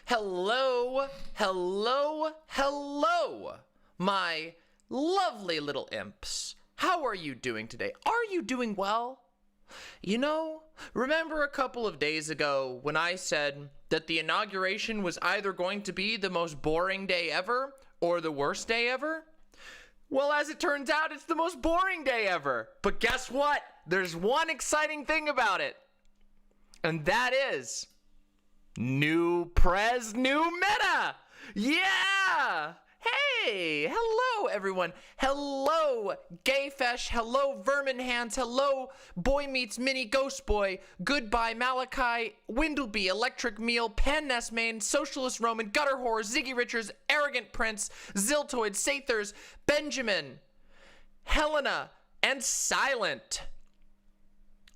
Hello, hello, hello, my lovely little imps. How are you doing today? Are you doing well? You know, remember a couple of days ago when I said that the inauguration was either going to be the most boring day ever or the worst day ever? Well, as it turns out, it's the most boring day ever. But guess what? There's one exciting thing about it. And that is new PREZ, new meta. Yeah. Hey, hello everyone. Hello Gayfesh. Hello Vermin Hands. Hello Boy Meets Mini Ghost Boy. Goodbye Malachi, Windleby, Electric Meal, Pan Nesmain, Socialist Roman, Gutter Whore, Ziggy Richards, Arrogant Prince, Ziltoid, Sathers, Benjamin, Helena, and Silent.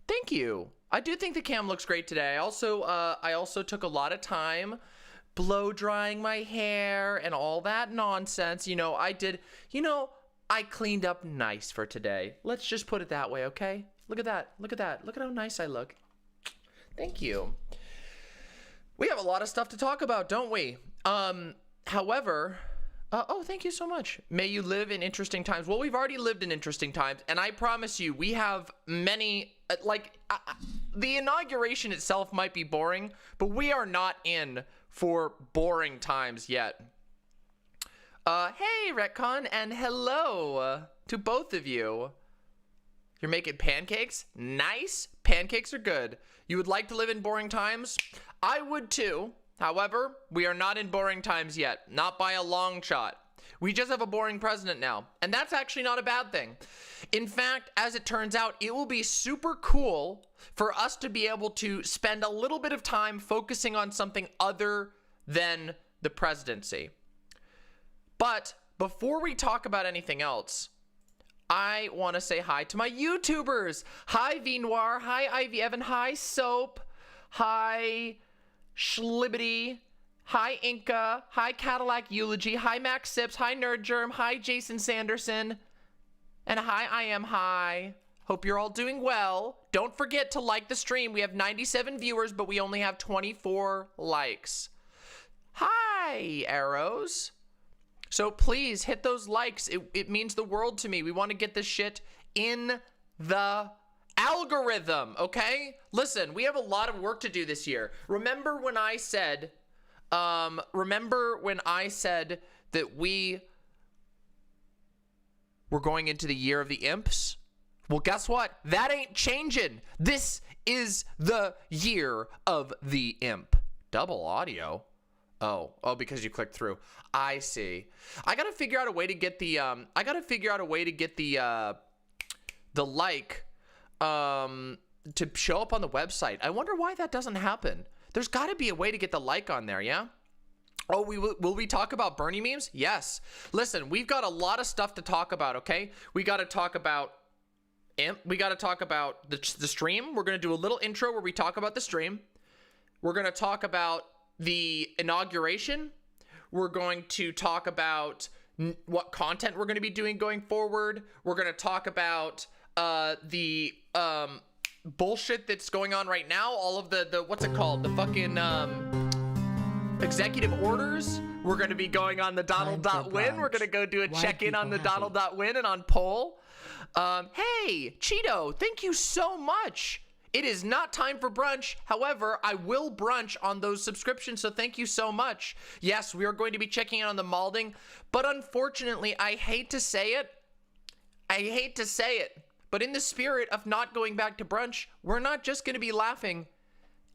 Thank you. I do think the cam looks great today. I also took a lot of time blow drying my hair and all that nonsense. I cleaned up nice for today. Let's just put it that way, okay? Look at that. Look at that. Look at how nice I look. Thank you. We have a lot of stuff to talk about, don't we? However, oh, thank you so much. May you live in interesting times. Well, we've already lived in interesting times, and I promise you, we have many, the inauguration itself might be boring, but we are not in for boring times yet. Hey, Retcon, and hello to both of you. You're making pancakes? Nice. Pancakes are good. You would like to live in boring times? I would too. However, we are not in boring times yet. Not by a long shot. We just have a boring president now. And that's actually not a bad thing. In fact, as it turns out, it will be super cool for us to be able to spend a little bit of time focusing on something other than the presidency. But before we talk about anything else, I want to say hi to my YouTubers. Hi, V Noir. Hi, Ivy Evan. Hi, Soap. Hi, Schlibbity. Hi, Inca. Hi, Cadillac Eulogy. Hi, Max Sips. Hi, Nerd Germ. Hi, Jason Sanderson. And hi, I am hi. Hope you're all doing well. Don't forget to like the stream. We have 97 viewers, but we only have 24 likes. Hi, arrows. So please hit those likes. It means the world to me. We want to get this shit in the algorithm, okay? Listen, we have a lot of work to do this year. Remember when I said that we were going into the year of the imps? Well, guess what? That ain't changing. This is the year of the imp. Double audio. Oh, because you clicked through. I see. I gotta figure out a way to get the the like to show up on the website. I wonder why that doesn't happen. There's got to be a way to get the like on there, yeah? Oh, will we talk about Bernie memes? Yes. Listen, we've got a lot of stuff to talk about, okay? We got to talk about we got to talk about the stream. We're going to do a little intro where we talk about the stream. We're going to talk about the inauguration. We're going to talk about what content we're going to be doing going forward. We're going to talk about the bullshit that's going on right now. All of the what's it called? The fucking executive orders. We're going to be going on the Donald.win. We're going to go do a check-in on the Donald.win and on poll. Hey, Cheeto, thank you so much. It is not time for brunch. However, I will brunch on those subscriptions, so thank you so much. Yes, we are going to be checking in on the malding, but unfortunately, I hate to say it, but in the spirit of not going back to brunch, we're not just going to be laughing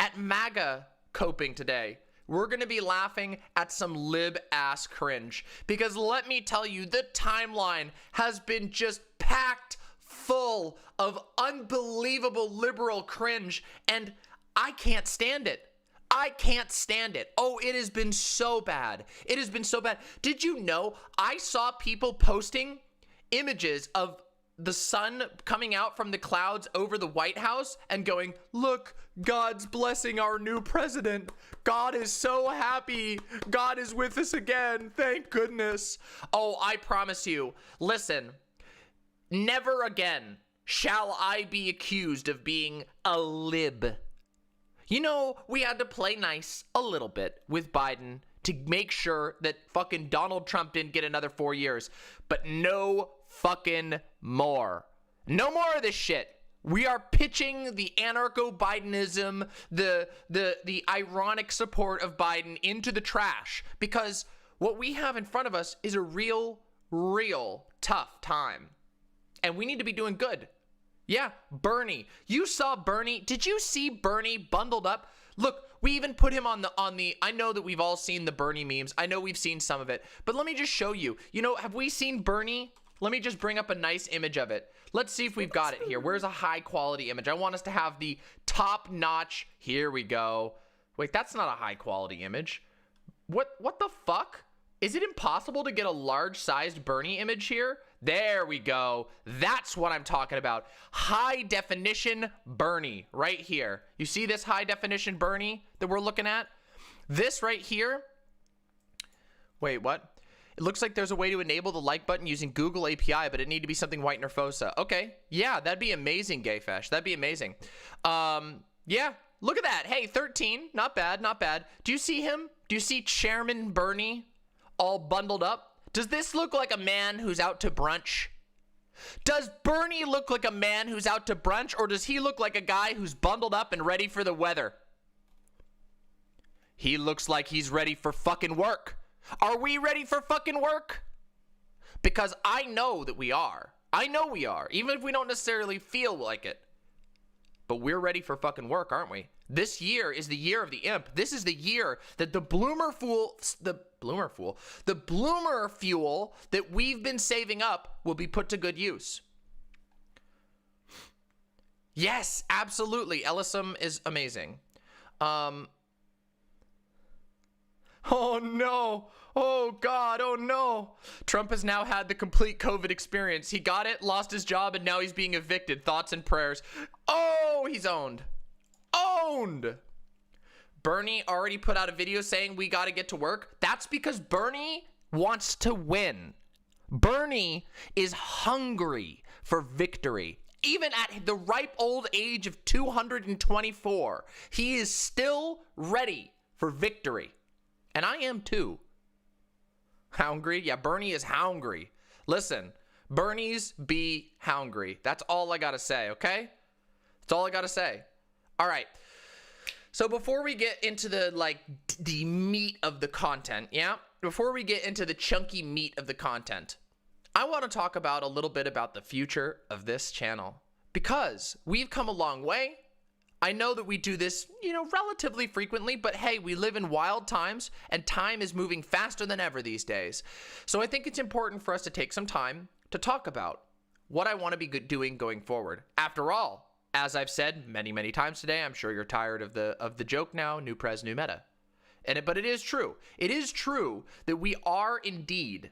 at MAGA coping today. We're going to be laughing at some lib ass cringe, because let me tell you, the timeline has been just packed full of unbelievable liberal cringe, and I can't stand it. I can't stand it. Oh, it has been so bad. It has been so bad. Did you know I saw people posting images of the sun coming out from the clouds over the White House and going, look, God's blessing our new president. God is so happy. God is with us again. Thank goodness. Oh, I promise you. Listen, never again shall I be accused of being a lib. You know, we had to play nice a little bit with Biden to make sure that fucking Donald Trump didn't get another 4 years. But no fucking more. No more of this shit. We are pitching the anarcho-Bidenism, the ironic support of Biden into the trash. Because what we have in front of us is a real tough time. And we need to be doing good. Yeah, Bernie. You saw Bernie. Did you see Bernie bundled up? Look, we even put him on the, I know that we've all seen the Bernie memes. I know we've seen some of it. But let me just show you. You know, have we seen Bernie? Let me just bring up a nice image of it. Let's see if we've got it here. Where's a high quality image? I want us to have the top notch. Here we go. Wait, that's not a high quality image. What the fuck? Is it impossible to get a large sized Bernie image here? There we go. That's what I'm talking about. High definition Bernie right here. You see this high definition Bernie that we're looking at? This right here. Wait, what? It looks like there's a way to enable the like button using Google API, but it need to be something white Nerfosa. Okay. Yeah, that'd be amazing, Gayfesh. That'd be amazing. Yeah, look at that. Hey, 13. Not bad, not bad. Do you see him? Do you see Chairman Bernie all bundled up? Does this look like a man who's out to brunch? Does Bernie look like a man who's out to brunch, or does he look like a guy who's bundled up and ready for the weather? He looks like he's ready for fucking work. Are we ready for fucking work? Because I know that we are. I know we are, even if we don't necessarily feel like it. But we're ready for fucking work, aren't we? This year is the year of the imp. This is the year that the bloomer fuel that we've been saving up will be put to good use. Yes, absolutely. Ellisum is amazing. Oh no. Oh God. Oh no. Trump has now had the complete COVID experience. He got it, lost his job, and now he's being evicted. Thoughts and prayers. Oh, he's owned. Owned. Bernie already put out a video saying we got to get to work. That's because Bernie wants to win. Bernie is hungry for victory. Even at the ripe old age of 224, he is still ready for victory. And I am too. Hungry? Yeah, Bernie is hungry. Listen, Bernie's be hungry. That's all I gotta say, okay? That's all I gotta say. All right. So before we get into the meat of the content, yeah? Before we get into the chunky meat of the content, I want to talk about a little bit about the future of this channel. Because we've come a long way. I know that we do this, relatively frequently, but hey, we live in wild times and time is moving faster than ever these days. So I think it's important for us to take some time to talk about what I want to be doing going forward. After all, as I've said many, many times today, I'm sure you're tired of the joke now, new PREZ, new meta. But it is true. It is true that we are indeed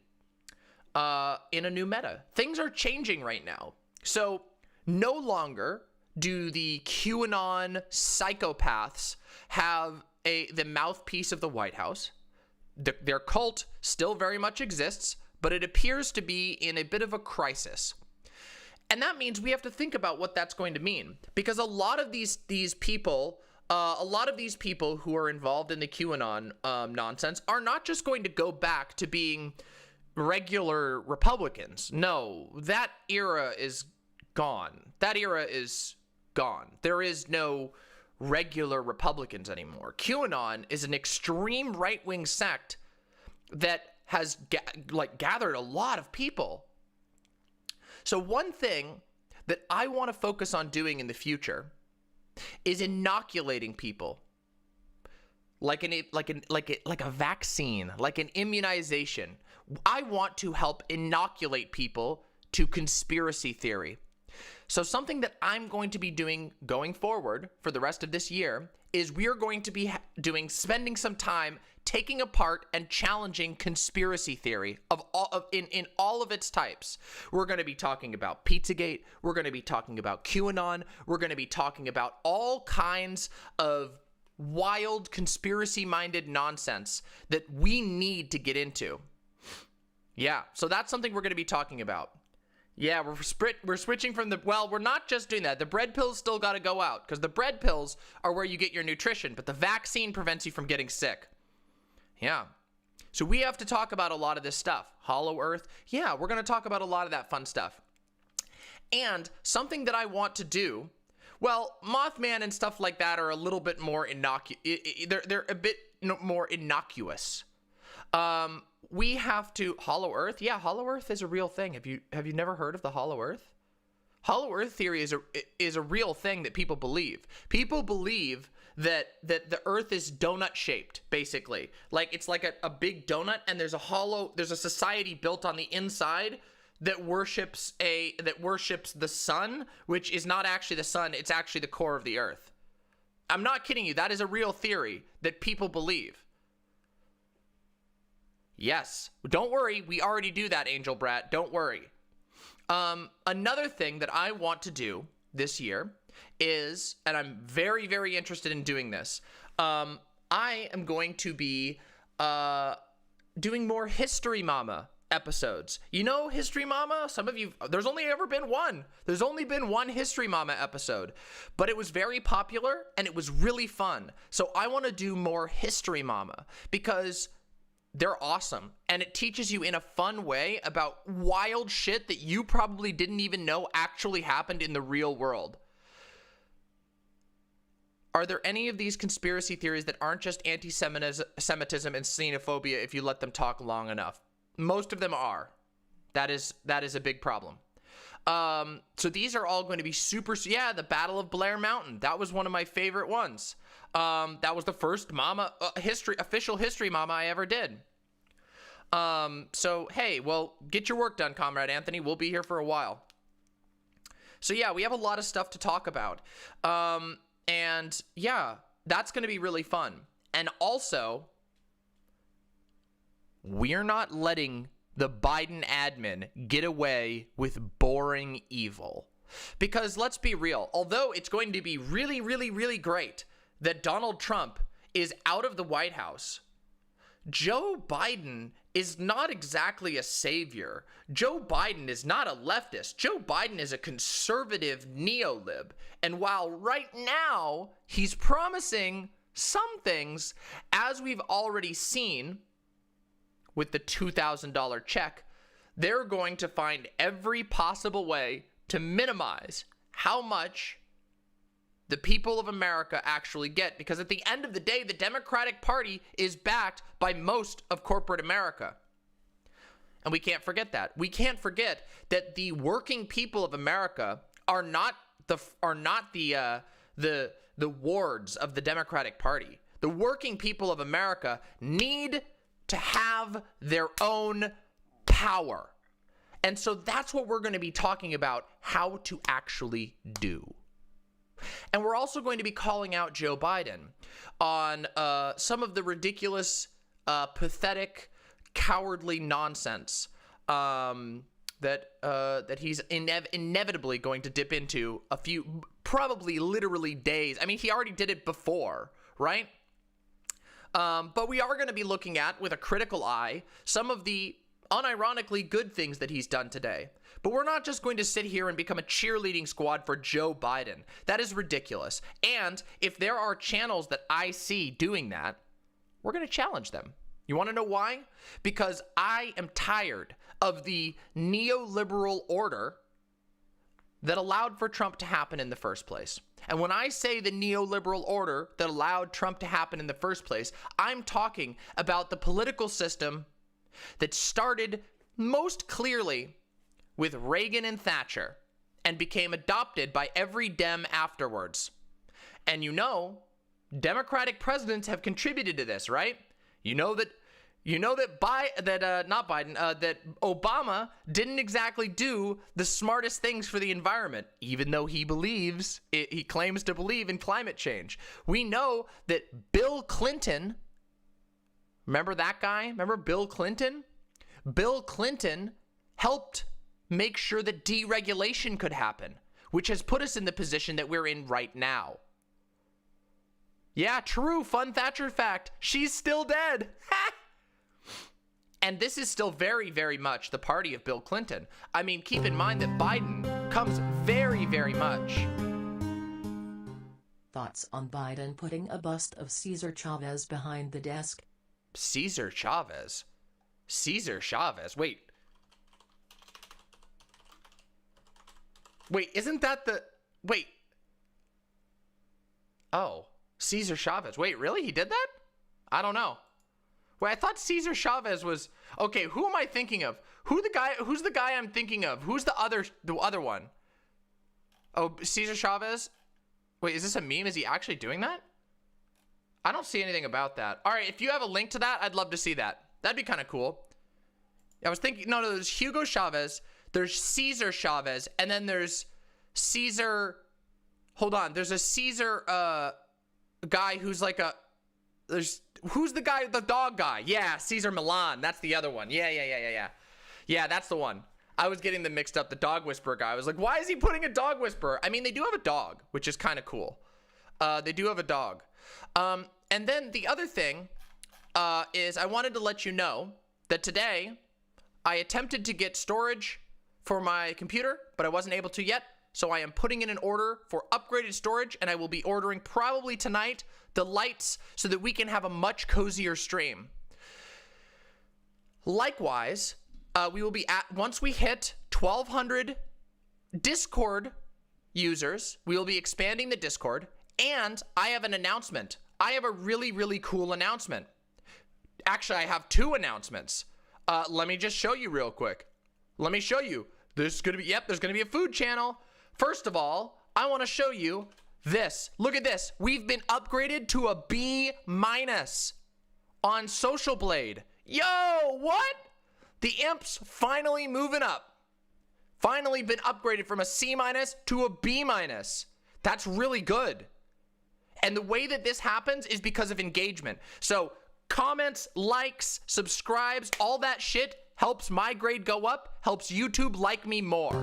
in a new meta. Things are changing right now. So no longer do the QAnon psychopaths have the mouthpiece of the White House. Their cult still very much exists, but it appears to be in a bit of a crisis. And that means we have to think about what that's going to mean, because a lot of these people who are involved in the QAnon nonsense are not just going to go back to being regular Republicans. No, that era is gone. That era is gone. There is no regular Republicans anymore. QAnon is an extreme right-wing sect that has gathered a lot of people. So one thing that I want to focus on doing in the future is inoculating people like a vaccine, like an immunization. I want to help inoculate people to conspiracy theory. So something that I'm going to be doing going forward for the rest of this year is we're going to be spending some time taking apart and challenging conspiracy theory in all of its types. We're going to be talking about Pizzagate. We're going to be talking about QAnon. We're going to be talking about all kinds of wild conspiracy-minded nonsense that we need to get into. Yeah, so that's something we're going to be talking about. Yeah, we're switching from the, well, we're not just doing that. The bread pills still got to go out because the bread pills are where you get your nutrition, but the vaccine prevents you from getting sick. Yeah. So we have to talk about a lot of this stuff. Hollow Earth. Yeah, we're going to talk about a lot of that fun stuff. And something that I want to do, well, Mothman and stuff like that are a little bit more they're a bit more innocuous. We have to, Hollow Earth. Yeah, Hollow Earth is a real thing. Have you never heard of the Hollow Earth? Hollow Earth theory is a real thing that people believe. People believe that the Earth is donut shaped, basically. Like it's like a big donut, and there's a society built on the inside that worships the sun, which is not actually the sun, it's actually the core of the Earth. I'm not kidding you. That is a real theory that people believe. Yes. Don't worry. We already do that, Angel Brat. Don't worry. Another thing that I want to do this year is, and I'm very, very interested in doing this, I am going to be doing more History Mama episodes. You know History Mama? Some of you, there's only ever been one. There's only been one History Mama episode, but it was very popular and it was really fun. So I want to do more History Mama because they're awesome, and it teaches you in a fun way about wild shit that you probably didn't even know actually happened in the real world. Are there any of these conspiracy theories that aren't just anti-Semitism and xenophobia if you let them talk long enough? Most of them are. That is a big problem. So these are all going to be super, yeah, the Battle of Blair Mountain. That was one of my favorite ones. That was the first official history mama I ever did. So, hey, well, get your work done, Comrade Anthony. We'll be here for a while. So yeah, we have a lot of stuff to talk about. And yeah, that's going to be really fun. And also, we're not letting the Biden admin get away with boring evil. Because let's be real, although it's going to be really, really, really great that Donald Trump is out of the White House, Joe Biden is not exactly a savior. Joe Biden is not a leftist. Joe Biden is a conservative neo-lib. And while right now he's promising some things, as we've already seen with the $2,000 check, they're going to find every possible way to minimize how much the people of America actually get, because at the end of the day, the Democratic Party is backed by most of corporate America. And we can't forget that. We can't forget that the working people of America are not the wards of the Democratic Party. The working people of America need to have their own power. And so that's what we're going to be talking about, how to actually do. And we're also going to be calling out Joe Biden on some of the ridiculous, pathetic, cowardly nonsense that he's inevitably going to dip into a few, probably literally days. I mean, he already did it before, right? But we are going to be looking at, with a critical eye, some of the unironically good things that he's done today. But we're not just going to sit here and become a cheerleading squad for Joe Biden. That is ridiculous. And if there are channels that I see doing that, we're going to challenge them. You want to know why? Because I am tired of the neoliberal order that allowed for Trump to happen in the first place. And when I say the neoliberal order that allowed Trump to happen in the first place, I'm talking about the political system that started most clearly with Reagan and Thatcher and became adopted by every Dem afterwards. And you know, Democratic presidents have contributed to this, right? That Obama didn't exactly do the smartest things for the environment, even though he claims to believe in climate change. We know that Bill Clinton, remember that guy? Remember Bill Clinton? Bill Clinton helped make sure that deregulation could happen, which has put us in the position that we're in right now. Yeah, true. Fun Thatcher fact. She's still dead. And this is still very, very much the party of Bill Clinton. I mean, keep in mind that Biden comes very, very much. Thoughts on Biden putting a bust of Cesar Chavez behind the desk? Cesar Chavez? Cesar Chavez? Wait, isn't that the... Wait. Oh, Cesar Chavez. Wait, really? He did that? I don't know. Wait, I thought Cesar Chavez was... Okay, who am I thinking of? Who's the guy I'm thinking of? Who's the other one? Oh, Cesar Chavez? Wait, is this a meme? Is he actually doing that? I don't see anything about that. All right, if you have a link to that, I'd love to see that. That'd be kind of cool. I was thinking, no, there's Hugo Chavez, there's Cesar Chavez, and then there's Cesar, hold on, there's a Cesar guy who's like a, who's the guy, the dog guy? Yeah, Cesar Milan, that's the other one. Yeah, that's the one. I was getting them mixed up, the dog whisperer guy. I was like, why is he putting a dog whisperer? I mean, they do have a dog, which is kind of cool. They do have a dog. And then the other thing is I wanted to let you know that today I attempted to get storage for my computer, but I wasn't able to yet. So I am putting in an order for upgraded storage, and I will be ordering probably tonight the lights so that we can have a much cozier stream. Likewise, we will be at, once we hit 1,200 Discord users, we will be expanding the Discord, and I have an announcement. I have a really, really cool announcement. Actually, I have two announcements. Let me just show you real quick. Let me show you. There's gonna be a food channel. First of all, I want to show you this. Look at this. We've been upgraded to a B- on Social Blade. Yo, what? The imps finally moving up. Finally been upgraded from a C- to a B-. That's really good. And the way that this happens is because of engagement. So comments, likes, subscribes, all that shit helps my grade go up, helps YouTube like me more.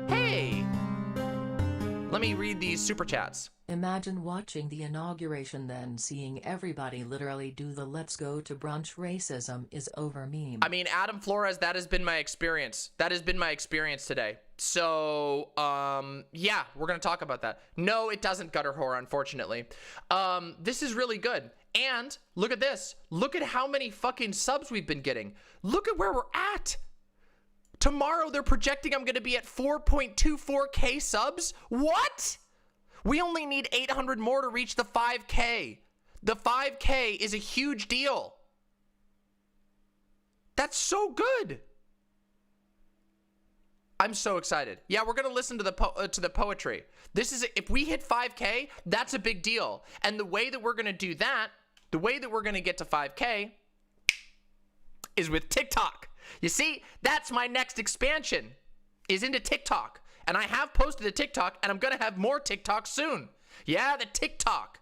Hey, let me read these super chats. Imagine watching the inauguration, then seeing everybody literally do the "let's go to brunch, racism is over" meme. I mean, Adam Flores, that has been my experience. That has been my experience today. So, yeah, we're going to talk about that. No, it doesn't, Gutter Whore, unfortunately. This is really good. And look at this. Look at how many fucking subs we've been getting. Look at where we're at. Tomorrow, they're projecting I'm going to be at 4.24K subs. What? We only need 800 more to reach the 5K. The 5K is a huge deal. That's so good. I'm so excited. Yeah, we're gonna listen to the poetry. This is, if we hit 5K, that's a big deal. And the way that we're gonna do that, the way that we're gonna get to 5K is with TikTok. You see, that's my next expansion, is into TikTok. And I have posted a TikTok, and I'm gonna have more TikTok soon. Yeah, the TikTok.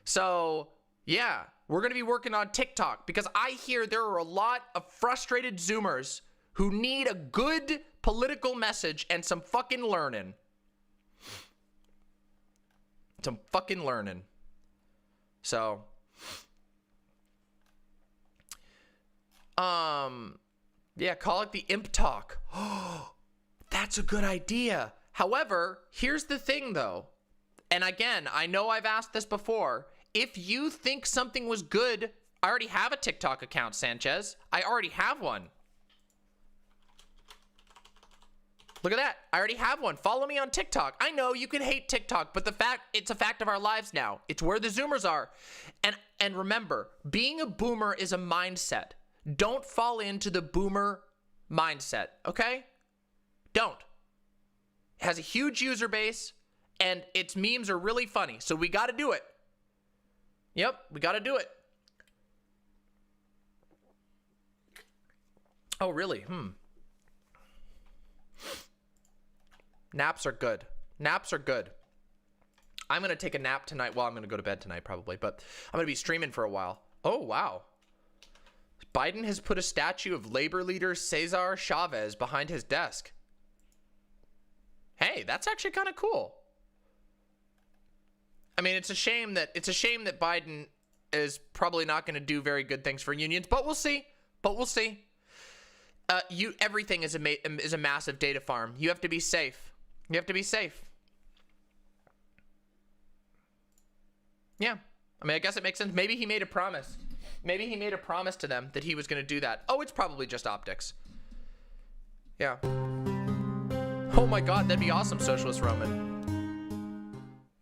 So, yeah, we're gonna be working on TikTok because I hear there are a lot of frustrated Zoomers who need a good political message and some fucking learning. Some fucking learning. So, yeah, call it the Imp Talk. Oh, that's a good idea. However, here's the thing though. And again, I know I've asked this before. If you think something was good, I already have a TikTok account, Sanchez. I already have one. Look at that. I already have one. Follow me on TikTok. I know you can hate TikTok, but it's a fact of our lives now. It's where the Zoomers are. And remember, being a boomer is a mindset. Don't fall into the boomer mindset, okay? Don't. It has a huge user base, and its memes are really funny, so we got to do it. Yep, we got to do it. Oh, really? Naps are good. Naps are good. I'm going to take a nap tonight. Well, I'm going to go to bed tonight probably, but I'm going to be streaming for a while. Oh, wow. Biden has put a statue of labor leader Cesar Chavez behind his desk. Hey, that's actually kind of cool. I mean, it's a shame that Biden is probably not going to do very good things for unions, but we'll see. Everything is a massive data farm. You have to be safe. Yeah. I mean, I guess it makes sense. Maybe he made a promise. Maybe he made a promise to them that he was going to do that. Oh, it's probably just optics. Yeah. Oh my God, that'd be awesome, Socialist Roman.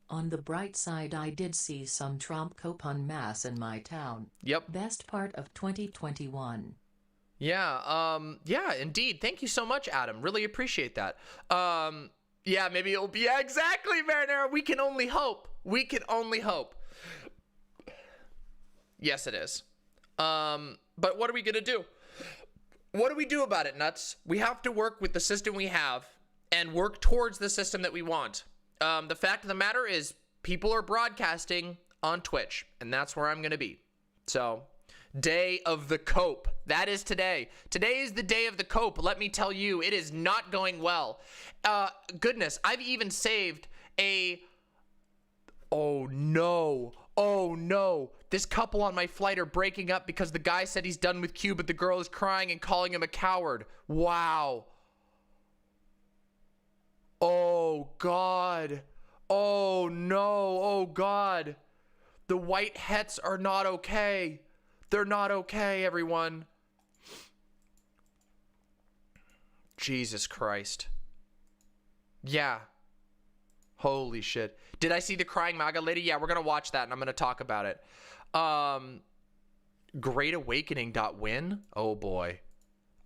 On the bright side, I did see some Trump coupon mass in my town. Yep. Best part of 2021. Yeah, yeah, indeed. Thank you so much, Adam. Really appreciate that. Yeah, maybe it'll be, yeah, exactly, Marinara. We can only hope. Yes, it is. But what are we gonna do? What do we do about it, Nuts? We have to work with the system we have and work towards the system that we want. The fact of the matter is people are broadcasting on Twitch, and that's where I'm gonna be. So, day of the cope. That is today. Today is the day of the cope. Let me tell you, it is not going well. Goodness, I've even saved a... Oh no. This couple on my flight are breaking up because the guy said he's done with Q, but the girl is crying and calling him a coward. Wow. Oh God. Oh no. Oh God. The white hets are not okay. They're not okay, everyone. Jesus Christ. Yeah. Holy shit. Did I see the crying MAGA lady? Yeah, we're going to watch that and I'm going to talk about it. Greatawakening.win? Oh boy.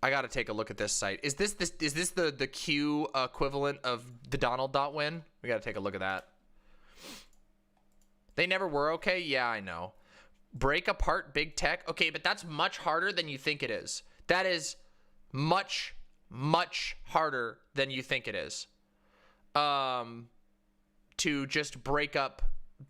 I got to take a look at this site. Is this the Q equivalent of the Donald.win? We got to take a look at that. They never were okay? Yeah, I know. Break apart big tech? Okay, but that's much harder than you think it is. That is much, much harder than you think it is. To just break up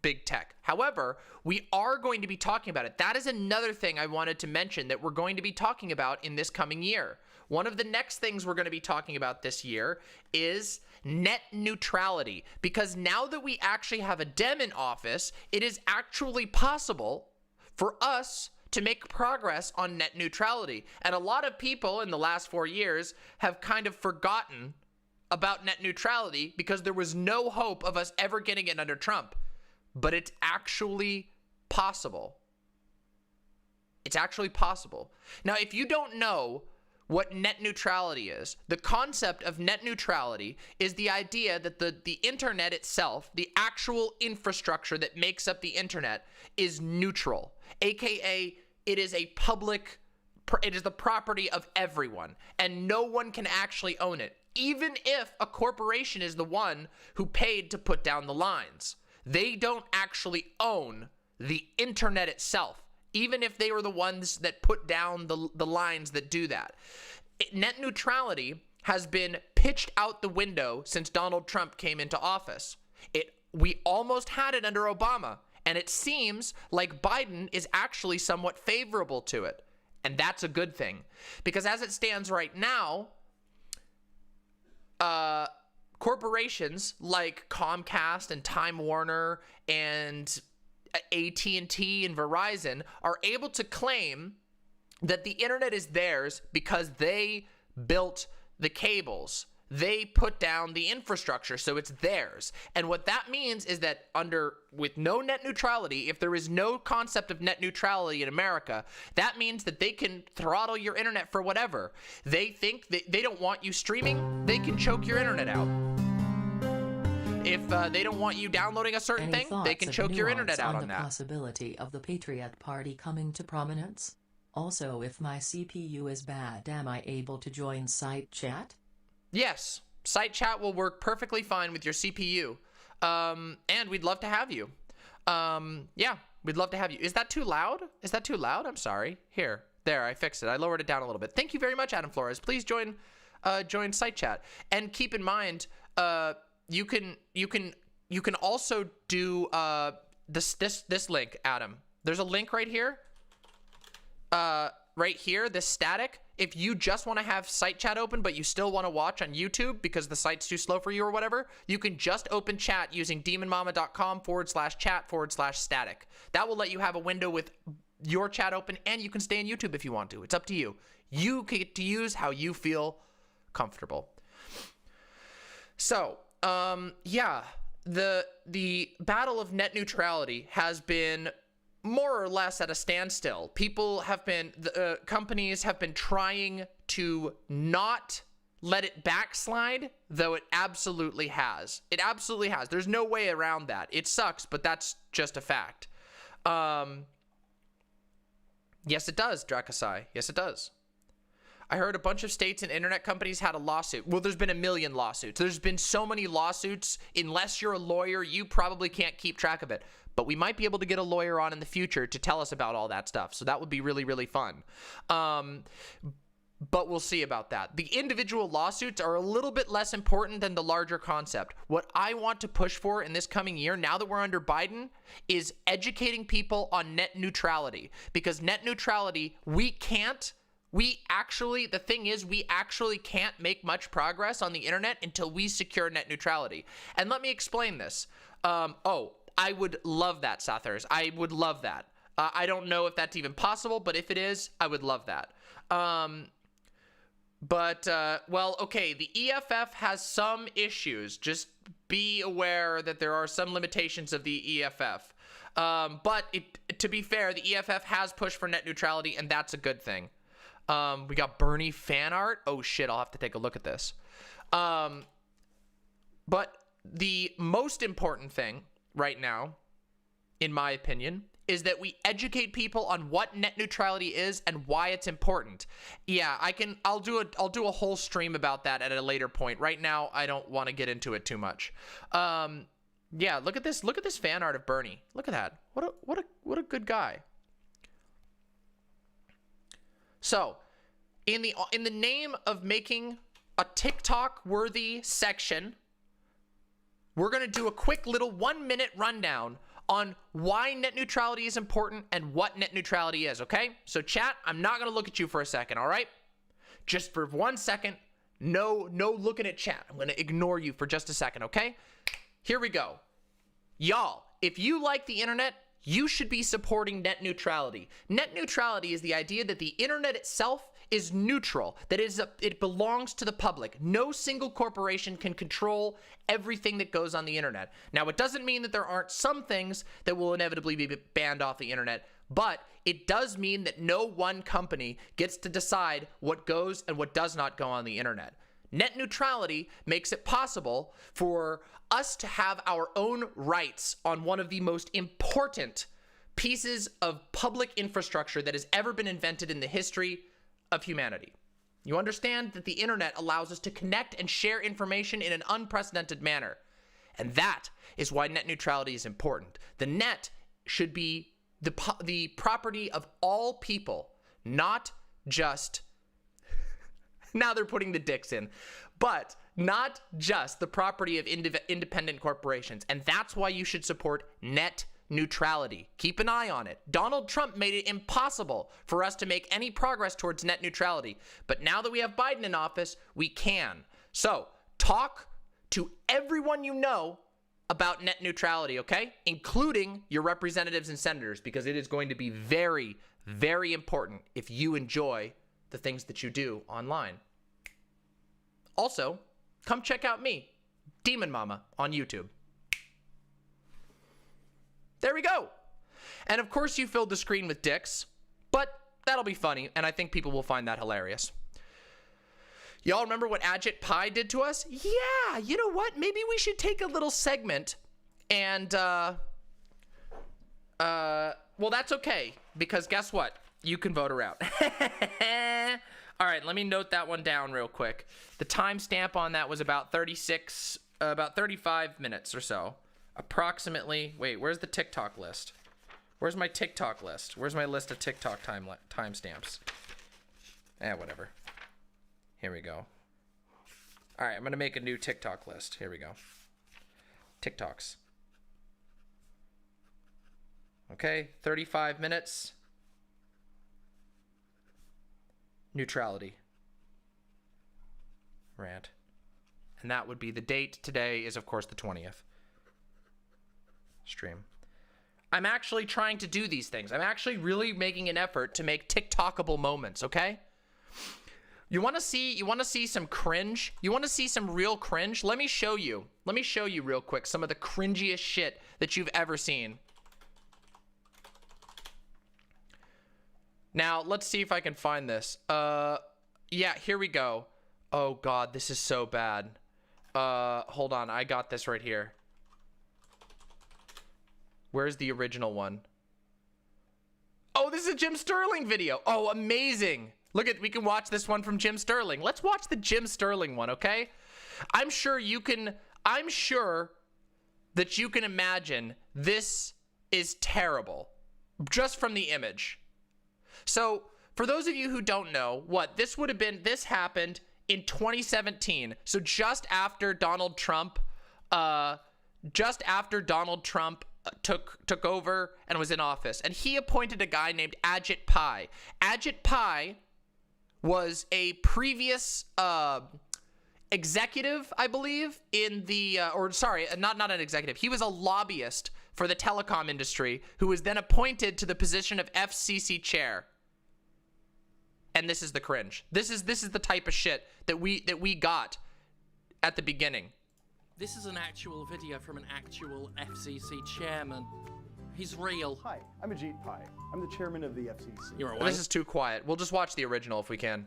big tech. However, we are going to be talking about it. That is another thing I wanted to mention that we're going to be talking about in this coming year. One of the next things we're going to be talking about this year is net neutrality. Because now that we actually have a Dem in office, it is actually possible for us to make progress on net neutrality. And a lot of people in the last 4 years have kind of forgotten about net neutrality because there was no hope of us ever getting it under Trump. But it's actually possible. It's actually possible. Now, if you don't know what net neutrality is, the concept of net neutrality is the idea that the internet itself, the actual infrastructure that makes up the internet, is neutral. AKA, it is a public, it is the property of everyone, and no one can actually own it. Even if a corporation is the one who paid to put down the lines, they don't actually own the internet itself, even if they were the ones that put down the lines that do that. Net neutrality has been pitched out the window since Donald Trump came into office. We almost had it under Obama, and it seems like Biden is actually somewhat favorable to it. And that's a good thing, because as it stands right now, corporations like Comcast and Time Warner and AT&T and Verizon are able to claim that the internet is theirs because they built the cables. They put down the infrastructure, so it's theirs. And what that means is that with no net neutrality, if there is no concept of net neutrality in America, that means that they can throttle your internet for whatever. They think that they don't want you streaming, they can choke your internet out. If they don't want you downloading a certain thing, they can choke your internet out on that. The possibility of the Patriot Party coming to prominence? Also, if my CPU is bad, am I able to join site chat? Yes, site chat will work perfectly fine with your CPU, and we'd love to have you. Yeah, we'd love to have you. Is that too loud? Is that too loud? I'm sorry. There, I fixed it. I lowered it down a little bit. Thank you very much, Adam Flores. Please join site chat, and keep in mind, you can also do this link, Adam. There's a link right here. Right here, this static. if you just want to have site chat open, but you still want to watch on YouTube because the site's too slow for you or whatever, you can just open chat using demonmama.com/chat/static. That will let you have a window with your chat open, and you can stay on YouTube if you want to. It's up to you. You get to use how you feel comfortable. So, yeah, the battle of net neutrality has been more or less at a standstill. People have been, companies have been trying to not let it backslide, though it absolutely has. It absolutely has. There's no way around that. It sucks, but that's just a fact. Yes, it does, Drakasai. Yes, it does. I heard a bunch of states and internet companies had a lawsuit. Well, there's been a million lawsuits. There's been so many lawsuits. Unless you're a lawyer, you probably can't keep track of it. But we might be able to get a lawyer on in the future to tell us about all that stuff. So that would be really, really fun. But we'll see about that. The individual lawsuits are a little bit less important than the larger concept. What I want to push for in this coming year, now that we're under Biden, is educating people on net neutrality. Because net neutrality, the thing is, we actually can't make much progress on the internet until we secure net neutrality. And let me explain this. I would love that, Sathers. I would love that. I don't know if that's even possible, but if it is, I would love that. Well, okay, the EFF has some issues. Just be aware that there are some limitations of the EFF. But to be fair, the EFF has pushed for net neutrality, and that's a good thing. We got Bernie fan art. Oh shit, I'll have to take a look at this. But the most important thing right now, in my opinion, is that we educate people on what net neutrality is and why it's important. Yeah, I'll do a whole stream about that at a later point. Right now, I don't want to get into it too much. Yeah, look at this fan art of Bernie. Look at that. What a good guy. So, in the name of making a TikTok worthy section, we're going to do a quick little 1-minute rundown on why net neutrality is important and what net neutrality is, okay? So chat, I'm not going to look at you for a second, all right? Just for 1 second, no looking at chat. I'm going to ignore you for just a second, okay? Here we go. Y'all, if you like the internet, you should be supporting net neutrality. Net neutrality is the idea that the internet itself is neutral, that it belongs to the public. No single corporation can control everything that goes on the internet. Now, it doesn't mean that there aren't some things that will inevitably be banned off the internet, but it does mean that no one company gets to decide what goes and what does not go on the internet. Net neutrality makes it possible for us to have our own rights on one of the most important pieces of public infrastructure that has ever been invented in the history of humanity. You understand that the internet allows us to connect and share information in an unprecedented manner. And that is why net neutrality is important. The net should be the property of all people, not just, now they're putting the dicks in, but not just the property of independent corporations. And that's why you should support net neutrality. Keep an eye on it. Donald Trump made it impossible for us to make any progress towards net neutrality. But now that we have Biden in office, we can. So talk to everyone you know about net neutrality, okay? Including your representatives and senators, because it is going to be very, very important if you enjoy the things that you do online. Also, come check out me, Demon Mama, on YouTube. There we go. And of course you filled the screen with dicks, but that'll be funny, and I think people will find that hilarious. Y'all remember what Ajit Pai did to us? Yeah, you know what? Maybe we should take a little segment and, well, that's okay, because guess what? You can vote her out. All right, let me note that one down real quick. The timestamp on that was about 35 minutes or so. Approximately, wait, where's the TikTok list? Where's my TikTok list? Where's my list of TikTok timestamps? Whatever. Here we go. All right, I'm going to make a new TikTok list. Here we go. TikToks. Okay, 35 minutes. Neutrality. rant. And that would be the date today is, of course, the 20th. Stream. I'm actually trying to do these things. I'm actually really making an effort to make TikTokable moments, okay? You want to see some cringe? You want to see some real cringe? Let me show you. Let me show you real quick some of the cringiest shit that you've ever seen. Now, let's see if I can find this. Yeah, here we go. Oh God, this is so bad. Hold on, I got this right here. Where's the original one? Oh, this is a Jim Sterling video. Oh, amazing. Look at, we can watch this one from Jim Sterling. Let's watch the Jim Sterling one, okay? I'm sure that you can imagine this is terrible just from the image. So, for those of you who don't know, this happened in 2017. So just after Donald Trump took over and was in office, and he appointed a guy named Ajit Pai. Ajit Pai was a previous executive, I believe, in the not an executive. He was a lobbyist for the telecom industry who was then appointed to the position of FCC chair. And this is the cringe. This is the type of shit that we got at the beginning. This is an actual video from an actual FCC chairman. He's real. Hi, I'm Ajit Pai. I'm the chairman of the FCC. You're a This is too quiet. We'll just watch the original if we can.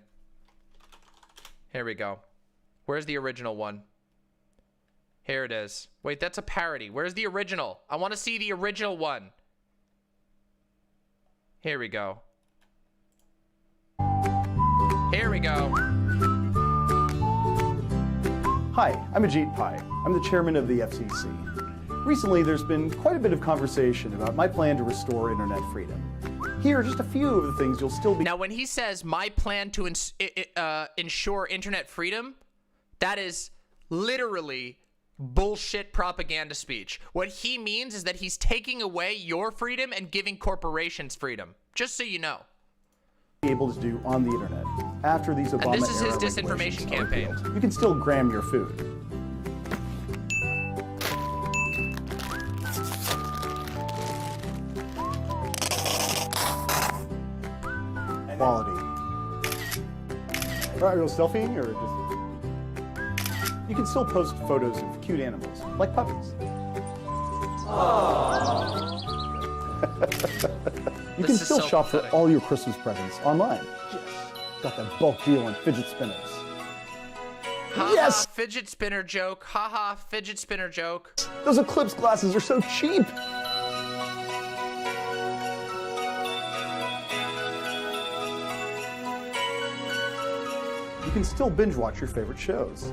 Here we go. Where's the original one? Here it is. Wait, that's a parody. Where's the original? I want to see the original one. Here we go. Here we go. Hi, I'm Ajit Pai. I'm the chairman of the FCC. Recently, there's been quite a bit of conversation about my plan to restore internet freedom. Here are just a few of the things you'll still be... Now, when he says, my plan to ensure internet freedom, that is literally bullshit propaganda speech. What he means is that he's taking away your freedom and giving corporations freedom. Just so you know. ...able to do on the internet after these Obama-era this is his regulations disinformation are campaign. repealed. You can still gram your food. Quality. Are you selfieing or just... You can still post photos of cute animals, like puppies. You can still shop for all your Christmas presents online. Yes. Got that bulk deal on fidget spinners. Yes! Fidget spinner joke. Haha, fidget spinner joke. Those Eclipse glasses are so cheap. You can still binge watch your favorite shows.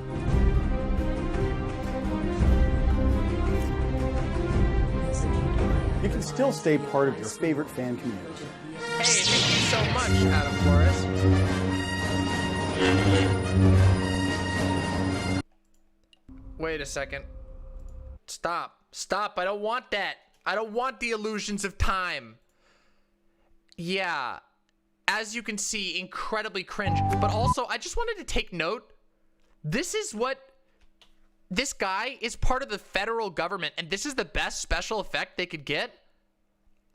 You can still stay part of your favorite fan community. Hey, thank you so much, Adam Flores. Wait a second. Stop. Stop. I don't want that. I don't want the illusions of time. Yeah. As you can see, incredibly cringe. But also, I just wanted to take note. This is what... This guy is part of the federal government, and this is the best special effect they could get?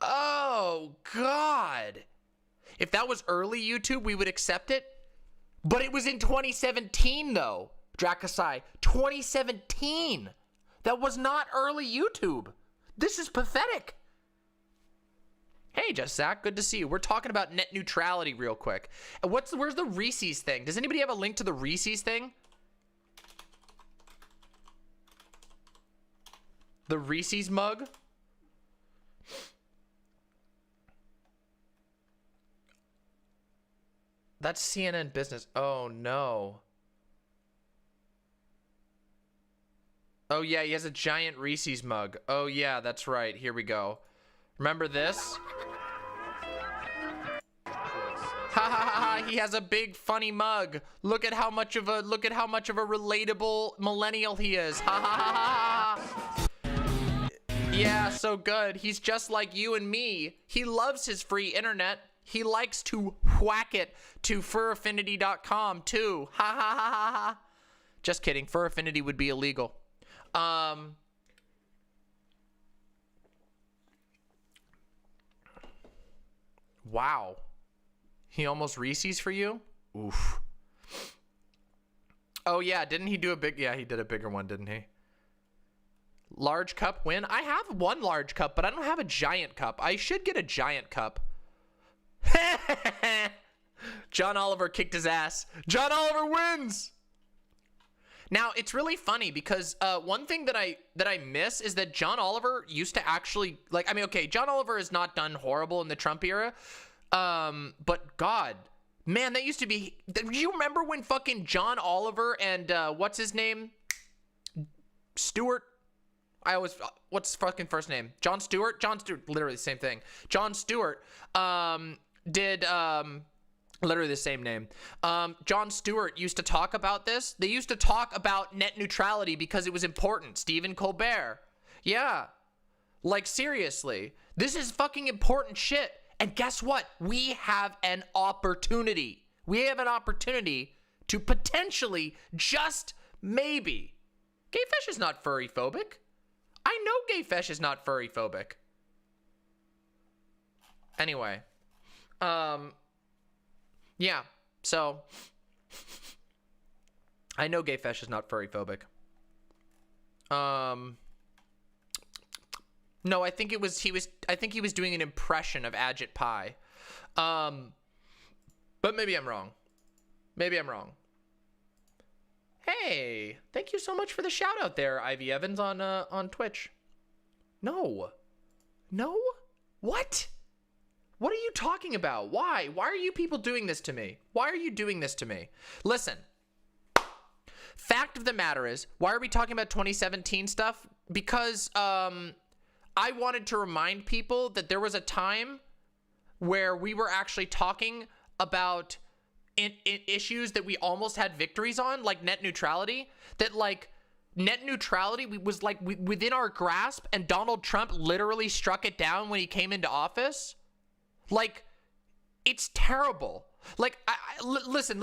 Oh, God. If that was early YouTube, we would accept it. But it was in 2017, though, Drakasai. 2017. That was not early YouTube. This is pathetic. Hey, Just Zach, good to see you. We're talking about net neutrality real quick. And where's the Reese's thing? Does anybody have a link to the Reese's thing? The Reese's mug? That's CNN Business. Oh, no. Oh, yeah, he has a giant Reese's mug. Oh, yeah, that's right. Here we go. Remember this? Ha ha ha ha, he has a big funny mug. Look at how much of a relatable millennial he is. Ha ha ha ha ha. Yeah, so good. He's just like you and me. He loves his free internet. He likes to whack it to furaffinity.com too. Ha ha ha ha ha. Just kidding. Fur affinity would be illegal. Wow. He almost Reese's for you? Oof. Oh, yeah. Didn't he do a big... Yeah, he did a bigger one, didn't he? Large cup win? I have one large cup, but I don't have a giant cup. I should get a giant cup. John Oliver kicked his ass. John Oliver wins! Now, it's really funny because one thing that I miss is that John Oliver used to actually, like, I mean, okay, John Oliver has not done horrible in the Trump era, but God, man, that used to be, do you remember when fucking John Oliver and what's his name? Stewart? What's his fucking first name? Jon Stewart? Jon Stewart, literally the same thing. Jon Stewart did literally the same name. Jon Stewart used to talk about this. They used to talk about net neutrality because it was important. Stephen Colbert. Yeah. Like, seriously. This is fucking important shit. And guess what? We have an opportunity. We have an opportunity to potentially, just maybe. Gay Fesh is not furry phobic. I know Gay Fesh is not furry phobic. Anyway. Yeah, so I know Gay Fesh is not furry phobic. No, I think he was doing an impression of Agit Pie. But maybe I'm wrong. Maybe I'm wrong. Hey, thank you so much for the shout out there, Ivy Evans on Twitch. No. No? What? What are you talking about? Why? Why are you people doing this to me? Why are you doing this to me? Listen, fact of the matter is, why are we talking about 2017 stuff? Because I wanted to remind people that there was a time where we were actually talking about issues that we almost had victories on, like net neutrality, that like net neutrality was like within our grasp, and Donald Trump literally struck it down when he came into office. Like, it's terrible. Like, listen.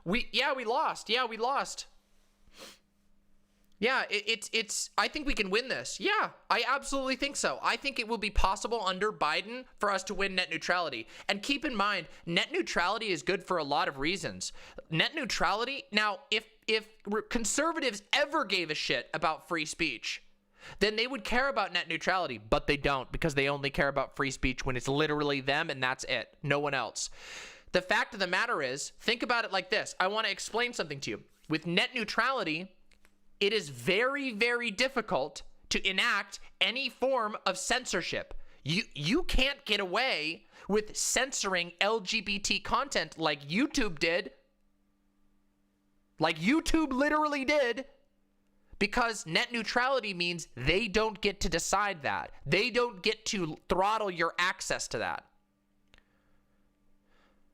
We lost. Yeah, we lost. Yeah, it's. I think we can win this. Yeah, I absolutely think so. I think it will be possible under Biden for us to win net neutrality. And keep in mind, net neutrality is good for a lot of reasons. Net neutrality. Now, if conservatives ever gave a shit about free speech, then they would care about net neutrality, but they don't, because they only care about free speech when it's literally them and that's it. No one else. The fact of the matter is, think about it like this. I want to explain something to you. With net neutrality, it is very, very difficult to enact any form of censorship. You can't get away with censoring LGBT content like YouTube did. Like YouTube literally did. Because net neutrality means they don't get to decide that. They don't get to throttle your access to that.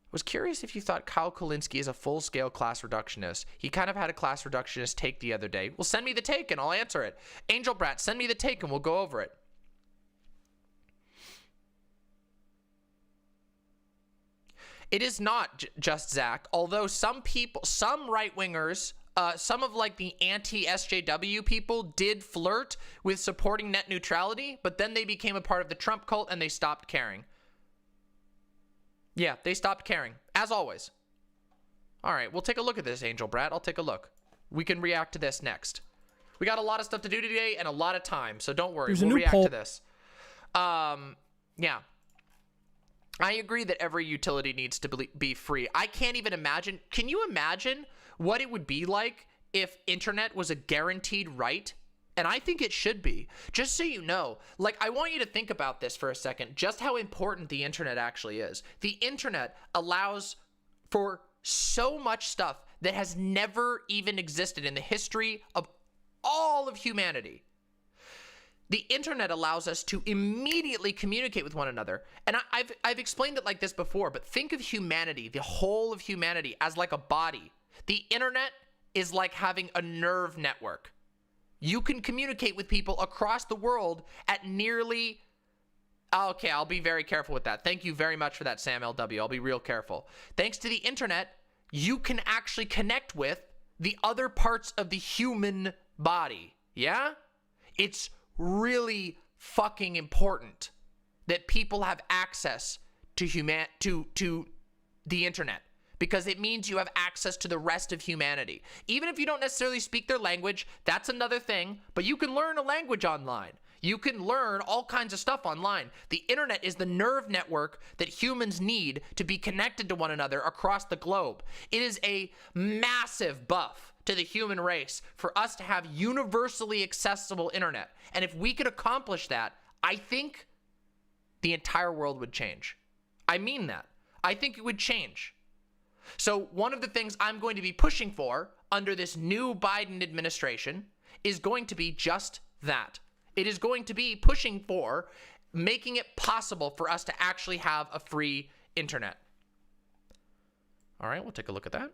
I was curious if you thought Kyle Kulinski is a full-scale class reductionist. He kind of had a class reductionist take the other day. Well, send me the take and I'll answer it. Angel Brat, send me the take and we'll go over it. It is not just Zach, although some people, some right-wingers, some of like the anti-SJW people did flirt with supporting net neutrality, but then they became a part of the Trump cult and they stopped caring. Yeah, they stopped caring, as always. All right, we'll take a look at this, Angel Brat. I'll take a look. We can react to this next. We got a lot of stuff to do today and a lot of time, so don't worry. We'll react to this. Yeah. I agree that every utility needs to be free. I can't even imagine. Can you imagine what it would be like if internet was a guaranteed right? And I think it should be. Just so you know, like, I want you to think about this for a second, just how important the internet actually is. The internet allows for so much stuff that has never even existed in the history of all of humanity. The internet allows us to immediately communicate with one another. And I've explained it like this before, but think of humanity, the whole of humanity, as like a body. The internet is like having a nerve network. You can communicate with people across the world at nearly... Okay, I'll be very careful with that. Thank you very much for that, Sam LW. I'll be real careful. Thanks to the internet, you can actually connect with the other parts of the human body. Yeah? It's really fucking important that people have access to the internet, because it means you have access to the rest of humanity. Even if you don't necessarily speak their language, that's another thing, but you can learn a language online. You can learn all kinds of stuff online. The internet is the nerve network that humans need to be connected to one another across the globe. It is a massive buff to the human race for us to have universally accessible internet. And if we could accomplish that, I think the entire world would change. I mean that. I think it would change. So one of the things I'm going to be pushing for under this new Biden administration is going to be just that. It is going to be pushing for making it possible for us to actually have a free internet. All right, we'll take a look at that.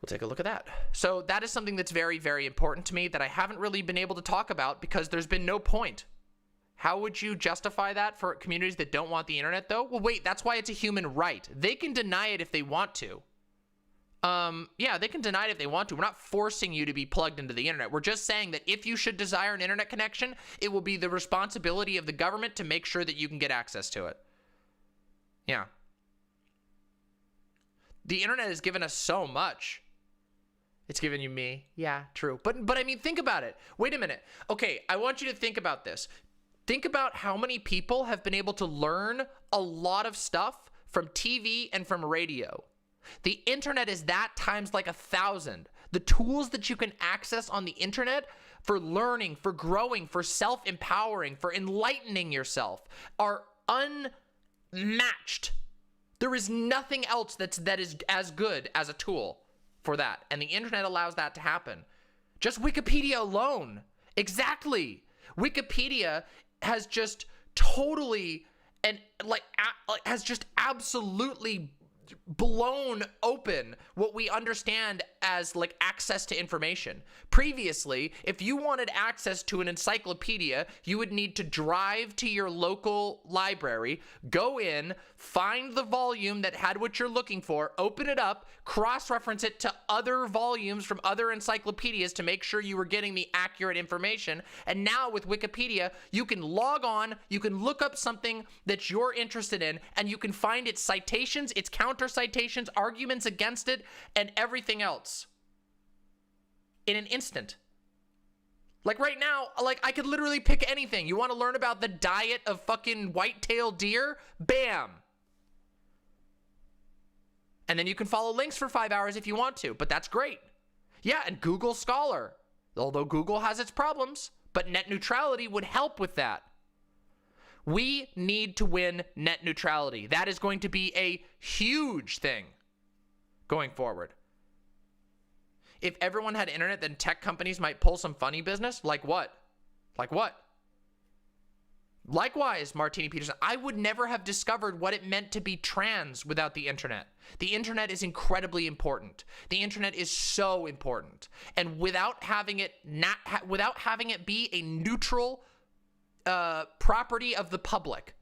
We'll take a look at that. So that is something that's very, very important to me that I haven't really been able to talk about because there's been no point. How would you justify that for communities that don't want the internet, though? Well, wait, that's why it's a human right. They can deny it if they want to. Yeah, they can deny it if they want to. We're not forcing you to be plugged into the internet. We're just saying that if you should desire an internet connection, it will be the responsibility of the government to make sure that you can get access to it. Yeah. The internet has given us so much. It's given you me. Yeah, true. But I mean, think about it. Wait a minute. Okay, I want you to think about this. Think about how many people have been able to learn a lot of stuff from TV and from radio. The internet is that times like 1,000. The tools that you can access on the internet for learning, for growing, for self-empowering, for enlightening yourself are unmatched. There is nothing else that is as good as a tool for that. And the internet allows that to happen. Just Wikipedia alone. Exactly. Wikipedia has just totally and has just absolutely blown open what we understand as like access to information. Previously, if you wanted access to an encyclopedia, you would need to drive to your local library, go in, find the volume that had what you're looking for, open it up, cross-reference it to other volumes from other encyclopedias to make sure you were getting the accurate information. And now with Wikipedia, you can log on, you can look up something that you're interested in, and you can find its citations, its counter citations, arguments against it, and everything else in an instant. Like right now, like I could literally pick anything. You want to learn about the diet of fucking white-tailed deer? Bam. And then you can follow links for 5 hours if you want to, but that's great. Yeah, and Google Scholar, although Google has its problems, but net neutrality would help with that. We need to win net neutrality. That is going to be a huge thing going forward. If everyone had internet, then tech companies might pull some funny business. Like what? Like what? Likewise, Martini Peterson, I would never have discovered what it meant to be trans without the internet. The internet is incredibly important. The internet is so important. And without having it be a neutral property of the public,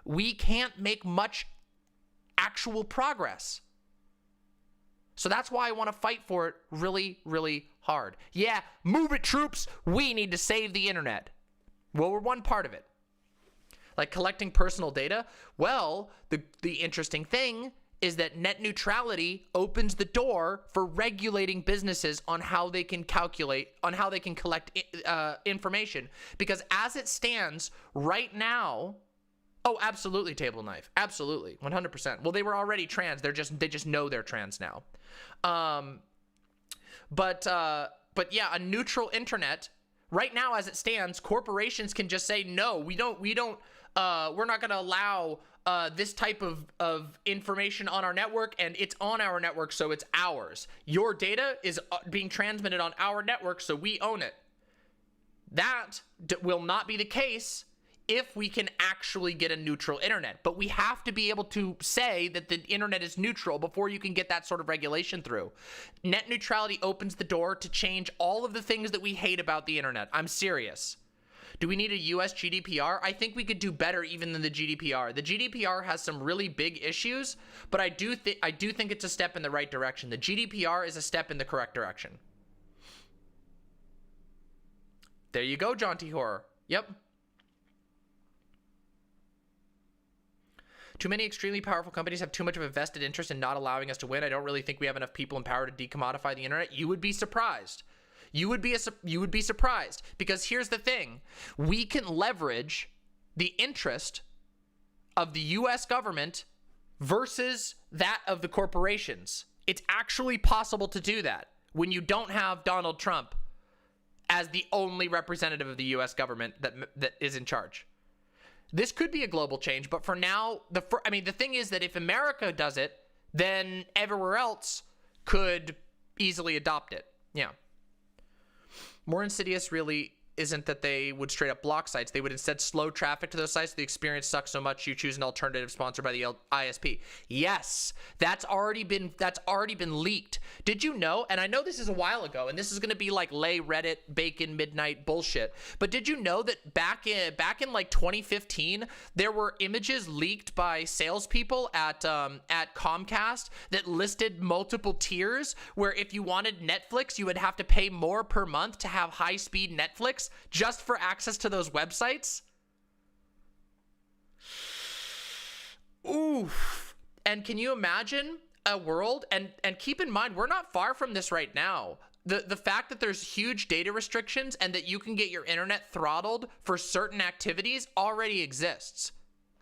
we can't make much actual progress. So that's why I want to fight for it really, really hard. Yeah, move it, troops. We need to save the internet. Well, we're one part of it. Like collecting personal data. Well, the interesting thing is that net neutrality opens the door for regulating businesses on how they can calculate, on how they can collect information. Because as it stands right now, oh, absolutely, Table Knife. Absolutely, 100%. Well, they were already trans. They just know they're trans now. But yeah, a neutral internet right now, as it stands, corporations can just say no. We're not going to allow this type of information on our network, and it's on our network, so it's ours. Your data is being transmitted on our network, so we own it. That will not be the case if we can actually get a neutral internet. But we have to be able to say that the internet is neutral before you can get that sort of regulation through. Net neutrality opens the door to change all of the things that we hate about the internet. I'm serious. Do we need a US GDPR? I think we could do better even than the GDPR. The GDPR has some really big issues, but I do think it's a step in the right direction. The GDPR is a step in the correct direction. There you go, Jaunty Horror. Yep. Too many extremely powerful companies have too much of a vested interest in not allowing us to win. I don't really think we have enough people in power to decommodify the internet. You would be surprised. You would be surprised, because here's the thing. We can leverage the interest of the US government versus that of the corporations. It's actually possible to do that when you don't have Donald Trump as the only representative of the US government that is in charge. This could be a global change, but for now, the thing is that if America does it, then everywhere else could easily adopt it. Yeah. More insidious really isn't that they would straight up block sites. They would instead slow traffic to those sites. The experience sucks so much you choose an alternative sponsored by the ISP. Yes, that's already been leaked. Did you know? And I know this is a while ago, and this is going to be like lay Reddit bacon midnight bullshit. But did you know that back in like 2015, there were images leaked by salespeople at Comcast that listed multiple tiers where if you wanted Netflix, you would have to pay more per month to have high-speed Netflix just for access to those websites? Oof. And can you imagine a world, and keep in mind, we're not far from this right now. The fact that there's huge data restrictions and that you can get your internet throttled for certain activities already exists.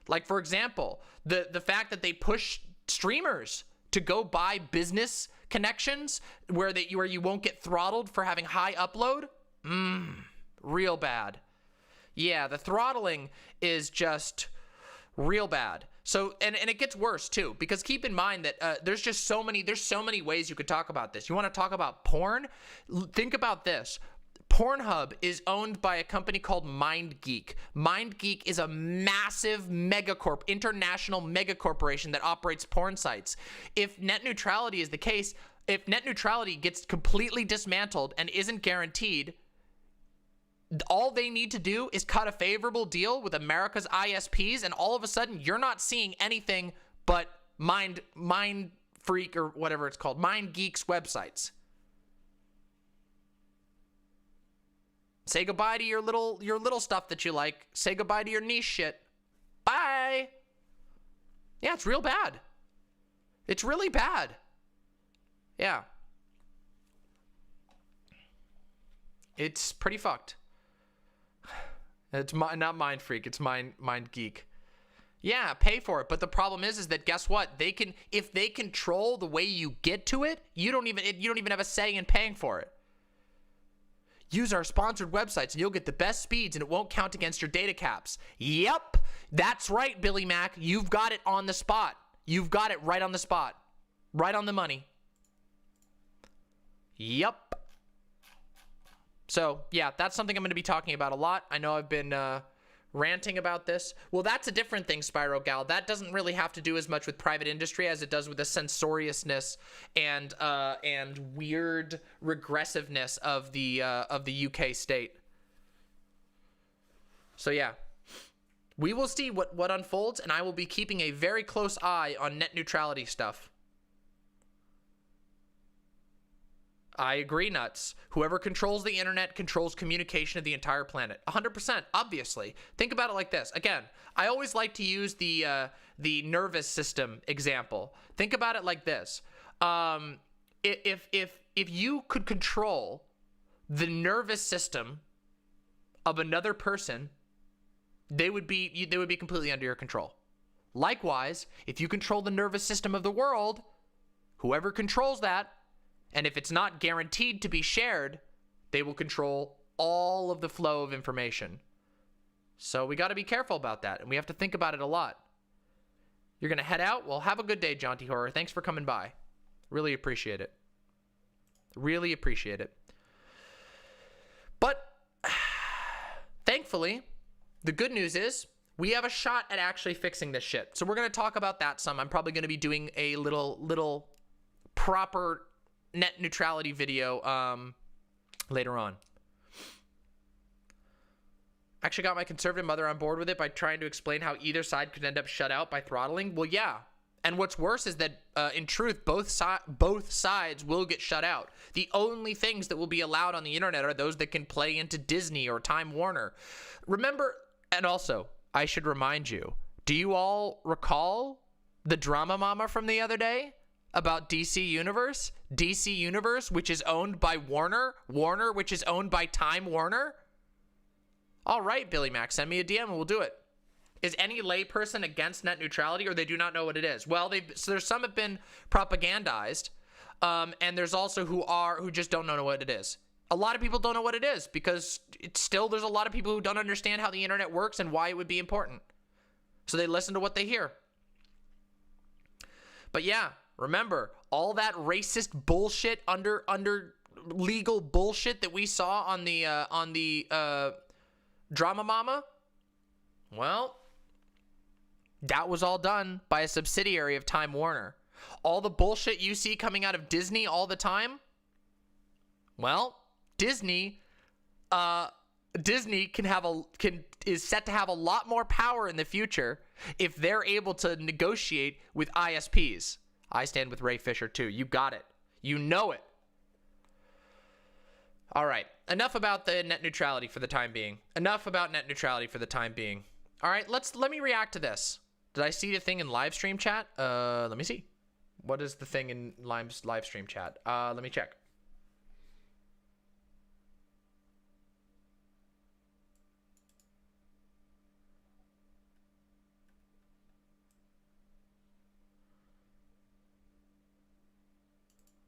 Like, for example, the fact that they push streamers to go buy business connections where you won't get throttled for having high upload. Real bad. Yeah, the throttling is just real bad. So, and it gets worse too, because keep in mind that there's so many ways you could talk about this. You want to talk about porn? Think about this. Pornhub is owned by a company called MindGeek. MindGeek is a massive international mega corporation that operates porn sites. If net neutrality is the case, if net neutrality gets completely dismantled and isn't guaranteed, all they need to do is cut a favorable deal with America's ISPs, and all of a sudden you're not seeing anything but Mind Freak or whatever it's called, MindGeek's websites. Say goodbye to your little stuff that you like. Say goodbye to your niche shit. Bye. Yeah, it's real bad. It's really bad. Yeah. It's pretty fucked. It's not Mind Freak, it's Mind Geek. Yeah, pay for it, but the problem is that guess what? If they control the way you get to it, you don't even have a say in paying for it. Use our sponsored websites and you'll get the best speeds and it won't count against your data caps. Yep, that's right, Billy Mack. You've got it on the spot. You've got it right on the spot. Right on the money. Yep. So, yeah, that's something I'm going to be talking about a lot. I know I've been ranting about this. Well, that's a different thing, Spyro Gal. That doesn't really have to do as much with private industry as it does with the censoriousness and weird regressiveness of the UK state. So, yeah. We will see what unfolds, and I will be keeping a very close eye on net neutrality stuff. I agree, Nuts. Whoever controls the internet controls communication of the entire planet. 100%, obviously. Think about it like this. Again, I always like to use the nervous system example. Think about it like this. If you could control the nervous system of another person, they would be completely under your control. Likewise, if you control the nervous system of the world, whoever controls that, and if it's not guaranteed to be shared, they will control all of the flow of information. So we got to be careful about that, and we have to think about it a lot. You're going to head out? Well, have a good day, Jaunty Horror. Thanks for coming by. Really appreciate it. Really appreciate it. But thankfully, the good news is we have a shot at actually fixing this shit. So we're going to talk about that some. I'm probably going to be doing a little proper net neutrality video later on. Actually got my conservative mother on board with it by trying to explain how either side could end up shut out by throttling. Well, yeah. And what's worse is that, in truth, both sides will get shut out. The only things that will be allowed on the internet are those that can play into Disney or Time Warner. Remember, and also, I should remind you, do you all recall the drama mama from the other day about DC Universe? DC Universe, which is owned by Warner. Warner, which is owned by Time Warner. All right, Billy Mack, send me a DM and we'll do it. Is any layperson against net neutrality, or they do not know what it is? Well, so there's some have been propagandized, and there's also who just don't know what it is. A lot of people don't know what it is because there's a lot of people who don't understand how the internet works and why it would be important. So they listen to what they hear. But yeah, remember all that racist bullshit under legal bullshit that we saw on the drama mama. Well, that was all done by a subsidiary of Time Warner. All the bullshit you see coming out of Disney all the time, well, Disney is set to have a lot more power in the future if they're able to negotiate with ISPs. I stand with Ray Fisher too. You got it. You know it. All right. Enough about the net neutrality for the time being. All right, let me react to this. Did I see the thing in live stream chat? Let me see. What is the thing in live stream chat? Let me check.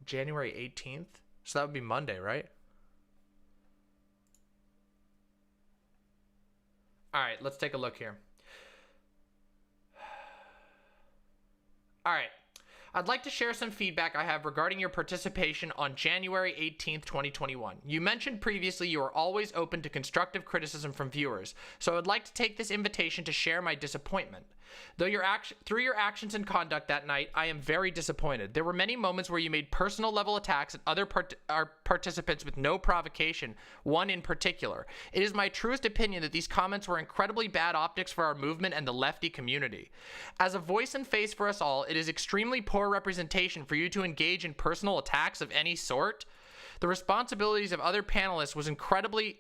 January 18th? So that would be Monday, right? All right, let's take a look here. All right. I'd like to share some feedback I have regarding your participation on January 18th, 2021. You mentioned previously you are always open to constructive criticism from viewers, so I would like to take this invitation to share my disappointment. Through your actions and conduct that night, I am very disappointed. There were many moments where you made personal level attacks at other participants with no provocation, one in particular. It is my truest opinion that these comments were incredibly bad optics for our movement and the lefty community. As a voice and face for us all, it is extremely poor representation for you to engage in personal attacks of any sort. The response of other panelists was incredibly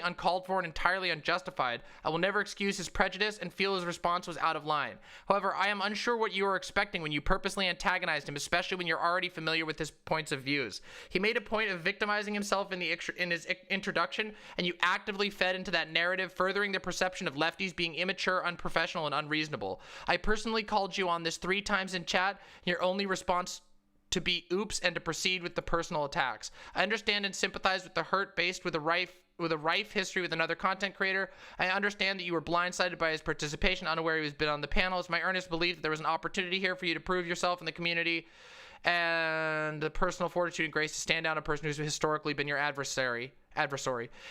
uncalled for and entirely unjustified. I will never excuse his prejudice and feel his response was out of line. However, I am unsure what you are expecting when you purposely antagonized him, especially when you're already familiar with his points of views. He made a point of victimizing himself in his introduction, and you actively fed into that narrative, furthering the perception of lefties being immature, unprofessional, and unreasonable. I personally called you on this 3 times in chat. Your only response to be oops and to proceed with the personal attacks. I understand and sympathize with the hurt based with a rife history with another content creator. I understand that you were blindsided by his participation, unaware he has been on the panel. It's my earnest belief that there was an opportunity here for you to prove yourself in the community and the personal fortitude and grace to stand down a person who's historically been your adversary.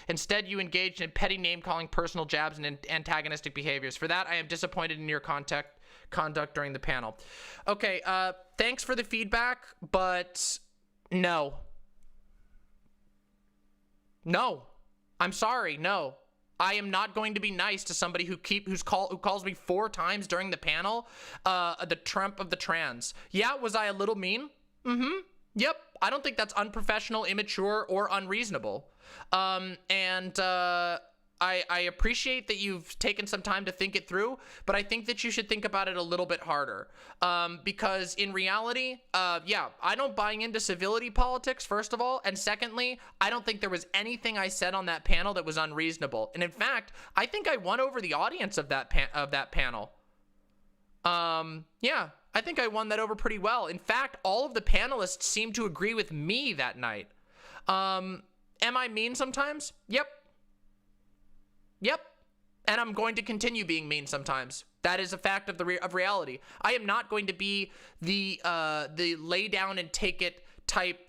Instead, you engaged in petty name-calling, personal jabs, and antagonistic behaviors. For that, I am disappointed in your conduct during the panel. Okay, thanks for the feedback, but no. No. I'm sorry, no. I am not going to be nice to somebody who calls me 4 times during the panel, the Trump of the trans. Yeah, was I a little mean? Mm-hmm. Yep. I don't think that's unprofessional, immature, or unreasonable. I appreciate that you've taken some time to think it through, but I think that you should think about it a little bit harder. Because in reality, yeah, I don't buy into civility politics, first of all. And secondly, I don't think there was anything I said on that panel that was unreasonable. And in fact, I think I won over the audience of that panel. Yeah, I think I won that over pretty well. In fact, all of the panelists seemed to agree with me that night. Am I mean sometimes? Yep. And I'm going to continue being mean sometimes. That is a fact of reality. I am not going to be the lay down and take it type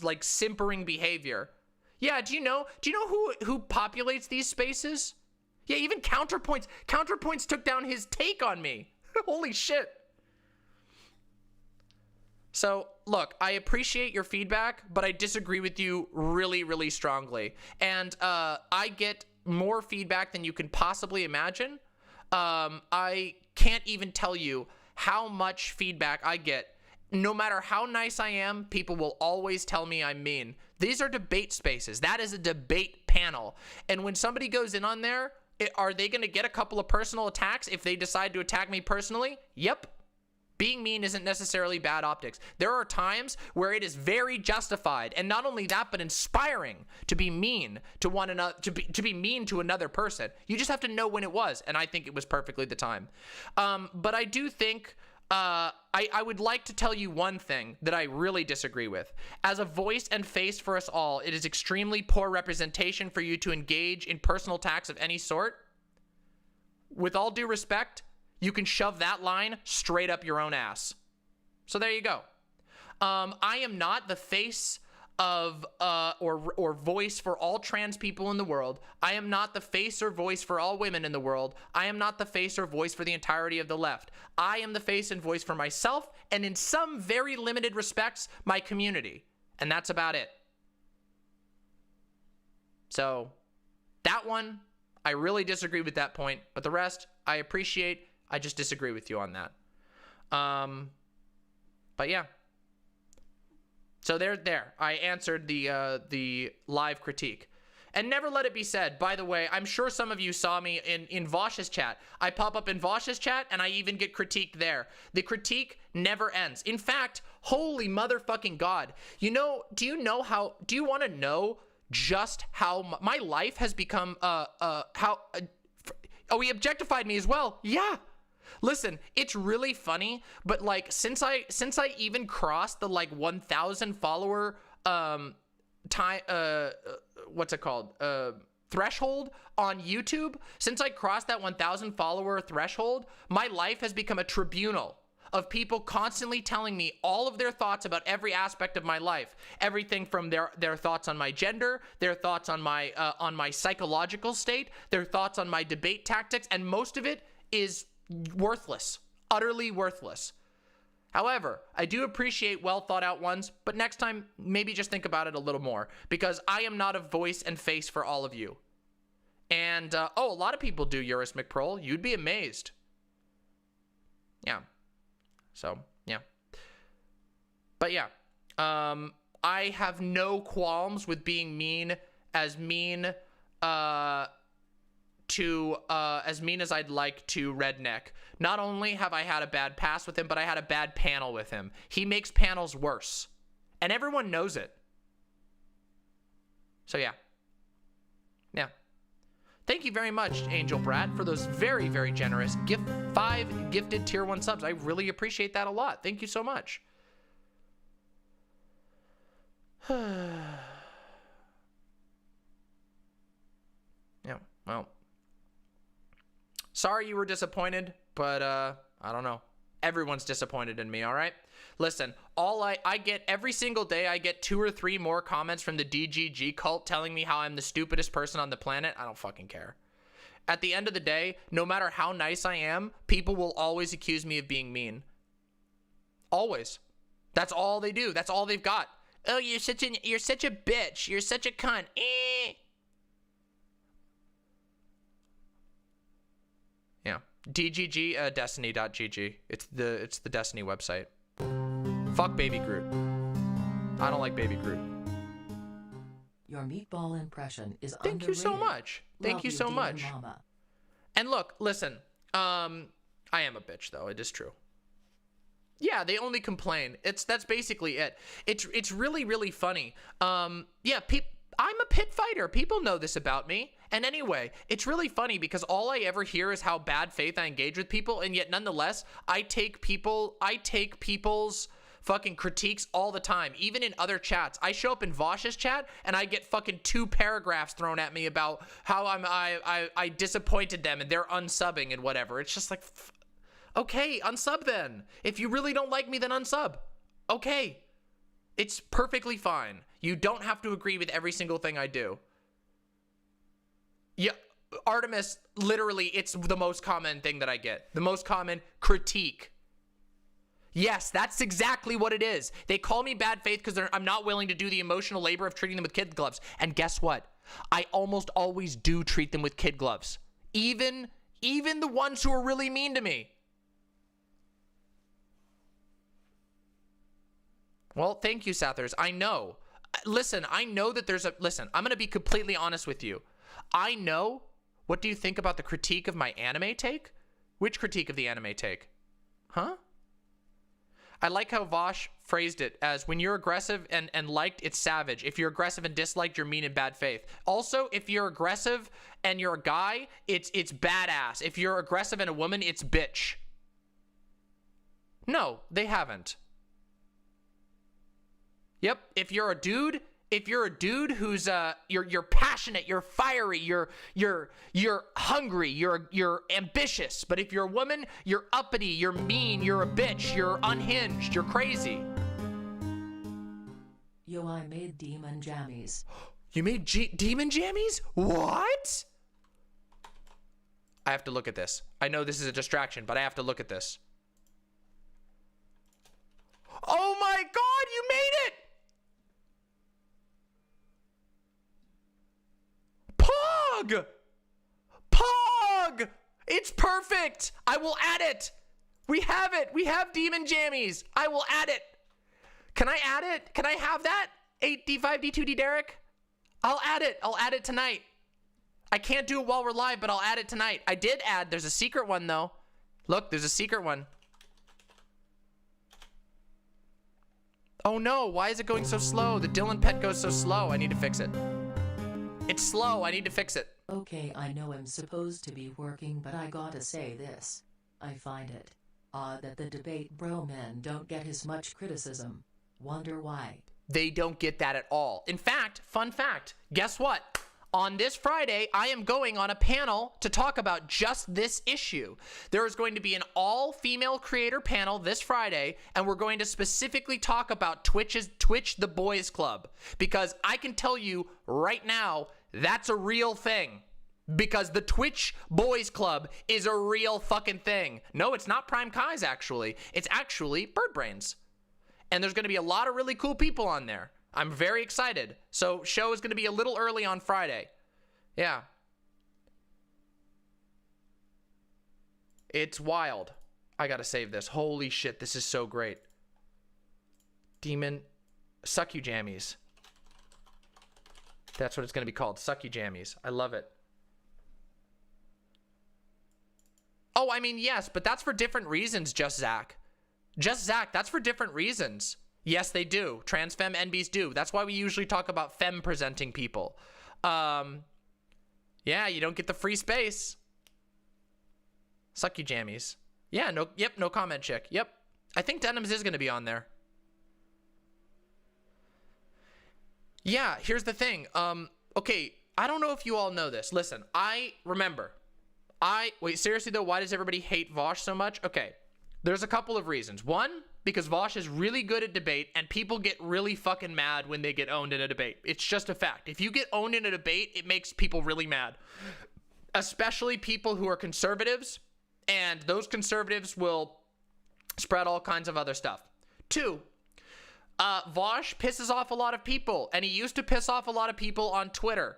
like simpering behavior. Yeah, do you know who populates these spaces? Yeah, even Counterpoints took down his take on me. Holy shit. So, look, I appreciate your feedback, but I disagree with you really, really strongly. And I get more feedback than you can possibly imagine. I can't even tell you how much feedback I get. No matter how nice I am, people will always tell me I'm mean. These are debate spaces. That is a debate panel. And when somebody goes in on there, are they going to get a couple of personal attacks if they decide to attack me personally? Yep. Being mean isn't necessarily bad optics. There are times where it is very justified, and not only that, but inspiring to be mean to one another, to be mean to another person. You just have to know when it was, and I think it was perfectly the time. But I do think I would like to tell you one thing that I really disagree with. As a voice and face for us all, it is extremely poor representation for you to engage in personal attacks of any sort. With all due respect, you can shove that line straight up your own ass. So there you go. I am not the face of or voice for all trans people in the world. I am not the face or voice for all women in the world. I am not the face or voice for the entirety of the left. I am the face and voice for myself, and in some very limited respects, my community. And that's about it. So that one, I really disagree with that point, but the rest I appreciate. I just disagree with you on that. But yeah. So there. I answered the live critique. And never let it be said, by the way, I'm sure some of you saw me in Vosh's chat. I pop up in Vosh's chat and I even get critiqued there. The critique never ends. In fact, holy motherfucking God. Do you want to know just how my life has become, oh, he objectified me as well. Yeah. Listen, it's really funny, but like since I even crossed the like 1,000 follower threshold on YouTube, since I crossed that 1,000 follower threshold, my life has become a tribunal of people constantly telling me all of their thoughts about every aspect of my life. Everything from their thoughts on my gender, their thoughts on my psychological state, their thoughts on my debate tactics, and most of it is worthless, utterly worthless. However, I do appreciate well thought out ones, but next time, maybe just think about it a little more, because I am not a voice and face for all of you. And, a lot of people do, Eurus McProl. You'd be amazed. Yeah. So, yeah. But yeah, I have no qualms with being mean as I'd like to Redneck. Not only have I had a bad pass with him, but I had a bad panel with him. He makes panels worse, and everyone knows it. So yeah. Thank you very much, Angel Brat, for those very, very generous 5 gifted tier 1 subs. I really appreciate that a lot. Thank you so much. Yeah, well. Sorry you were disappointed, but I don't know. Everyone's disappointed in me, all right? Listen, I get every single day, I get 2 or 3 more comments from the DGG cult telling me how I'm the stupidest person on the planet. I don't fucking care. At the end of the day, no matter how nice I am, people will always accuse me of being mean. Always. That's all they do. That's all they've got. Oh, you're such a bitch. You're such a cunt. Yeah. DGG, Destiny.gg. It's the Destiny website. Fuck Baby Groot. I don't like Baby Groot. Your meatball impression is Thank you so much. Thank you so much. Mama. And look, listen. I am a bitch though. It is true. Yeah, they only complain. That's basically it. It's really, really funny. Yeah, I'm a pit fighter. People know this about me. And anyway, it's really funny because all I ever hear is how bad faith I engage with people, and yet nonetheless, I take people's fucking critiques all the time, even in other chats. I show up in Vosh's chat and I get fucking 2 paragraphs thrown at me about how I disappointed them and they're unsubbing and whatever. It's just like, okay, unsub then. If you really don't like me, then unsub. Okay. It's perfectly fine. You don't have to agree with every single thing I do. Yeah, Artemis, literally, it's the most common thing that I get. The most common critique. Yes, that's exactly what it is. They call me bad faith because I'm not willing to do the emotional labor of treating them with kid gloves. And guess what? I almost always do treat them with kid gloves. Even the ones who are really mean to me. Well, thank you, Sathers. I know. Listen, I know that there's a... Listen, I'm going to be completely honest with you. I know... What do you think about the critique of my anime take? Which critique of the anime take? Huh? I like how Vosh phrased it as, when you're aggressive and liked, it's savage. If you're aggressive and disliked, you're mean and bad faith. Also, if you're aggressive and you're a guy, it's badass. If you're aggressive and a woman, it's bitch. No, they haven't. Yep, if you're a dude who's you're passionate, you're fiery, you're hungry, you're ambitious. But if you're a woman, you're uppity, you're mean, you're a bitch, you're unhinged, you're crazy. Yo, I made demon jammies. You made demon jammies? What? I have to look at this. I know this is a distraction, but I have to look at this. Oh my God, you made it! Pog! Pog! It's perfect! I will add it! We have it! We have demon jammies! I will add it! Can I add it? Can I have that? 8D5D2D Derek? I'll add it. I'll add it tonight. I can't do it while we're live, but I'll add it tonight. I did add. There's a secret one, though. Look, there's a secret one. Oh, no. Why is it going so slow? The Dylan pet goes so slow. I need to fix it. It's slow. I need to fix it. Okay, I know I'm supposed to be working, but I gotta say this. I find it odd that the debate bro men don't get as much criticism. Wonder why. They don't get that at all. In fact, fun fact, guess what? On this Friday, I am going on a panel to talk about just this issue. There is going to be an all-female creator panel this Friday, and we're going to specifically talk about Twitch the Boys Club. Because I can tell you right now, that's a real thing. Because the Twitch Boys Club is a real fucking thing. No, it's not Prime Kai's, actually. It's actually Bird Brains. And there's going to be a lot of really cool people on there. I'm very excited. So show is going to be a little early on Friday. Yeah. It's wild. I got to save this. Holy shit, this is so great. Demon Suck You Jammies. That's what it's going to be called. Suck You Jammies. I love it. Oh, I mean, yes, but that's for different reasons, Just Zach. Just Zach, that's for different reasons. Yes, they do. Trans femme NBs do. That's why we usually talk about femme presenting people. Yeah, you don't get the free space. Suck you jammies. Yeah, no, yep, no comment chick. Yep. I think Denims is going to be on there. Yeah, here's the thing. Okay, I don't know if you all know this. Listen, wait, seriously though, why does everybody hate Vosh so much? Okay, there's a couple of reasons. One, because Vosh is really good at debate, and people get really fucking mad when they get owned in a debate. It's just a fact. If you get owned in a debate, it makes people really mad. Especially people who are conservatives, and those conservatives will spread all kinds of other stuff. Two, Vosh pisses off a lot of people, and he used to piss off a lot of people on Twitter.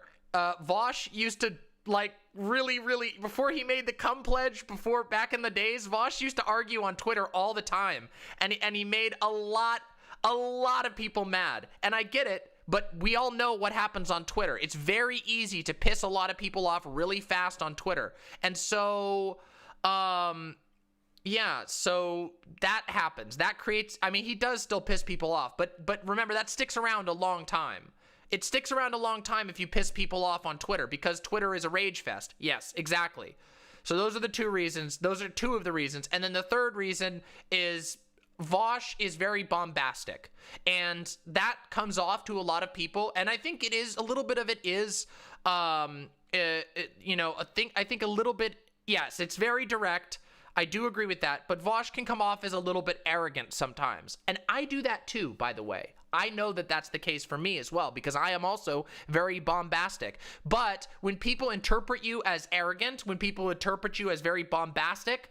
Vosh used to, like, really, before he made the cum pledge, back in the days, Vosh used to argue on Twitter all the time, and he made a lot of people mad. And I get it, but we all know what happens on Twitter. It's very easy to piss a lot of people off really fast on Twitter. And so, yeah, so that happens. That creates, I mean, he does still piss people off, but remember, that sticks around a long time. It sticks around a long time if you piss people off on Twitter, because Twitter is a rage fest. Yes, exactly. So those are the two reasons. Those are two of the reasons. And then the third reason is Vosh is very bombastic. And that comes off to a lot of people. And I think it is, a little bit of it is, you know, I think a little bit, yes, it's very direct. I do agree with that. But Vosh can come off as a little bit arrogant sometimes. And I do that too, by the way. I know that that's the case for me as well, because I am also very bombastic. But when people interpret you as arrogant, when people interpret you as very bombastic,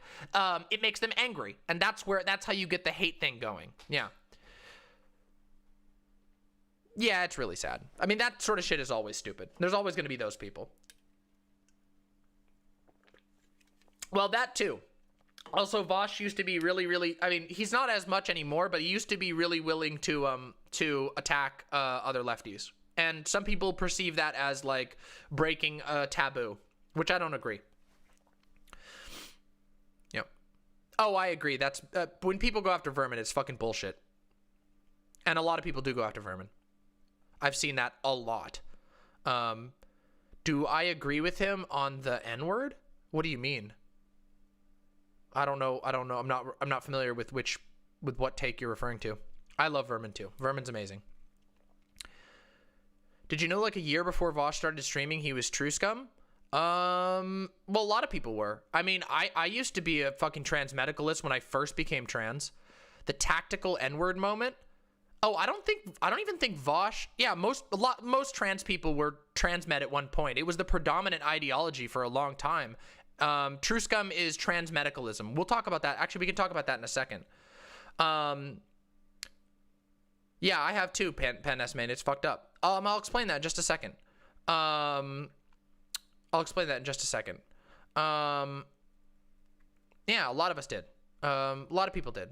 it makes them angry. And that's how you get the hate thing going. Yeah. Yeah, it's really sad. I mean, that sort of shit is always stupid. There's always going to be those people. Well, that too. Also, Vosh used to be really, I mean, he's not as much anymore, but he used to be really willing to attack other lefties. And some people perceive that as, like, breaking a taboo, which I don't agree. Yep. Oh, I agree. That's, when people go after Vermin, it's fucking bullshit. And a lot of people do go after Vermin. I've seen that a lot. Do I agree with him on the N-word? What do you mean? I don't know. I'm not familiar with what take you're referring to. I love Vermin too. Vermin's amazing. Did you know, like, a year before Vosh started streaming, he was true scum? Well, a lot of people were. I mean, I used to be a fucking trans medicalist when I first became trans. The tactical N-word moment. Oh, I don't even think Vosh. Yeah, most trans people were trans med at one point. It was the predominant ideology for a long time. True scum is trans medicalism. We'll talk about that. Actually, we can talk about that in a second. Yeah, I have too, Pan S Man. It's fucked up. I'll explain that in just a second. Yeah, a lot of us did. A lot of people did.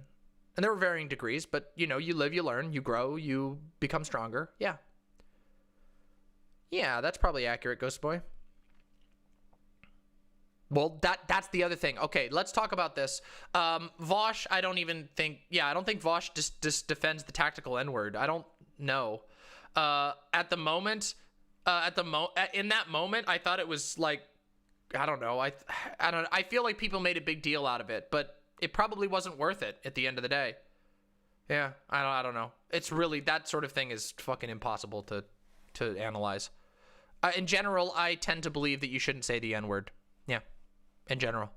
And there were varying degrees, but, you know, you live, you learn, you grow, you become stronger. Yeah. Yeah, that's probably accurate, Ghost Boy. Well, that's the other thing. Okay, let's talk about this. Vosh, I don't think Vosh just defends the tactical N-word. I don't know. In that moment, I thought it was like, I don't know. I feel like people made a big deal out of it, but it probably wasn't worth it at the end of the day. Yeah, I don't know. It's really, that sort of thing is fucking impossible to analyze. In general, I tend to believe that you shouldn't say the N-word. Yeah, in general.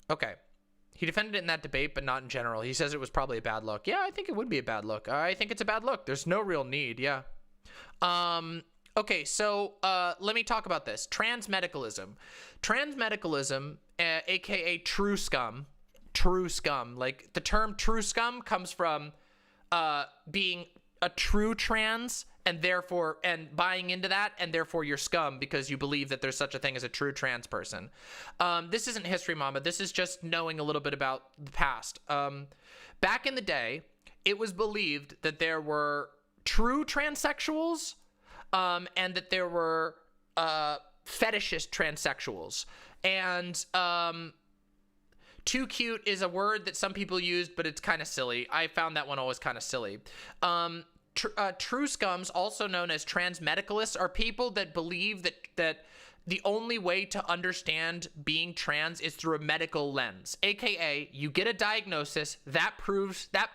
Okay. He defended it in that debate, but not in general. He says it was probably a bad look. Yeah, I think it would be a bad look. I think it's a bad look. There's no real need, yeah. Okay, so let me talk about this. Transmedicalism. Transmedicalism, aka true scum. True scum. Like, the term true scum comes from being a true trans and buying into that, and therefore you're scum because you believe that there's such a thing as a true trans person. This isn't history, mama. This is just knowing a little bit about the past. Back in the day, it was believed that there were true transsexuals, and that there were fetishist transsexuals. And too cute is a word that some people used, but it's kind of silly. I found that one always kind of silly. True scums, also known as transmedicalists, are people that believe that the only way to understand being trans is through a medical lens, aka you get a diagnosis that proves that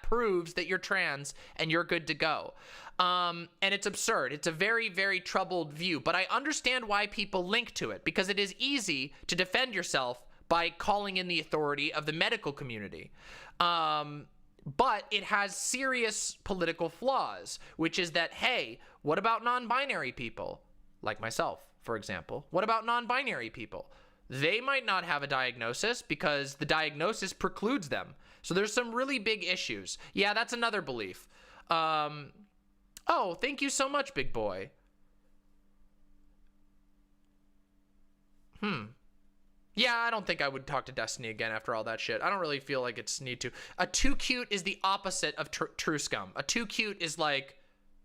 you're trans and you're good to go. And it's absurd. It's a very, very troubled view, but I understand why people link to it, because it is easy to defend yourself by calling in the authority of the medical community. But it has serious political flaws, which is that, hey, what about non-binary people? Like myself, for example. What about non-binary people? They might not have a diagnosis because the diagnosis precludes them. So there's some really big issues. Yeah, that's another belief. Oh, thank you so much, big boy. Yeah, I don't think I would talk to Destiny again after all that shit. I don't really feel like it's need to. A too cute is the opposite of true scum. A too cute is like,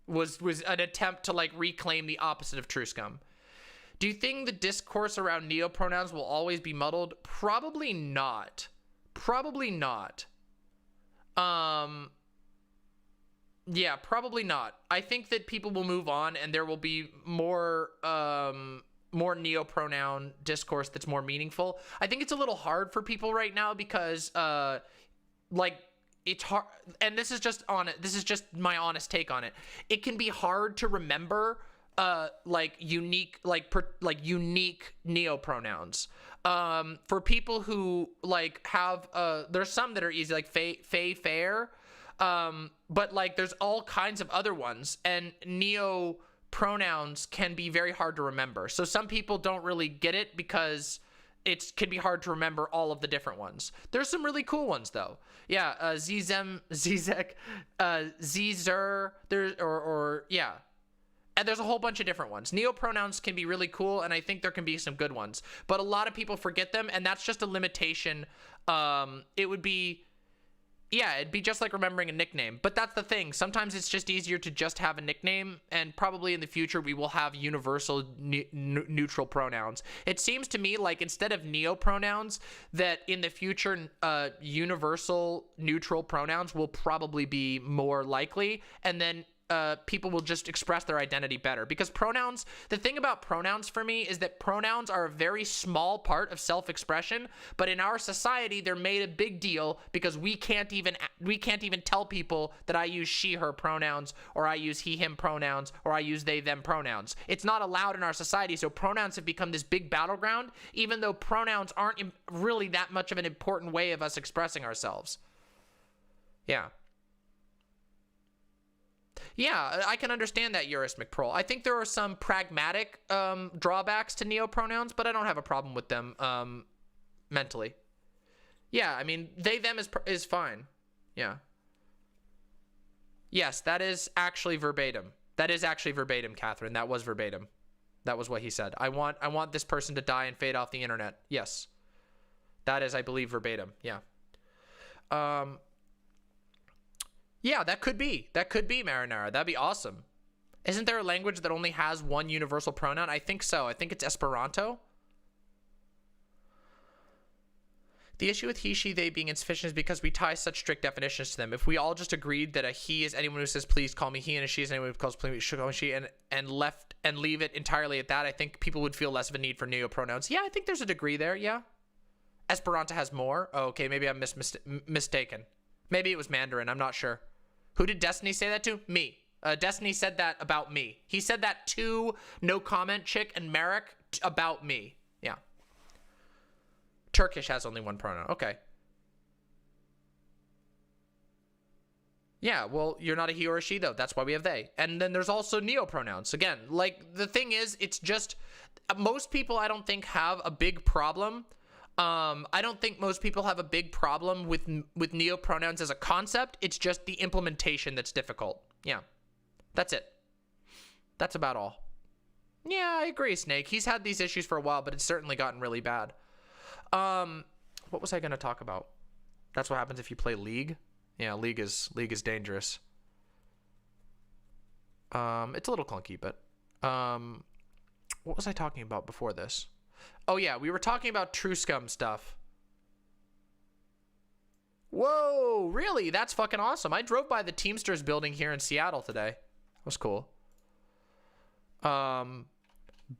was an attempt to like reclaim the opposite of true scum. Do you think the discourse around neopronouns will always be muddled? Probably not. Probably not. Yeah, probably not. I think that people will move on and there will be more neopronoun discourse that's more meaningful. I think it's a little hard for people right now because like, it's hard, and this is just my honest take on it. It can be hard to remember like unique unique neopronouns. For people who like have there's some that are easy, like fair, but like there's all kinds of other ones, and neo pronouns can be very hard to remember. So some people don't really get it because it can be hard to remember all of the different ones. There's some really cool ones though. Yeah, Zizek, Zizer, yeah. And there's a whole bunch of different ones. Neopronouns can be really cool, and I think there can be some good ones. But a lot of people forget them, and that's just a limitation. It would be, yeah, it'd be just like remembering a nickname. But that's the thing. Sometimes it's just easier to just have a nickname, and probably in the future we will have universal neutral pronouns. It seems to me like instead of neopronouns, that in the future universal neutral pronouns will probably be more likely, and then people will just express their identity better. Because pronouns, the thing about pronouns for me is that pronouns are a very small part of self-expression, but in our society they're made a big deal because we can't even tell people that I use she her pronouns, or I use he him pronouns, or I use they them pronouns. It's not allowed in our society, so pronouns have become this big battleground, even though pronouns aren't really that much of an important way of us expressing ourselves. Yeah. Yeah, I can understand that, Eurus McProll. I think there are some pragmatic drawbacks to neopronouns, but I don't have a problem with them mentally. Yeah, I mean, they, them is fine. Yeah. Yes, that is actually verbatim. That is actually verbatim, Catherine. That was verbatim. That was what he said. I want this person to die and fade off the internet. Yes. That is, I believe, verbatim. Yeah. Yeah, that could be. That could be, Marinara. That'd be awesome. Isn't there a language that only has one universal pronoun? I think so. I think it's Esperanto. The issue with he, she, they being insufficient is because we tie such strict definitions to them. If we all just agreed that a he is anyone who says please call me he, and a she is anyone who calls please should call me she, and leave it entirely at that, I think people would feel less of a need for neopronouns. Yeah, I think there's a degree there. Yeah. Esperanto has more. Oh, okay, maybe I'm mistaken. Maybe it was Mandarin. I'm not sure. Who did Destiny say that to? Me. Destiny said that about me. He said that to No Comment Chick and Merrick about me. Yeah. Turkish has only one pronoun. Okay. Yeah, well, you're not a he or a she, though. That's why we have they. And then there's also neopronouns. Again, like, the thing is, it's just, most people, I don't think, have a big problem. I don't think most people have a big problem with neopronouns as a concept. It's just the implementation that's difficult. Yeah. That's it. That's about all. Yeah, I agree, Snake. He's had these issues for a while, but it's certainly gotten really bad. What was I going to talk about? That's what happens if you play League. Yeah, League is dangerous. It's a little clunky, but what was I talking about before this? Oh yeah, we were talking about True Scum stuff. Whoa, really? That's fucking awesome. I drove by the Teamsters building here in Seattle today. That was cool.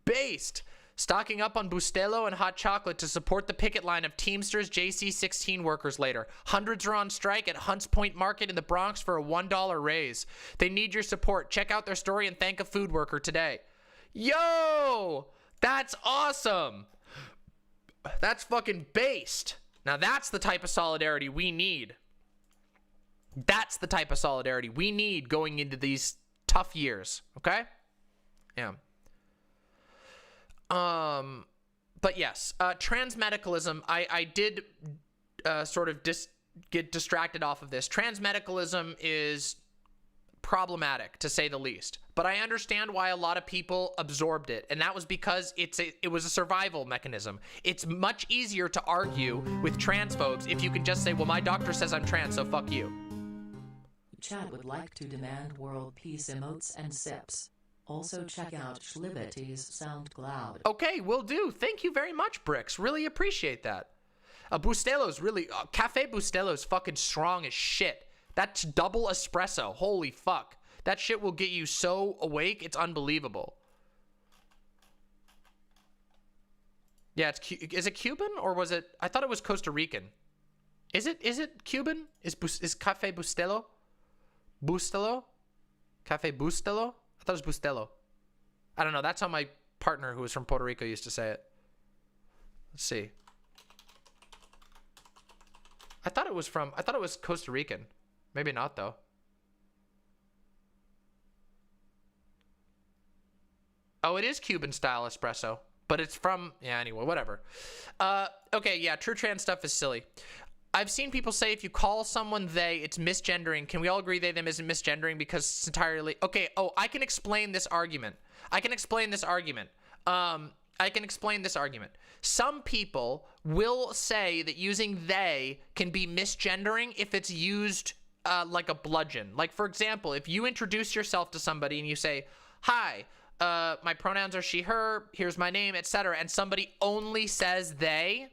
Based. Stocking up on Bustelo and hot chocolate to support the picket line of Teamsters JC16 workers later. Hundreds are on strike at Hunts Point Market in the Bronx for a $1 raise. They need your support. Check out their story and thank a food worker today. Yo! That's awesome. That's fucking based. Now that's the type of solidarity we need. That's the type of solidarity we need going into these tough years. Okay? Yeah. But yes, transmedicalism, I did sort of get distracted off of this. Transmedicalism is problematic, to say the least. But I understand why a lot of people absorbed it, and that was because it was a survival mechanism. It's much easier to argue with transphobes if you can just say, well, my doctor says I'm trans, so fuck you. Chat would like to demand world peace emotes and sips. Also check out Schlibity's SoundCloud. Okay, will do. Thank you very much, Bricks. Really appreciate that. Bustelo's really... Cafe Bustelo's fucking strong as shit. That's double espresso. Holy fuck. That shit will get you so awake, it's unbelievable. Yeah, is it Cuban or was it... I thought it was Costa Rican. Is it Cuban? Is Cafe Bustelo? Bustelo? Cafe Bustelo? I thought it was Bustelo. I don't know. That's how my partner, who was from Puerto Rico, used to say it. Let's see. I thought it was Costa Rican. Maybe not, though. Oh, it is Cuban style espresso, but it's from, yeah, anyway, whatever. Okay, yeah, true trans stuff is silly. I've seen people say if you call someone they, it's misgendering. Can we all agree they, them isn't misgendering because it's entirely, okay, oh, I can explain this argument. Some people will say that using they can be misgendering if it's used like a bludgeon. Like, for example, if you introduce yourself to somebody and you say, hi, my pronouns are she, her, here's my name, etc., and somebody only says they,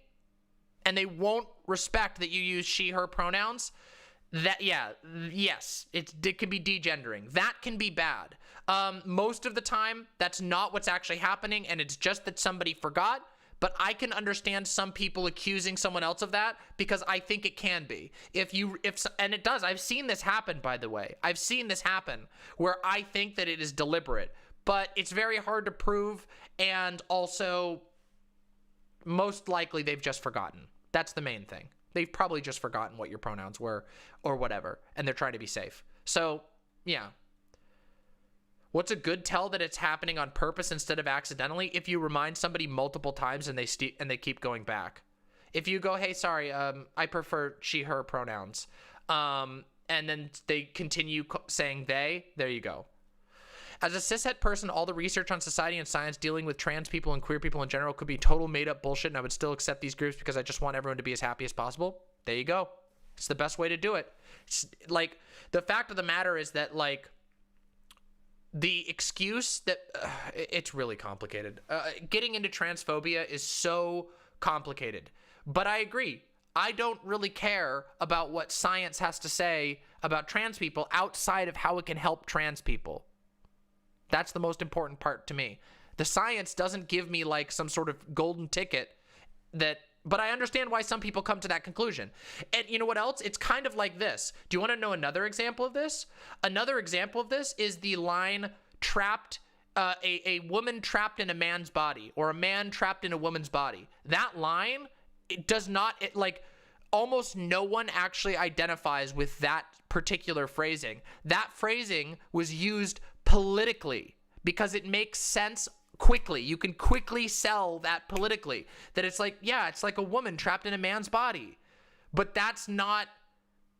and they won't respect that you use she, her pronouns, that, yeah, yes, it can be degendering. That can be bad. Most of the time, that's not what's actually happening, and it's just that somebody forgot. But I can understand some people accusing someone else of that because I think it can be. And it does. I've seen this happen, by the way. I've seen this happen where I think that it is deliberate, but it's very hard to prove, and also most likely they've just forgotten. That's the main thing. They've probably just forgotten what your pronouns were or whatever, and they're trying to be safe. So, yeah. What's a good tell that it's happening on purpose instead of accidentally? If you remind somebody multiple times and they keep going back. If you go, hey, sorry, I prefer she, her pronouns, and then they continue saying they, there you go. As a cishet person, all the research on society and science dealing with trans people and queer people in general could be total made up bullshit, and I would still accept these groups because I just want everyone to be as happy as possible. There you go. It's the best way to do it. It's, like, the fact of the matter is that, like, the excuse that it's really complicated. Getting into transphobia is so complicated, but I agree. I don't really care about what science has to say about trans people outside of how it can help trans people. That's the most important part to me. The science doesn't give me like some sort of golden ticket but I understand why some people come to that conclusion. And you know what else? It's kind of like this. Do you want to know another example of this? Another example of this is the line trapped, a woman trapped in a man's body, or a man trapped in a woman's body. That line, it does not, like, almost no one actually identifies with that particular phrasing. That phrasing was used politically because it makes sense quickly. You can quickly sell that politically, that it's like, yeah, it's like a woman trapped in a man's body. But that's not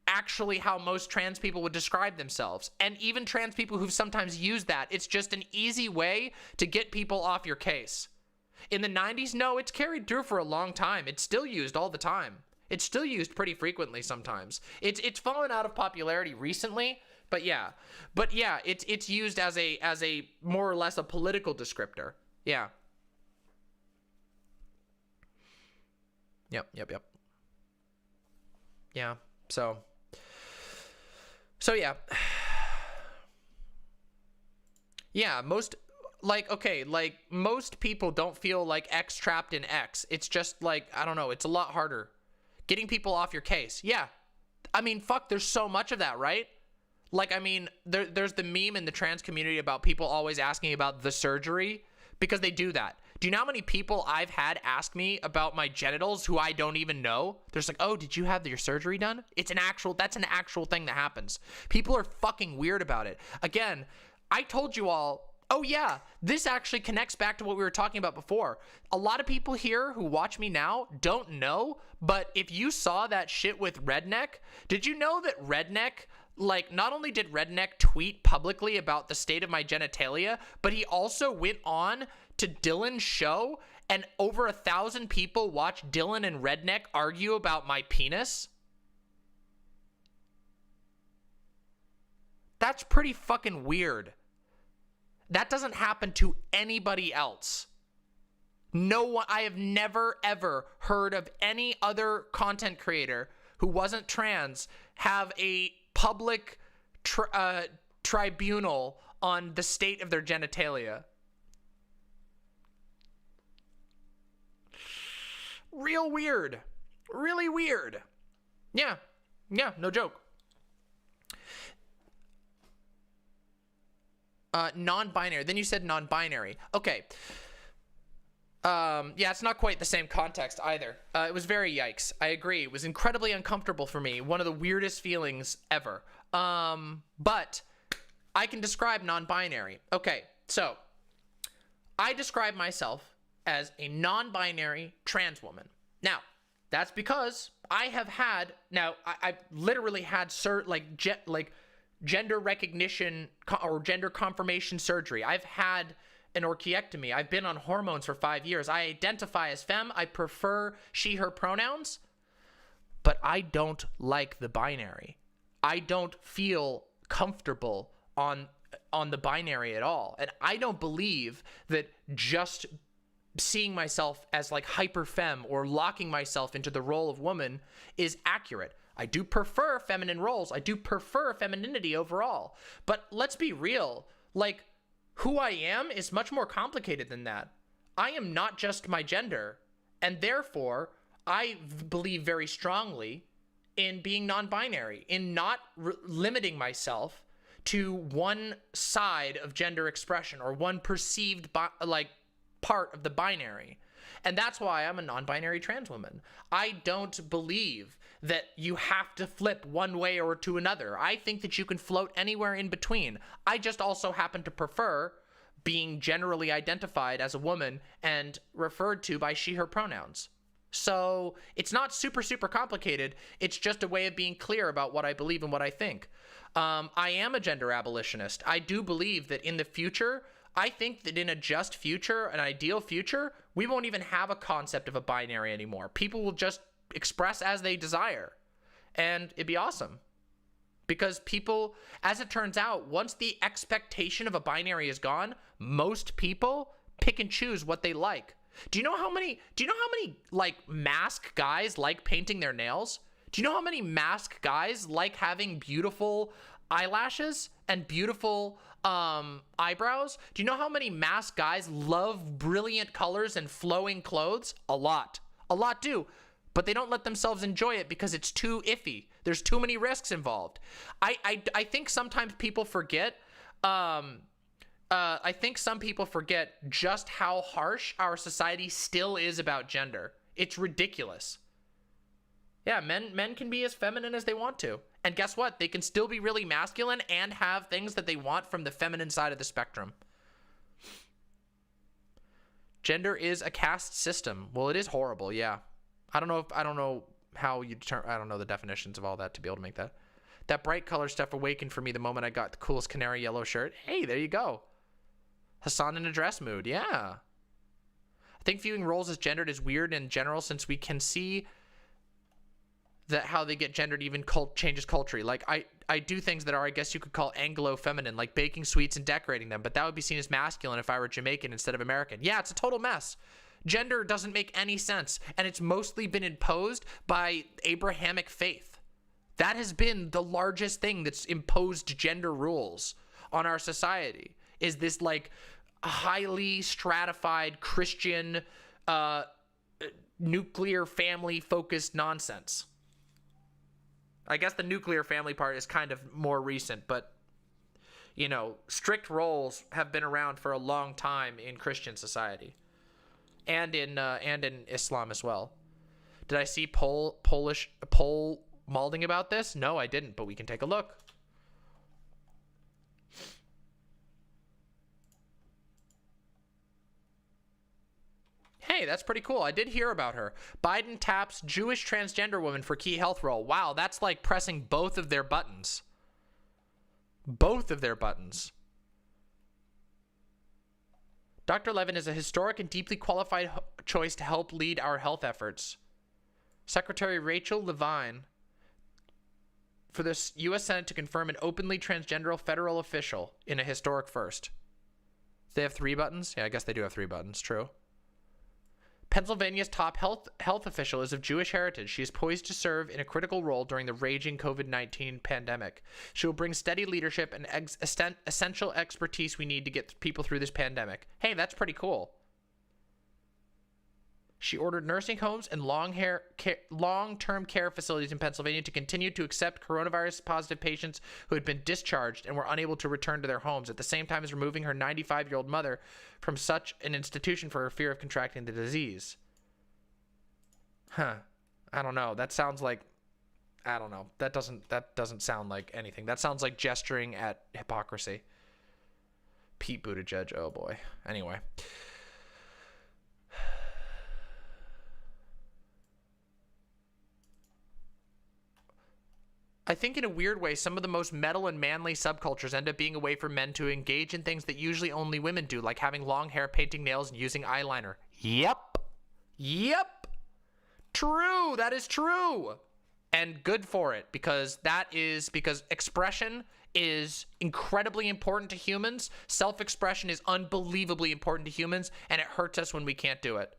actually how most trans people would describe themselves. And even trans people who've sometimes used that, it's just an easy way to get people off your case. In the 90s, no, it's carried through for a long time. It's still used all the time. It's still used pretty frequently sometimes. It's fallen out of popularity recently, but yeah, it's used as a more or less a political descriptor. Yeah. Yep. Yeah. So yeah. Yeah, most people don't feel like X trapped in X. It's just like, I don't know, it's a lot harder. Getting people off your case. Yeah. I mean, fuck, there's so much of that, right? Like, I mean, there's the meme in the trans community about people always asking about the surgery because they do that. Do you know how many people I've had ask me about my genitals who I don't even know? They're just like, oh, did you have your surgery done? That's an actual thing that happens. People are fucking weird about it. Again, I told you all, oh yeah, this actually connects back to what we were talking about before. A lot of people here who watch me now don't know, but if you saw that shit with Redneck, did you know that Redneck, like, not only did Redneck tweet publicly about the state of my genitalia, but he also went on to Dylan's show and over 1,000 people watched Dylan and Redneck argue about my penis? That's pretty fucking weird. That doesn't happen to anybody else. No one, I have never ever heard of any other content creator who wasn't trans have a public tribunal on the state of their genitalia. Real weird. Really weird. Yeah, no joke. Non-binary. Then you said non-binary. Okay. Yeah, it's not quite the same context either. It was very yikes. I agree. It was incredibly uncomfortable for me. One of the weirdest feelings ever. But I can describe non-binary. Okay, so I describe myself as a non-binary trans woman. Now, that's because I have had, I've literally had gender recognition or gender confirmation surgery. I've had an orchiectomy. I've been on hormones for 5 years. I identify as femme. I prefer she, her pronouns, but I don't like the binary. I don't feel comfortable on the binary at all. And I don't believe that just seeing myself as like hyper femme or locking myself into the role of woman is accurate. I do prefer feminine roles. I do prefer femininity overall. But let's be real. Like, who I am is much more complicated than that. I am not just my gender. And therefore, I believe very strongly in being non-binary, in not limiting myself to one side of gender expression or one perceived part of the binary. And that's why I'm a non-binary trans woman. I don't believe that you have to flip one way or to another. I think that you can float anywhere in between. I just also happen to prefer being generally identified as a woman and referred to by she, her pronouns. So it's not super, super complicated. It's just a way of being clear about what I believe and what I think. I am a gender abolitionist. I do believe that in the future, I think that in a just future, an ideal future, we won't even have a concept of a binary anymore. People will just express as they desire. And it'd be awesome. Because people, as it turns out, once the expectation of a binary is gone, most people pick and choose what they like. Do you know how many like mask guys like painting their nails? Do you know how many mask guys like having beautiful eyelashes and beautiful eyebrows? Do you know how many mask guys love brilliant colors and flowing clothes? A lot do, but they don't let themselves enjoy it because it's too iffy. There's too many risks involved. I think sometimes people forget. I think some people forget just how harsh our society still is about gender. It's ridiculous. Yeah, men can be as feminine as they want to. And guess what? They can still be really masculine and have things that they want from the feminine side of the spectrum. Gender is a caste system. Well, it is horrible, yeah. I don't know how you I don't know the definitions of all that to be able to make that. That bright color stuff awakened for me the moment I got the coolest canary yellow shirt. Hey, there you go. Hassan in a dress mood, yeah. I think viewing roles as gendered is weird in general since we can see that how they get gendered even changes culturally. Like, I do things that are, I guess you could call Anglo-feminine, like baking sweets and decorating them, but that would be seen as masculine if I were Jamaican instead of American. Yeah, it's a total mess. Gender doesn't make any sense, and it's mostly been imposed by Abrahamic faith. That has been the largest thing that's imposed gender rules on our society, is this, like, highly stratified Christian, nuclear family-focused nonsense. I guess the nuclear family part is kind of more recent, but, you know, strict roles have been around for a long time in Christian society, and in Islam as well. Did I see poll molding about this? No, I didn't, but we can take a look. Hey, that's pretty cool. I did hear about her. Biden taps Jewish transgender woman for key health role. Wow, that's like pressing both of their buttons. Both of their buttons. Dr. Levin is a historic and deeply qualified choice to help lead our health efforts. Secretary Rachel Levine for the U.S. Senate to confirm an openly transgender federal official in a historic first. They have 3 buttons? Yeah, I guess they do have 3 buttons. True. Pennsylvania's top health official is of Jewish heritage. She is poised to serve in a critical role during the raging COVID-19 pandemic. She will bring steady leadership and essential expertise we need to get people through this pandemic. Hey, that's pretty cool. She ordered nursing homes and long-term care facilities in Pennsylvania to continue to accept coronavirus-positive patients who had been discharged and were unable to return to their homes, at the same time as removing her 95-year-old mother from such an institution for her fear of contracting the disease. Huh. I don't know. That sounds like... I don't know. That doesn't sound like anything. That sounds like gesturing at hypocrisy. Pete Buttigieg. Oh, boy. Anyway. I think in a weird way, some of the most metal and manly subcultures end up being a way for men to engage in things that usually only women do, like having long hair, painting nails, and using eyeliner. Yep. Yep. True. That is true. And good for it, because expression is incredibly important to humans. Self-expression is unbelievably important to humans, and it hurts us when we can't do it.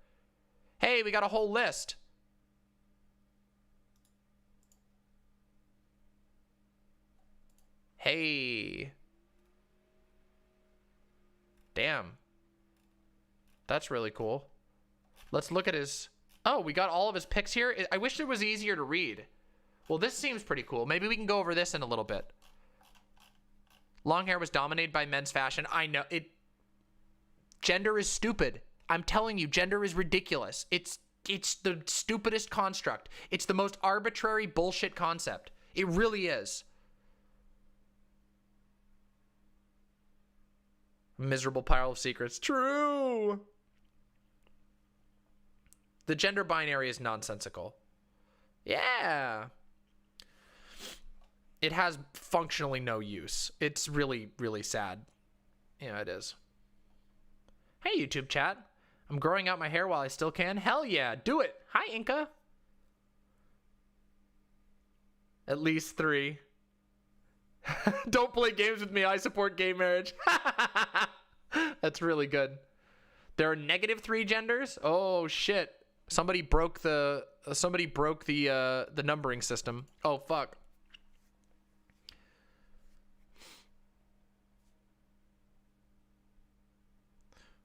Hey, we got a whole list. Hey. Damn. That's really cool. Let's look at his... Oh, we got all of his picks here. I wish it was easier to read. Well, this seems pretty cool. Maybe we can go over this in a little bit. Long hair was dominated by men's fashion. I know it. Gender is stupid. I'm telling you, gender is ridiculous. It's the stupidest construct. It's the most arbitrary bullshit concept. It really is. Miserable pile of secrets. True. The gender binary is nonsensical. Yeah. It has functionally no use. It's really, really sad. Yeah, it is. Hey, YouTube chat. I'm growing out my hair while I still can. Hell yeah, do it. Hi, Inca. At least 3. Don't play games with me. I support gay marriage. That's really good. There are -3 genders? Oh, shit. Somebody broke the numbering system. Oh, fuck.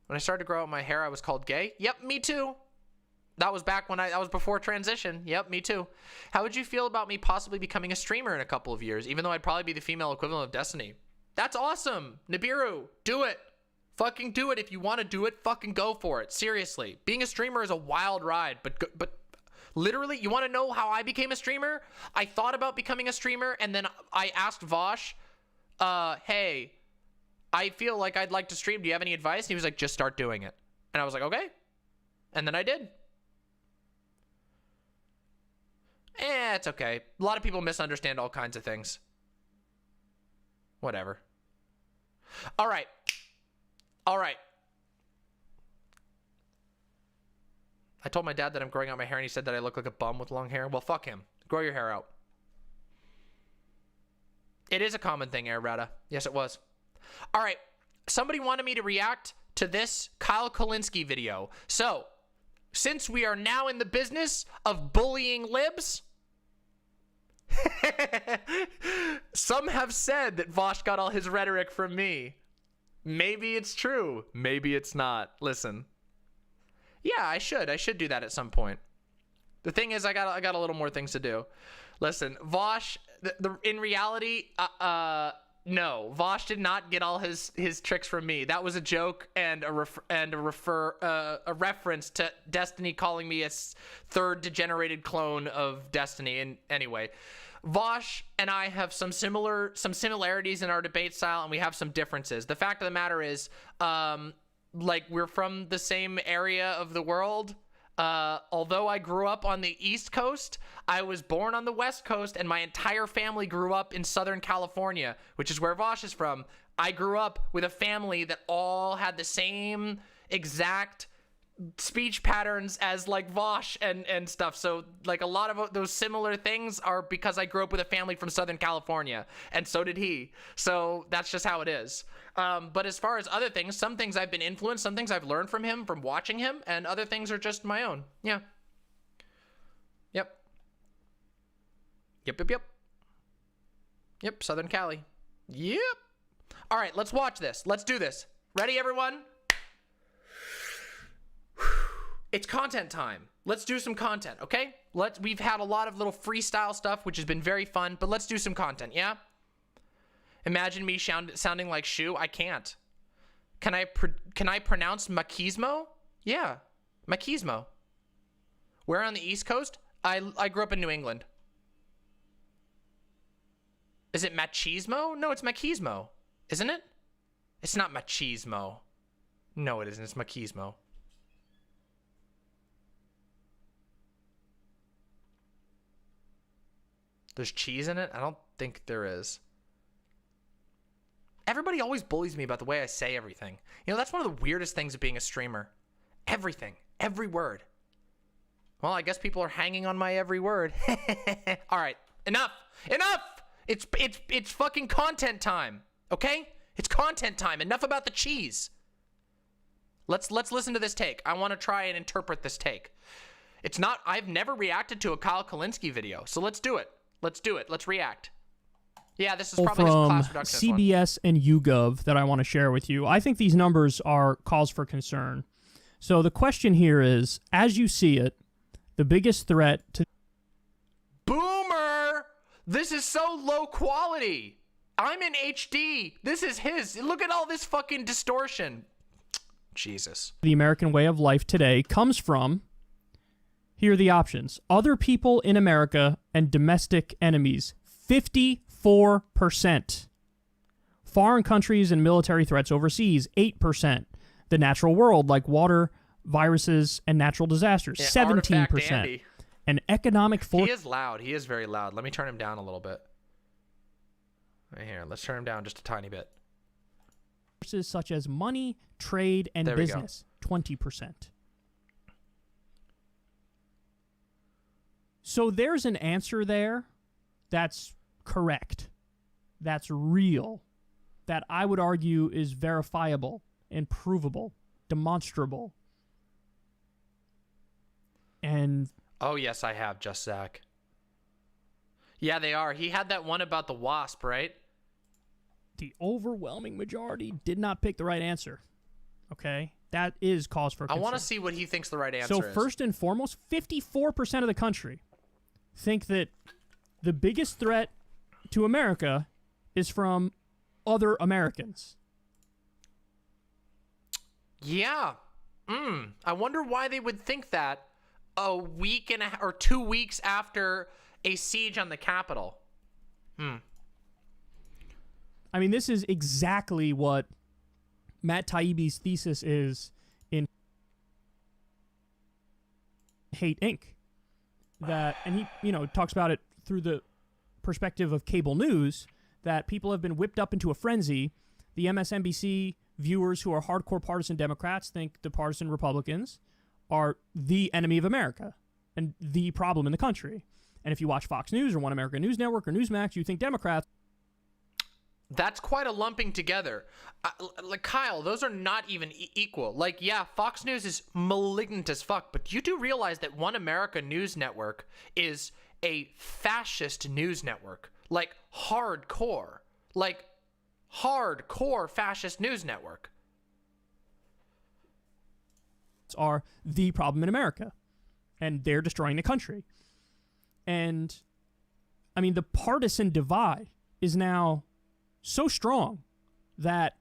When I started to grow out my hair, I was called gay. Yep, me too. That was back when that was before transition. Yep, me too. How would you feel about me possibly becoming a streamer in a couple of years, even though I'd probably be the female equivalent of Destiny? That's awesome. Nibiru, do it. Fucking do it. If you want to do it, fucking go for it. Seriously. Being a streamer is a wild ride, but literally, you want to know how I became a streamer? I thought about becoming a streamer, and then I asked Vosh, hey, I feel like I'd like to stream. Do you have any advice? And he was like, just start doing it. And I was like, okay. And then I did. It's okay. A lot of people misunderstand all kinds of things. Whatever. All right. All right. I told my dad that I'm growing out my hair, and he said that I look like a bum with long hair. Well, fuck him. Grow your hair out. It is a common thing, Airrata. Yes, it was. All right. Somebody wanted me to react to this Kyle Kolinsky video. So, since we are now in the business of bullying libs, some have said that Vosh got all his rhetoric from me. Maybe it's true. Maybe it's not. Listen. Yeah, I should do that at some point. The thing is, I got a little more things to do. Listen, Vosh, in reality, no, Vosh did not get all his tricks from me. That was a joke and a reference to Destiny calling me a third degenerated clone of Destiny. And anyway, Vosh and I have some similarities in our debate style, and we have some differences. The fact of the matter is, like, we're from the same area of the world. Although I grew up on the East Coast, I was born on the West Coast, and my entire family grew up in Southern California, which is where Vosh is from. I grew up with a family that all had the same exact speech patterns as, like, Vosh and stuff. So, like, a lot of those similar things are because I grew up with a family from Southern California, and so did he. So that's just how it is. But as far as other things, some things I've been influenced, some things I've learned from him, from watching him, and other things are just my own. Yeah. Yep. Yep, Southern Cali. Yep. All right, let's watch this. Let's do this. Ready, everyone? It's content time. Let's do some content, okay? We've had a lot of little freestyle stuff, which has been very fun, but let's do some content, yeah? Imagine me sounding like Shu. I can't. Can I pronounce machismo? Yeah, machismo. Where on the East Coast? I grew up in New England. Is it machismo? No, it's machismo. Isn't it? It's not machismo. No, it isn't. It's machismo. There's cheese in it? I don't think there is. Everybody always bullies me about the way I say everything. You know, that's one of the weirdest things of being a streamer. Everything. Every word. Well, I guess people are hanging on my every word. All right. Enough. Enough! It's fucking content time. Okay? It's content time. Enough about the cheese. Let's listen to this take. I want to try and interpret this take. It's not, I've never reacted to a Kyle Kalinske video, so let's do it. Let's do it. Let's react. Yeah, this is probably his class from reductionist CBS and YouGov that I want to share with you. I think these numbers are cause for concern. So the question here is, as you see it, the biggest threat to... Boomer! This is so low quality. I'm in HD. This is his. Look at all this fucking distortion. Jesus. The American way of life today comes from... Here are the options. Other people in America and domestic enemies. 54%. Foreign countries and military threats overseas. 8%. The natural world, like water, viruses, and natural disasters. Yeah, 17%. And economic force... He is loud. He is very loud. Let me turn him down a little bit. Right here. Let's turn him down just a tiny bit. Forces such as money, trade, and business. 20%. So there's an answer there that's correct, that's real, that I would argue is verifiable and provable, demonstrable. And... Oh, yes, I have, Just Zach. Yeah, they are. He had that one about the wasp, right? The overwhelming majority did not pick the right answer. Okay? That is cause for concern. I want to see what he thinks the right answer is. So first and foremost, 54% of the country think that the biggest threat to America is from other Americans. Yeah. I wonder why they would think that a week or 2 weeks after a siege on the Capitol. I mean, this is exactly what Matt Taibbi's thesis is in Hate Inc. That, and he, talks about it through the perspective of cable news, that people have been whipped up into a frenzy. The MSNBC viewers who are hardcore partisan Democrats think the partisan Republicans are the enemy of America and the problem in the country. And if you watch Fox News or One American News Network or Newsmax, you think Democrats... That's quite a lumping together. Like, Kyle, those are not even equal. Like, yeah, Fox News is malignant as fuck, but you do realize that One America News Network is a fascist news network. Like, hardcore. Like, hardcore fascist news network. Are the problem in America, and they're destroying the country. And, I mean, the partisan divide is now so strong that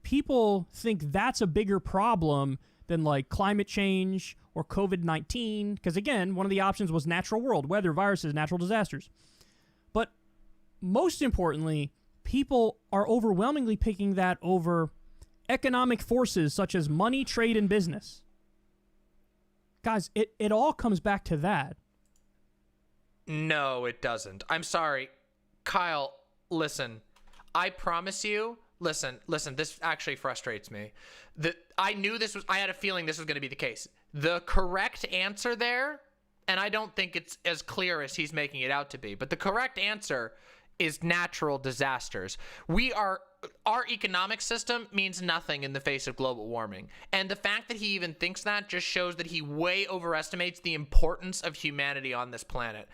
people think that's a bigger problem than like climate change or COVID-19, because again, one of the options was natural world, weather, viruses, natural disasters. But most importantly, people are overwhelmingly picking that over economic forces such as money, trade, and business. Guys, it all comes back to that. No, it doesn't. I'm sorry. Kyle, listen. I promise you, listen, this actually frustrates me. I had a feeling this was going to be the case. The correct answer there, and I don't think it's as clear as he's making it out to be, but the correct answer is natural disasters. Our economic system means nothing in the face of global warming. And the fact that he even thinks that just shows that he way overestimates the importance of humanity on this planet.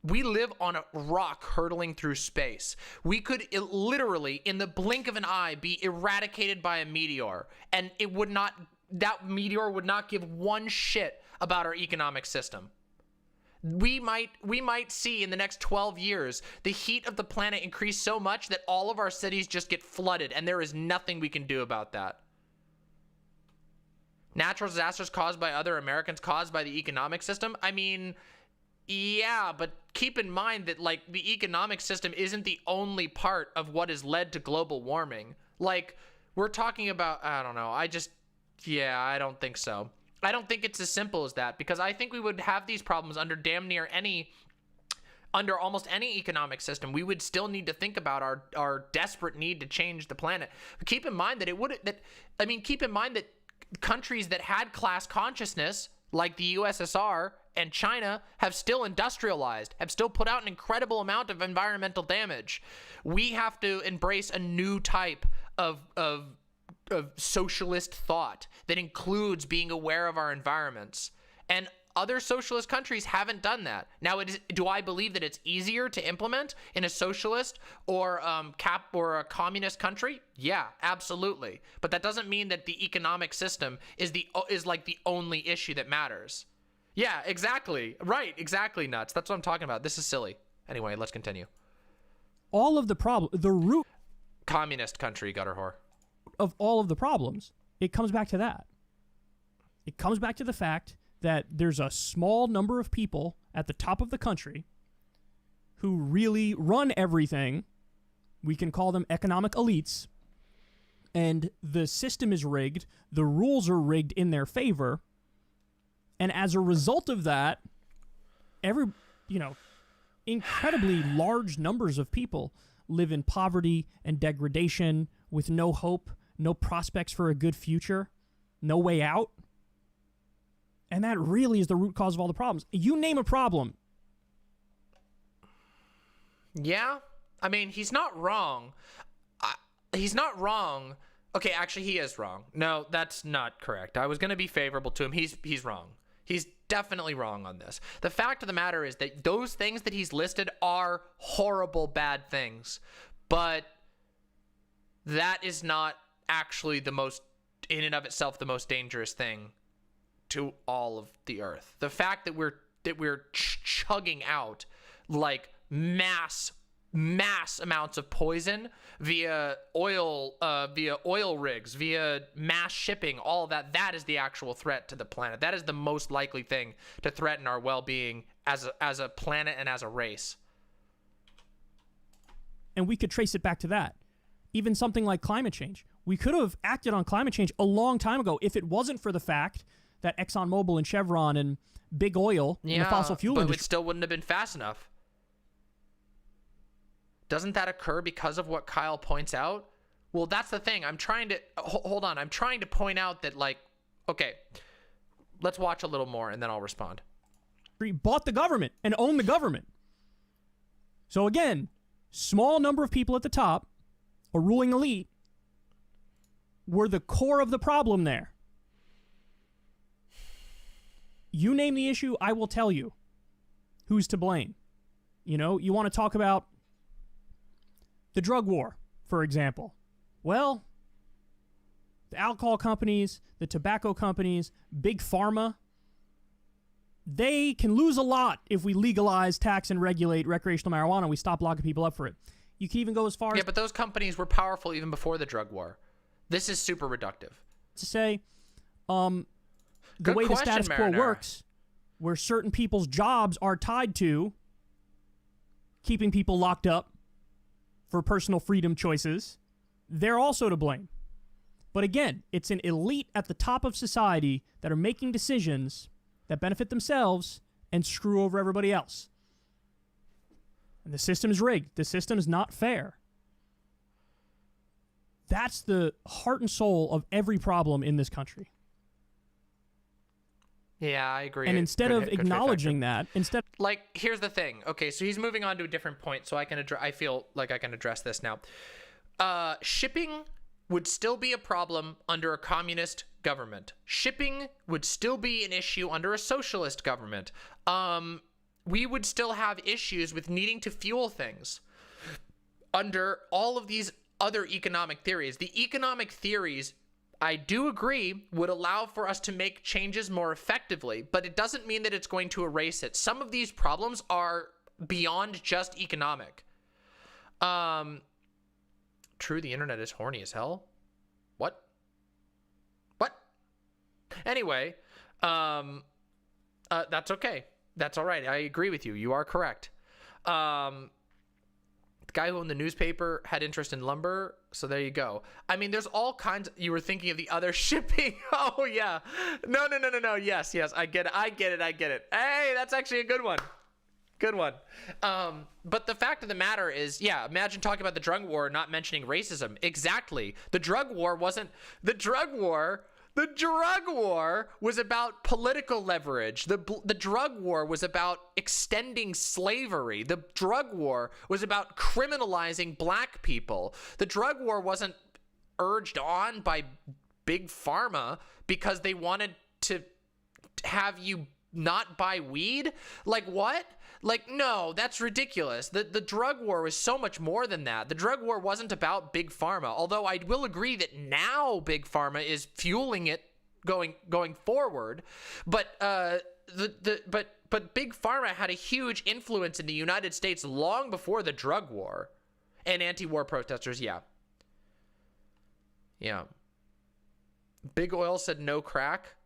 We live on a rock hurtling through space. We could literally, in the blink of an eye, be eradicated by a meteor, and it would not that meteor would not give one shit about our economic system. We might see in the next 12 years the heat of the planet increase so much that all of our cities just get flooded, and there is nothing we can do about that. Natural disasters caused by other Americans, caused by the economic system. I mean, yeah, but keep in mind that, like, the economic system isn't the only part of what has led to global warming. Like, we're talking about, I don't know, I don't think so. I don't think it's as simple as that, because I think we would have these problems under under almost any economic system. We would still need to think about our desperate need to change the planet. But keep in mind that keep in mind that countries that had class consciousness, like the USSR and China, have still industrialized, have still put out an incredible amount of environmental damage. We have to embrace a new type of socialist thought that includes being aware of our environments. And other socialist countries haven't done that. Now, do I believe that it's easier to implement in a socialist or a communist country? Yeah, absolutely. But that doesn't mean that the economic system is like the only issue that matters. Yeah, exactly. Right, exactly, nuts. That's what I'm talking about. This is silly. Anyway, let's continue. All of the problem, the root communist country, gutter whore, of all of the problems, it comes back to that. It comes back to the fact that there's a small number of people at the top of the country who really run everything. We can call them economic elites. And the system is rigged. The rules are rigged in their favor. And as a result of that, incredibly large numbers of people live in poverty and degradation with no hope, no prospects for a good future, no way out. And that really is the root cause of all the problems. You name a problem. Yeah. I mean, he's not wrong. He's not wrong. Okay, actually, he is wrong. No, that's not correct. I was going to be favorable to him. He's wrong. He's definitely wrong on this. The fact of the matter is that those things that he's listed are horrible, bad things. But that is not actually in and of itself, the most dangerous thing to all of the earth. The fact that we're chugging out like mass amounts of poison via oil rigs, via mass shipping, all of that is the actual threat to the planet. That is the most likely thing to threaten our well-being as a planet and as a race. And we could trace it back to that. Even something like climate change. We could have acted on climate change a long time ago if it wasn't for the fact that ExxonMobil and Chevron and big oil and the fossil fuel but industry. It still wouldn't have been fast enough. Doesn't that occur because of what Kyle points out? Well, that's the thing. I'm trying to point out that, like, okay, let's watch a little more and then I'll respond. Bought the government and owned the government. So again, small number of people at the top, a ruling elite, were the core of the problem there. You name the issue, I will tell you who's to blame. You want to talk about the drug war, for example. Well, the alcohol companies, the tobacco companies, big pharma, they can lose a lot if we legalize, tax, and regulate recreational marijuana and we stop locking people up for it. You can even go as far as... Yeah, but those companies were powerful even before the drug war. This is super reductive. To say, the way the status quo works, where certain people's jobs are tied to keeping people locked up for personal freedom choices, they're also to blame. But again, it's an elite at the top of society that are making decisions that benefit themselves and screw over everybody else. And the system is rigged. The system is not fair. That's the heart and soul of every problem in this country. Yeah, I agree. And instead of acknowledging that, like, here's the thing. Okay, so he's moving on to a different point, so I feel like I can address this now. Shipping would still be a problem under a communist government. Shipping would still be an issue under a socialist government. We would still have issues with needing to fuel things under all of these other economic theories. The economic theories I do agree, would allow for us to make changes more effectively, but it doesn't mean that it's going to erase it. Some of these problems are beyond just economic. True, the internet is horny as hell. What? Anyway, that's okay. That's all right. I agree with you. You are correct. The guy who owned the newspaper had interest in lumber, so there you go. I mean, there's all kinds. You were thinking of the other shipping. Oh yeah. No. Yes. I get it. Hey, that's actually a good one. Good one. But the fact of the matter is, yeah, imagine talking about the drug war, not mentioning racism. Exactly. The drug war wasn't the drug war. The drug war was about political leverage. The drug war was about extending slavery. The drug war was about criminalizing black people. The drug war wasn't urged on by big pharma because they wanted to have you not buy weed. Like what? Like, no, that's ridiculous. The drug war was so much more than that. The drug war wasn't about big pharma, although I will agree that now big pharma is fueling it going forward. But but big pharma had a huge influence in the United States long before the drug war and anti-war protesters. Yeah. Big oil said no crack.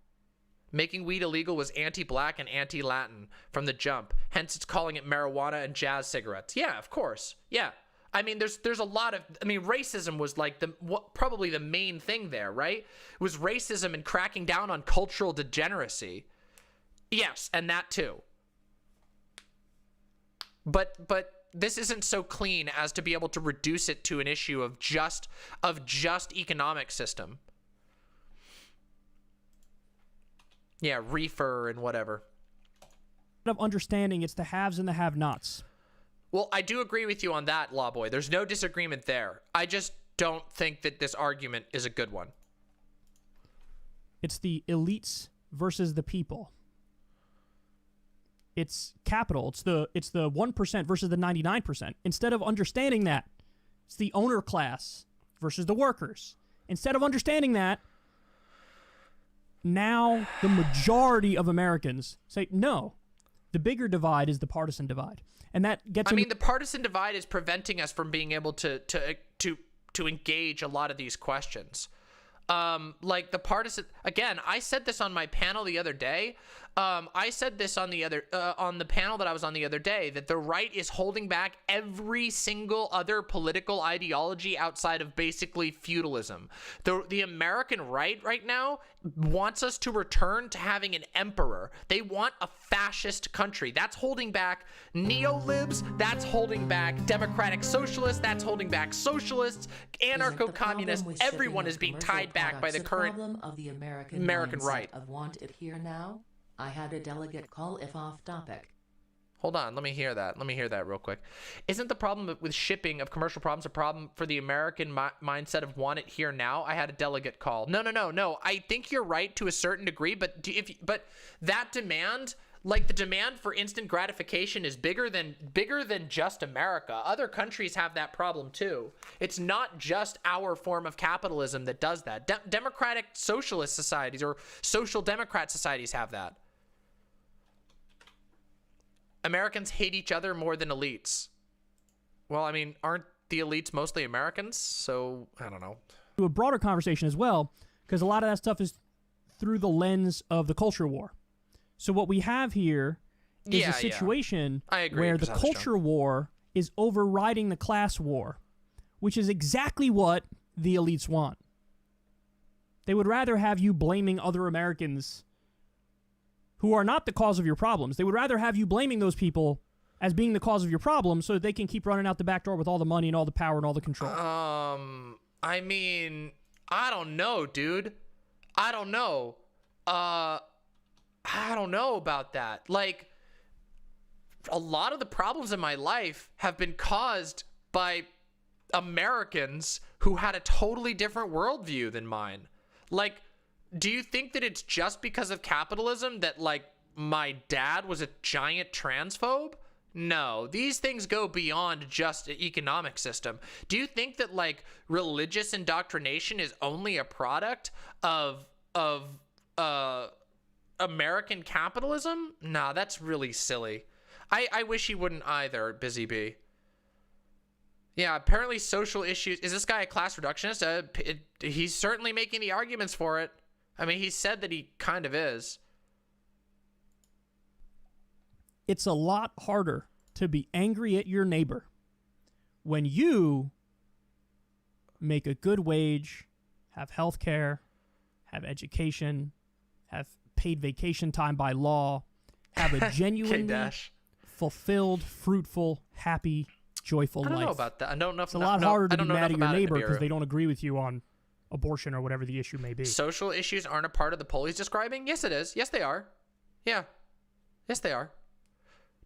Making weed illegal was anti-black and anti-Latin from the jump. Hence, it's calling it marijuana and jazz cigarettes. Yeah, of course. Yeah. I mean, there's a lot of, I mean, racism was like probably the main thing there, right? It was racism and cracking down on cultural degeneracy. Yes, and that too. But this isn't so clean as to be able to reduce it to an issue of just economic system. Yeah, reefer and whatever. Of understanding, it's the haves and the have-nots. Well, I do agree with you on that, Lawboy. There's no disagreement there. I just don't think that this argument is a good one. It's the elites versus the people. It's capital. It's the 1% versus the 99%. Instead of understanding that, it's the owner class versus the workers. Instead of understanding that, now the majority of Americans say, no, the bigger divide is the partisan divide. And that gets... I mean, the partisan divide is preventing us from being able to engage a lot of these questions. Like the partisan... Again, I said this on my panel the other day. I said this on the panel that I was on the other day, that the right is holding back every single other political ideology outside of basically feudalism. The American right now wants us to return to having an emperor. They want a fascist country. That's holding back neo-libs. That's holding back democratic socialists. That's holding back socialists, anarcho-communists. Everyone is being tied back by the current of the American right. Of want it here now. I had a delegate call if off topic. Hold on, let me hear that. Let me hear that real quick. Isn't the problem with shipping of commercial problems a problem for the American mindset of want it here now? I had a delegate call. No. I think you're right to a certain degree, but but that demand, like the demand for instant gratification, is bigger than just America. Other countries have that problem too. It's not just our form of capitalism that does that. Democratic socialist societies or social democrat societies have that. Americans hate each other more than elites. Well, I mean, aren't the elites mostly Americans? So, I don't know. To a broader conversation as well, because a lot of that stuff is through the lens of the culture war. So what we have here is a situation where the culture war is overriding the class war, which is exactly what the elites want. They would rather have you blaming other Americans who are not the cause of your problems. They would rather have you blaming those people as being the cause of your problems so that they can keep running out the back door with all the money and all the power and all the control. I mean, I don't know, dude. I don't know. I don't know about that. Like, a lot of the problems in my life have been caused by Americans who had a totally different worldview than mine. Like, do you think that it's just because of capitalism that, like, my dad was a giant transphobe? No, these things go beyond just an economic system. Do you think that like religious indoctrination is only a product of American capitalism? Nah, that's really silly. I wish he wouldn't either, Busy Bee. Yeah, apparently social issues. Is this guy a class reductionist? He's certainly making the arguments for it. I mean, he said that he kind of is. It's a lot harder to be angry at your neighbor when you make a good wage, have health care, have education, have paid vacation time by law, have a genuinely fulfilled, fruitful, happy, joyful life. I don't know about that. I don't know if it's a lot harder to be mad at your neighbor because they don't agree with you on abortion or whatever the issue may be. Social issues aren't a part of the poll he's describing? Yes, it is. Yes, they are. Yeah. Yes, they are.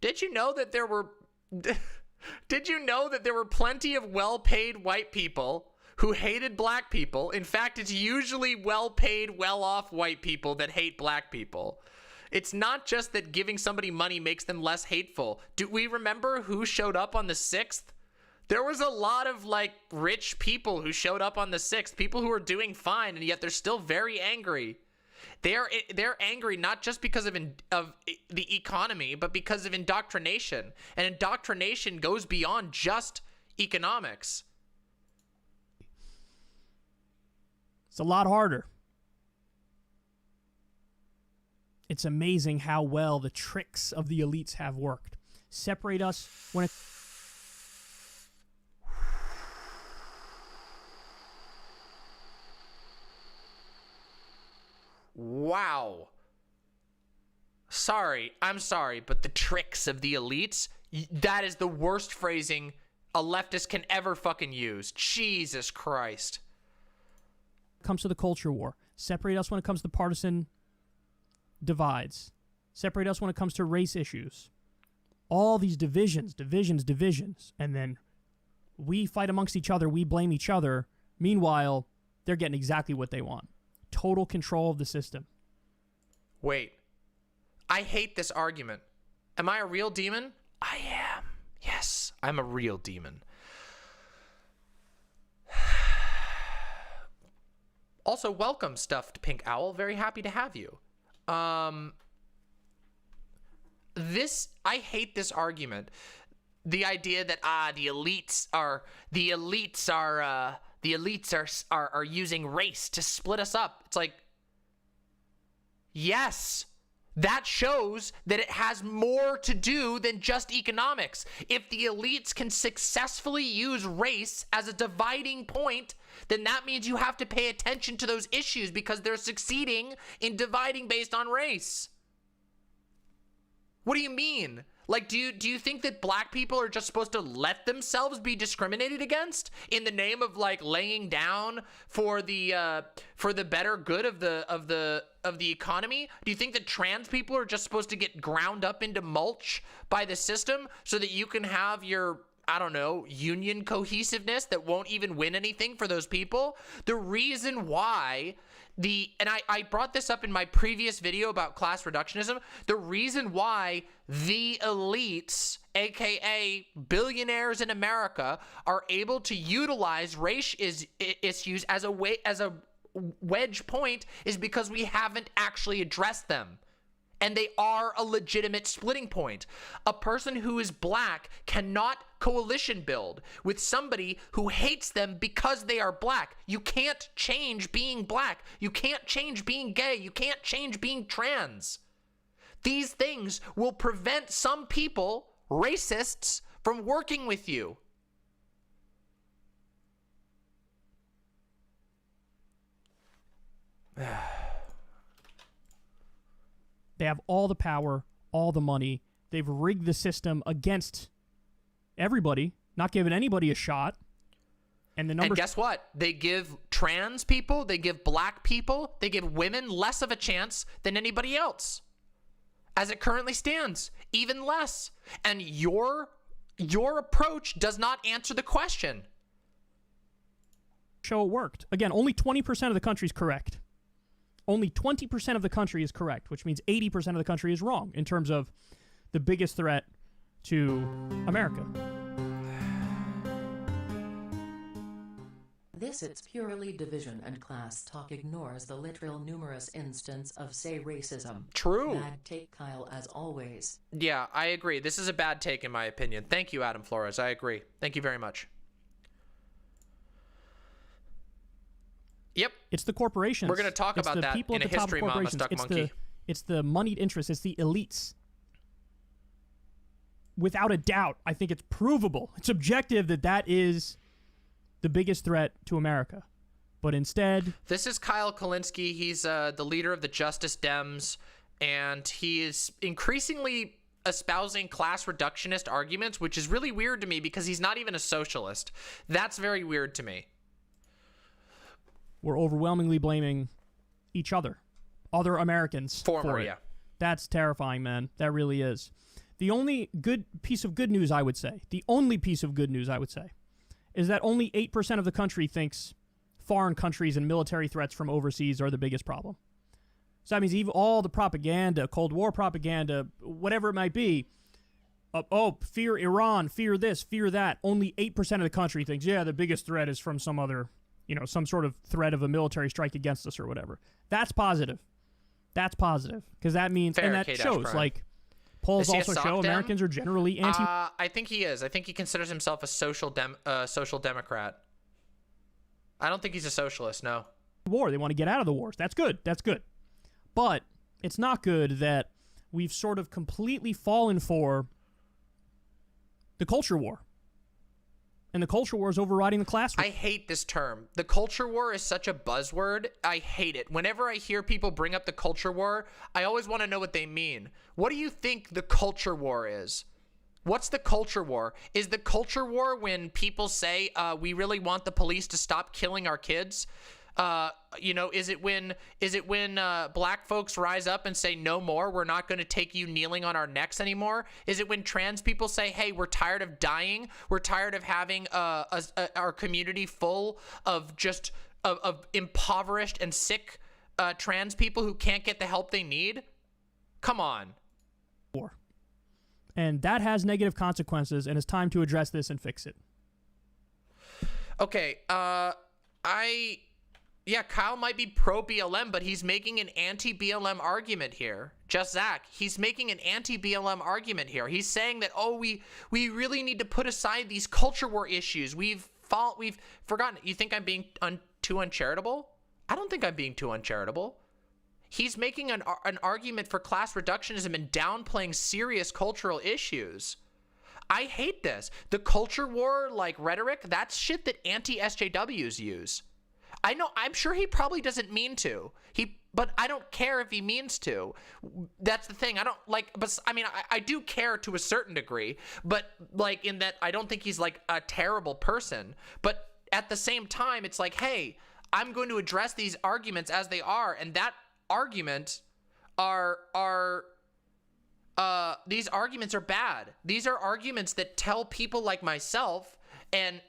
Did you know that there were plenty of well-paid white people who hated black people? In fact, it's usually well-paid, well-off white people that hate black people. It's not just that giving somebody money makes them less hateful. Do we remember who showed up on the 6th? There was a lot of like rich people who showed up on the 6th, people who are doing fine, and yet they're still very angry. They're angry not just because of the economy, but because of indoctrination. And indoctrination goes beyond just economics. It's a lot harder. It's amazing how well the tricks of the elites have worked. Separate us when it... Wow. I'm sorry, but the tricks of the elites, that is the worst phrasing a leftist can ever fucking use. Jesus Christ. Comes to the culture war. Separate us when it comes to partisan divides. Separate us when it comes to race issues. All these divisions. And then we fight amongst each other. We blame each other. Meanwhile, they're getting exactly what they want. Total control of the system. Wait. I hate this argument. Am I a real demon? I am. Yes, I'm a real demon. Also, welcome, Stuffed Pink Owl. Very happy to have you. I hate this argument. The idea that the elites are using race to split us up. It's like, yes, that shows that it has more to do than just economics. If the elites can successfully use race as a dividing point, then that means you have to pay attention to those issues because they're succeeding in dividing based on race. What do you mean? Like, do you think that black people are just supposed to let themselves be discriminated against in the name of like laying down for the better good of the economy? Do you think that trans people are just supposed to get ground up into mulch by the system so that you can have your, I don't know, union cohesiveness that won't even win anything for those people? The reason why and I brought this up in my previous video about class reductionism. The reason why the elites, aka billionaires in America, are able to utilize race issues as a wedge point is because we haven't actually addressed them. And they are a legitimate splitting point. A person who is black cannot coalition build with somebody who hates them because they are black. You can't change being black. You can't change being gay. You can't change being trans. These things will prevent some people, racists, from working with you. They have all the power, all the money. They've rigged the system against everybody, not giving anybody a shot. And the numbers. And guess what? They give trans people, they give black people, they give women less of a chance than anybody else. As it currently stands, even less. And your approach does not answer the question. Show it worked. Again, only 20% of the country is correct. Only 20% of the country is correct, which means 80% of the country is wrong in terms of the biggest threat to America. This it's purely division and class talk, ignores the literal numerous instance of, say, racism. True. Bad take, Kyle, as always. Yeah, I agree. This is a bad take in my opinion. Thank you, Adam Flores. I agree. Thank you very much. Yep. It's the corporations. We're going to talk about that in a History Mama Stuck Monkey. It's the moneyed interests. It's the elites. Without a doubt, I think it's provable. It's objective that is the biggest threat to America. But instead... This is Kyle Kulinski. He's the leader of the Justice Dems, and he is increasingly espousing class reductionist arguments, which is really weird to me because he's not even a socialist. That's very weird to me. We're overwhelmingly blaming each other. Other Americans for it. Yeah. That's terrifying, man. That really is. The only piece of good news I would say, is that only 8% of the country thinks foreign countries and military threats from overseas are the biggest problem. So that means even all the propaganda, Cold War propaganda, whatever it might be, fear Iran, fear this, fear that, only 8% of the country thinks, yeah, the biggest threat is from some other, some sort of threat of a military strike against us or whatever. That's positive. Because that means, and that shows, like, polls also show Americans are generally anti... I think he is. I think he considers himself a social democrat. I don't think he's a socialist, no. War. They want to get out of the wars. That's good. But it's not good that we've sort of completely fallen for the culture war. And the culture war is overriding the class war. I hate this term. The culture war is such a buzzword. I hate it. Whenever I hear people bring up the culture war, I always want to know what they mean. What do you think the culture war is? What's the culture war? Is the culture war when people say, we really want the police to stop killing our kids? Is it when black folks rise up and say, no more, we're not going to take you kneeling on our necks anymore? Is it when trans people say, hey, we're tired of dying, we're tired of having our community full of just of impoverished and sick trans people who can't get the help they need? Come on. And that has negative consequences, and it's time to address this and fix it. Okay, yeah, Kyle might be pro-BLM, but he's making an anti-BLM argument here. Just Zach, he's making an anti-BLM argument here. He's saying that, we really need to put aside these culture war issues. We've forgotten. You think I'm being too uncharitable? I don't think I'm being too uncharitable. He's making an argument for class reductionism and downplaying serious cultural issues. I hate this. The culture war, like, rhetoric, that's shit that anti-SJWs use. I know, I'm sure he probably doesn't mean to. But I don't care if he means to. That's the thing. I do care to a certain degree, but like in that I don't think he's like a terrible person. But at the same time, it's like, hey, I'm going to address these arguments as they are, and that argument these arguments are bad. These are arguments that tell people like myself and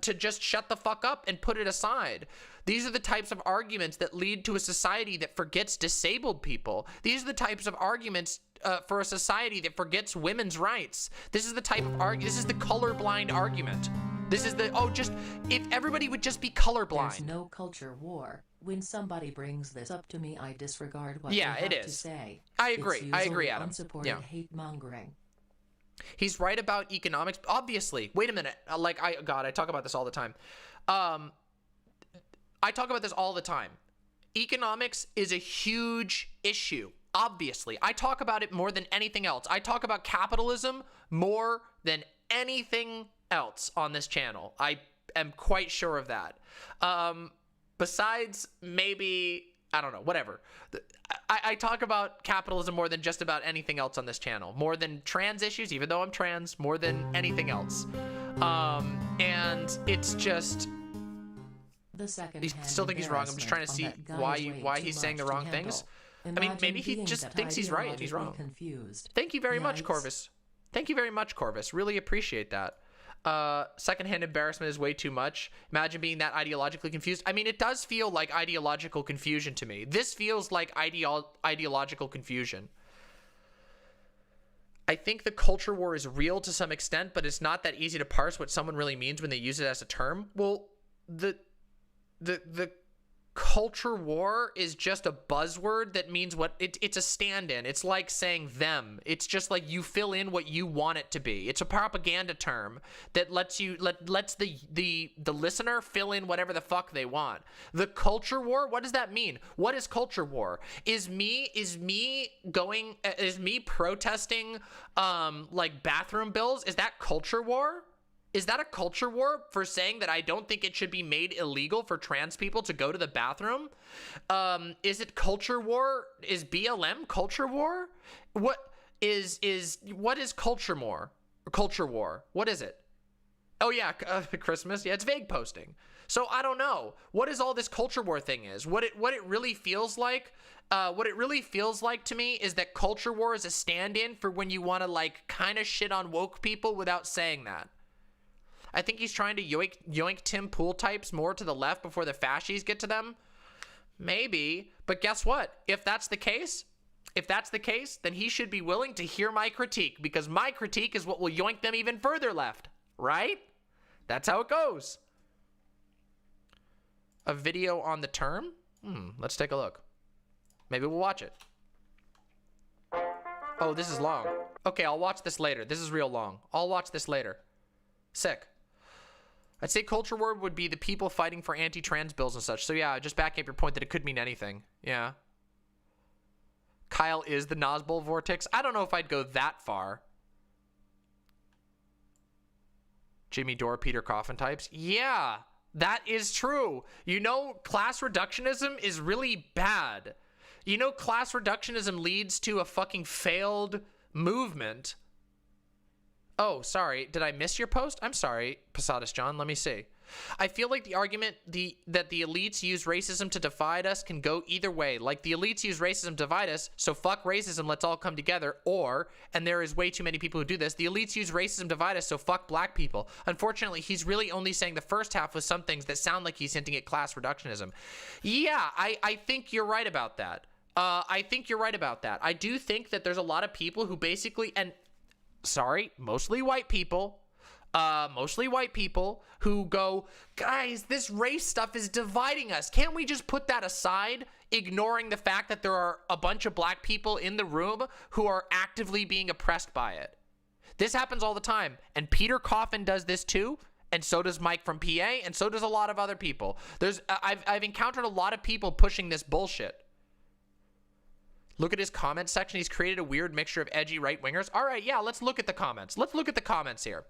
to just shut the fuck up and put it aside. These are the types of arguments that lead to a society that forgets disabled people. These are the types of arguments for a society that forgets women's rights. This is the type of this is the colorblind argument. This is the, if everybody would just be colorblind. There's no culture war. When somebody brings this up to me, I disregard what they have to say. I agree. I agree, Adam. Unsupported hate mongering. He's right about economics. Obviously. Wait a minute. I talk about this all the time. Economics is a huge issue. Obviously. I talk about it more than anything else. I talk about capitalism more than anything else on this channel. I am quite sure of that. Besides maybe, I don't know, whatever. I talk about capitalism more than just about anything else on this channel. More than trans issues, even though I'm trans, more than anything else. And it's just... The second I still think he's wrong. I'm just trying to see why he's saying the wrong things. I mean, maybe he just thinks he's right and he's wrong. Confused. Thank you very much, Corvus. Thank you very much, Corvus. Really appreciate that. Secondhand embarrassment is way too much. Imagine being that ideologically confused. I mean, it does feel like ideological confusion to me. This feels like ideological confusion. I think the culture war is real to some extent, but it's not that easy to parse what someone really means when they use it as a term. Well, the culture war is just a buzzword that means what it's a stand-in. It's like saying them. It's just like you fill in what you want it to be. It's a propaganda term that lets the listener fill in whatever the fuck they want. The culture war, what does that mean? What is culture war? Is me protesting like bathroom bills? Is that culture war? Is that a culture war for saying that I don't think it should be made illegal for trans people to go to the bathroom? Is it culture war? Is BLM culture war? What is culture war? Culture war. What is it? Oh yeah, Christmas. Yeah, it's vague posting. So I don't know. What is all this culture war thing is? What it really feels like? What it really feels like to me is that culture war is a stand-in for when you want to like kind of shit on woke people without saying that. I think he's trying to yoink Tim Pool types more to the left before the fascies get to them. Maybe. But guess what? If that's the case, then he should be willing to hear my critique, because my critique is what will yoink them even further left. Right? That's how it goes. A video on the term? Let's take a look. Maybe we'll watch it. Oh, this is long. Okay, I'll watch this later. This is real long. I'll watch this later. Sick. I'd say culture war would be the people fighting for anti-trans bills and such. So yeah, just backing up your point that it could mean anything. Yeah. Kyle is the Nazbol vortex. I don't know if I'd go that far. Jimmy Dore, Peter Coffin types. Yeah, that is true. You know, class reductionism is really bad. You know, class reductionism leads to a fucking failed movement. Oh, sorry. Did I miss your post? I'm sorry, Posadas John. Let me see. I feel like the argument that the elites use racism to divide us can go either way. Like, the elites use racism to divide us, so fuck racism, let's all come together. Or, and there is way too many people who do this, the elites use racism to divide us, so fuck black people. Unfortunately, he's really only saying the first half with some things that sound like he's hinting at class reductionism. Yeah, I think you're right about that. I think you're right about that. I do think that there's a lot of people who basically, and sorry, mostly white people who go, guys, this race stuff is dividing us. Can't we just put that aside, ignoring the fact that there are a bunch of black people in the room who are actively being oppressed by it? This happens all the time, and Peter Coffin does this too, and so does Mike from PA, and so does a lot of other people. I've encountered a lot of people pushing this bullshit. Look at his comment section. He's created a weird mixture of edgy right-wingers. All right, yeah, let's look at the comments. Let's look at the comments here.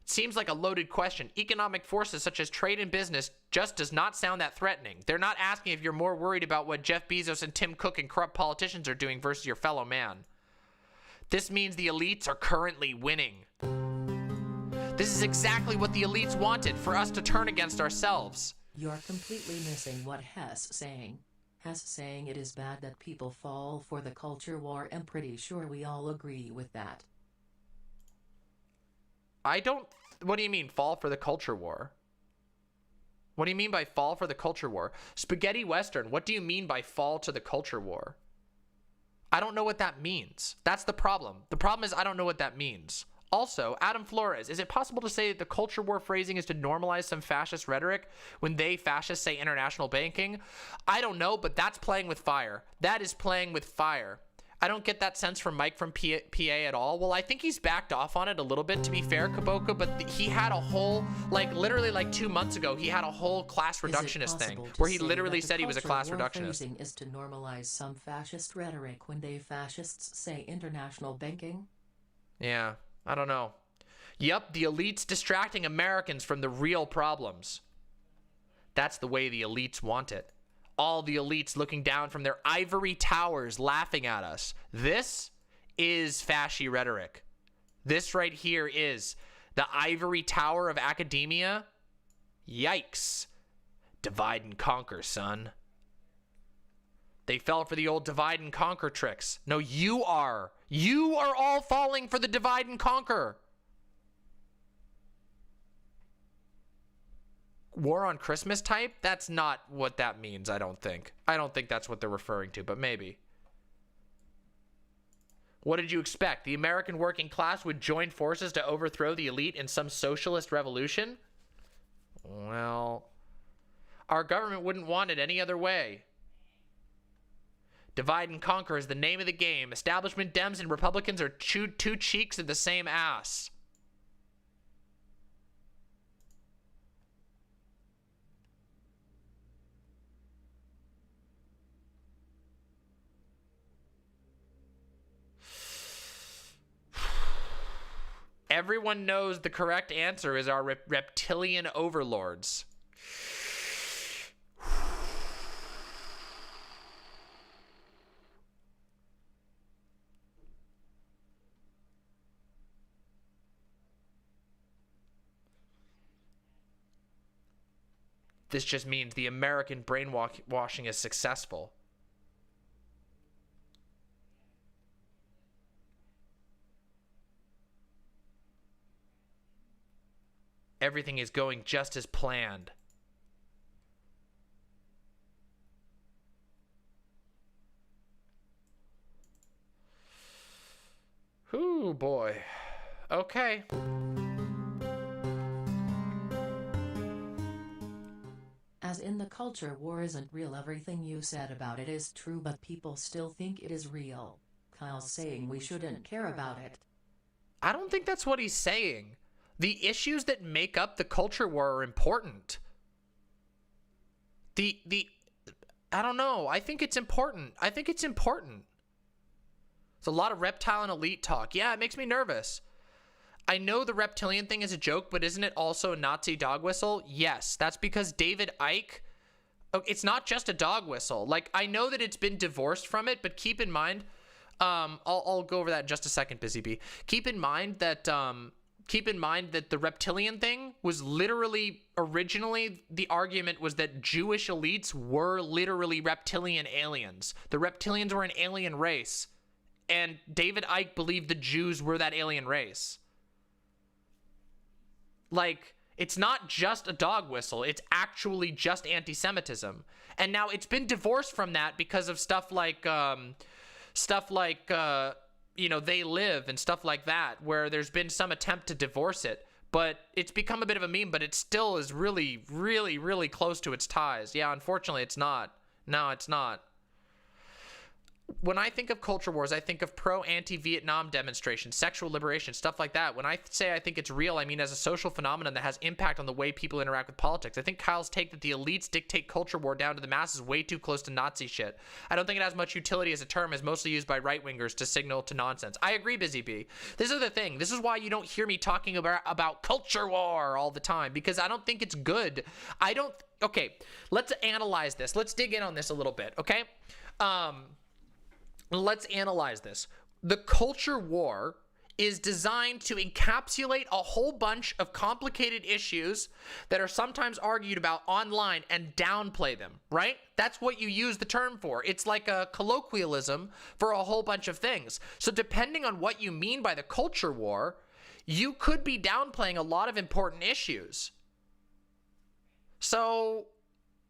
It seems like a loaded question. Economic forces such as trade and business just does not sound that threatening. They're not asking if you're more worried about what Jeff Bezos and Tim Cook and corrupt politicians are doing versus your fellow man. This means the elites are currently winning. This is exactly what the elites wanted, for us to turn against ourselves. You're completely missing what Hess saying. Hess saying it is bad that people fall for the culture war. I'm pretty sure we all agree with that. I don't... What do you mean, fall for the culture war? What do you mean by fall for the culture war? Spaghetti Western, what do you mean by fall to the culture war? I don't know what that means. That's the problem. The problem is I don't know what that means. Also, Adam Flores, is it possible to say that the culture war phrasing is to normalize some fascist rhetoric when they, fascists, say international banking? I don't know, but that's playing with fire. That is playing with fire. I don't get that sense from Mike from PA at all. Well, I think he's backed off on it a little bit, to be fair, Kaboka, but he had a whole, like, literally like 2 months ago, he had a whole class reductionist thing where he literally said he was a class reductionist. Phrasing is to normalize some fascist rhetoric when they, fascists, say international banking? Yeah. I don't know. Yep, the elites distracting Americans from the real problems. That's the way the elites want it. All the elites looking down from their ivory towers laughing at us. This is fasci rhetoric. This right here is the ivory tower of academia. Yikes. Divide and conquer, son. They fell for the old divide and conquer tricks. No, you are. You are all falling for the divide and conquer. War on Christmas type? That's not what that means, I don't think. I don't think that's what they're referring to, but maybe. What did you expect? The American working class would join forces to overthrow the elite in some socialist revolution? Well, our government wouldn't want it any other way. Divide and conquer is the name of the game. Establishment Dems and Republicans are two cheeks of the same ass. Everyone knows the correct answer is our reptilian overlords. This just means the American brainwashing is successful. Everything is going just as planned. Ooh, boy. Okay. As in the culture war isn't real, everything you said about it is true, but people still think it is real. Kyle's saying we shouldn't care about it. I don't think that's what he's saying. The issues that make up the culture war are important. I don't know. I think it's important. It's a lot of reptile and elite talk. Yeah, it makes me nervous. I know the reptilian thing is a joke, but isn't it also a Nazi dog whistle? Yes, that's because David Icke, it's not just a dog whistle. Like, I know that it's been divorced from it, but keep in mind, I'll go over that in just a second, Busy Bee. Keep in mind that the reptilian thing was literally, originally, the argument was that Jewish elites were literally reptilian aliens. The reptilians were an alien race, and David Icke believed the Jews were that alien race. Like, it's not just a dog whistle, it's actually just anti-Semitism. And now it's been divorced from that because of stuff like you know, They Live and stuff like that, where there's been some attempt to divorce it, but it's become a bit of a meme, but it still is really, really, really close to its ties. Yeah, unfortunately, it's not. No, it's not. When I think of culture wars, I think of pro-anti-Vietnam demonstrations, sexual liberation, stuff like that. When I say I think it's real, I mean as a social phenomenon that has impact on the way people interact with politics. I think Kyle's take that the elites dictate culture war down to the masses is way too close to Nazi shit. I don't think it has much utility as a term, is mostly used by right-wingers to signal to nonsense. I agree, Busy Bee. This is the thing. This is why you don't hear me talking about culture war all the time, because I don't think it's good. Okay, let's analyze this. Let's dig in on this a little bit, okay? Let's analyze this. The culture war is designed to encapsulate a whole bunch of complicated issues that are sometimes argued about online and downplay them, right? That's what you use the term for. It's like a colloquialism for a whole bunch of things. So depending on what you mean by the culture war, you could be downplaying a lot of important issues. So,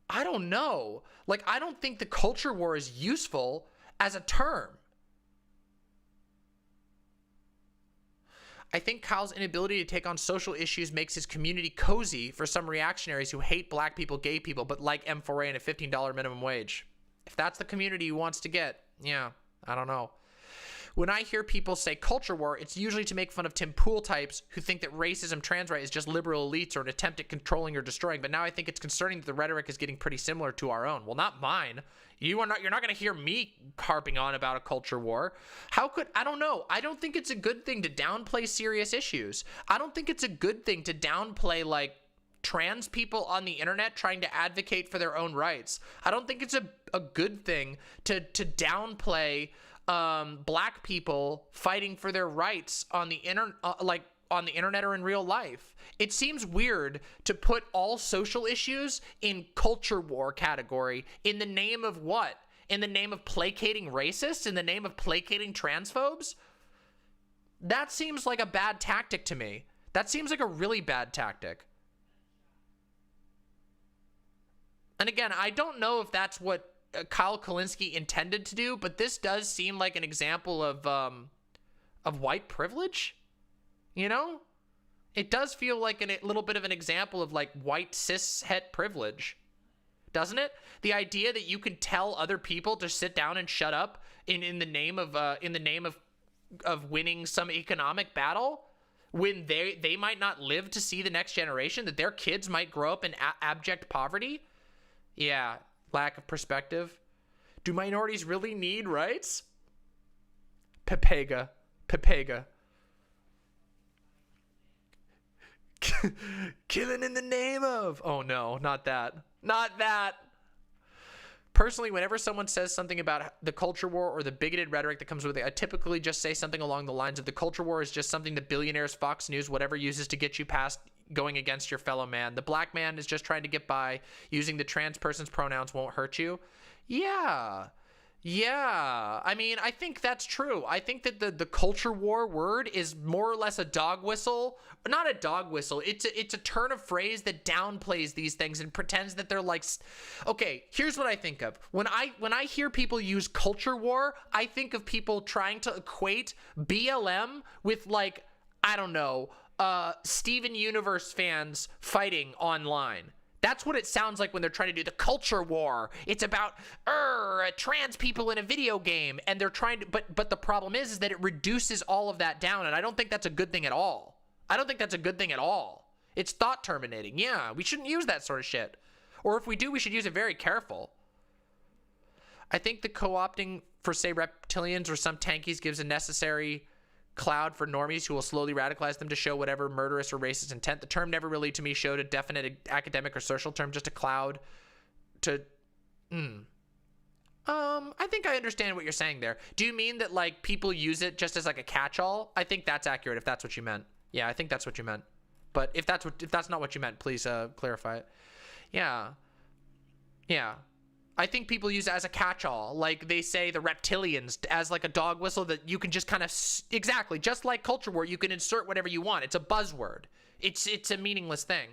I don't know. Like, I don't think the culture war is useful as a term. I think Kyle's inability to take on social issues makes his community cozy for some reactionaries who hate black people, gay people, but like M4A and a $15 minimum wage. If that's the community he wants to get, yeah, I don't know. When I hear people say culture war, it's usually to make fun of Tim Pool types who think that racism, trans right is just liberal elites or an attempt at controlling or destroying. But now I think it's concerning that the rhetoric is getting pretty similar to our own. Well, not mine. You're not going to hear me harping on about a culture war. I don't know. I don't think it's a good thing to downplay serious issues. I don't think it's a good thing to downplay, like, trans people on the internet trying to advocate for their own rights. I don't think it's a good thing to downplay black people fighting for their rights on the on the internet or in real life. It seems weird to put all social issues in culture war category in the name of what? In the name of placating racists? In the name of placating transphobes? That seems like a bad tactic to me. That seems like a really bad tactic. And again, I don't know if that's what Kyle Kulinski intended to do, but this does seem like an example of of white privilege, you know? It does feel like a little bit of an example of like white cis het privilege, doesn't it? The idea that you can tell other people to sit down and shut up in the name of winning some economic battle, when they might not live to see the next generation, that their kids might grow up in abject poverty. Yeah, lack of perspective. Do minorities really need rights? Pepega. Killing in the name of. Oh no, not that. Not that. Personally, whenever someone says something about the culture war or the bigoted rhetoric that comes with it, I typically just say something along the lines of the culture war is just something that billionaires, Fox News, whatever uses to get you past going against your fellow man. The black man is just trying to get by. Using the trans person's pronouns won't hurt you. Yeah. I mean, I think that's true. I think that the culture war word is more or less a dog whistle. Not a dog whistle. It's a turn of phrase that downplays these things and pretends that they're like, okay, here's what I think of. When I hear people use culture war, I think of people trying to equate BLM with, like, I don't know, Steven Universe fans fighting online. That's what it sounds like when they're trying to do the culture war. It's about trans people in a video game, and they're trying to. But the problem is that it reduces all of that down, and I don't think that's a good thing at all. It's thought terminating. Yeah, we shouldn't use that sort of shit, or if we do, we should use it very careful. I think the co-opting for, say, reptilians or some tankies gives a necessary cloud for normies who will slowly radicalize them to show whatever murderous or racist intent. The term never really to me showed a definite academic or social term, just a cloud to I think I understand what you're saying there. Do you mean that like people use it just as like a catch-all? I think that's accurate if that's what you meant. Yeah, I think that's what you meant. But if that's not what you meant, please clarify it. Yeah. I think people use it as a catch-all. Like they say the reptilians as like a dog whistle that you can just kind of, exactly, just like culture war, you can insert whatever you want. It's a buzzword. It's a meaningless thing.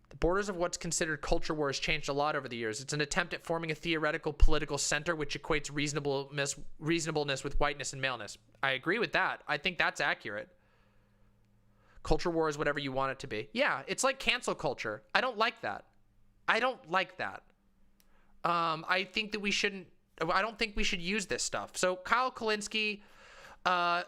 The borders of what's considered culture war has changed a lot over the years. It's an attempt at forming a theoretical political center which equates reasonableness with whiteness and maleness. I agree with that. I think that's accurate. Culture war is whatever you want it to be. Yeah, it's like cancel culture. I don't like that. I think that we shouldn't. I don't think we should use this stuff. So Kyle Kulinski,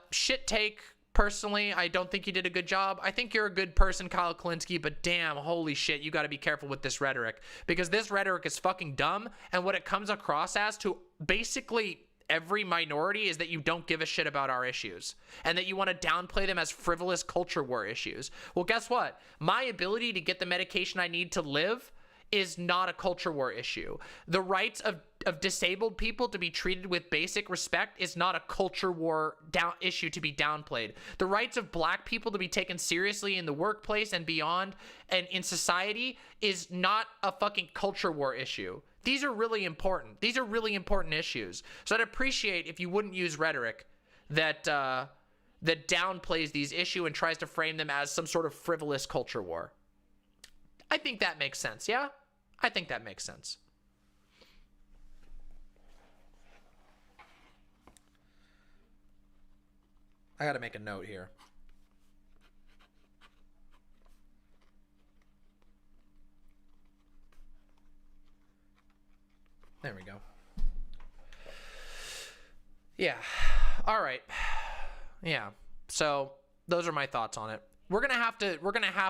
shit take. Personally, I don't think you did a good job. I think you're a good person, Kyle Kulinski, but damn, holy shit, you got to be careful with this rhetoric, because this rhetoric is fucking dumb, and what it comes across as to basically every minority is that you don't give a shit about our issues and that you want to downplay them as frivolous culture war issues. Well, guess what? My ability to get the medication I need to live is not a culture war issue. The rights of disabled people to be treated with basic respect is not a culture war issue to be downplayed. The rights of black people to be taken seriously in the workplace and beyond and in society is not a fucking culture war issue. These are really important. These are really important issues. So I'd appreciate if you wouldn't use rhetoric that downplays these issues and tries to frame them as some sort of frivolous culture war. I think that makes sense, yeah? I think that makes sense. I gotta make a note here. There we go. Yeah. All right. Yeah. So those are my thoughts on it. We're gonna have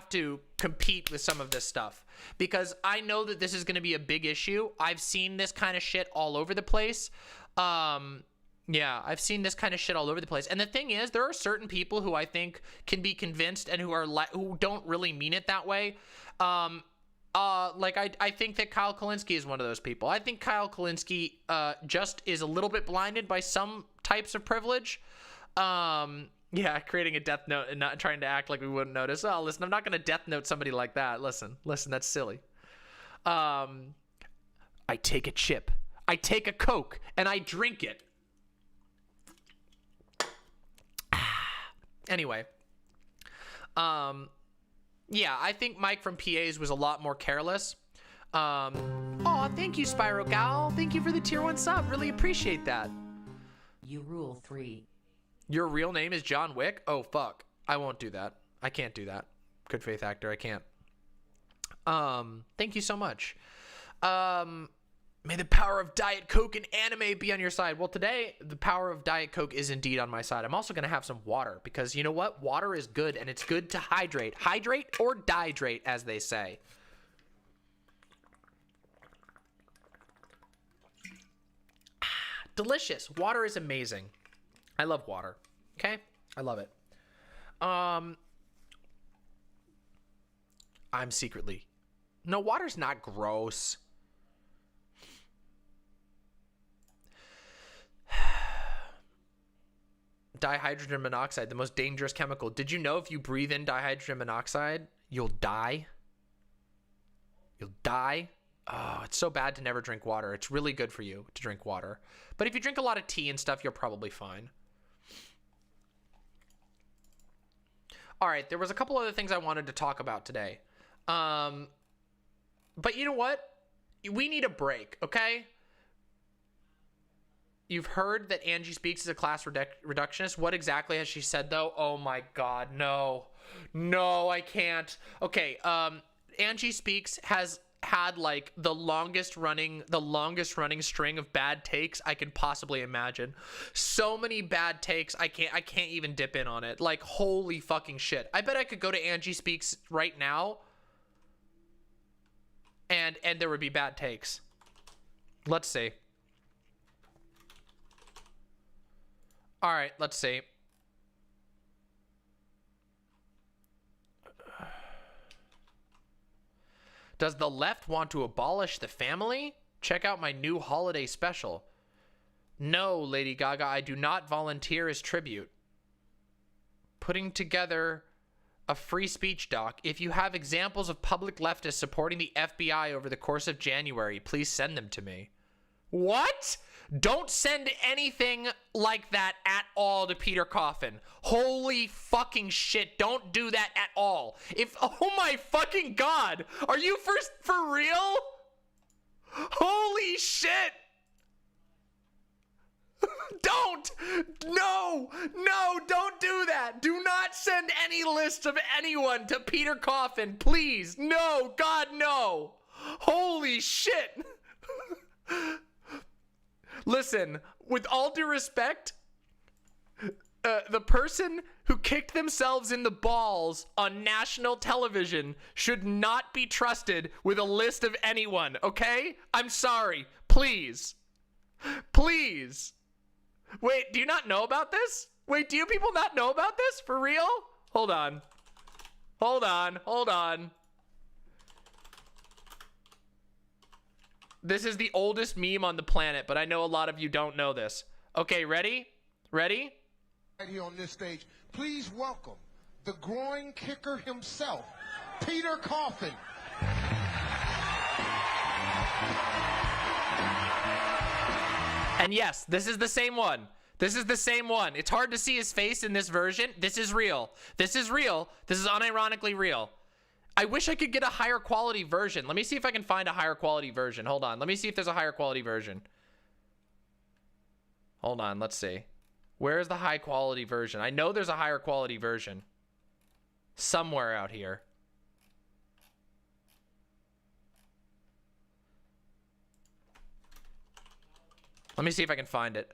to compete with some of this stuff because I know that this is gonna be a big issue. I've seen this kind of shit all over the place. Yeah, I've seen this kind of shit all over the place. And the thing is, there are certain people who I think can be convinced and who don't really mean it that way. I think that Kyle Kulinski is one of those people. I think Kyle Kulinski just is a little bit blinded by some types of privilege. Yeah, creating a death note and not trying to act like we wouldn't notice. Oh, listen, I'm not going to death note somebody like that. Listen, that's silly. I take a chip. I take a Coke and I drink it. Anyway. Yeah, I think Mike from PAs was a lot more careless. Oh, thank you, Spyro Gal. Thank you for the tier 1 sub. Really appreciate that. you rule 3. Your real name is John Wick? Oh, fuck. I won't do that. I can't do that. Good faith actor, I can't. Thank you so much. May the power of Diet Coke and anime be on your side. Well, today, the power of Diet Coke is indeed on my side. I'm also going to have some water because you know what? Water is good and it's good to hydrate. Hydrate or dihydrate, as they say. Delicious. Water is amazing. I love water. Okay? I love it. I'm secretly... No, water's not gross. Dihydrogen monoxide, the most dangerous chemical. Did you know if you breathe in dihydrogen monoxide, you'll die? You'll die? Oh, it's so bad to never drink water. It's really good for you to drink water. But if you drink a lot of tea and stuff, you're probably fine. All right, there was a couple other things I wanted to talk about today. But you know what? We need a break, okay? You've heard that Angie Speaks is a class reductionist. What exactly has she said, though? Oh, my God, no. No, I can't. Okay, Angie Speaks has had, like, the longest running string of bad takes I can possibly imagine. So many bad takes, I can't even dip in on it. Like, holy fucking shit. I bet I could go to Angie Speaks right now, and there would be bad takes. Let's see. All right, let's see. Does the left want to abolish the family? Check out my new holiday special. No, Lady Gaga, I do not volunteer as tribute. Putting together a free speech doc. If you have examples of public leftists supporting the FBI over the course of January, please send them to me. What? Don't send anything like that at all to Peter Coffin. Holy fucking shit. Don't do that at all. Oh my fucking God. Are you for real? Holy shit. Don't. No, don't do that. Do not send any list of anyone to Peter Coffin, please. No, God, no. Holy shit. Listen, with all due respect, the person who kicked themselves in the balls on national television should not be trusted with a list of anyone, okay? I'm sorry. Please. Please. Wait, do you not know about this? Wait, do you people not know about this? For real? Hold on. Hold on. This is the oldest meme on the planet, but I know a lot of you don't know this. Okay, ready? Ready? Right here on this stage, please welcome the groin kicker himself, Peter Coffin. And yes, this is the same one. This is the same one. It's hard to see his face in this version. This is real. This is real. This is unironically real. I wish I could get a higher quality version. Let me see if I can find a higher quality version. Hold on. Let me see if there's a higher quality version. Hold on. Let's see. Where's the high quality version? I know there's a higher quality version. Somewhere out here. Let me see if I can find it.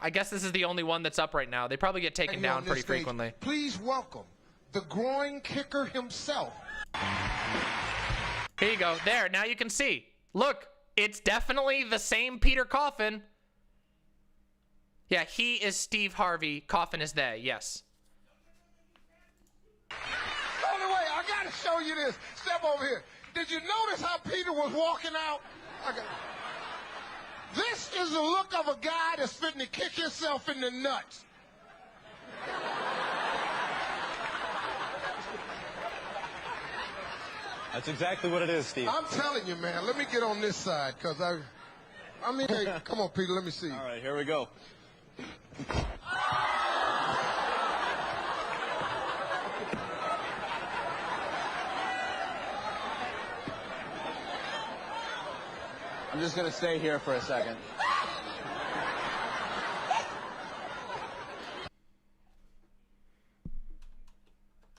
I guess this is the only one that's up right now. They probably get taken down pretty frequently. Please welcome the groin kicker himself. Here you go. There, now you can see. Look, it's definitely the same Peter Coffin. Yeah, he is Steve Harvey. Coffin is they, yes. By the way, I gotta show you this. Step over here. Did you notice how Peter was walking out? This is the look of a guy that's fitting to kick himself in the nuts. That's exactly what it is, Steve. I'm telling you, man. Let me get on this side, because I mean, hey, come on, Peter, let me see. All right, here we go. I'm just gonna stay here for a second.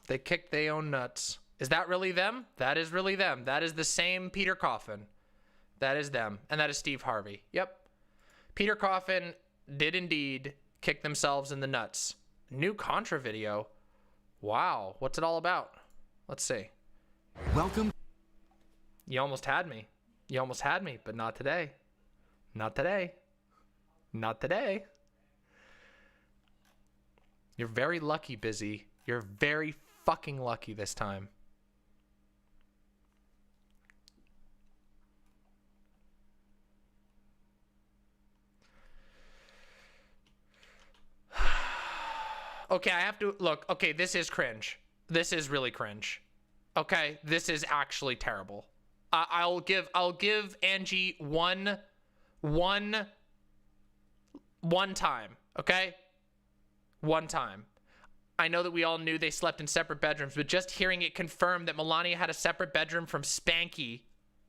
They kicked their own nuts. Is that really them? That is really them. That is the same Peter Coffin. That is them. And that is Steve Harvey. Yep. Peter Coffin did indeed kick themselves in the nuts. New Contra video. Wow. What's it all about? Let's see. Welcome. You almost had me. You almost had me, but not today. Not today. Not today. You're very lucky, Busy. You're very fucking lucky this time. Okay, I have to look. Okay, this is cringe. This is really cringe. Okay, this is actually terrible. I'll give Angie one time. Okay, one time. I know that we all knew they slept in separate bedrooms, but just hearing it confirmed that Melania had a separate bedroom from Spanky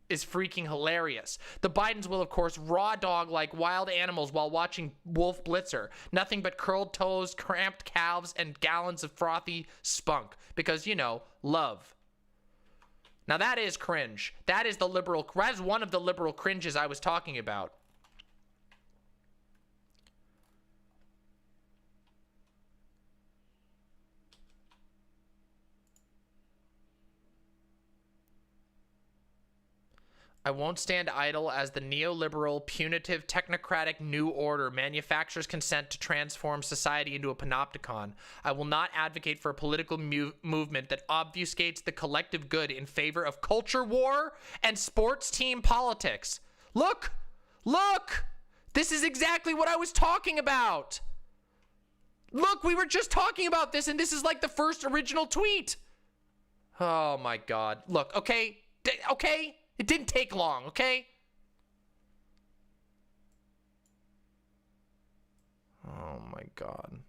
is freaking hilarious. The Bidens will, of course, raw dog like wild animals while watching Wolf Blitzer. Nothing but curled toes, cramped calves, and gallons of frothy spunk. Because, you know, love. Now that is cringe. That is one of the liberal cringes I was talking about. I won't stand idle as the neoliberal, punitive, technocratic new order manufactures consent to transform society into a panopticon. I will not advocate for a political movement that obfuscates the collective good in favor of culture war and sports team politics. Look! Look! This is exactly what I was talking about! Look, we were just talking about this, and this is like the first original tweet! Oh my god. Look, okay? Okay? It didn't take long, okay? Oh my god.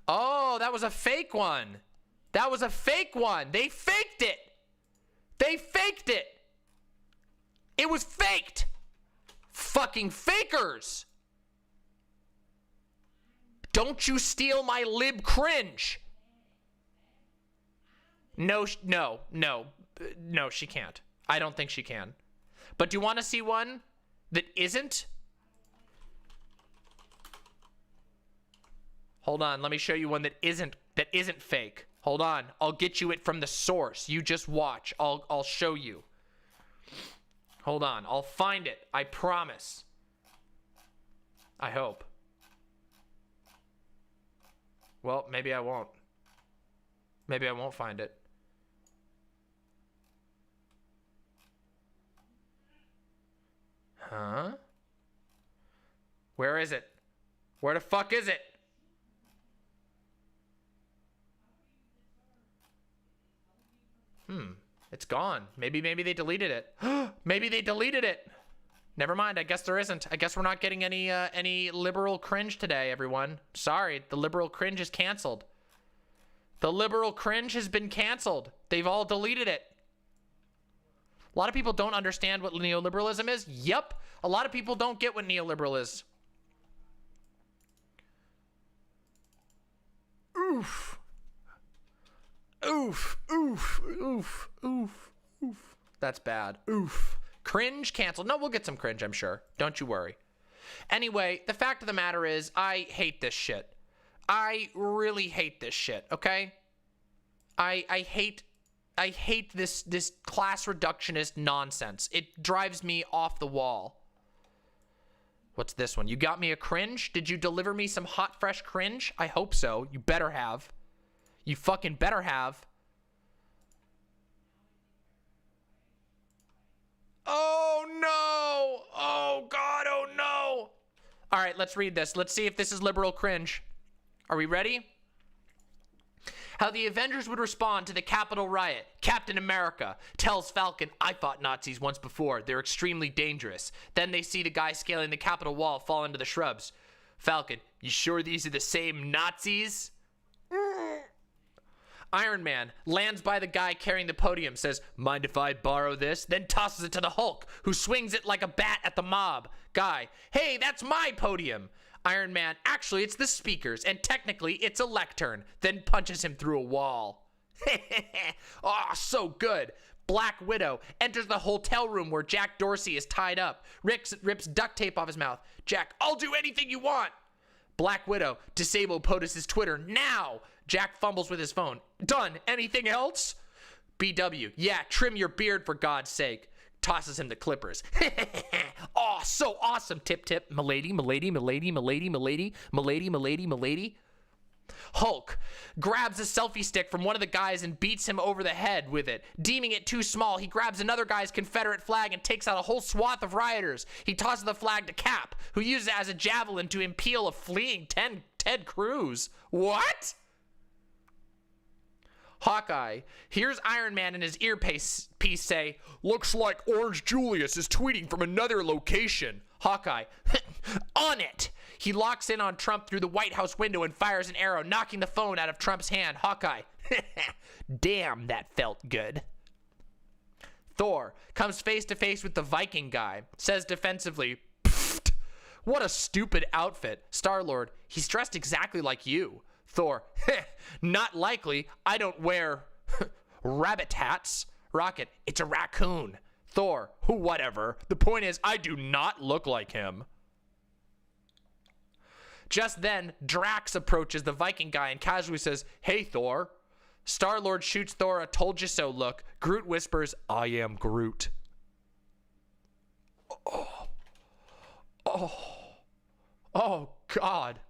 Oh, that was a fake one. That was a fake one. They faked it. They faked it. It was faked. Fucking fakers. Don't you steal my lib cringe. No, she can't. I don't think she can. But do you want to see one that isn't? Hold on, let me show you one that isn't fake. Hold on, I'll get you it from the source. You just watch. I'll show you. Hold on, I'll find it. I promise. I hope. Well, maybe I won't. Maybe I won't find it. Huh? Where is it? Where the fuck is it? It's gone. Maybe they deleted it. Maybe they deleted it. Never mind. I guess there isn't. I guess we're not getting any liberal cringe today, everyone. Sorry, the liberal cringe is canceled. The liberal cringe has been canceled. They've all deleted it. A lot of people don't understand what neoliberalism is. Yep. A lot of people don't get what neoliberal is. Oof. Oof. Oof. Oof. Oof. Oof. That's bad. Oof. Cringe canceled. No, we'll get some cringe, I'm sure. Don't you worry. Anyway, the fact of the matter is, I hate this shit. I really hate this shit, okay? I hate this class reductionist nonsense. It drives me off the wall. What's this one? You got me a cringe? Did you deliver me some hot, fresh cringe? I hope so. You better have. You fucking better have. Oh no! Oh god, oh no! All right, let's read this. Let's see if this is liberal cringe. Are we ready? How the Avengers would respond to the Capitol riot. Captain America tells Falcon, I fought Nazis once before. They're extremely dangerous. Then they see the guy scaling the Capitol wall fall into the shrubs. Falcon, you sure these are the same Nazis? Iron Man lands by the guy carrying the podium, says, "Mind if I borrow this?" Then tosses it to the Hulk, who swings it like a bat at the mob. Guy, "Hey, that's my podium." Iron Man, "Actually, it's the speaker's, and technically, it's a lectern." Then punches him through a wall. Oh, so good. Black Widow enters the hotel room where Jack Dorsey is tied up. Rips duct tape off his mouth. Jack, "I'll do anything you want." Black Widow, disable POTUS's Twitter now. Jack fumbles with his phone. "Done. Anything else?" BW, "Yeah, trim your beard for God's sake." Tosses him the clippers. Oh, so awesome. Tip, tip. Milady, milady, milady, milady, milady, milady, milady, milady. Hulk grabs a selfie stick from one of the guys and beats him over the head with it. Deeming it too small, he grabs another guy's Confederate flag and takes out a whole swath of rioters. He tosses the flag to Cap, who uses it as a javelin to impale a fleeing Ted Cruz. What? Hawkeye hears Iron Man in his earpiece say, "Looks like Orange Julius is tweeting from another location." Hawkeye, "On it." He locks in on Trump through the White House window and fires an arrow, knocking the phone out of Trump's hand. Hawkeye, "Damn, that felt good." Thor comes face to face with the Viking guy, says defensively, "Pfft, what a stupid outfit." Star-Lord, "He's dressed exactly like you." Thor, "Not likely. I don't wear rabbit hats." Rocket, "It's a raccoon." Thor, "Whatever. The point is, I do not look like him." Just then, Drax approaches the Viking guy and casually says, "Hey, Thor." Star-Lord shoots Thor a "told you so" look. Groot whispers, "I am Groot." Oh, God.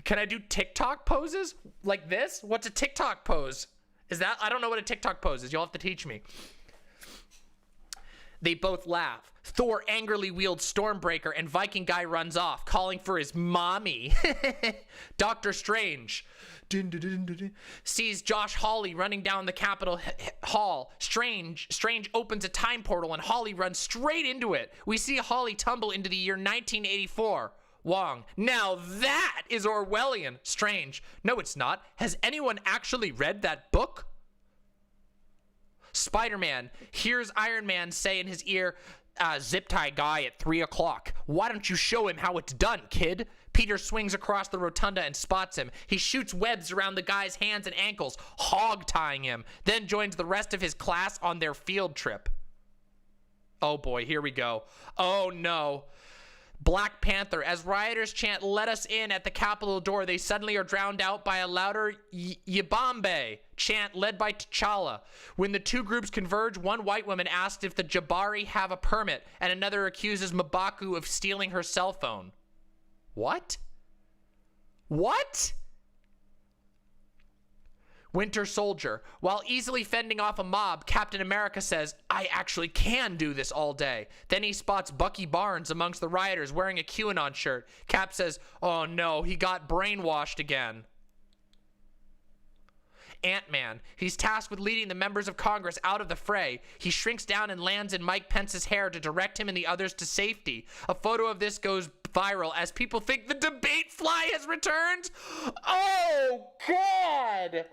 Can I do TikTok poses like this? What's a TikTok pose? I don't know what a TikTok pose is. You'll have to teach me. They both laugh. Thor angrily wields Stormbreaker and Viking guy runs off, calling for his mommy. Doctor Strange sees Josh Hawley running down the Capitol Hall. Strange opens a time portal and Hawley runs straight into it. We see Hawley tumble into the year 1984. Wong, "Now that is Orwellian." Strange, "No, it's not. Has anyone actually read that book?" Spider-Man hears Iron Man say in his ear, "Zip tie guy at 3 o'clock. Why don't you show him how it's done, kid?" Peter swings across the rotunda and spots him. He shoots webs around the guy's hands and ankles, hog-tying him, then joins the rest of his class on their field trip. Oh boy, here we go. Oh no. Black Panther, as rioters chant "Let us in" at the Capitol door, they suddenly are drowned out by a louder Yibambe chant led by T'Challa. When the two groups converge, one white woman asks if the Jabari have a permit, and another accuses M'Baku of stealing her cell phone. What? What? Winter Soldier, while easily fending off a mob, Captain America says, "I actually can do this all day." Then he spots Bucky Barnes amongst the rioters wearing a QAnon shirt. Cap says, "Oh no, he got brainwashed again." Ant-Man, he's tasked with leading the members of Congress out of the fray. He shrinks down and lands in Mike Pence's hair to direct him and the others to safety. A photo of this goes viral as people think the debate fly has returned. Oh God!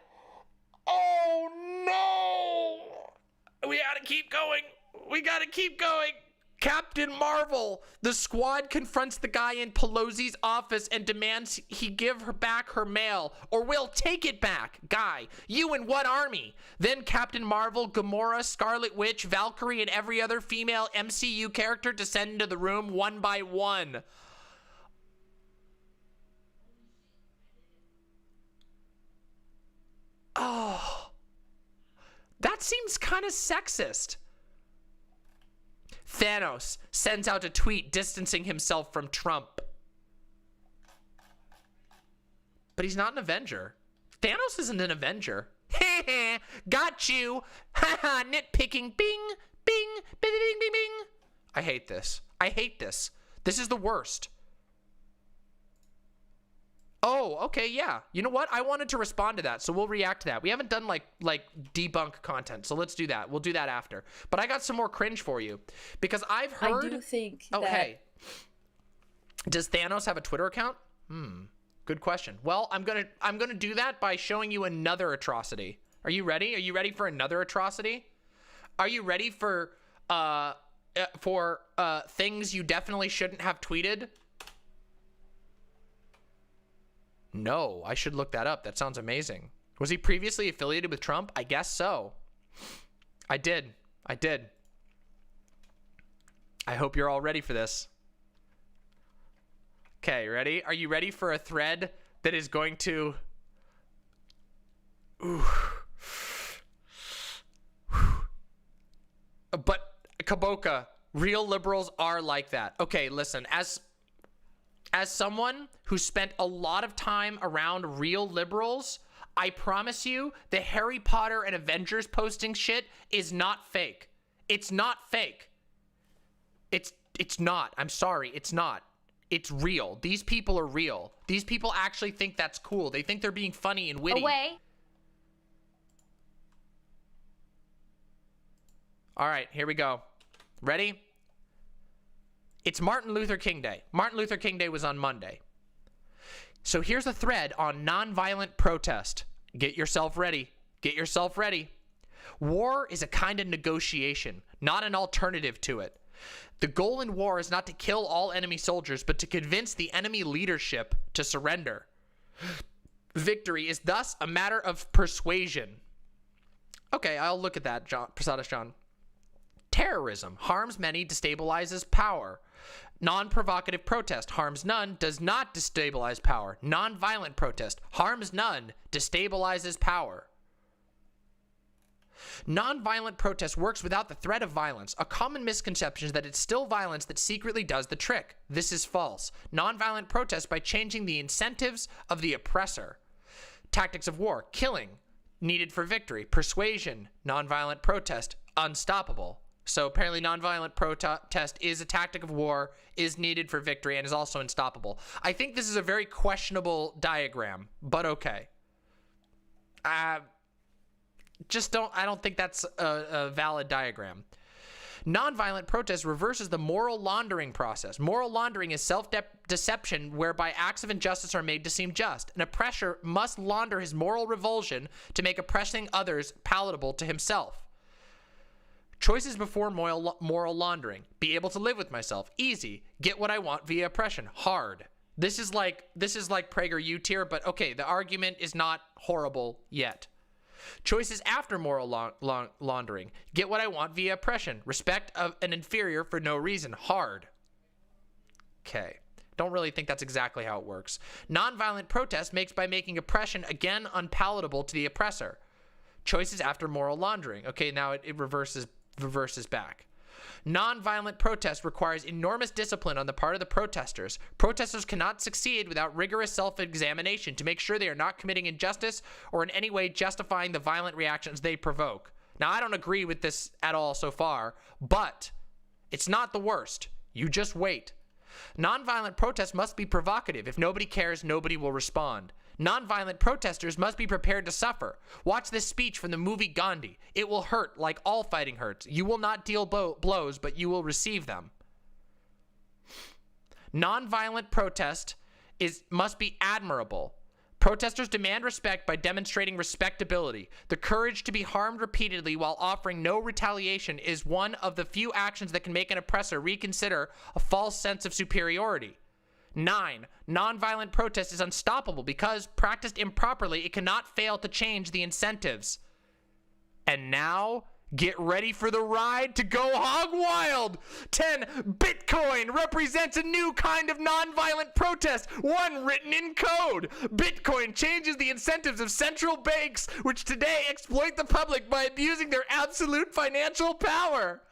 Oh no! We gotta keep going. We gotta keep going. Captain Marvel. The squad confronts the guy in Pelosi's office and demands he give her back her mail, or we'll take it back. Guy, you in what army? Then Captain Marvel, Gamora, Scarlet Witch, Valkyrie, and every other female MCU character descend into the room one by one. Oh, that seems kind of sexist. Thanos sends out a tweet distancing himself from Trump. But he's not an Avenger. Thanos isn't an Avenger. Got you. Haha, nitpicking. Bing, bing, bing, bing, bing, bing. I hate this. I hate this. This is the worst. Oh, okay, yeah. You know what? I wanted to respond to that, so we'll react to that. We haven't done like debunk content, so let's do that. We'll do that after. But I got some more cringe for you because I've heard. I do think oh, that. Hey. Does Thanos have a Twitter account? Good question. Well, I'm gonna do that by showing you another atrocity. Are you ready? Are you ready for another atrocity? Are you ready for things you definitely shouldn't have tweeted? No, I should look that up. That sounds amazing. Was he previously affiliated with Trump? I guess so. I did. I hope you're all ready for this. Okay, ready? Are you ready for a thread that is going to... Ooh. But, Kaboka, real liberals are like that. Okay, listen, as someone who spent a lot of time around real liberals, I promise you the Harry Potter and Avengers posting shit is not fake. It's not fake. It's not. I'm sorry, it's not. It's real. These people are real. These people actually think that's cool. They think they're being funny and witty. Away. All right, here we go. Ready? It's Martin Luther King Day. Martin Luther King Day was on Monday. So here's a thread on nonviolent protest. Get yourself ready. Get yourself ready. War is a kind of negotiation, not an alternative to it. The goal in war is not to kill all enemy soldiers, but to convince the enemy leadership to surrender. Victory is thus a matter of persuasion. Okay, I'll look at that, Prasadas John. Terrorism harms many, destabilizes power. Non-provocative protest harms none, does not destabilize power. Non-violent protest harms none, destabilizes power. Non-violent protest works without the threat of violence. A common misconception is that it's still violence that secretly does the trick. This is false. Non-violent protest by changing the incentives of the oppressor. Tactics of war, killing, needed for victory. Persuasion, non-violent protest, unstoppable. So apparently non-violent protest is a tactic of war, is needed for victory, and is also unstoppable. I think this is a very questionable diagram, but okay. I don't think that's a valid diagram. Nonviolent protest reverses the moral laundering process. Moral laundering is self-deception whereby acts of injustice are made to seem just. An oppressor must launder his moral revulsion to make oppressing others palatable to himself. Choices before moral laundering. Be able to live with myself. Easy. Get what I want via oppression. Hard. This is like PragerU tier, but okay, the argument is not horrible yet. Choices after moral laundering. Get what I want via oppression. Respect of an inferior for no reason. Hard. Okay. Don't really think that's exactly how it works. Nonviolent protest makes by making oppression again unpalatable to the oppressor. Choices after moral laundering. Okay, now it reverses back. Nonviolent protest requires enormous discipline on the part of the protesters. Protesters cannot succeed without rigorous self-examination to make sure they are not committing injustice or in any way justifying the violent reactions they provoke. Now, I don't agree with this at all so far, but it's not the worst. You just wait. Nonviolent protest must be provocative. If nobody cares, nobody will respond. Nonviolent protesters must be prepared to suffer. Watch this speech from the movie Gandhi. It will hurt like all fighting hurts. You will not deal blows, but you will receive them. Nonviolent protest must be admirable. Protesters demand respect by demonstrating respectability. The courage to be harmed repeatedly while offering no retaliation is one of the few actions that can make an oppressor reconsider a false sense of superiority. 9. Nonviolent protest is unstoppable because, practiced improperly, it cannot fail to change the incentives. And now, get ready for the ride to go hog wild. 10. Bitcoin represents a new kind of nonviolent protest, one written in code. Bitcoin changes the incentives of central banks, which today exploit the public by abusing their absolute financial power.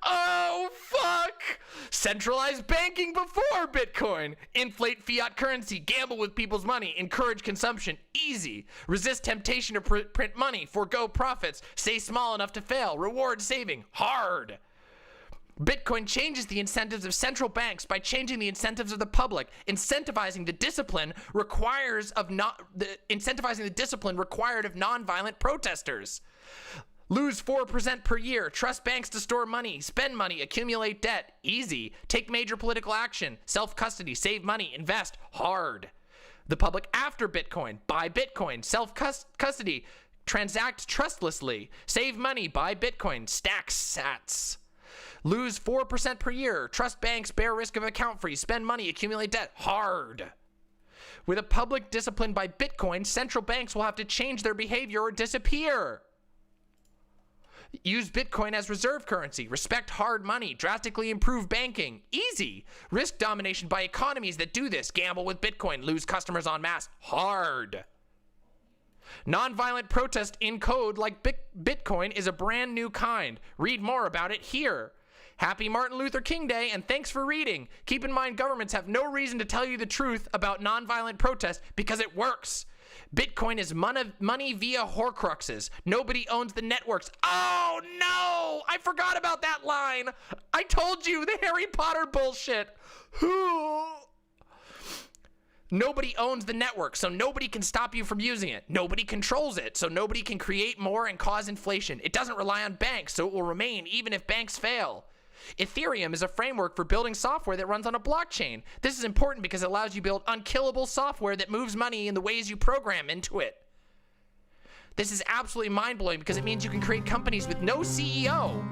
Oh, fuck! Centralized banking before Bitcoin. Inflate fiat currency, gamble with people's money, encourage consumption. Easy. Resist temptation to print money, forego profits, stay small enough to fail, reward saving. Hard. Bitcoin changes the incentives of central banks by changing the incentives of the public. Incentivizing the discipline required of nonviolent protesters. Lose 4% per year. Trust banks to store money. Spend money. Accumulate debt. Easy. Take major political action. Self-custody. Save money. Invest. Hard. The public after Bitcoin. Buy Bitcoin. Self-custody. Transact trustlessly. Save money. Buy Bitcoin. Stack sats. Lose 4% per year. Trust banks. Bear risk of account freeze. Spend money. Accumulate debt. Hard. With a public discipline by Bitcoin, central banks will have to change their behavior or disappear. Use Bitcoin as reserve currency. Respect hard money. Drastically improve banking. Easy. Risk domination by economies that do this. Gamble with Bitcoin. Lose customers en masse. Hard. Nonviolent protest in code like Bitcoin is a brand new kind. Read more about it here. Happy Martin Luther King Day, and thanks for reading. Keep in mind, governments have no reason to tell you the truth about nonviolent protest because it works. Bitcoin is money via Horcruxes. Nobody owns the networks. Oh no! I forgot about that line. I told you, the Harry Potter bullshit. Nobody owns the network, so nobody can stop you from using it. Nobody controls it, so nobody can create more and cause inflation. It doesn't rely on banks, so it will remain even if banks fail. Ethereum is a framework for building software that runs on a blockchain. This is important because it allows you to build unkillable software that moves money in the ways you program into it. This is absolutely mind-blowing because it means you can create companies with no CEO.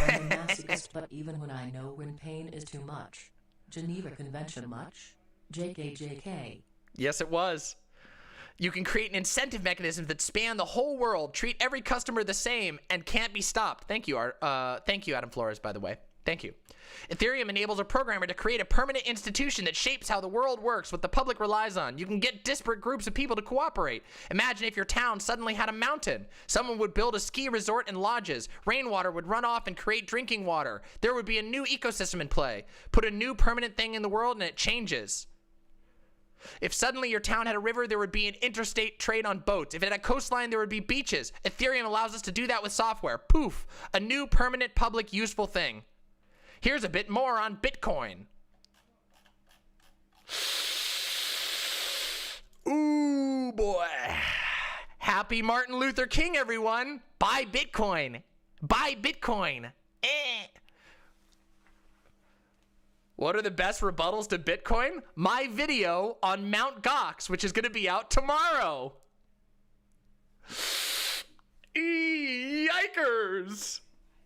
I'm a masochist, but even when I know when pain is too much. Geneva Convention much? JKJK. Yes, it was. You can create an incentive mechanism that span the whole world, treat every customer the same, and can't be stopped. Thank you, thank you, Adam Flores, by the way. Thank you. Ethereum enables a programmer to create a permanent institution that shapes how the world works, what the public relies on. You can get disparate groups of people to cooperate. Imagine if your town suddenly had a mountain. Someone would build a ski resort and lodges. Rainwater would run off and create drinking water. There would be a new ecosystem in play. Put a new permanent thing in the world and it changes. If suddenly your town had a river, there would be an interstate trade on boats. If it had a coastline, there would be beaches. Ethereum allows us to do that with software. Poof, a new permanent public useful thing. Here's a bit more on Bitcoin. Ooh, boy. Happy Martin Luther King, everyone. Buy Bitcoin. Buy Bitcoin. What are the best rebuttals to Bitcoin? My video on Mt. Gox, which is going to be out tomorrow. Yikers.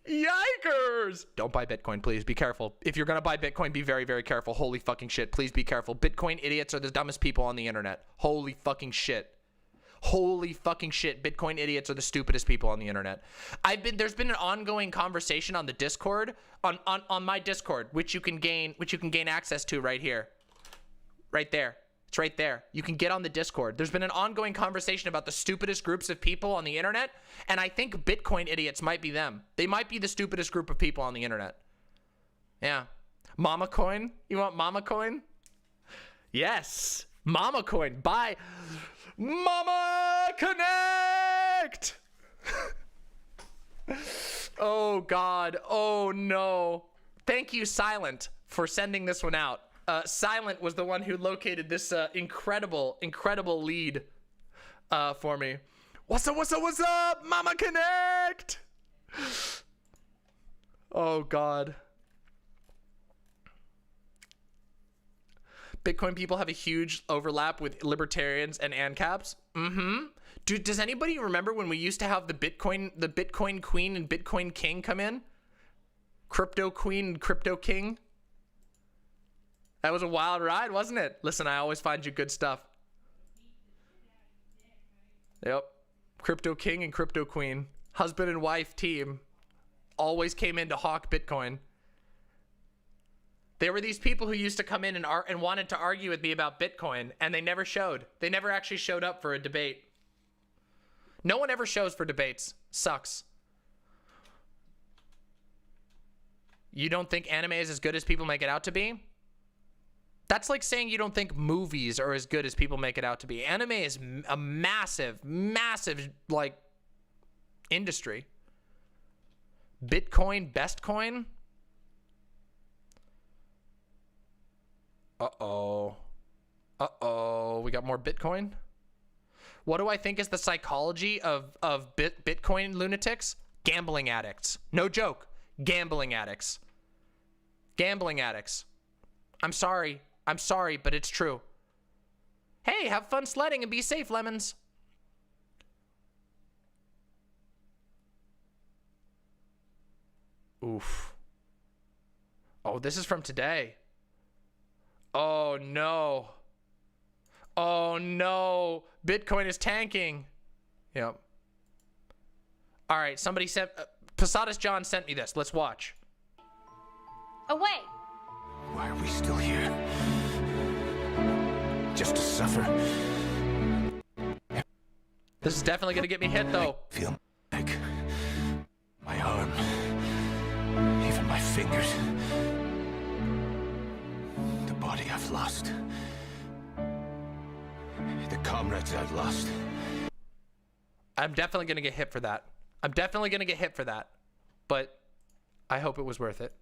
Yikers. Don't buy Bitcoin, please. Be careful. If you're going to buy Bitcoin, be very, very careful. Holy fucking shit. Please be careful. Bitcoin idiots are the dumbest people on the internet. Holy fucking shit. Holy fucking shit. Bitcoin idiots are the stupidest people on the internet. There's been an ongoing conversation on the Discord, on my Discord, which you can gain access to right here. Right there. It's right there. You can get on the Discord. There's been an ongoing conversation about the stupidest groups of people on the internet, and I think Bitcoin idiots might be them. They might be the stupidest group of people on the internet. Yeah. Mama Coin? You want Mama Coin? Yes. Mama Coin. Buy Mama Connect. Oh God. Oh no. Thank you, Silent, for sending this one out. Silent was the one who located this incredible lead for me. What's up, Mama Connect? Oh God. Bitcoin people have a huge overlap with libertarians and ANCAPs. Dude, does anybody remember when we used to have the Bitcoin Queen and Bitcoin King come in? Crypto Queen and Crypto King? That was a wild ride, wasn't it? Listen, I always find you good stuff. Yep. Crypto King and Crypto Queen. Husband and wife team. Always came in to hawk Bitcoin. There were these people who used to come in and wanted to argue with me about Bitcoin, and they never showed. They never actually showed up for a debate. No one ever shows for debates. Sucks. You don't think anime is as good as people make it out to be? That's like saying you don't think movies are as good as people make it out to be. Anime is a massive, like, industry. Bitcoin, best coin? Uh-oh. We got more Bitcoin? What do I think is the psychology of Bitcoin lunatics? Gambling addicts. No joke. Gambling addicts. Gambling addicts. I'm sorry. I'm sorry, but it's true. Hey, have fun sledding and be safe, Lemons. Oof. Oh, this is from today. Oh, no. Oh, no. Bitcoin is tanking. Yep. All right, somebody sent... Posadas John sent me this. Let's watch. Away! Why are we still here? Just to suffer? This is definitely going to get me hit, though. I feel my neck, my arm, even my fingers. The body I've lost. The comrades I've lost. I'm definitely going to get hit for that. I'm definitely going to get hit for that. But I hope it was worth it.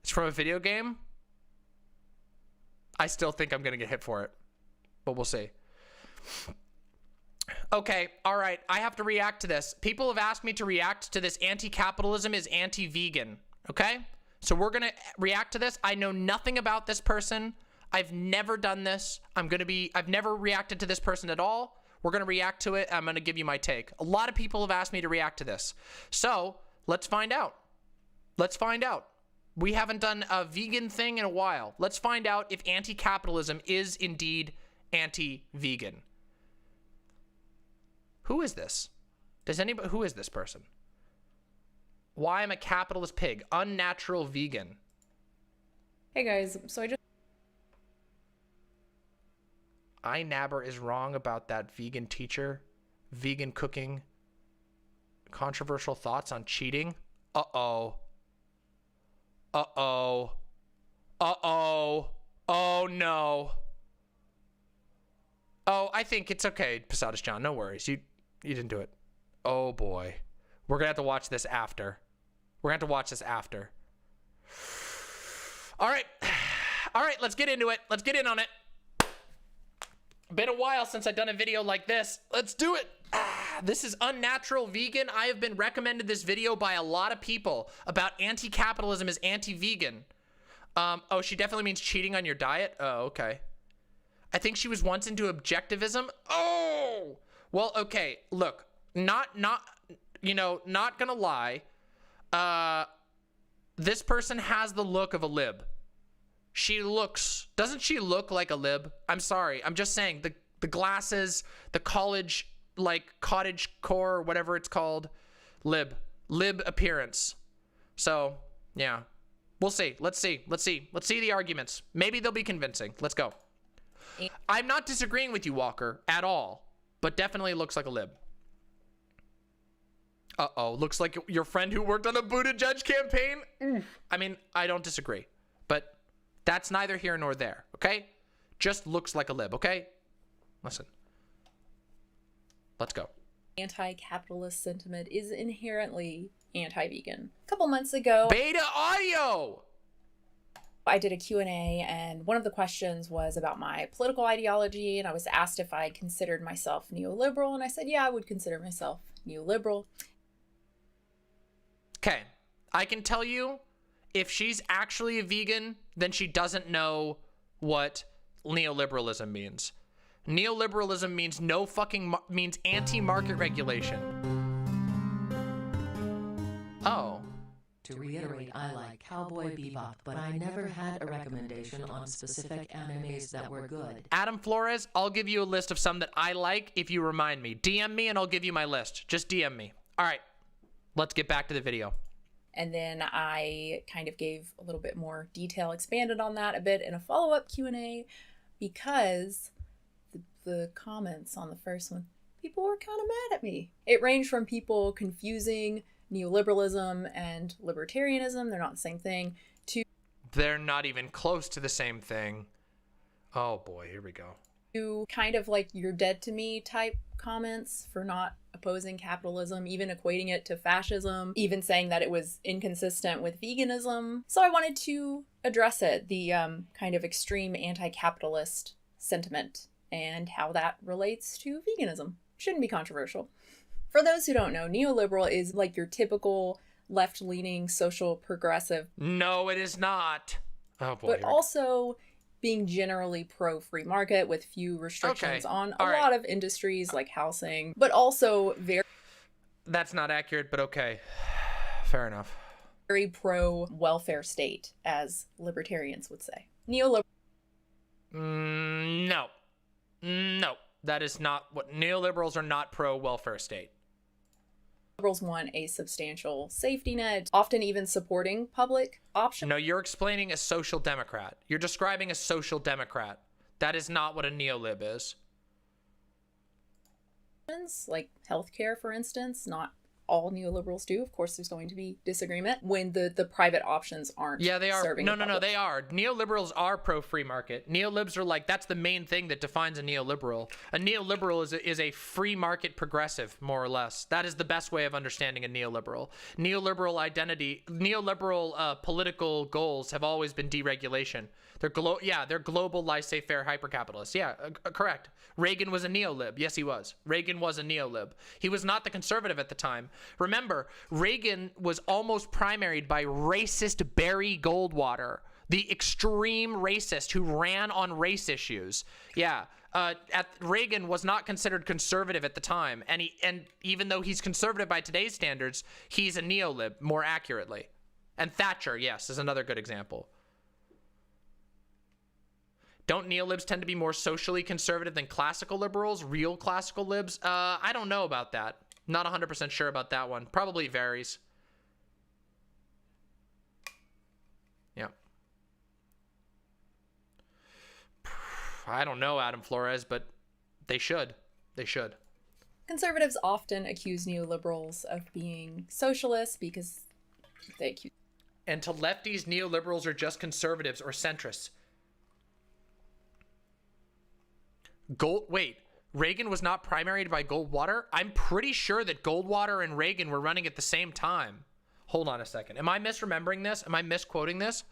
It's from a video game. I still think I'm going to get hit for it. But we'll see. Okay, all right. I have to react to this. People have asked me to react to this. Anti-capitalism is anti-vegan. Okay? So we're going to react to this. I know nothing about this person. I've never done this. I've never reacted to this person at all. We're going to react to it. I'm going to give you my take. A lot of people have asked me to react to this. So let's find out. Let's find out. We haven't done a vegan thing in a while. Let's find out if anti-capitalism is indeed anti-vegan. Who is this? Who is this person? Why I'm a capitalist pig. Unnatural vegan. Hey guys, so iNabber is wrong about that vegan teacher. Vegan cooking. Controversial thoughts on cheating. Uh-oh. Uh-oh. Uh-oh. Oh, no. Oh, I think it's okay, Posadas John. No worries. You didn't do it. Oh, boy. We're going to have to watch this after. We're going to have to watch this after. All right. All right, let's get into it. Let's get in on it. Been a while since I've done a video like this. Let's do it. This is Unnatural Vegan. I have been recommended this video by a lot of people about anti-capitalism is anti-vegan. Oh, she definitely means cheating on your diet? Oh, okay. I think she was once into objectivism. Oh! Well, okay. Look, not gonna lie. This person has the look of a lib. Doesn't she look like a lib? I'm sorry. I'm just saying the glasses, the college, like cottage core or whatever it's called, lib appearance. So yeah, we'll see. Let's see the arguments. Maybe they'll be convincing. Let's go. I'm not disagreeing with you, Walker, at all, but definitely looks like a lib. Uh-oh, looks like your friend who worked on the Buttigieg campaign. I mean, I don't disagree, but that's neither here nor there, okay? Just looks like a lib, okay? Listen. Let's go. anti-capitalist sentiment is inherently anti-vegan. A couple months ago, Beta audio! I did a Q&A, and one of the questions was about my political ideology, and I was asked if I considered myself neoliberal, and I said, yeah, I would consider myself neoliberal. Okay, I can tell you, if she's actually a vegan, then she doesn't know what neoliberalism means. Neoliberalism means means anti-market regulation. Oh. To reiterate, I like Cowboy Bebop, but I never had a recommendation on specific animes that were good. Adam Flores, I'll give you a list of some that I like if you remind me. DM me and I'll give you my list. Just DM me. All right, let's get back to the video. And then I kind of gave a little bit more detail, expanded on that a bit in a follow-up Q&A, because the comments on the first one, people were kind of mad at me. It ranged from people confusing neoliberalism and libertarianism, they're not the same thing, to they're not even close to the same thing. Oh boy, here we go. To kind of like you're dead to me type comments for not opposing capitalism, even equating it to fascism, even saying that it was inconsistent with veganism. So I wanted to address it, the kind of extreme anti-capitalist sentiment and how that relates to veganism. Shouldn't be controversial. For those who don't know, neoliberal is like your typical left-leaning social progressive. No, it is not. Oh boy. But also being generally pro-free market with few restrictions on a lot of industries like housing, but also That's not accurate, but okay. Fair enough. Very pro-welfare state, as libertarians would say. Neoliberal. No. No. That is not what neoliberals are. Not pro-welfare state. Liberals want a substantial safety net, often even supporting public options. No, you're explaining a social democrat. You're describing a social democrat. That is not what a neolib is. Like healthcare, for instance, not all neoliberals do. Of course, there's going to be disagreement when the private options aren't. Yeah, they are. Serving No, they are. Neoliberals are pro-free market. Neolibs are like, that's the main thing that defines a neoliberal. A neoliberal is a free market progressive, more or less. That is the best way of understanding a neoliberal. Neoliberal political goals have always been deregulation. They're global laissez-faire hypercapitalists. Yeah, correct. Reagan was a neolib. Yes, he was. Reagan was a neolib. He was not the conservative at the time. Remember, Reagan was almost primaried by racist Barry Goldwater, the extreme racist who ran on race issues. Yeah, Reagan was not considered conservative at the time, and even though he's conservative by today's standards, he's a neolib, more accurately. And Thatcher, yes, is another good example. Don't neolibs tend to be more socially conservative than classical liberals, real classical libs? I don't know about that. Not 100% sure about that one. Probably varies. Yeah. I don't know, Adam Flores, but they should. They should. Conservatives often accuse neoliberals of being socialists because they accuse. And to lefties, neoliberals are just conservatives or centrists. Wait, Reagan was not primaried by Goldwater? I'm pretty sure that Goldwater and Reagan were running at the same time. Hold on a second. Am I misremembering this? Am I misquoting this?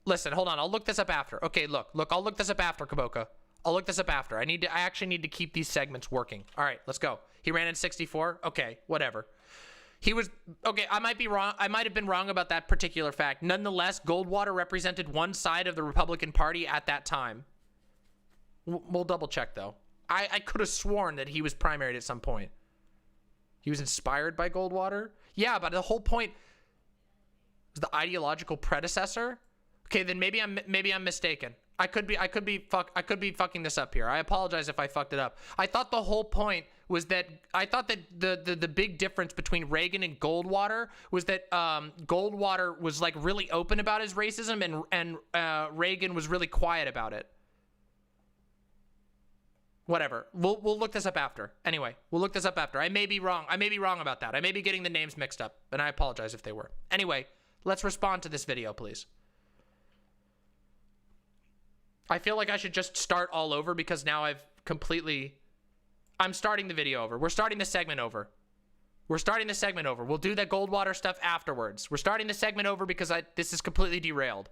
Listen, hold on. I'll look this up after. Okay, look, I'll look this up after, Kaboka. I'll look this up after. I actually need to keep these segments working. All right, let's go. He ran in 64? Okay, whatever. He was, okay, I might be wrong. I might have been wrong about that particular fact. Nonetheless, Goldwater represented one side of the Republican Party at that time. We'll double check, though. I could have sworn that he was primaried at some point. He was inspired by Goldwater? Yeah, but the whole point was the ideological predecessor? Okay, then maybe I'm mistaken. I could be fucking this up here. I apologize if I fucked it up. I thought the whole point was that the big difference between Reagan and Goldwater was that Goldwater was like really open about his racism and Reagan was really quiet about it. Whatever. We'll look this up after. Anyway, we'll look this up after. I may be wrong. I may be wrong about that. I may be getting the names mixed up, and I apologize if they were. Anyway, let's respond to this video, please. I feel like I should just start all over because now I'm starting the video over. We're starting the segment over. We're starting the segment over. We'll do that Goldwater stuff afterwards. We're starting the segment over because this is completely derailed.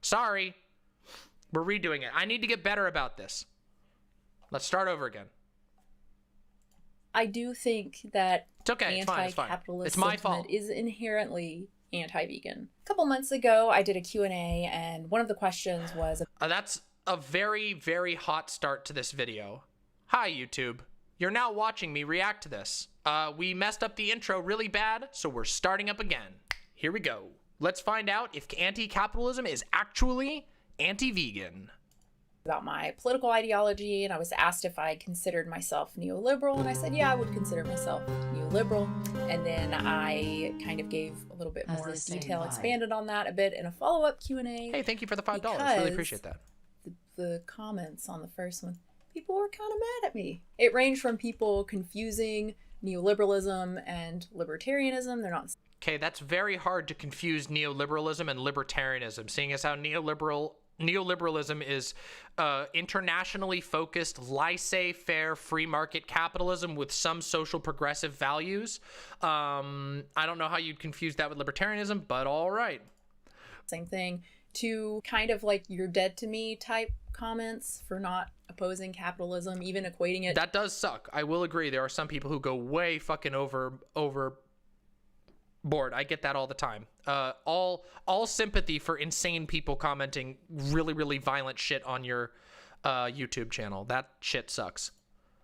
Sorry. We're redoing it. I need to get better about this. Let's start over again. I do think that it's okay. Anti-capitalist it's my fault. Is inherently anti-vegan. A couple months ago, I did a Q&A, and one of the questions was... that's a very, very hot start to this video. Hi, YouTube. You're now watching me react to this. We messed up the intro really bad, so we're starting up again. Here we go. Let's find out if anti-capitalism is actually anti-vegan. About my political ideology, and I was asked if I considered myself neoliberal, and I said, yeah, I would consider myself neoliberal. And then I kind of gave a little bit more detail, expanded on that a bit in a follow-up Q&A. Hey, thank you for the $5. Really appreciate that. The comments on the first one, people were kind of mad at me. It ranged from people confusing neoliberalism and libertarianism. They're not... Okay, that's very hard to confuse neoliberalism and libertarianism, seeing as how neoliberalism is internationally focused, laissez-faire free market capitalism with some social progressive values. I don't know how you'd confuse that with libertarianism, but all right. Same thing. To kind of like you're dead to me type comments for not opposing capitalism, even equating it. That does suck. I will agree. There are some people who go way fucking overboard board. I get that all the time. All sympathy for insane people commenting really, really violent shit on your YouTube channel. That shit sucks.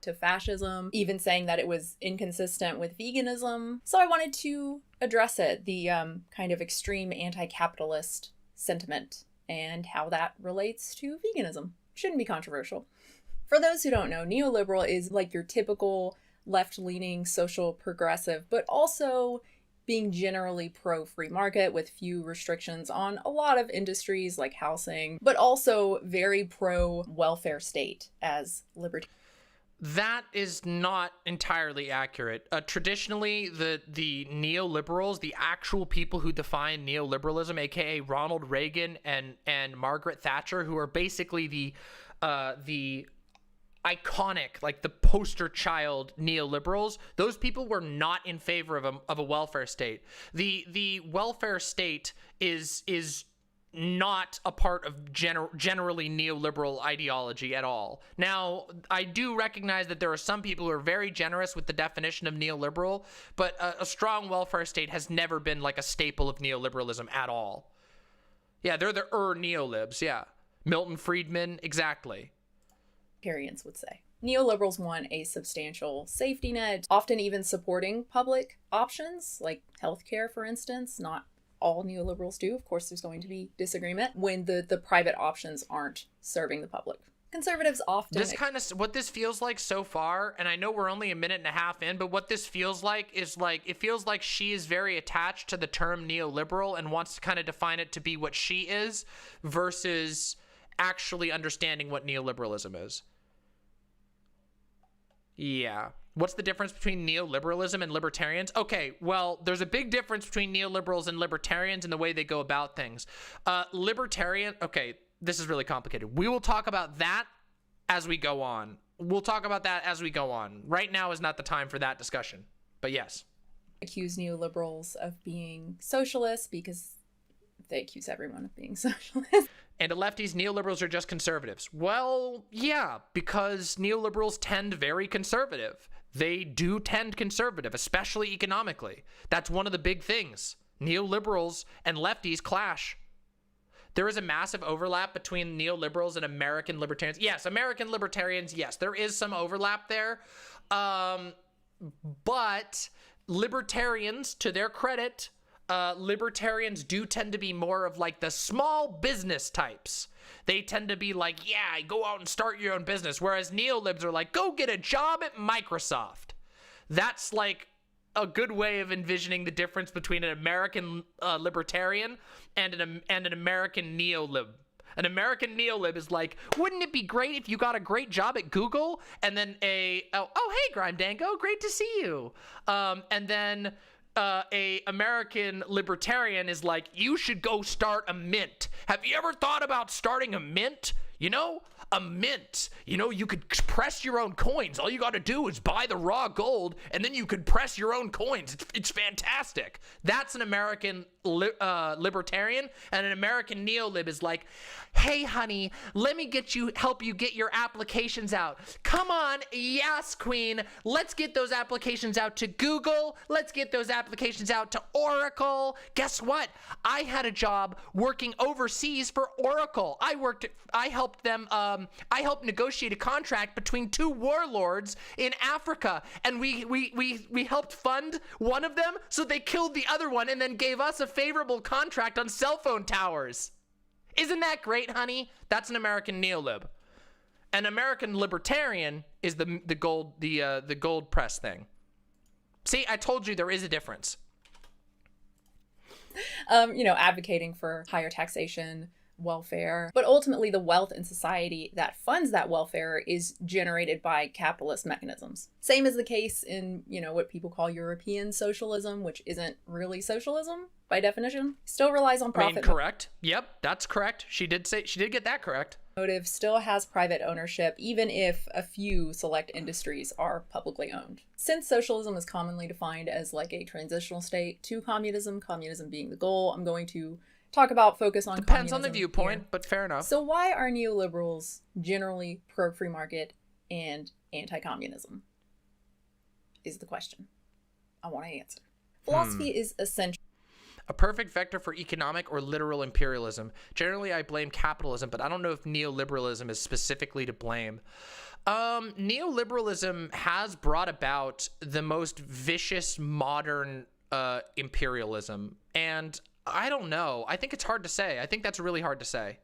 To fascism, even saying that it was inconsistent with veganism. So I wanted to address it, the kind of extreme anti-capitalist sentiment and how that relates to veganism. Shouldn't be controversial. For those who don't know, neoliberal is like your typical left-leaning social progressive, but also being generally pro-free market with few restrictions on a lot of industries like housing, but also very pro-welfare state as libertarian. That is not entirely accurate. Traditionally, the neoliberals, the actual people who define neoliberalism, aka Ronald Reagan and Margaret Thatcher, who are basically the iconic, like the poster child neoliberals, those people were not in favor of a welfare state. The welfare state is not a part of generally neoliberal ideology at all. Now, I do recognize that there are some people who are very generous with the definition of neoliberal, but a strong welfare state has never been like a staple of neoliberalism at all. Yeah, they're the neolibs, yeah. Milton Friedman, exactly. Libertarians would say. Neoliberals want a substantial safety net, often even supporting public options, like healthcare, for instance. Not all neoliberals do. Of course, there's going to be disagreement when the private options aren't serving the public. Conservatives often... This kind of, what this feels like so far, and I know we're only a minute and a half in, but what this feels like is like, it feels like she is very attached to the term neoliberal and wants to kind of define it to be what she is versus actually understanding what neoliberalism is. Yeah. What's the difference between neoliberalism and libertarians? Okay, well, there's a big difference between neoliberals and libertarians in the way they go about things. Okay, this is really complicated. We will talk about that as we go on. Right now is not the time for that discussion, but yes. Accuse neoliberals of being socialists because they accuse everyone of being socialist. And to lefties, neoliberals are just conservatives. Well, yeah, because neoliberals tend very conservative. They do tend conservative, especially economically. That's one of the big things. Neoliberals and lefties clash. There is a massive overlap between neoliberals and American libertarians. Yes, American libertarians, yes, there is some overlap there. But libertarians, to their credit, libertarians do tend to be more of like the small business types. They tend to be like, yeah, go out and start your own business. Whereas neolibs are like, go get a job at Microsoft. That's like a good way of envisioning the difference between an American libertarian and an American neolib. An American neolib is like, wouldn't it be great if you got a great job at Google? And then hey, Grime Dango, great to see you. And then a American libertarian is like, you should go start a mint. Have you ever thought about starting a mint? You know, a mint. You know, you could press your own coins. All you got to do is buy the raw gold, and then you could press your own coins. It's fantastic. That's an American libertarian, and an American neolib is like, hey, honey, let me help you get your applications out. Come on, yes, queen. Let's get those applications out to Google. Let's get those applications out to Oracle. Guess what? I had a job working overseas for Oracle. I helped negotiate a contract between two warlords in Africa, and we helped fund one of them, so they killed the other one and then gave us a favorable contract on cell phone towers. Isn't that great, honey? That's an American neolib. An American libertarian is the gold press thing. See, I told you there is a difference. Advocating for higher taxation, welfare, but ultimately the wealth in society that funds that welfare is generated by capitalist mechanisms. Same is the case in, what people call European socialism, which isn't really socialism by definition. Still relies on profit. Correct. Yep, that's correct. She did get that correct. Motive still has private ownership, even if a few select industries are publicly owned. Since socialism is commonly defined as like a transitional state to communism being the goal, I'm going to focus on depends on the viewpoint here. But fair enough. So why are neoliberals generally pro-free market and anti-communism is the question I want to answer. Philosophy is essential. A perfect vector for economic or literal imperialism. Generally, I blame capitalism, but I don't know if neoliberalism is specifically to blame. Neoliberalism has brought about the most vicious modern imperialism, and I don't know. I think it's hard to say. I think that's really hard to say.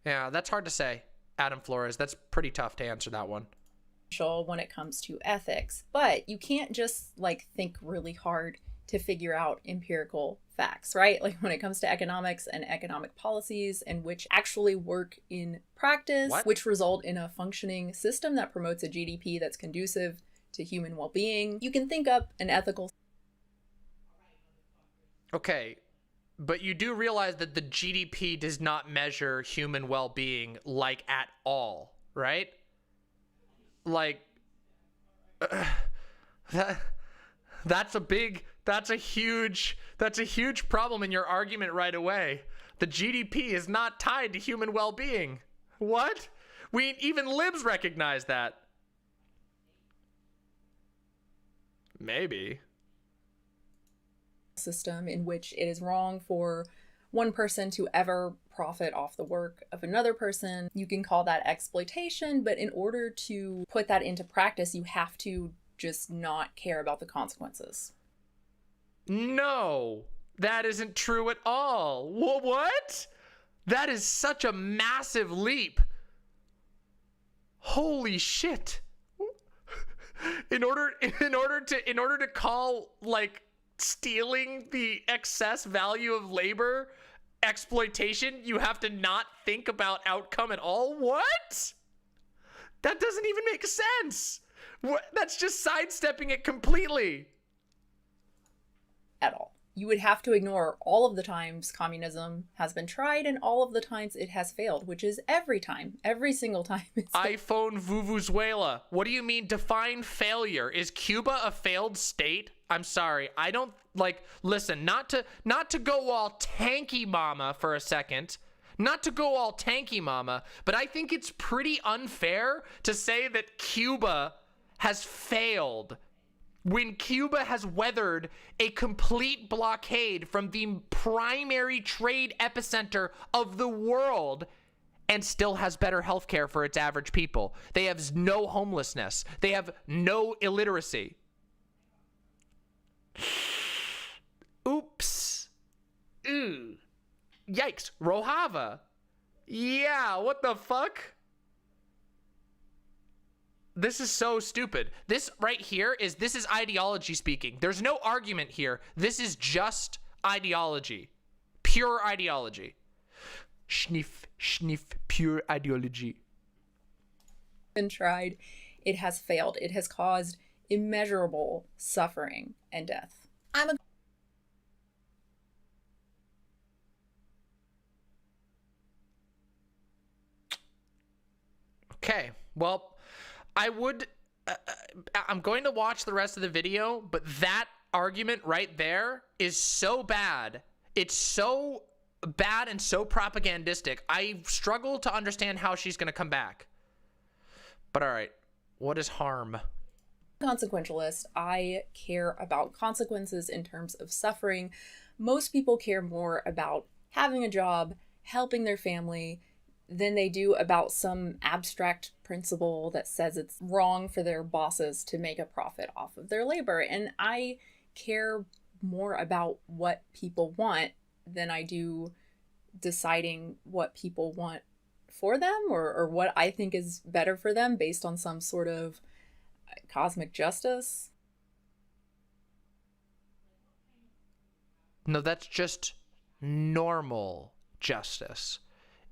Yeah, that's hard to say, Adam Flores. That's pretty tough to answer that one. When it comes to ethics, but you can't just like think really hard to figure out empirical facts, right? Like when it comes to economics and economic policies and which actually work in practice, which result in a functioning system that promotes a GDP that's conducive to human well-being, you can think up an ethical. Okay, but you do realize that the GDP does not measure human well-being like at all, right? Like that's a huge problem in your argument right away. The GDP is not tied to human well-being. What? Even libs recognize that. Maybe. System in which it is wrong for one person to ever profit off the work of another person. You can call that exploitation, but in order to put that into practice, you have to just not care about the consequences. No, that isn't true at all. What? That is such a massive leap. Holy shit. In order to call like stealing the excess value of labor exploitation, you have to not think about outcome at all? What? That doesn't even make sense. That's just sidestepping it completely. At all. You would have to ignore all of the times communism has been tried and all of the times it has failed, which is every single time. iPhone Vuvuzuela. What do you mean define failure? Is Cuba a failed state? I'm sorry. I don't like, listen, not to go all tanky mama for a second. Not to go all tanky mama, but I think it's pretty unfair to say that Cuba has failed when Cuba has weathered a complete blockade from the primary trade epicenter of the world and still has better healthcare for its average people. They have no homelessness. They have no illiteracy. Oops. Ooh. Yikes. Rojava. Yeah, what the fuck? This is so stupid. This right here is ideology speaking. There's no argument here. This is just ideology. Pure ideology. Schniff, pure ideology. Been tried. It has failed. It has caused immeasurable suffering and death. Okay, well, I'm going to watch the rest of the video, but that argument right there is so bad. It's so bad and so propagandistic. I struggle to understand how she's going to come back. But all right, what is harm? Consequentialist. I care about consequences in terms of suffering. Most people care more about having a job, helping their family, than they do about some abstract principle that says it's wrong for their bosses to make a profit off of their labor. And I care more about what people want than I do deciding what people want for them or what I think is better for them based on some sort of cosmic justice. No, that's just normal justice.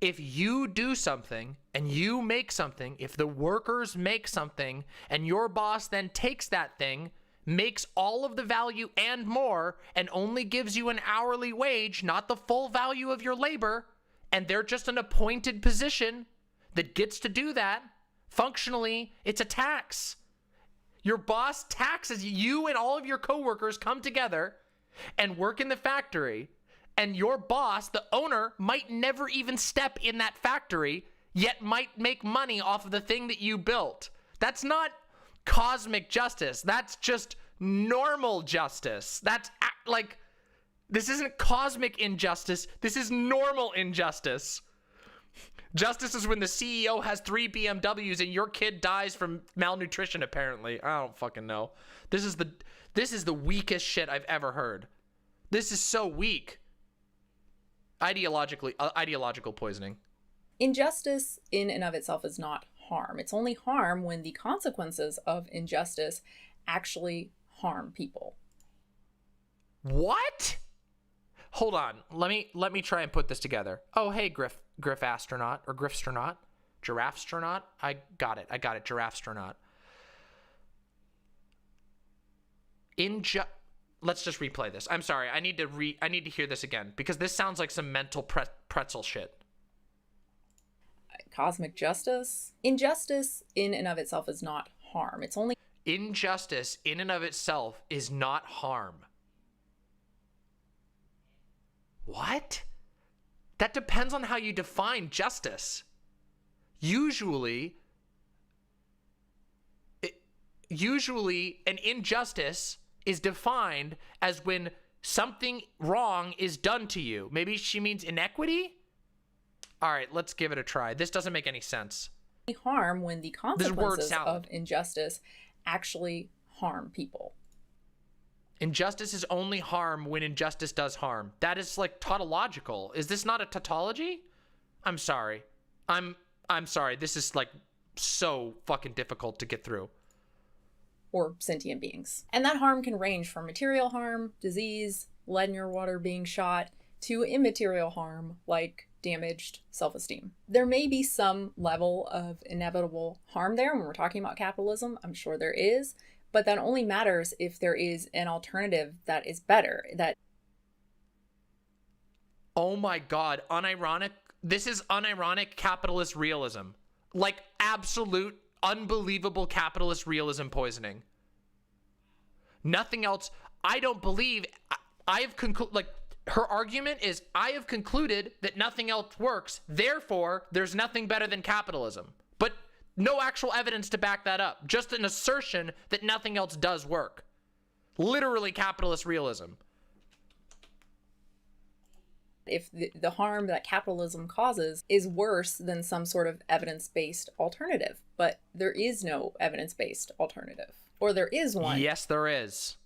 If you do something and you make something, if the workers make something and your boss then takes that thing, makes all of the value and more, and only gives you an hourly wage, not the full value of your labor, and they're just an appointed position that gets to do that, functionally, it's a tax. Your boss taxes you, and all of your coworkers come together and work in the factory. And your boss, the owner, might never even step in that factory, yet might make money off of the thing that you built. That's not cosmic justice. That's just normal justice. That's like, this isn't cosmic injustice. This is normal injustice. Justice is when the CEO has 3 BMWs and your kid dies from malnutrition, apparently. I don't fucking know. This is the weakest shit I've ever heard. This is so weak. Ideological poisoning. Injustice in and of itself is not harm. It's only harm when the consequences of injustice actually harm people. What? Hold on. Let me try and put this together. Oh, hey, Griff astronaut or Griffstronaut, Giraffestronaut. I got it. Giraffestronaut. Let's just replay this. I'm sorry. I need to hear this again because this sounds like some mental pretzel shit. Cosmic justice. Injustice in and of itself is not harm. It's only injustice in and of itself is not harm. What? That depends on how you define justice. Usually an injustice is defined as when something wrong is done to you. Maybe she means inequity? All right, let's give it a try. This doesn't make any sense. Harm when the consequences of injustice actually harm people. Injustice is only harm when injustice does harm. That is like tautological. Is this not a tautology? I'm sorry. I'm sorry. This is like so fucking difficult to get through. Or sentient beings. And that harm can range from material harm, disease, lead in your water being shot, to immaterial harm like damaged self-esteem. There may be some level of inevitable harm there when we're talking about capitalism. I'm sure there is. But that only matters if there is an alternative that is better. Oh my God, unironic. This is unironic capitalist realism. Like absolute, unbelievable capitalist realism poisoning. Nothing else. I don't believe. I have concluded, like, her argument is, I have concluded that nothing else works. Therefore, there's nothing better than capitalism. But no actual evidence to back that up. Just an assertion that nothing else does work. Literally capitalist realism. If the harm that capitalism causes is worse than some sort of evidence-based alternative. But there is no evidence-based alternative. Or there is one. Yes, there is.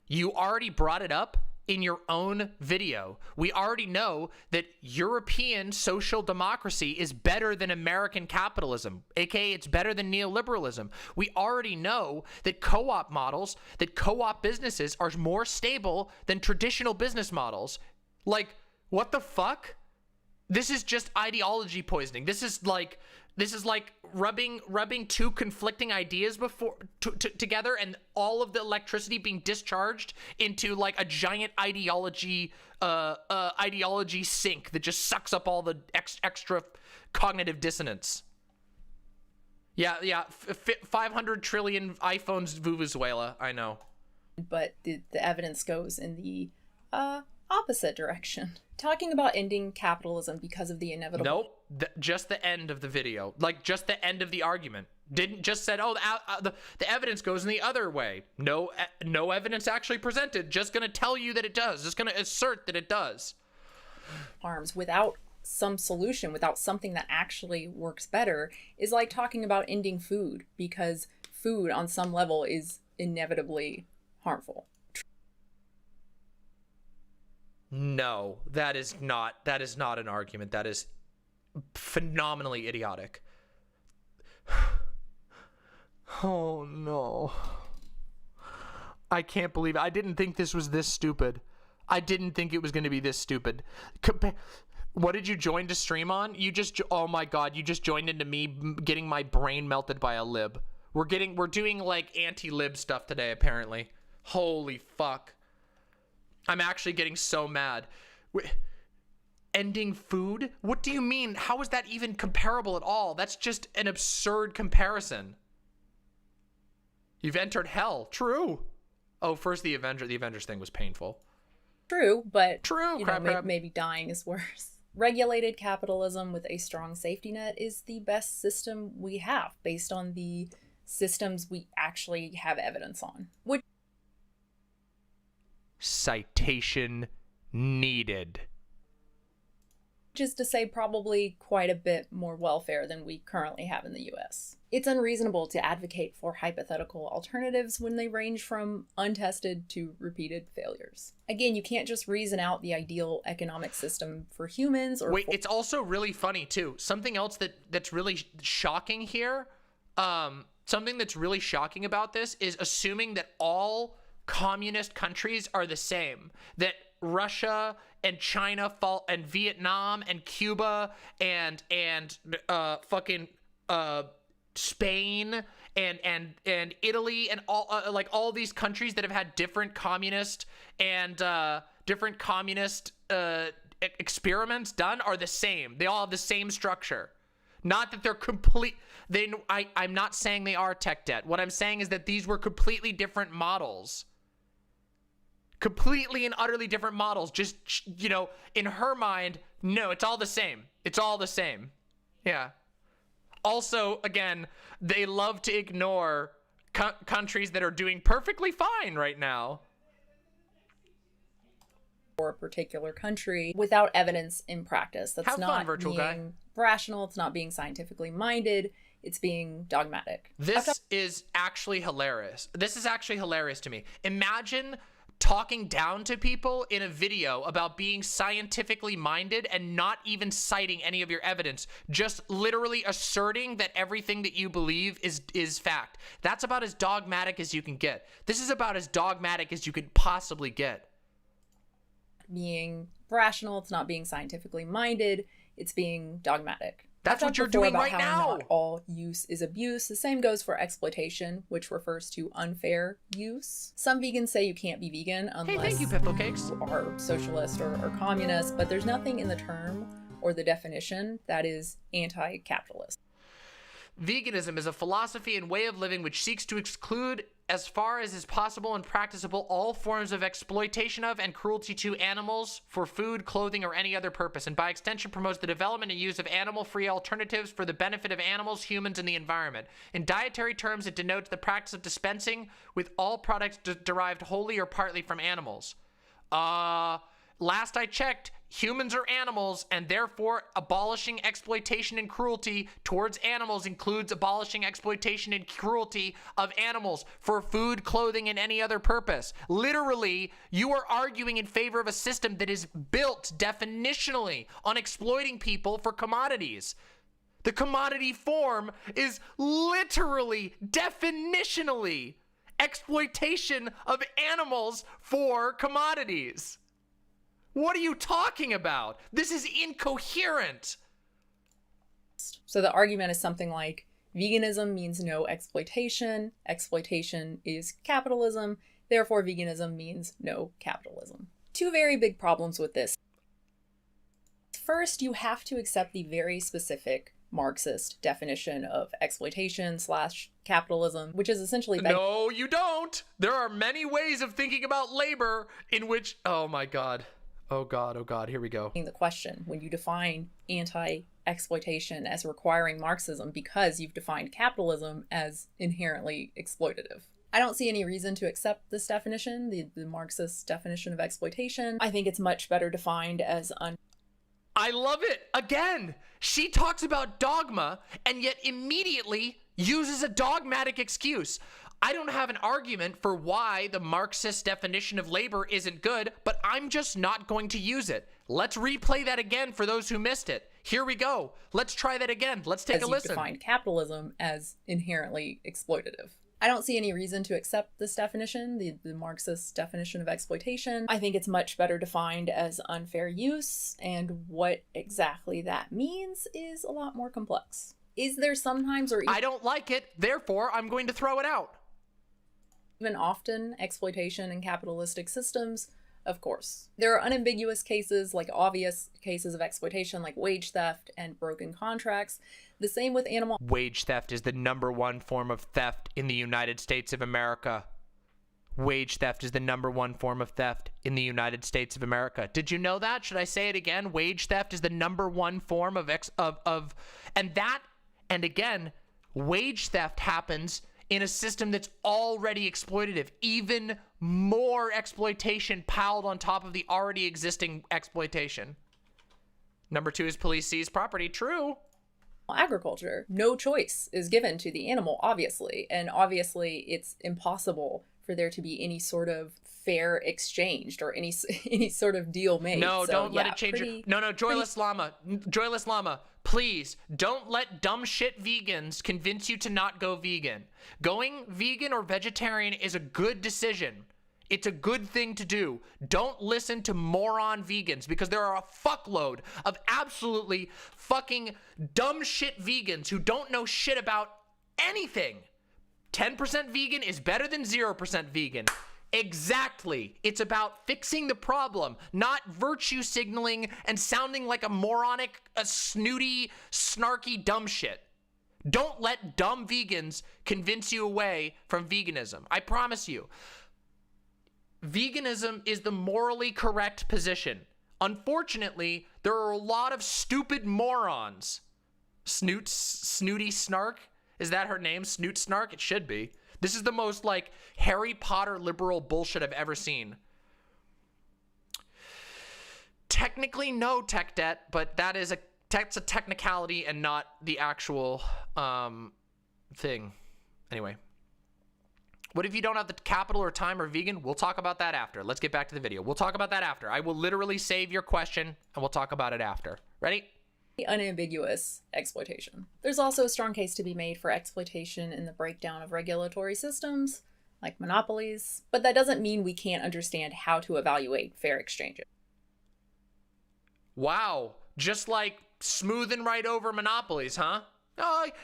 You already brought it up in your own video. We already know that European social democracy is better than American capitalism, aka it's better than neoliberalism. We already know that co-op models, that co-op businesses are more stable than traditional business models. Like, what the fuck? This is just ideology poisoning. This is like rubbing two conflicting ideas together, and all of the electricity being discharged into like a giant ideology sink that just sucks up all the extra cognitive dissonance. Yeah. 500 trillion iPhones, Vuvuzuela. I know. But the evidence goes in the opposite direction. Talking about ending capitalism because of the inevitable. Nope. Just the end of the video. Like, just the end of the argument. Didn't just said, oh, the evidence goes in the other way. No evidence actually presented. Just going to tell you that it does. Just going to assert that it does. Harms without some solution, without something that actually works better, is like talking about ending food, because food on some level is inevitably harmful. No, that is not an argument. That is phenomenally idiotic. Oh no. I can't believe it. I didn't think this was this stupid. I didn't think it was going to be this stupid. What did you join to stream on? Oh my God, you just joined into me getting my brain melted by a lib. We're doing like anti-lib stuff today, apparently. Holy fuck. I'm actually getting so mad. Ending food? What do you mean? How is that even comparable at all? That's just an absurd comparison. You've entered hell. True. Oh, first the Avengers thing was painful. True, but true. Maybe dying is worse. Regulated capitalism with a strong safety net is the best system we have based on the systems we actually have evidence on. citation needed. Which is to say probably quite a bit more welfare than we currently have in the US. It's unreasonable to advocate for hypothetical alternatives when they range from untested to repeated failures. Again, you can't just reason out the ideal economic system for humans or— Wait, it's also really funny too. Something else that's really shocking here, something that's really shocking about this is assuming that all communist countries are the same. That Russia and China fall, and Vietnam and Cuba and fucking Spain and Italy and all like all these countries that have had different communist and experiments done are the same. They all have the same structure. Not that they're complete. I'm not saying they are tech debt. What I'm saying is that these were completely different models. Completely and utterly different models. Just, you know, in her mind, no, it's all the same. It's all the same. Yeah. Also, again, they love to ignore countries that are doing perfectly fine right now. For a particular country without evidence in practice. That's Have not fun, virtual guy. being rational. It's not being scientifically minded. It's being dogmatic. This is actually hilarious. This is actually hilarious to me. Imagine talking down to people in a video about being scientifically minded and not even citing any of your evidence, just literally asserting that everything that you believe is fact. That's about as dogmatic as you can get. This is about as dogmatic as you could possibly get. Being rational, it's not being scientifically minded, it's being dogmatic. That's what you're doing right now. Not all use is abuse. The same goes for exploitation, which refers to unfair use. Some vegans say you can't be vegan unless thank you, Pipple Cakes. you are socialist or communist, but there's nothing in the term or the definition that is anti-capitalist. Veganism is a philosophy and way of living which seeks to exclude, as far as is possible and practicable, all forms of exploitation of and cruelty to animals for food, clothing, or any other purpose, and by extension promotes the development and use of animal-free alternatives for the benefit of animals, humans, and the environment. In dietary terms, it denotes the practice of dispensing with all products derived wholly or partly from animals. Last I checked, humans are animals, and therefore abolishing exploitation and cruelty towards animals includes abolishing exploitation and cruelty of animals for food, clothing, and any other purpose. Literally, you are arguing in favor of a system that is built definitionally on exploiting people for commodities. The commodity form is literally, definitionally, exploitation of animals for commodities. What are you talking about? This is incoherent. So the argument is something like, veganism means no exploitation. Exploitation is capitalism. Therefore, veganism means no capitalism. Two very big problems with this. First, you have to accept the very specific Marxist definition of exploitation / capitalism, which is essentially— No, you don't. There are many ways of thinking about labor in which— oh my God. Oh God, here we go. The question, when you define anti-exploitation as requiring Marxism because you've defined capitalism as inherently exploitative. I don't see any reason to accept this definition, the Marxist definition of exploitation. I think it's much better defined as I love it. Again, she talks about dogma and yet immediately uses a dogmatic excuse. I don't have an argument for why the Marxist definition of labor isn't good, but I'm just not going to use it. Let's replay that again for those who missed it. Here we go. Let's try that again. Let's take a listen. Defined capitalism as inherently exploitative. I don't see any reason to accept this definition, the Marxist definition of exploitation. I think it's much better defined as unfair use, and what exactly that means is a lot more complex. Is there sometimes or I don't like it, therefore I'm going to throw it out. Even often exploitation in capitalistic systems? Of course. There are unambiguous cases, like obvious cases of exploitation, like wage theft and broken contracts. The same with animal— Wage theft is the #1 form of theft in the United States of America. Wage theft is the #1 form of theft in the United States of America. Did you know that? Should I say it again? Wage theft is the #1 form and again, wage theft happens in a system that's already exploitative. Even more exploitation piled on top of the already existing exploitation. Number 2 is police seize property. True. Agriculture. No choice is given to the animal, obviously. And obviously it's impossible for there to be any sort of fair exchanged or any sort of deal made. No, so, don't let yeah, it change No, Joyless Llama, please don't let dumb shit vegans convince you to not go vegan. Going vegan or vegetarian is a good decision. It's a good thing to do. Don't listen to moron vegans, because there are a fuckload of absolutely fucking dumb shit vegans who don't know shit about anything. 10% vegan is better than 0% vegan. Exactly. It's about fixing the problem, not virtue signaling and sounding like a moronic, snooty, snarky dumb shit. Don't let dumb vegans convince you away from veganism. I promise you. Veganism is the morally correct position. Unfortunately, there are a lot of stupid morons. Snooty Snark? Is that her name? Snoot Snark? It should be. This is the most, like, Harry Potter liberal bullshit I've ever seen. Technically, no tech debt, but that's a technicality and not the actual thing. Anyway. What if you don't have the capital or time or vegan? We'll talk about that after. Let's get back to the video. We'll talk about that after. I will literally save your question, and we'll talk about it after. Ready? Unambiguous exploitation. There's also a strong case to be made for exploitation in the breakdown of regulatory systems, like monopolies, but that doesn't mean we can't understand how to evaluate fair exchanges. Wow. Just like smoothing right over monopolies, huh?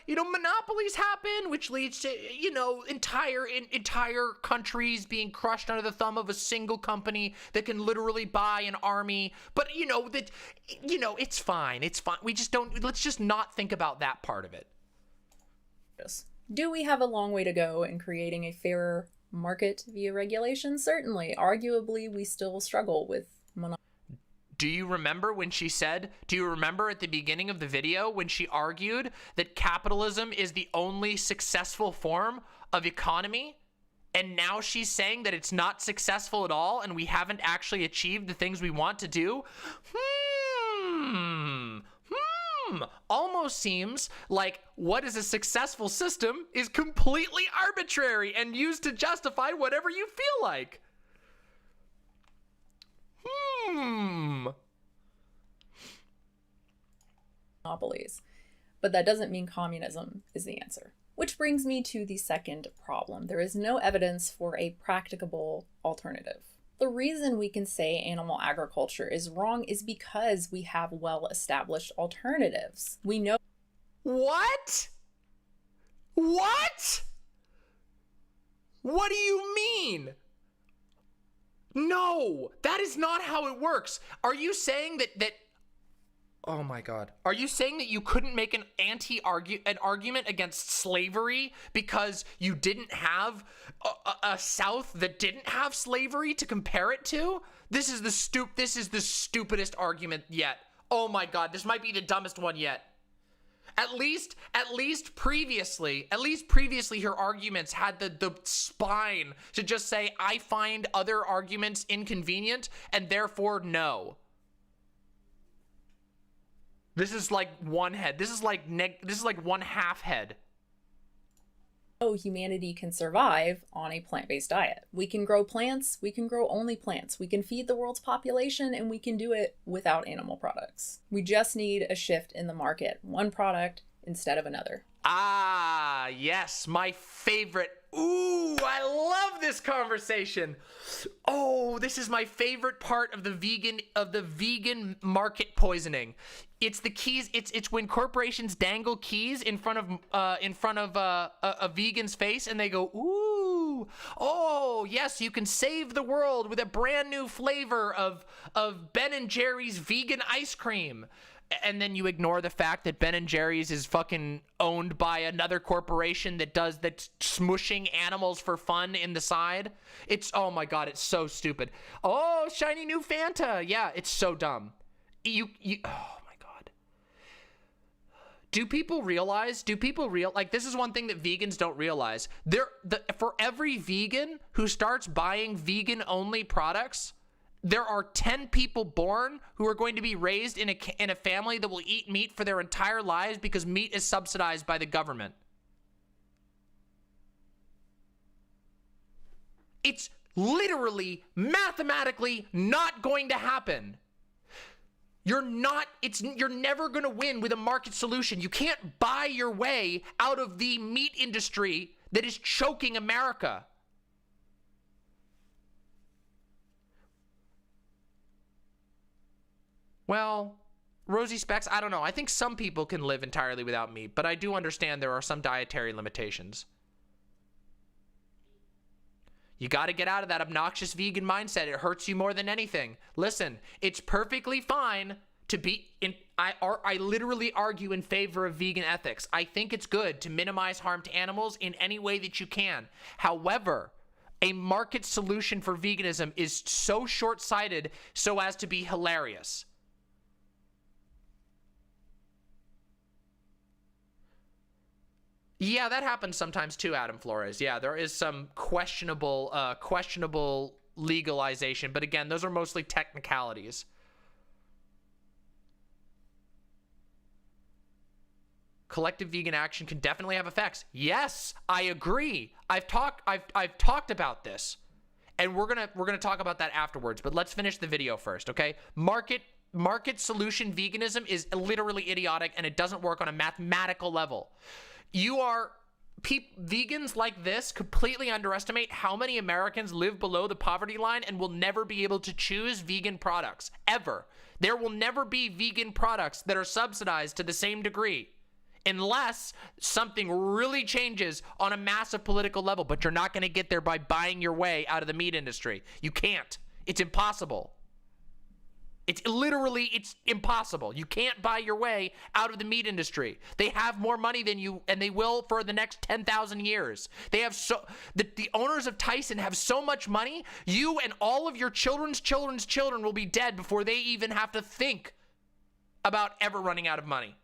Monopolies happen, which leads to, entire countries being crushed under the thumb of a single company that can literally buy an army. But, it's fine. It's fine. Let's just not think about that part of it. Do we have a long way to go in creating a fairer market via regulation? Certainly. Arguably, we still struggle with monopolies. Do you remember at the beginning of the video when she argued that capitalism is the only successful form of economy? And now she's saying that it's not successful at all and we haven't actually achieved the things we want to do? Almost seems like what is a successful system is completely arbitrary and used to justify whatever you feel like. Monopolies. But that doesn't mean communism is the answer. Which brings me to the second problem. There is no evidence for a practicable alternative. The reason we can say animal agriculture is wrong is because we have well-established alternatives. We know— What? What? What do you mean? No, that is not how it works. Are you saying that oh my God. Are you saying that you couldn't make an argument against slavery because you didn't have a South that didn't have slavery to compare it to? This is the stupidest argument yet. Oh my God, this might be the dumbest one yet. At least previously her arguments had the spine to just say, I find other arguments inconvenient and therefore no. This is like one head. This is like one half head. Oh, humanity can survive on a plant-based diet. We can grow plants, we can grow only plants, we can feed the world's population, and we can do it without animal products. We just need a shift in the market, one product instead of another. Ah, yes, my favorite. Ooh, I love this conversation. Oh, this is my favorite part of the vegan market poisoning. It's the keys. It's when corporations dangle keys in front of a vegan's face and they go, ooh, oh yes, you can save the world with a brand new flavor of Ben & Jerry's vegan ice cream. And then you ignore the fact that Ben & Jerry's is fucking owned by another corporation that's smushing animals for fun in the side. Oh my God, it's so stupid. Oh, shiny new Fanta. Yeah, it's so dumb. Oh my God. Do people like, this is one thing that vegans don't realize. For every vegan who starts buying vegan only products, there are 10 people born who are going to be raised in a family that will eat meat for their entire lives because meat is subsidized by the government. It's literally mathematically not going to happen. You're never going to win with a market solution. You can't buy your way out of the meat industry that is choking America. Well, Rosie Specs, I don't know. I think some people can live entirely without meat, but I do understand there are some dietary limitations. You got to get out of that obnoxious vegan mindset. It hurts you more than anything. Listen, it's perfectly fine to be in. I literally argue in favor of vegan ethics. I think it's good to minimize harm to animals in any way that you can. However, a market solution for veganism is so short-sighted so as to be hilarious. Yeah, that happens sometimes too, Adam Flores. Yeah, there is some questionable legalization, but again, those are mostly technicalities. Collective vegan action can definitely have effects. Yes, I agree. I've talked about this, and we're gonna talk about that afterwards. But let's finish the video first, okay? Market solution veganism is literally idiotic, and it doesn't work on a mathematical level. Vegans like this completely underestimate how many Americans live below the poverty line and will never be able to choose vegan products, ever. There will never be vegan products that are subsidized to the same degree unless something really changes on a massive political level, but you're not going to get there by buying your way out of the meat industry. You can't. It's impossible. It's impossible. You can't buy your way out of the meat industry. They have more money than you, and they will for the next 10,000 years. They have the owners of Tyson have so much money, you and all of your children's children will be dead before they even have to think about ever running out of money.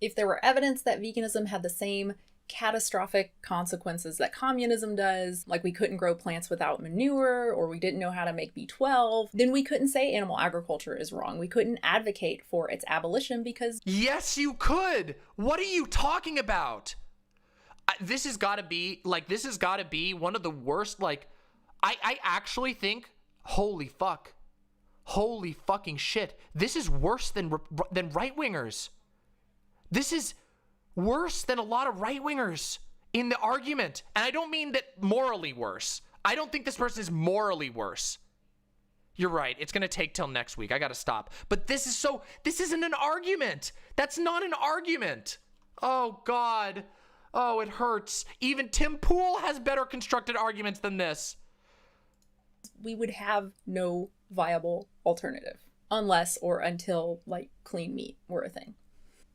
If there were evidence that veganism had the same catastrophic consequences that communism does, like we couldn't grow plants without manure, or we didn't know how to make B12, then we couldn't say animal agriculture is wrong. We couldn't advocate for its abolition because... Yes, you could! What are you talking about? This has got to be one of the worst, I actually think, holy fucking shit, this is worse than right-wingers. This is worse than a lot of right-wingers in the argument. And I don't mean that morally worse. I don't think this person is morally worse. You're right. It's going to take till next week. I got to stop. But this isn't an argument. That's not an argument. Oh, God. Oh, it hurts. Even Tim Pool has better constructed arguments than this. We would have no viable alternative unless or until, clean meat were a thing.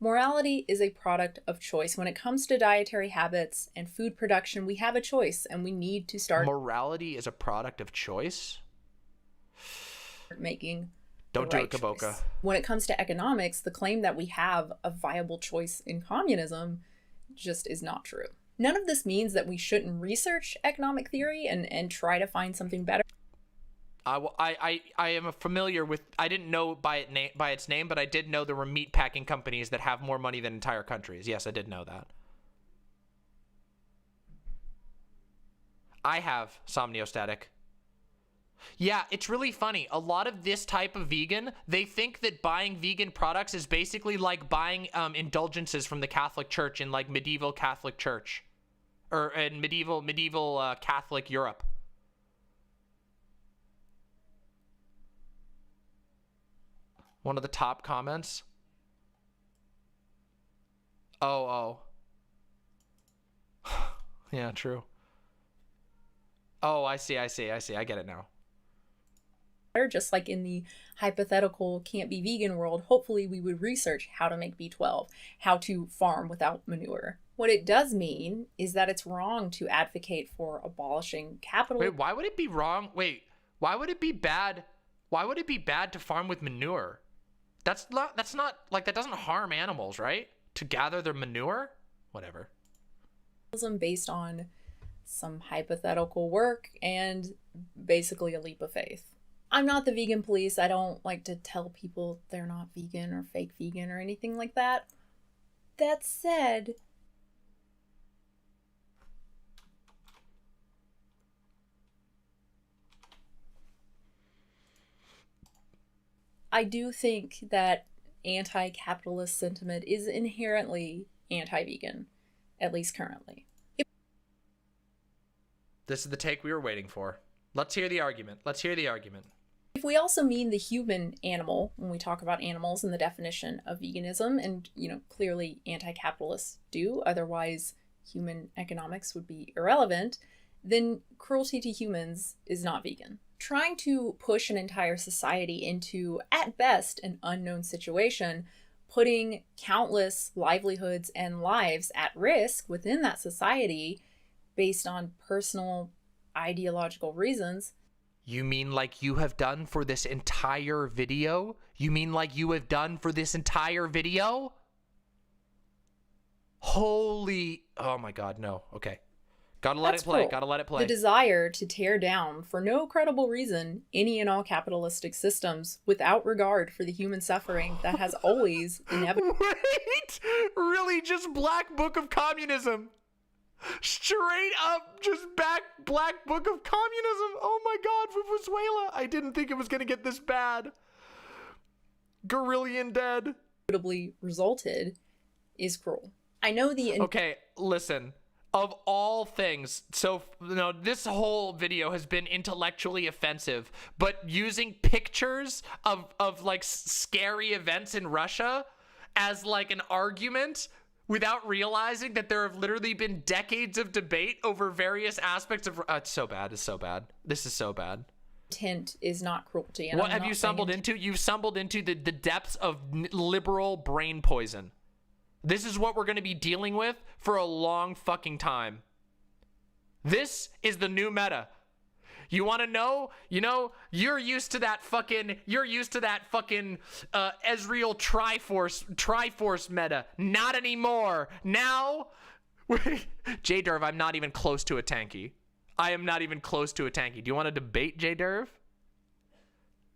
Morality is a product of choice. When it comes to dietary habits and food production, we have a choice, and we need to start... Morality is a product of choice? Making... Don't do it, Kaboka. When it comes to economics, the claim that we have a viable choice in communism just is not true. None of this means that we shouldn't research economic theory and try to find something better. I am familiar with, I didn't know by its name, but I did know there were meat packing companies that have more money than entire countries. Yes, I did know that. I have Somniostatic. Yeah, it's really funny. A lot of this type of vegan, they think that buying vegan products is basically like buying indulgences from the Catholic Church in medieval Catholic Church, or in medieval Catholic Europe. One of the top comments. Oh. Yeah, true. Oh, I see. I get it now. Just like in the hypothetical can't be vegan world, hopefully we would research how to make B12, how to farm without manure. What it does mean is that it's wrong to advocate for abolishing capitalism. Wait, why would it be wrong? Wait, why would it be bad? Why would it be bad to farm with manure? That's not like, that doesn't harm animals, right? To gather their manure? Whatever. Based on some hypothetical work and basically a leap of faith. I'm not the vegan police. I don't like to tell people they're not vegan or fake vegan or anything like that. That said, I do think that anti-capitalist sentiment is inherently anti-vegan, at least currently. This is the take we were waiting for. Let's hear the argument. Let's hear the argument. If we also mean the human animal, when we talk about animals and the definition of veganism, and, you know, clearly anti-capitalists do, otherwise human economics would be irrelevant, then cruelty to humans is not vegan. Trying to push an entire society into, at best, an unknown situation, putting countless livelihoods and lives at risk within that society based on personal ideological reasons. You mean like you have done for this entire video? You mean like you have done for this entire video? Holy, oh my God, no. Okay. Gotta let it play. Cruel. Gotta let it play. The desire to tear down, for no credible reason, any and all capitalistic systems without regard for the human suffering that has always inevitably... Wait! Really? Just Black Book of Communism? Straight up, just Black Book of Communism. Oh my God, Venezuela. I didn't think it was gonna get this bad. Gorillion dead. ...resulted is cruel. I know the... Okay, listen. Of all things, so, you know, this whole video has been intellectually offensive, but using pictures of like scary events in Russia as like an argument without realizing that there have literally been decades of debate over various aspects of... it's so bad. It's so bad. This is so bad. Intent is not cruelty. What have you stumbled into? You've stumbled into the depths of liberal brain poison. This is what we're going to be dealing with for a long fucking time. This is the new meta. You want to know? You know, you're used to that fucking Ezreal Triforce meta. Not anymore. Now, J-Derv, I'm not even close to a tanky. I am not even close to a tanky. Do you want to debate, J-Derv?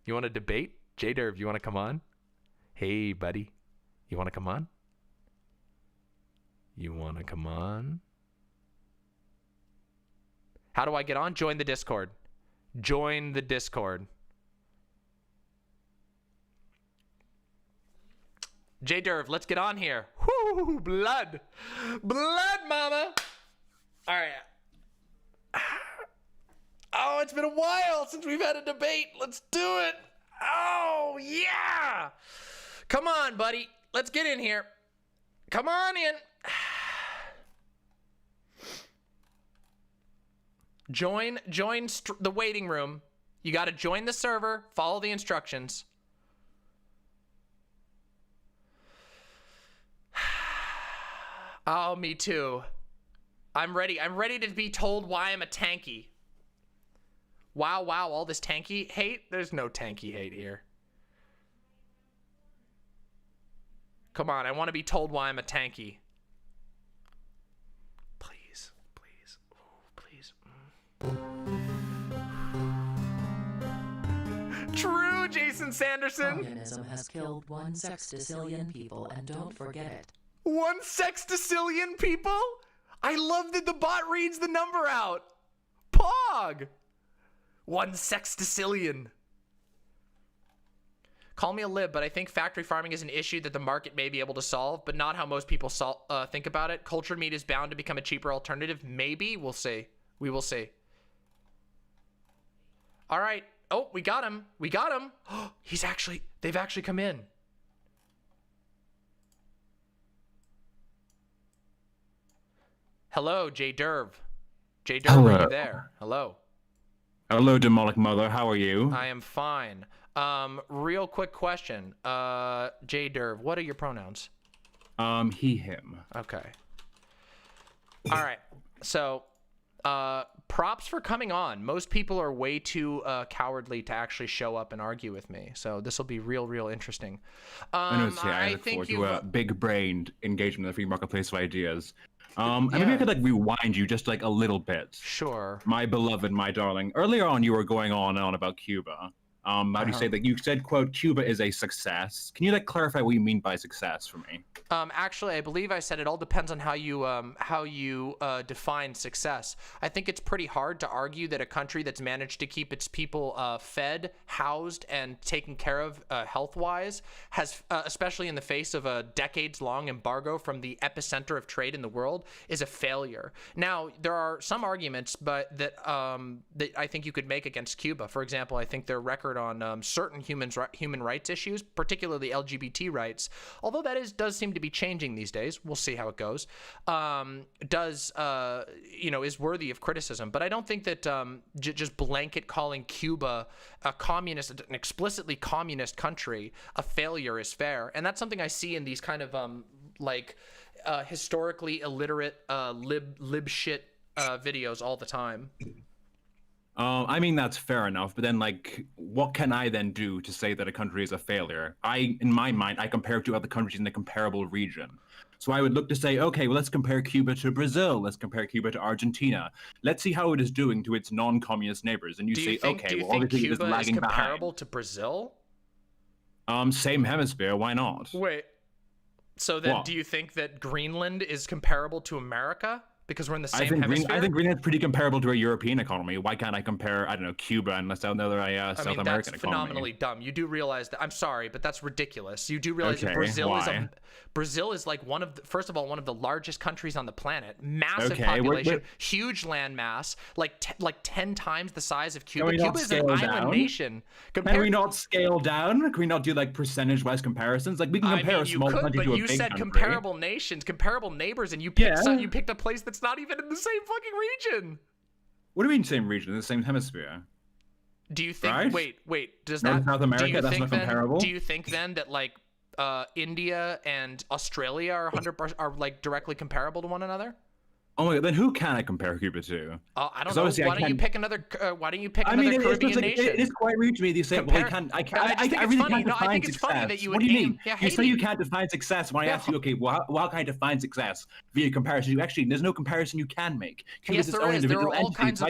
You want to debate? J-Derv, you want to come on? Hey, buddy. You want to come on? You want to come on? How do I get on? Join the Discord. Join the Discord. J-Derv, let's get on here. Whoo, blood. Blood, mama. All right. Oh, it's been a while since we've had a debate. Let's do it. Oh, yeah. Come on, buddy. Let's get in here. Come on in. Join the waiting room. You got to join the server, follow the instructions. Oh, me too. I'm ready. I'm ready to be told why I'm a tanky. Wow, all this tanky hate? There's no tanky hate here. Come on, I want to be told why I'm a tanky. Please. Ooh, please. True, Jason Sanderson. Communism has killed 1 sextillion people, and don't forget it. 1 sextillion people? I love that the bot reads the number out. Pog. 1 sextillion. Call me a lib, but I think factory farming is an issue that the market may be able to solve, but not how most people think about it. Cultured meat is bound to become a cheaper alternative. Maybe. We'll see. We will see. All right. Oh, we got him. We got him. They've actually come in. Hello, J-Derv. J-Derv, are you there? Hello. Hello, demonic mother. How are you? I am fine. Real quick question. J-Derv, what are your pronouns? He, him. Okay. All right. So, props for coming on. Most people are way too cowardly to actually show up and argue with me. So this will be real interesting. I look forward to a big-brained engagement in the free marketplace of ideas. And maybe I could like rewind you just like a little bit. Sure. My beloved, my darling. Earlier on, you were going on and on about Cuba. How do you say that? You said, quote, Cuba is a success. Can you like clarify what you mean by success for me? Actually, I believe I said it all depends on how you define success. I think it's pretty hard to argue that a country that's managed to keep its people fed, housed, and taken care of health-wise has, especially in the face of a decades-long embargo from the epicenter of trade in the world, is a failure. Now, there are some arguments, but that I think you could make against Cuba. For example, I think their record on certain human rights issues, particularly LGBT rights, although that does seem to be changing these days. We'll see how it goes. Is worthy of criticism. But I don't think that just blanket calling Cuba a communist, an explicitly communist country, a failure is fair. And that's something I see in these kind of historically illiterate lib shit videos all the time. I mean, that's fair enough, but then, like, what can I then do to say that a country is a failure? In my mind, I compare it to other countries in the comparable region. So I would look to say, okay, well, let's compare Cuba to Brazil. Let's compare Cuba to Argentina. Let's see how it is doing to its non-communist neighbors. And you say, okay, well, obviously it is lagging behind. Comparable to Brazil? Same hemisphere, why not? Wait, so then do you think that Greenland is comparable to America? Because we're in the same hemisphere? I think Greenland's pretty comparable to a European economy. Why can't I compare, I don't know, Cuba and another South American economy? That's phenomenally dumb. You do realize that. I'm sorry, but that's ridiculous. You do realize that Brazil is like first of all, one of the largest countries on the planet. Massive population, huge land mass, like 10 times the size of Cuba. Cuba is an island nation. Can we not scale down? Can we not do like percentage-wise comparisons? Like we can compare a small country to a big country. But you said comparable nations, comparable neighbors, and you picked a place that's not even in the same fucking region. What do you mean same region? In the same hemisphere? Do you think? Right? Wait. Does North South America? That's not comparable. Do you think then that like India and Australia are like directly comparable to one another? Oh my God, then who can I compare Cuba to? I don't know. Why don't you pick another Caribbean nation? It is quite rude to me. You say, well, I really can't define success. What do you mean? You say you can't define success when I ask you, okay, well, how can I define success via comparison? Actually, there's no comparison you can make. Yes, there is. There are all kinds of...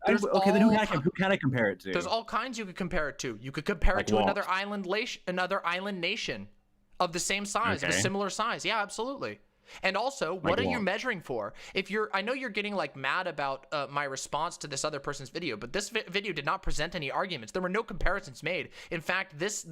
Okay, then who can I compare it to? There's all kinds you could compare it to. You could compare it to another island nation of the same size, of a similar size. Yeah, absolutely. And also, what are you measuring for? I know you're getting like mad about my response to this other person's video, but this video did not present any arguments. There were no comparisons made. In fact, this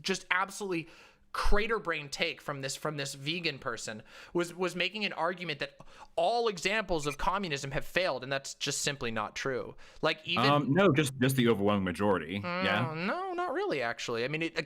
just absolutely crater brain take from this vegan person was making an argument that all examples of communism have failed, and that's just simply not true. Like even no, just the overwhelming majority. Yeah. No, not really. Actually, I mean, it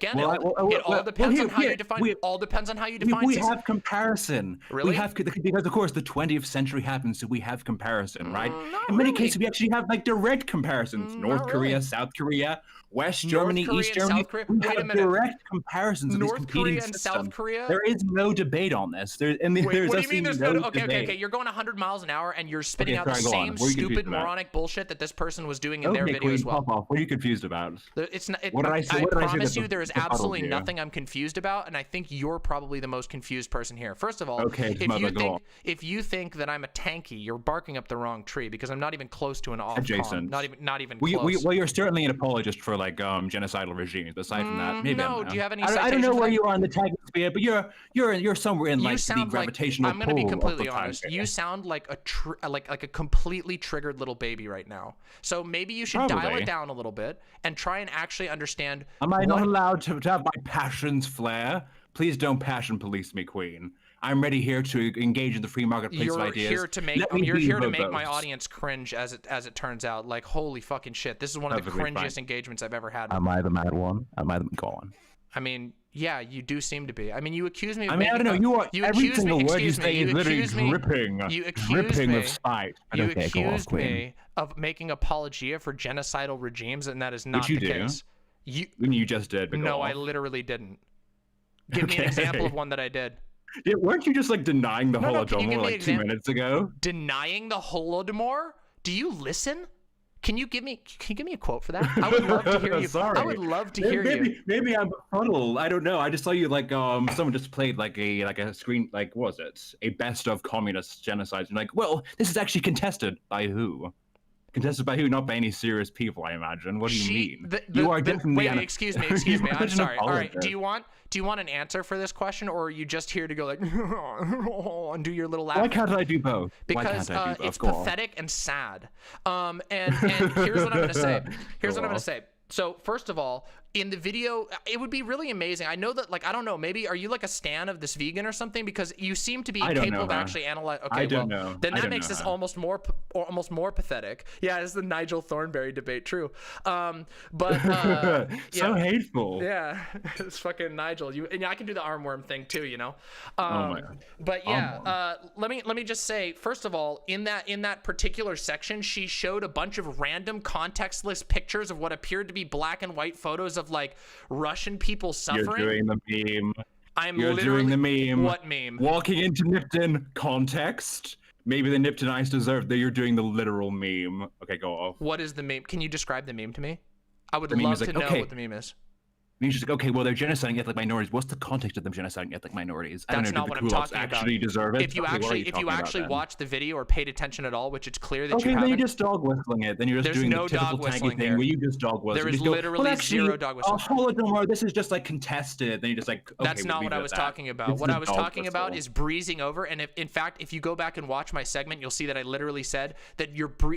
all depends on how you define. All depends on how you define. We have comparison. Really? We have because of course the 20th century happened, so we have comparison, right? Not In many really. cases, we actually have like direct comparisons. North Korea, South Korea, West Germany, East Germany. We have direct comparisons of these competing systems. South Korea. There is no debate on this. There's what do you mean there's no debate. Okay. You're going 100 miles an hour and you're spitting out the same stupid moronic bullshit that this person was doing in their video as well. What are you confused about? It's not. I promise you, there is absolutely nothing I'm confused about, and I think you're probably the most confused person here. First of all, if you think that I'm a tanky, you're barking up the wrong tree because I'm not even close to an off-con. Not even close. Well, you're certainly an apologist for like genocidal regimes. Aside from that, maybe no. Do you have any? I don't know where you are on the tag sphere, but you're somewhere in like the gravitational pull. I'm going to be completely honest. You sound like a completely triggered little baby right now. So maybe you should dial it down a little bit and try and actually understand. Am I not allowed to have my passions flare? Please don't passion police me, Queen. I'm ready here to engage in the free marketplace of ideas. You're here to make my audience cringe, as it turns out. Like, holy fucking shit! This is one of the cringiest engagements I've ever had. Am I the mad one? Am I the go on? I mean, yeah, you do seem to be. I mean, you accuse me of I don't know. Every single word you say is literally dripping of spite. You accused me of making apologia for genocidal regimes, and that is not the case. You just did. No, I literally didn't. Give me an example of one that I did. Yeah, weren't you just like denying the Holodomor like 2 minutes ago? Denying the Holodomor? Do you listen? Can you give me a quote for that? I would love to hear you. Sorry. I would love to hear you. Maybe I'm befuddled. I don't know. I just saw you like someone just played like a screen, like, what was it? A best of communist genocides. And like, well, this is actually contested by who? Contested by who? Not by any serious people, I imagine. What do you mean? You are definitely wait, excuse me. I'm sorry. All right. Do you want an answer for this question, or are you just here to go like and do your little laugh? Why can't I do both? Because it's pathetic and sad. And here's what I'm gonna say. Here's what I'm gonna say. So first of all, in the video, it would be really amazing. I know that, like, I don't know, maybe are you like a stan of this vegan or something? Because you seem to be capable of actually analyzing. Okay, well, then that makes this almost more pathetic. Yeah, it's the Nigel Thornberry debate, true. But so hateful. Yeah, it's fucking Nigel. And I can do the armworm thing too, you know. Oh my God. But yeah, let me just say, first of all, in that particular section, she showed a bunch of random contextless pictures of what appeared to be black and white photos of like Russian people suffering. You're doing the meme. You're doing the meme. What meme? Walking into Nipton, context. Maybe the Niptonites deserve that. You're doing the literal meme. Okay, go off. What is the meme? Can you describe the meme to me? I would love to know what the meme is. And he's just like, okay, well, they're genociding ethnic minorities. What's the context of them genociding ethnic minorities? That's not what I'm talking about. Actually deserve it. If you actually watch the video or paid attention at all, which it's clear that you haven't. Okay, then you're just dog whistling it. Then you're just doing the typical tanky thing where you just dog whistle. There is literally zero dog whistling. Holodomor, this is just like contested. Then you're just like, okay, that's not what I was talking about. What I was talking about is breezing over. And in fact, if you go back and watch my segment, you'll see that I literally said that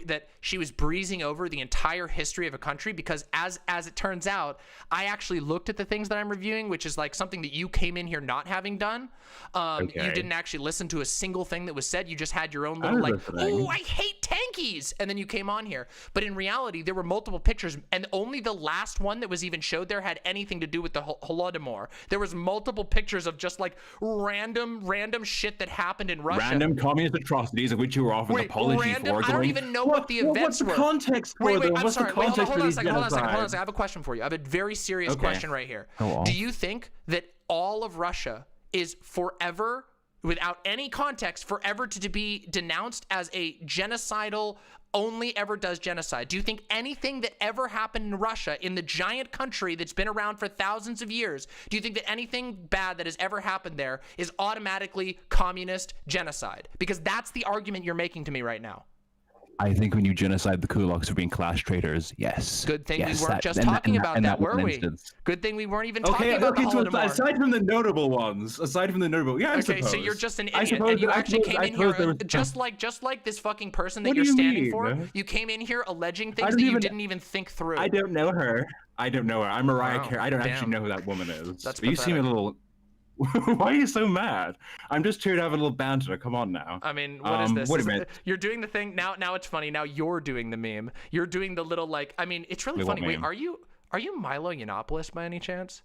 that she was breezing over the entire history of a country, because as it turns out, I actually looked at the things that I'm reviewing, which is like something that you came in here not having done. You didn't actually listen to a single thing that was said. You just had your own little like, oh, I hate tankies, and then you came on here. But in reality, there were multiple pictures, and only the last one that was even showed there had anything to do with the Holodomor. There was multiple pictures of just like random shit that happened in Russia. Random communist atrocities of which you were offered an apology for. I don't even know what the events were. What's the context for them? What's the context for these genocides? Hold on a second. I have a question for you. I have a very serious question right here. Do you think that all of Russia is forever, without any context, forever to be denounced as a genocidal, only ever does genocide? Do you think anything that ever happened in Russia, in the giant country that's been around for thousands of years, do you think that anything bad that has ever happened there is automatically communist genocide? Because that's the argument you're making to me right now. I think when you genocide the kulaks for being class traitors, yes. Good thing we weren't just talking about that, were we? Good thing we weren't even talking about the Holodomor. Aside from the notable ones, I suppose. So you're just an idiot, and you actually came in here just like this fucking person that you're standing for. You came in here alleging things that you didn't even think through. I don't know her. I'm Mariah Carey. I don't actually know who that woman is. That's but you seem a little. Why are you so mad? I'm just here to have a little banter. Come on now. I mean, what is this? Wait a minute. You're doing the thing now. Now it's funny. Now you're doing the meme. You're doing the little like. I mean, it's really funny. Wait, are you Milo Yiannopoulos by any chance?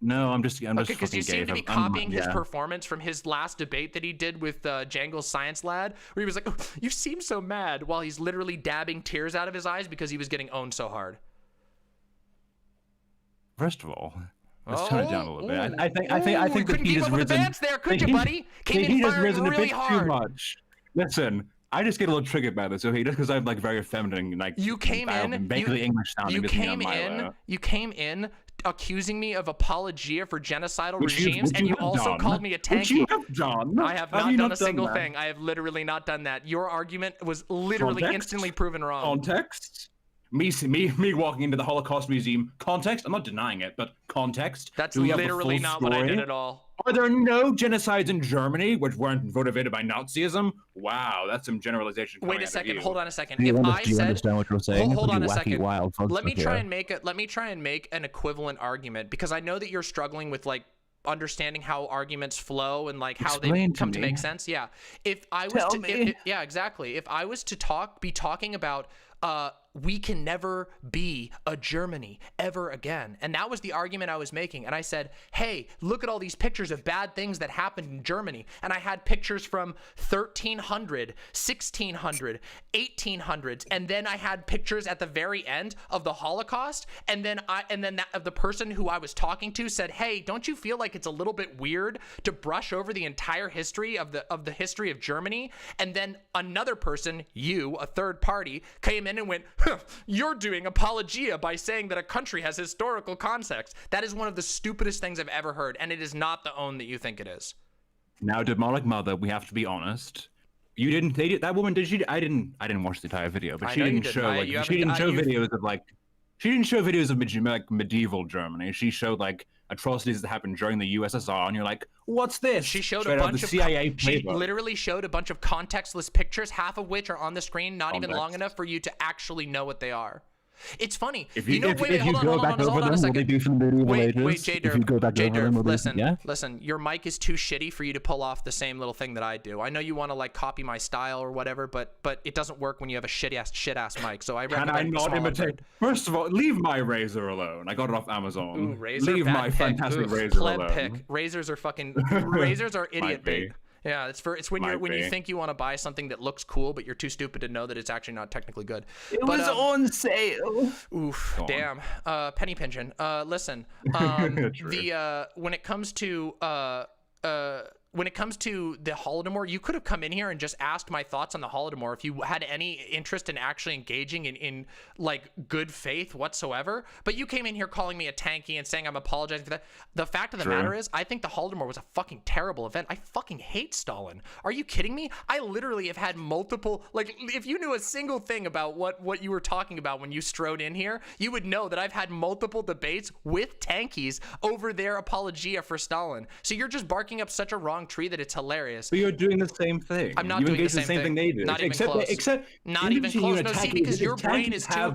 No, I'm just. Okay, because you seem to be copying his performance from his last debate that he did with Jangle's Science Lad, where he was like, oh, "You seem so mad," while he's literally dabbing tears out of his eyes because he was getting owned so hard. First of all. Let's tone it down a little bit. I think the heat has risen. There, could you, buddy? The heat has risen a bit too much. Listen, I just get a little triggered by this, okay? Just because I'm like very feminine, like you came in, vaguely English sounding. You came in accusing me of apologia for genocidal regimes, and you also called me a tanky. What you have done? I have not done a single thing. I have literally not done that. Your argument was literally instantly proven wrong. Context? Me walking into the Holocaust Museum. Context? I'm not denying it, but context? That's literally not what I did at all. Are there no genocides in Germany which weren't motivated by Nazism? Wow, that's some generalization. Wait a second. Hold on a second. Do you understand what you're saying? Hold on a second. Let me try and make an equivalent argument, because I know that you're struggling with like understanding how arguments flow and like how they come to make sense. Yeah. If I was exactly. If I was to be talking about we can never be a Germany ever again. And that was the argument I was making. And I said, hey, look at all these pictures of bad things that happened in Germany. And I had pictures from 1300, 1600, 1800s. And then I had pictures at the very end of the Holocaust. And then the person who I was talking to said, hey, don't you feel like it's a little bit weird to brush over the entire history of the history of Germany? And then another person, you, a third party, came in and went, huh, you're doing apologia by saying that a country has historical context. That is one of the stupidest things I've ever heard, and it is not the own that you think it is. Now, demonic mother, we have to be honest. You didn't. That woman did. I didn't watch the entire video, but she didn't show videos of like. She didn't show videos of medieval Germany. She showed like atrocities that happened during the USSR, and you're like, what's this? She showed Straight a bunch the of CIA she playbook. literally showed a bunch of contextless pictures, half of which are on the screen, not even Context. long enough for you to actually know what they are. It's funny. If you, know, wait, hold on a second. Wait, J-Derp, listen, your mic is too shitty for you to pull off the same little thing that I do. I know you want to like copy my style or whatever, but it doesn't work when you have a shit ass mic. So I recommend. Can I not imitate? First of all, leave my razor alone. I got it off Amazon. Ooh, razor, leave my fantastic razor alone. Pick. Razors are fucking razors are idiot bait. Yeah, it's when you think you want to buy something that looks cool, but you're too stupid to know that it's actually not technically good. It was on sale. Oof, damn. Penny pinching. Listen, when it comes to the Holodomor, you could have come in here and just asked my thoughts on the Holodomor if you had any interest in actually engaging in like good faith whatsoever. But you came in here calling me a tanky and saying I'm apologizing for that. The fact of the matter is, I think the Holodomor was a fucking terrible event. I fucking hate Stalin. Are you kidding me? I literally have had multiple, like, if you knew a single thing about what you were talking about when you strode in here, you would know that I've had multiple debates with tankies over their apologia for Stalin. So you're just barking up such a wrong tree that it's hilarious. But you're doing the same thing. I'm not doing the same thing they do. Not even close. Except not even close. No, see, because your brain is so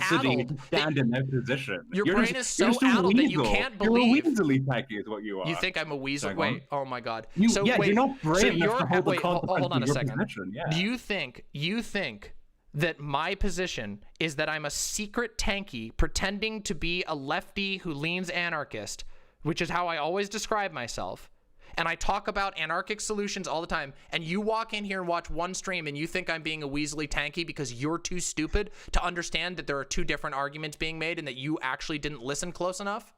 addled. Stand in their position. Your brain is so addled that you can't believe. You're a weaselly tacky is what you are. You think I'm a weasel? Wait. Oh my god. You're not brave enough to hold the hold on a second. Yeah. Do you think that my position is that I'm a secret tanky pretending to be a lefty who leans anarchist, which is how I always describe myself, and I talk about anarchic solutions all the time, and you walk in here and watch one stream and you think I'm being a weaselly tanky because you're too stupid to understand that there are two different arguments being made and that you actually didn't listen close enough?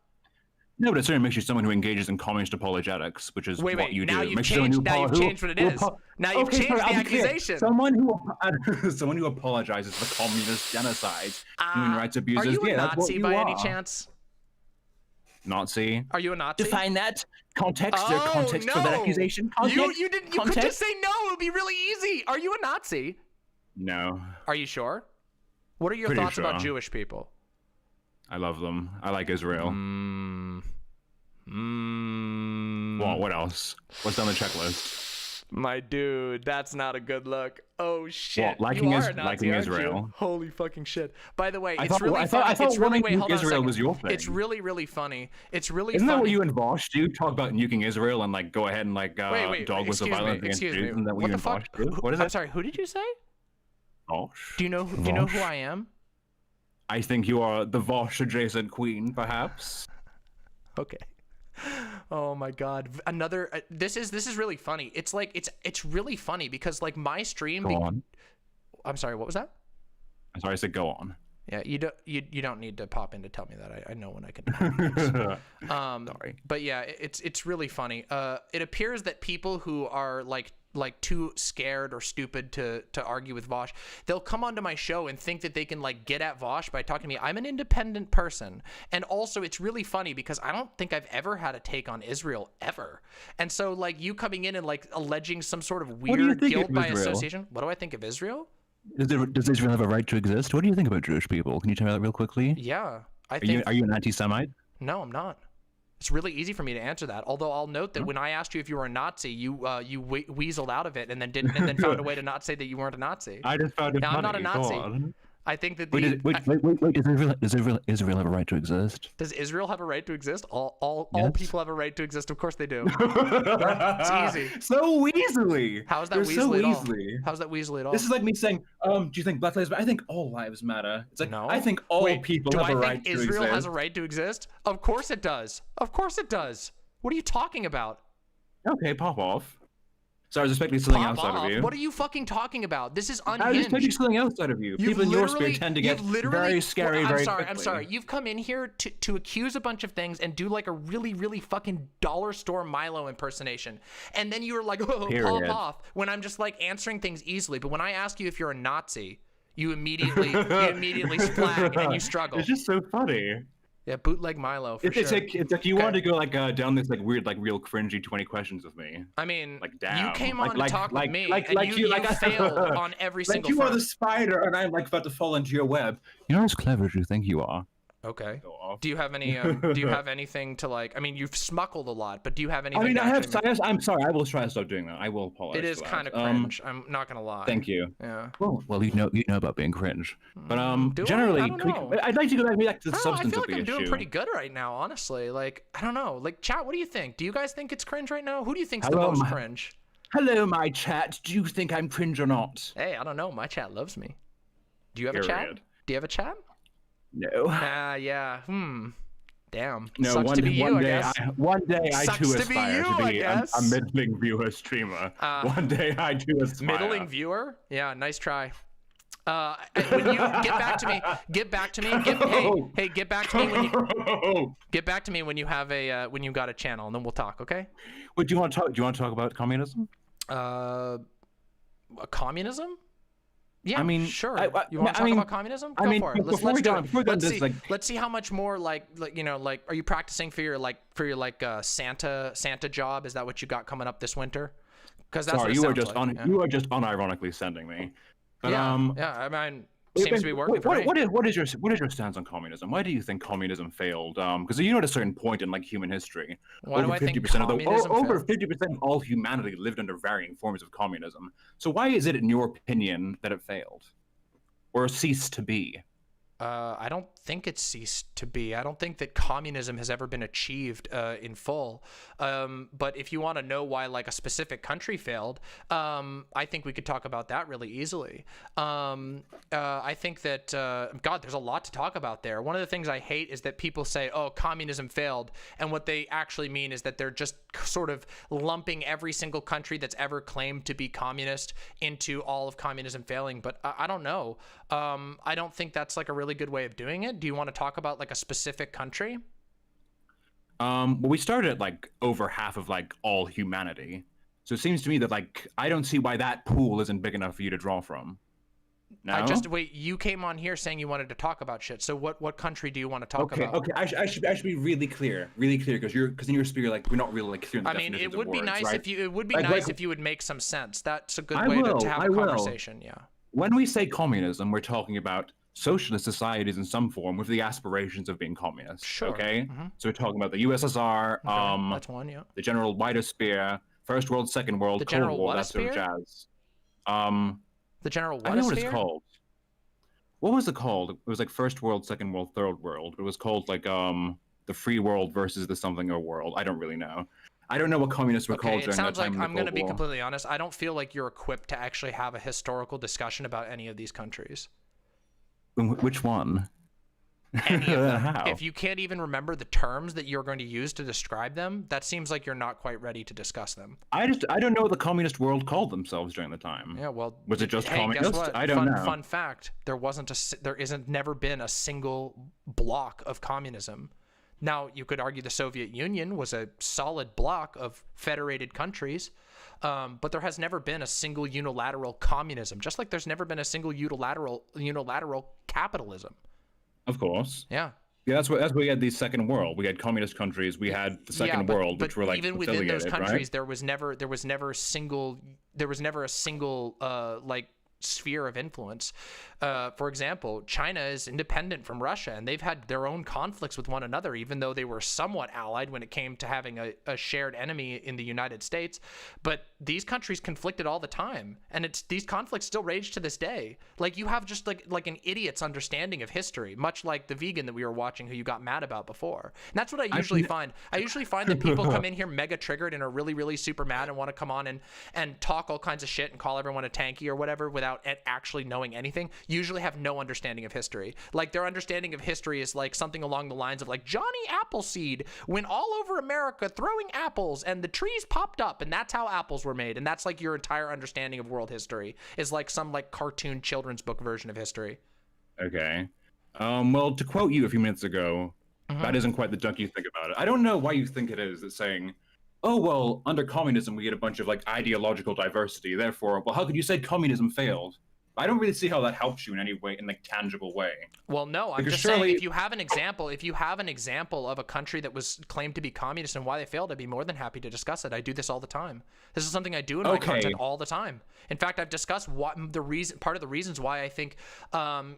No, but it certainly makes you someone who engages in communist apologetics, which is what you do. Now you've changed what it is. Now you've changed the accusation. Someone who apologizes for communist genocides, human rights abuses. Are you a Nazi Nazi by any chance? Nazi? Are you a Nazi? Define that. Context. Is there context for that accusation? You could just say no. It would be really easy. Are you a Nazi? No. Are you sure? What are your thoughts about Jewish people? I love them. I like Israel. What else? What's on the checklist? My dude, that's not a good look. Oh shit! What, liking Israel? Holy fucking shit! By the way, I thought Israel was your thing. It's really funny. It's really. Isn't funny. that what you and Vosh do? Talk about nuking Israel and like go ahead and like dog was the violence against Jews. Isn't that what you and Vosh do? What is I'm sorry. Who did you say? Vosh. Do you know who I am? I think you are the Vosh adjacent queen, perhaps. Okay. Oh my god. Another this is really funny. It's like it's really funny because like my stream Go on. I'm sorry, what was that? I'm sorry, I said go on. Yeah, you don't need to pop in to tell me that. I know when I can talk. Sorry. But yeah, it's really funny. It appears that people who are like too scared or stupid to argue with Vosh, they'll come onto my show and think that they can like get at Vosh by talking to me. I'm an independent person, and also it's really funny because I don't think I've ever had a take on Israel ever. And so like you coming in and like alleging some sort of weird guilt by association. What do I think of Israel? Does Israel have a right to exist? What do you think about Jewish people? Can you tell me that real quickly? Yeah, Are you an anti-Semite? No, I'm not. It's really easy for me to answer that. Although I'll note that when I asked you if you were a Nazi, you weaseled out of it and then found a way to not say that you weren't a Nazi. I just found it funny. I'm not a Nazi. I think that Wait, does Israel have a right to exist? does Israel have a right to exist? All Yes. people have a right to exist. Of course they do. It's easy. So easily. How is that They're weaselly so at all? easily. How's that weaselly at all? This is like me saying, do you think Black Lives Matter? I think all lives matter. It's like, No. I think all Wait, people do have I a think right to Israel exist. has a right to exist? Of course it does. Of course it does. What are you talking about? Okay, pop off. So I was expecting something Pop outside off. of you. What are you fucking talking about? This is I was expecting unhinged. something outside of you. People in your sphere tend to get very scary I'm very sorry, quickly. I'm sorry. You've come in here to accuse a bunch of things and do like a really fucking dollar store Milo impersonation. And then you're like, oh, Period. pop off. When I'm just like answering things easily. But when I ask you if you're a Nazi, you immediately flag and you struggle. It's just so funny. Yeah, bootleg Milo for It's sure. like you want to go like down this like weird like real cringy 20 questions with me. I mean, Like damn. you came on like, to talk like, with me, like, and like you like failed on every like single you are front. the spider, and I'm like about to fall into your web. You're not as clever as you think you are. Okay. Go off. Do you have any? Do you have anything to like? I mean, you've smuckled a lot, but do you have anything? I mean, to I have. actually I'm sorry. I will try to stop doing that. I will apologize. It is for kind of that. cringe. I'm not gonna lie. Thank you. Yeah. Well, you know about being cringe, but Do I? generally, I don't know. I'd like to go back to the I don't know, I substance feel of like the I'm doing issue. pretty good right now, honestly. Like, I don't know. Like, chat, what do you think? Do you guys think it's cringe right now? Who do you think's the Hello, most my- cringe? Hello, my chat. Do you think I'm cringe or not? Hey, I don't know. My chat loves me. Do you have a chat? Period. Do you have a chat? No. Yeah. Damn. No, Sucks one, to be you, one I day, guess. one day I Sucks too to be aspire you, to I be a guess. middling viewer streamer. One day I do aspire. Middling viewer? Yeah, nice try. When you get back to me, get back to me. Hey, get back to me when you get back to me when you have a when you got a channel, and then we'll talk. Okay? What do you want to talk? Do you want to talk about communism? Communism? Yeah, I mean, sure. I You want to talk about communism? Go for it. before we do go, it. before we go into this, like, Let's see how much more like you know like are you practicing for your Santa job? Is that what you got coming up this winter? Because that's sorry, what it you are sounds just like. you are just unironically sending me. But yeah. I mean, seems to be working for me. What is your stance on communism? Why do you think communism failed? Because at a certain point in like human history, Why do I think 50% of communism over failed? 50% of all humanity lived under varying forms of communism. So why is it, in your opinion, that it failed or ceased to be? I don't think it ceased to be. I don't think that communism has ever been achieved in full. But if you want to know why like a specific country failed, I think we could talk about that really easily. I think that, God, there's a lot to talk about there. One of the things I hate is that people say, oh, communism failed. And what they actually mean is that they're just sort of lumping every single country that's ever claimed to be communist into all of communism failing. But I don't know. I don't think that's like a really good way of doing it. Do you want to talk about like a specific country? Well, we started at like over half of like all humanity. So it seems to me that like I don't see why that pool isn't big enough for you to draw from. No? Wait, you came on here saying you wanted to talk about shit. So what country do you want to talk about? Okay, I should be really clear, because in your spirit, like we're not really like clear. In the I mean, it definitions would of be words, nice right? if you. It would be Like- nice like- if you would make some sense. That's a good I way will, to have a I will. conversation. Yeah. When we say communism, we're talking about socialist societies in some form with the aspirations of being communist. Sure. Okay. So we're talking about the USSR, Okay, that's one. Yeah. the general wider sphere, First World, Second World, The Cold general War, what that sort of sphere? jazz. The general I know what sphere? it's called. What was it called? It was like First World, Second World, Third World. It was called like the free world versus the something or world. I don't really know. I don't know what communists were called Okay, it during that sounds time. like in the I'm going to Cold be War. completely honest. I don't feel like you're equipped to actually have a historical discussion about any of these countries. Which one? Any of them. How? If you can't even remember the terms that you're going to use to describe them, that seems like you're not quite ready to discuss them. I don't know what the communist world called themselves during the time. Yeah, well, Was it just hey, communist? Guess what? I don't know. Fun fact: there isn't never been a single block of communism. Now, you could argue the Soviet Union was a solid block of federated countries, but there has never been a single unilateral communism. Just like there's never been a single unilateral capitalism. Of course. Yeah. Yeah, that's why we had the Second World. We had communist countries. We had the Second World, which were like even within those affiliated, countries, right? there was never a single like sphere of influence. For example, China is independent from Russia, and they've had their own conflicts with one another, even though they were somewhat allied when it came to having a shared enemy in the United States. But these countries conflicted all the time, and these conflicts still rage to this day. Like, you have just like an idiot's understanding of history, much like the vegan that we were watching who you got mad about before. And that's what I usually find. I usually find that people come in here mega triggered and are really, really super mad and want to come on and talk all kinds of shit and call everyone a tanky or whatever without actually knowing anything, usually have no understanding of history. Like, their understanding of history is like something along the lines of like Johnny Appleseed went all over America throwing apples and the trees popped up and that's how apples were made. And that's like your entire understanding of world history, is like some like cartoon children's book version of history. Okay. Well, to quote you a few minutes ago, that isn't quite the junk you think about it. I don't know why you think it is. It's saying, oh, well, under communism, we get a bunch of like ideological diversity. Therefore, well, how could you say communism failed? I don't really see how that helps you in any way, in like tangible way. Well, no, I'm just saying, if you have an example of a country that was claimed to be communist and why they failed, I'd be more than happy to discuss it. I do this all the time. This is something I do in my content all the time. In fact, I've discussed part of the reasons why I think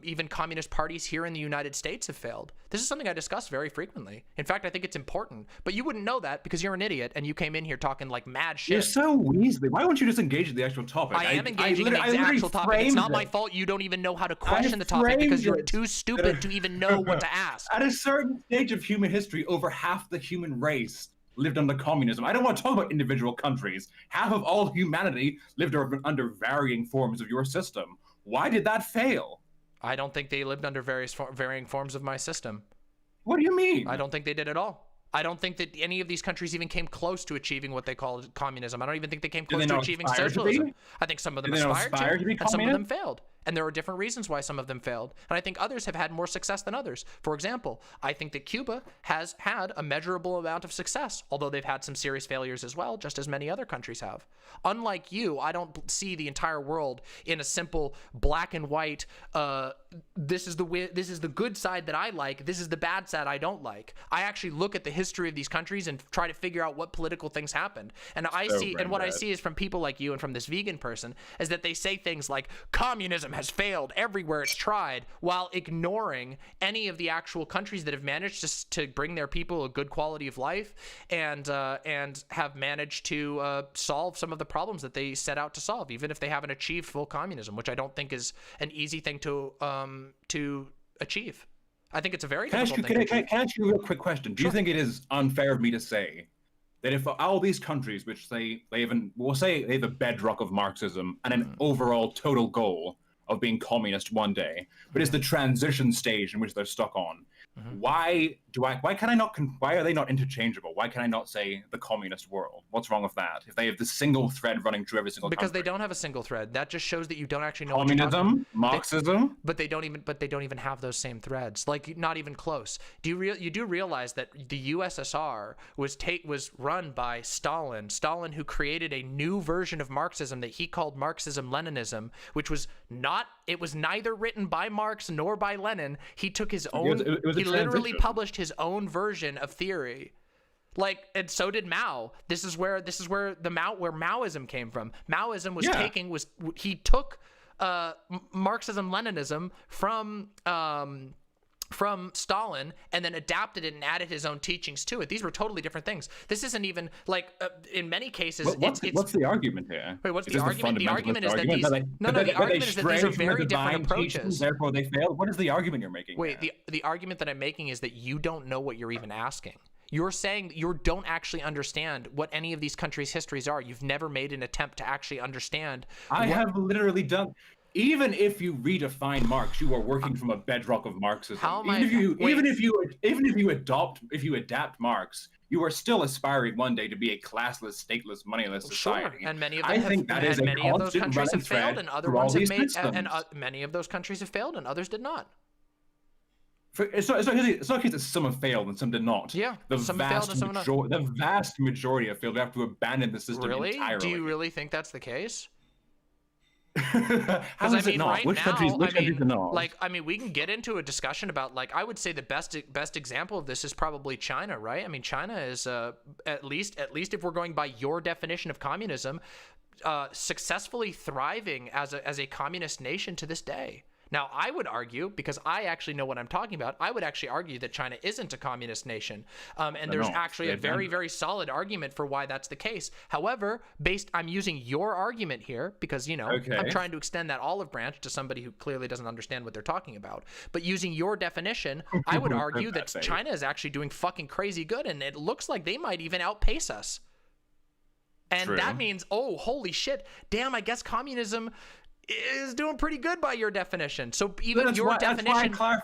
even communist parties here in the United States have failed. This is something I discuss very frequently. In fact, I think it's important, but you wouldn't know that because you're an idiot and you came in here talking like mad shit. You're so weaselly. Why won't you just engage in the actual topic? I am engaging in the actual topic. It's not my fault you don't even know how to question the topic because you're too stupid to even know what to ask. At a certain stage of human history, over half the human race lived under communism. I don't want to talk about individual countries. Half of all humanity lived under varying forms of your system. Why did that fail? I don't think they lived under varying forms of my system. What do you mean? I don't think they did at all. I don't think that any of these countries even came close to achieving what they call communism. I don't even think they came close to achieving socialism. I think some of them aspired to, and some of them failed. And there are different reasons why some of them failed. And I think others have had more success than others. For example, I think that Cuba has had a measurable amount of success, although they've had some serious failures as well, just as many other countries have. Unlike you, I don't see the entire world in a simple black and white, this is the good side that I like, this is the bad side I don't like. I actually look at the history of these countries and try to figure out what political things happened. And I see is from people like you and from this vegan person is that they say things like communism has failed everywhere it's tried, while ignoring any of the actual countries that have managed to bring their people a good quality of life and have managed to solve some of the problems that they set out to solve, even if they haven't achieved full communism, which I don't think is an easy thing to achieve. I think it's a very difficult thing. Can I ask you a real quick question? Do you think it is unfair of me to say that if all these countries, which they have a bedrock of Marxism and an overall total goal of being communist one day, but it's the transition stage in which they're stuck on. Why are they not interchangeable? Why can I not say the communist world? What's wrong with that? If they have the single thread running through every single because country? they don't have a single thread. That just shows that you don't actually know communism, Marxism. But they don't even have those same threads. Like, not even close. You do realize that the USSR was run by Stalin, who created a new version of Marxism that he called Marxism-Leninism, which was neither written by Marx nor by Lenin. He took his own. He literally published his own version of theory. Like, and so did Mao. This is where Maoism came from. Maoism he took Marxism-Leninism from Stalin and then adapted it and added his own teachings to it. These were totally different things. This isn't even like in many cases. What's the argument here? Wait, what's the argument? The argument is that these are very different approaches. Therefore, they failed. What is the argument you're making? Wait, the argument that I'm making is that you don't know what you're even asking. You're saying you don't actually understand what any of these countries' histories are. You've never made an attempt to actually understand. I have literally done. Even if you redefine Marx, you are working from a bedrock of Marxism. Even if you adapt Marx, you are still aspiring one day to be a classless, stateless, moneyless society. Sure. And many of those countries have failed, and other ones have made, and many of those countries have failed, and others did not. It's not a case that some have failed and some did not. Yeah, the vast majority have failed. We have to abandon the system entirely. Do you really think that's the case? How is it not? Right which countries are not? Like, I mean, we can get into a discussion about, like, I would say the best example of this is probably China, right? I mean, China is at least if we're going by your definition of communism, successfully thriving as a communist nation to this day. Now, I would argue, because I actually know what I'm talking about, I would actually argue that China isn't a communist nation. And there's actually a very, very solid argument for why that's the case. However, I'm using your argument here because, I'm trying to extend that olive branch to somebody who clearly doesn't understand what they're talking about. But using your definition, I would argue that China is actually doing fucking crazy good, and it looks like they might even outpace us. And that means, oh, holy shit, damn, I guess communism is doing pretty good by your definition. So even your definition. That's why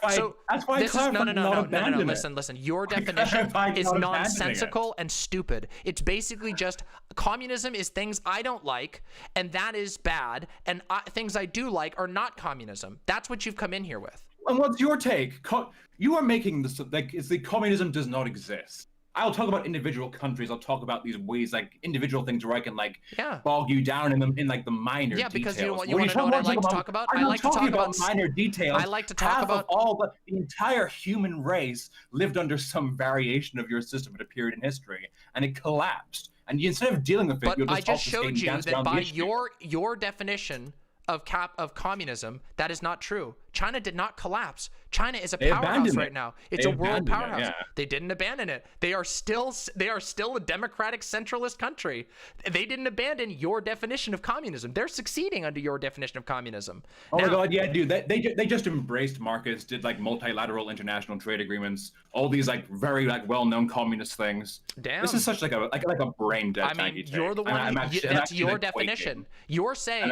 I clarified. No. Listen. Your definition is nonsensical and stupid. It's basically just communism is things I don't like, and that is bad, and things I do like are not communism. That's what you've come in here with. And what's your take? You are making this like it's the communism does not exist. I'll talk about individual countries. I'll talk about these ways, like individual things where I can like bog you down in like the minor details. Yeah, because you want to know what I like to talk about? I like to talk about minor details. I like to talk about the entire human race lived under some variation of your system at a period in history, and it collapsed. And instead of dealing with it, I just showed you that by your definition of communism, that is not true. China did not collapse. China is a powerhouse right now. It's a world powerhouse. They didn't abandon it. They are still a democratic centralist country. They didn't abandon your definition of communism. They're succeeding under your definition of communism. Oh my god, yeah, dude. They just embraced markets, did like multilateral international trade agreements, all these like very like well-known communist things. Damn. This is such like a brain dead. I mean, you're the one. That's your definition. You're saying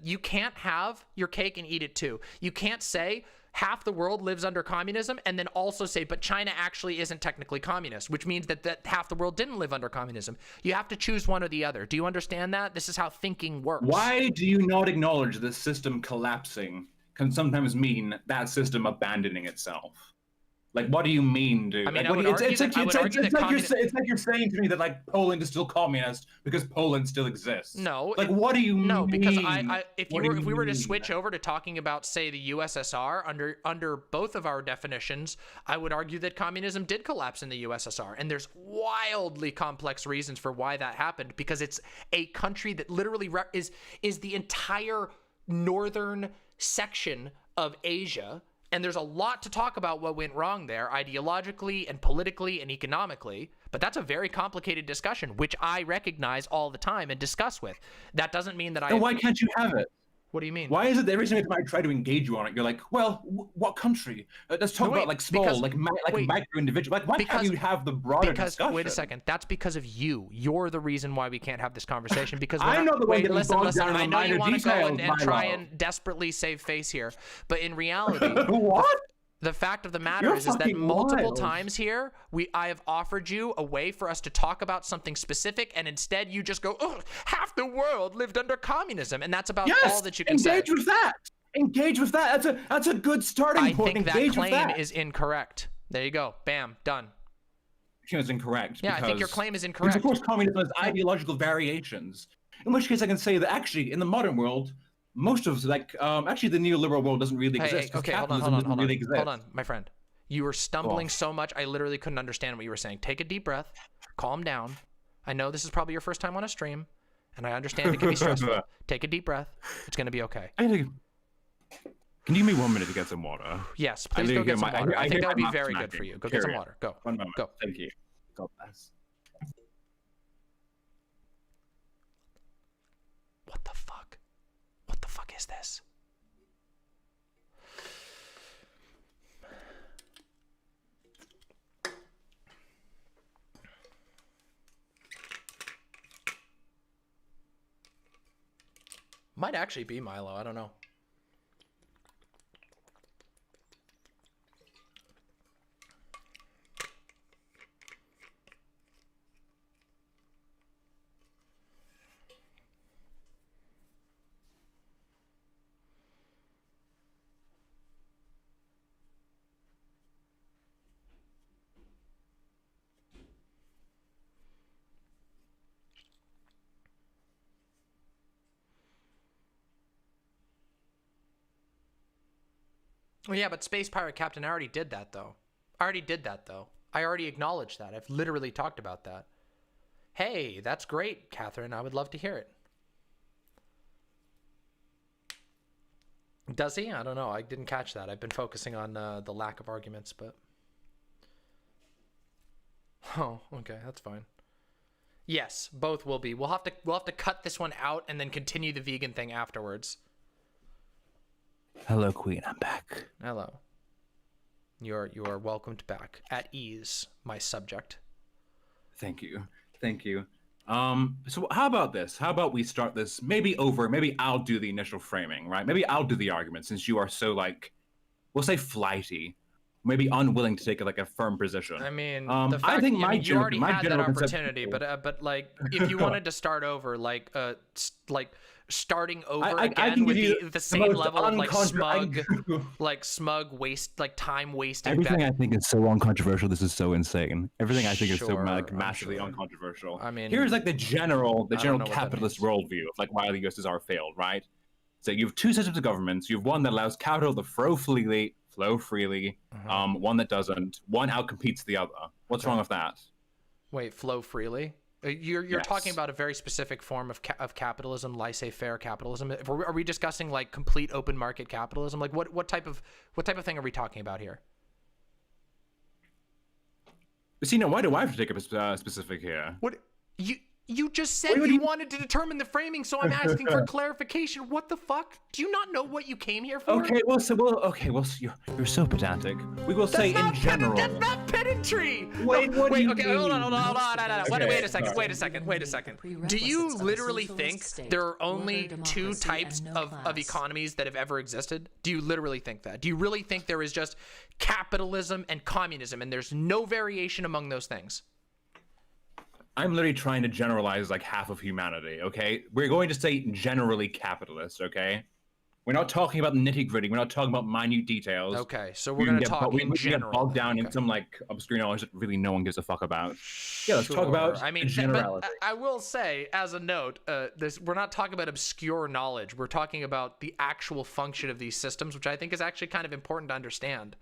you can't have your cake and eat it too. You can't say half the world lives under communism and then also say, but China actually isn't technically communist, which means that half the world didn't live under communism. You have to choose one or the other. Do you understand that? This is how thinking works. Why do you not acknowledge the system collapsing can sometimes mean that system abandoning itself? Like, what do you mean, dude? I mean, it's like you're saying to me that like Poland is still communist because Poland still exists. No. Like, what do you mean? No, because if we were to switch over to talking about, say, the USSR under both of our definitions, I would argue that communism did collapse in the USSR, and there's wildly complex reasons for why that happened. Because it's a country that literally is the entire northern section of Asia. And there's a lot to talk about what went wrong there ideologically and politically and economically. But that's a very complicated discussion, which I recognize all the time and discuss with. That doesn't mean that Then why can't you have it? What do you mean? Why is it that every single time I try to engage you on it, you're like, well, what country? Let's talk about like small, micro individual. Like, why can't you have the broader discussion? Wait a second. That's because of you. You're the reason why we can't have this conversation. Because I know the way that listen. I know you want to go and try love. and desperately save face here, but in reality, what? The fact of the matter is that multiple times here, I have offered you a way for us to talk about something specific, and instead you just go, "Ugh, half the world lived under communism," and that's about all that you can say. Engage with that. Engage with that. That's a good starting point. I think that claim is incorrect. There you go. Bam. Done. It's incorrect. Yeah, I think your claim is incorrect. Because of course communism has ideological variations. In which case I can say that actually in the modern world, most of actually the neoliberal world doesn't really exist. Okay, hold on, my friend. You were stumbling so much, I literally couldn't understand what you were saying. Take a deep breath, calm down. I know this is probably your first time on a stream, and I understand it can be stressful. Take a deep breath. It's gonna be okay. Can you give me 1 minute to get some water? Yes, please go get some water. I think that would be very good for you. Go get some water. Go. 1 moment. Go. Thank you. God bless. What the fuck? What the fuck is this? Might actually be Milo. I don't know. Well, yeah, but Space Pirate Captain, I already did that, though. I already acknowledged that. I've literally talked about that. Hey, that's great, Catherine. I would love to hear it. Does he? I don't know. I didn't catch that. I've been focusing on the lack of arguments, but... Oh, okay, that's fine. Yes, both will be. We'll have to cut this one out and then continue the vegan thing afterwards. Hello, Queen. I'm back. Hello. You are welcomed back. At ease, my subject. Thank you. Thank you. So how about this? How about we start this maybe I'll do the initial framing, right? Maybe I'll do the argument since you are so, like, we'll say flighty, maybe unwilling to take a firm position. I mean, I think you already had that concept- opportunity, but like, if you wanted to start over, like starting over I again can with give you the same level of like smug waste, like time wasted. Everything I think is so uncontroversial. This is so insane. Everything I think is so Sure, massively sure. uncontroversial. I mean, here's like the general know what that capitalist worldview of like why the USSR failed, right? So you have two systems of governments. You have one that allows capital to flow freely. One that doesn't. One outcompetes the other. What's wrong with that? Wait, flow freely? You're Yes. talking about a very specific form of capitalism, laissez-faire capitalism. Are we discussing like complete open market capitalism? Like what type of thing are we talking about here? See, now why do I have to take up a specific here? What you just said you wanted to determine the framing, so I'm asking for clarification. What the fuck? Do you not know what you came here for? Okay, you're so pedantic. We will say in general. That's not pedantry. Wait, what do you okay, mean? hold on. Okay, Wait a second. Do you literally think there are only two types of economies that have ever existed? Do you literally think that? Do you really think there is just capitalism and communism and there's no variation among those things? I'm literally trying to generalize like half of humanity, okay? We're going to say generally capitalist, okay? We're not talking about the nitty-gritty. We're not talking about minute details. Okay, so we're going to talk in general. We get bogged down in some like obscure knowledge that really no one gives a fuck about. Yeah, let's talk about generality. But I will say, as a note, we're not talking about obscure knowledge. We're talking about the actual function of these systems, which I think is actually kind of important to understand.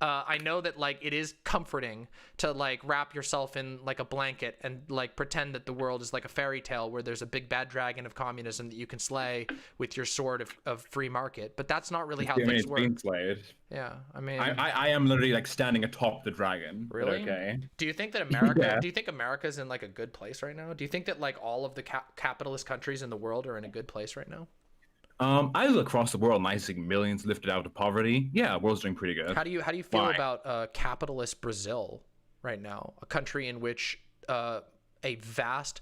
I know that like it is comforting to like wrap yourself in like a blanket and like pretend that the world is like a fairy tale where there's a big bad dragon of communism that you can slay with your sword of free market, but that's not really how things work. Being slayed. Yeah, I mean, I am literally like standing atop the dragon. Really? Okay. Do you think that America? Do you think America's in like a good place right now? Do you think that like all of the capitalist countries in the world are in a good place right now? I look across the world and I see millions lifted out of poverty. Yeah, world's doing pretty good. How do you feel about capitalist Brazil right now? A country in which a vast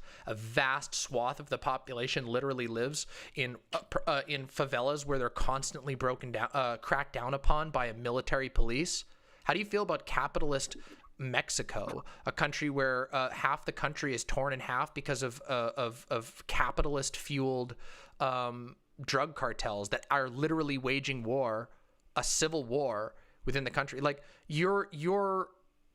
swath of the population literally lives in favelas where they're constantly cracked down upon by a military police. How do you feel about capitalist Mexico, a country where half the country is torn in half because of capitalist fueled drug cartels that are literally waging war, a civil war within the country? Like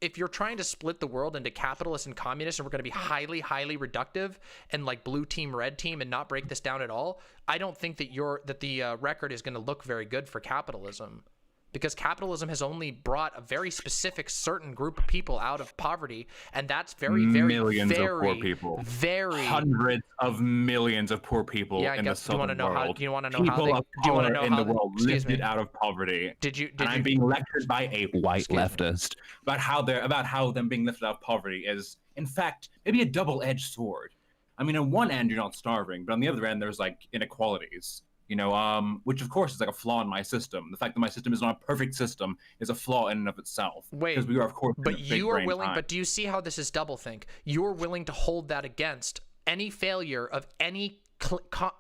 if you're trying to split the world into capitalist and communist, and we're going to be highly, highly reductive and like blue team, red team, and not break this down at all, I don't think that the record is going to look very good for capitalism, because capitalism has only brought a very specific certain group of people out of poverty, and that's very, very, millions very, of poor people, very hundreds of millions of poor people in the southern world. Do you want to know people how? of color in the world lifted out of poverty. And I'm being lectured by a white leftist about how them being lifted out of poverty is, in fact, maybe a double-edged sword. I mean, on one end you're not starving, but on the other end there's like inequalities. You know, which of course is like a flaw in my system. The fact that my system is not a perfect system is a flaw in and of itself. Wait, because we are of course. But you are willing. But do you see how this is doublethink? You're willing to hold that against any failure of any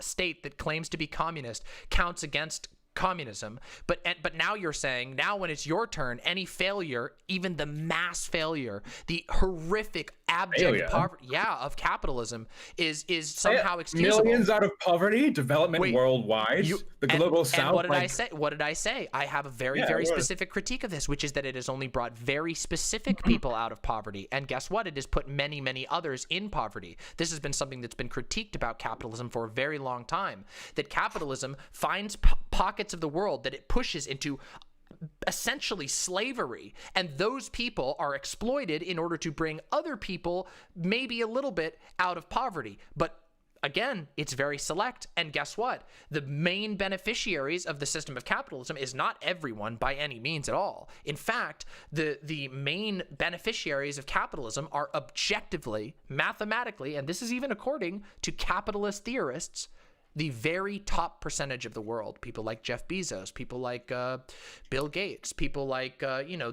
state that claims to be communist counts against communism. But now you're saying, now when it's your turn, any failure, even the mass failure, the horrific abject poverty of capitalism is somehow excusable. Millions out of poverty, development worldwide, the global south. And what did I say? I have a very specific critique of this, which is that it has only brought very specific people out of poverty. And guess what? It has put many, many others in poverty. This has been something that's been critiqued about capitalism for a very long time, that capitalism finds pockets of the world that it pushes into essentially slavery, and those people are exploited in order to bring other people maybe a little bit out of poverty. But again, it's very select. And guess what? The main beneficiaries of the system of capitalism is not everyone by any means at all. In fact, the main beneficiaries of capitalism are objectively, mathematically, and this is even according to capitalist theorists, the very top percentage of the world. People like Jeff Bezos, people like Bill Gates, people like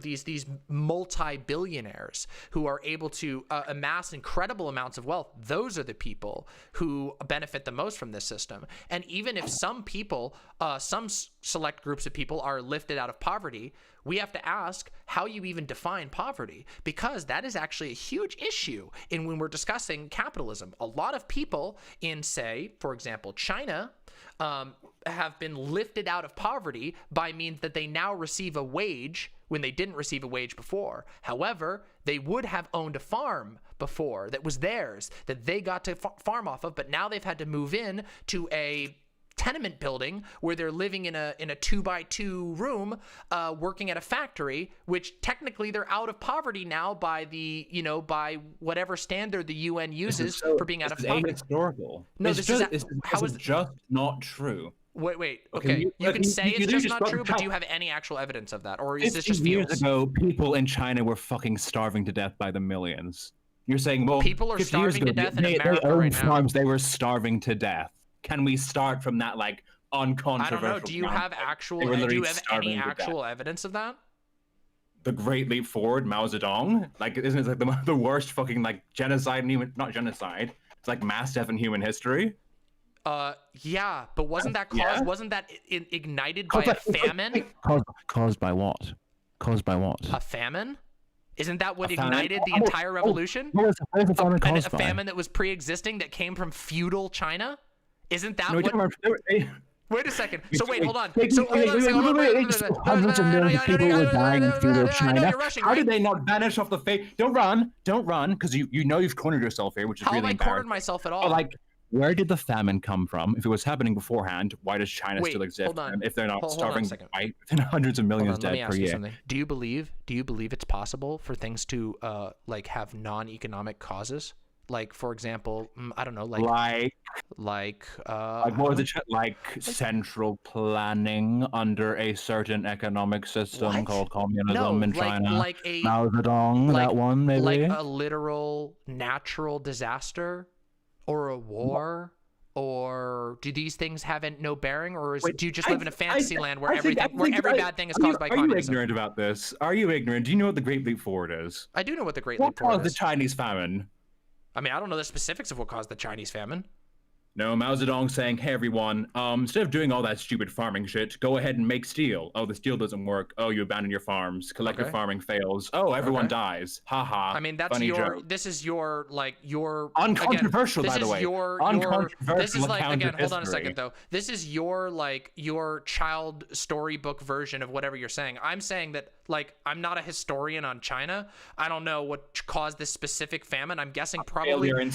these multi-billionaires who are able to amass incredible amounts of wealth. Those are the people who benefit the most from this system. And even if some people, some select groups of people are lifted out of poverty, we have to ask how you even define poverty, because that is actually a huge issue when we're discussing capitalism. A lot of people in, say, for example, China, have been lifted out of poverty by means that they now receive a wage when they didn't receive a wage before. However, they would have owned a farm before that was theirs, that they got to farm off of, but now they've had to move in to a tenement building where they're living in a 2x2 room, working at a factory, which technically they're out of poverty now by the, by whatever standard the UN uses for being out of poverty. Ahistorical. No, this is just not true. Wait. Okay, you can say it's just not true, but do you have any actual evidence of that, or is this just years feels? ago, people in China were fucking starving to death by the millions. You're saying, well, people are 50 years starving to ago, death in they America owned right now. farms, they were starving to death. Can we start from that, like, uncontroversial? I don't know. Do you have any actual evidence of that? The Great Leap Forward, Mao Zedong. Like, isn't it like the worst fucking like genocide, and even not genocide? It's like mass death in human history. Yeah, but wasn't that caused? Wasn't that ignited by a famine? Caused by what? Caused by what? A famine? Isn't that what ignited the entire revolution? A famine that was pre-existing that came from feudal China? Isn't that what? Wait a second. So wait, hold on. Hundreds of millions of people were dying in feudal China. How did they not vanish off the face? Don't run, because you know you've cornered yourself here, which is really embarrassing. How have I cornered myself at all? Like, where did the famine come from? If it was happening beforehand, why does China still exist? Hold on. And if they're not starving by hundreds of millions dead per year? Do you believe it's possible for things to like have non-economic causes? Like, for example, I don't know, like what was it? Like central planning under a certain economic system called communism in China. Like a Mao Zedong, that one maybe. Like a literal natural disaster, or a war, or do these things have no bearing, or do you just live in a fantasy land where every bad thing is caused by communism? Are you ignorant about this? Are you ignorant? Do you know what the Great Leap Forward is? I do know what the Great Leap Forward is. What caused the Chinese famine? I mean, I don't know the specifics of what caused the Chinese famine. No, Mao Zedong saying, hey, everyone, instead of doing all that stupid farming shit, go ahead and make steel. Oh, the steel doesn't work. Oh, you abandon your farms. Collective farming fails. Oh, everyone dies. Ha ha. I mean, that's this is your, like, your... Uncontroversial, by the way. This is like, again, hold on a second, though. This is your, like, your child storybook version of whatever you're saying. I'm saying that, like, I'm not a historian on China. I don't know what caused this specific famine. I'm guessing probably... I'm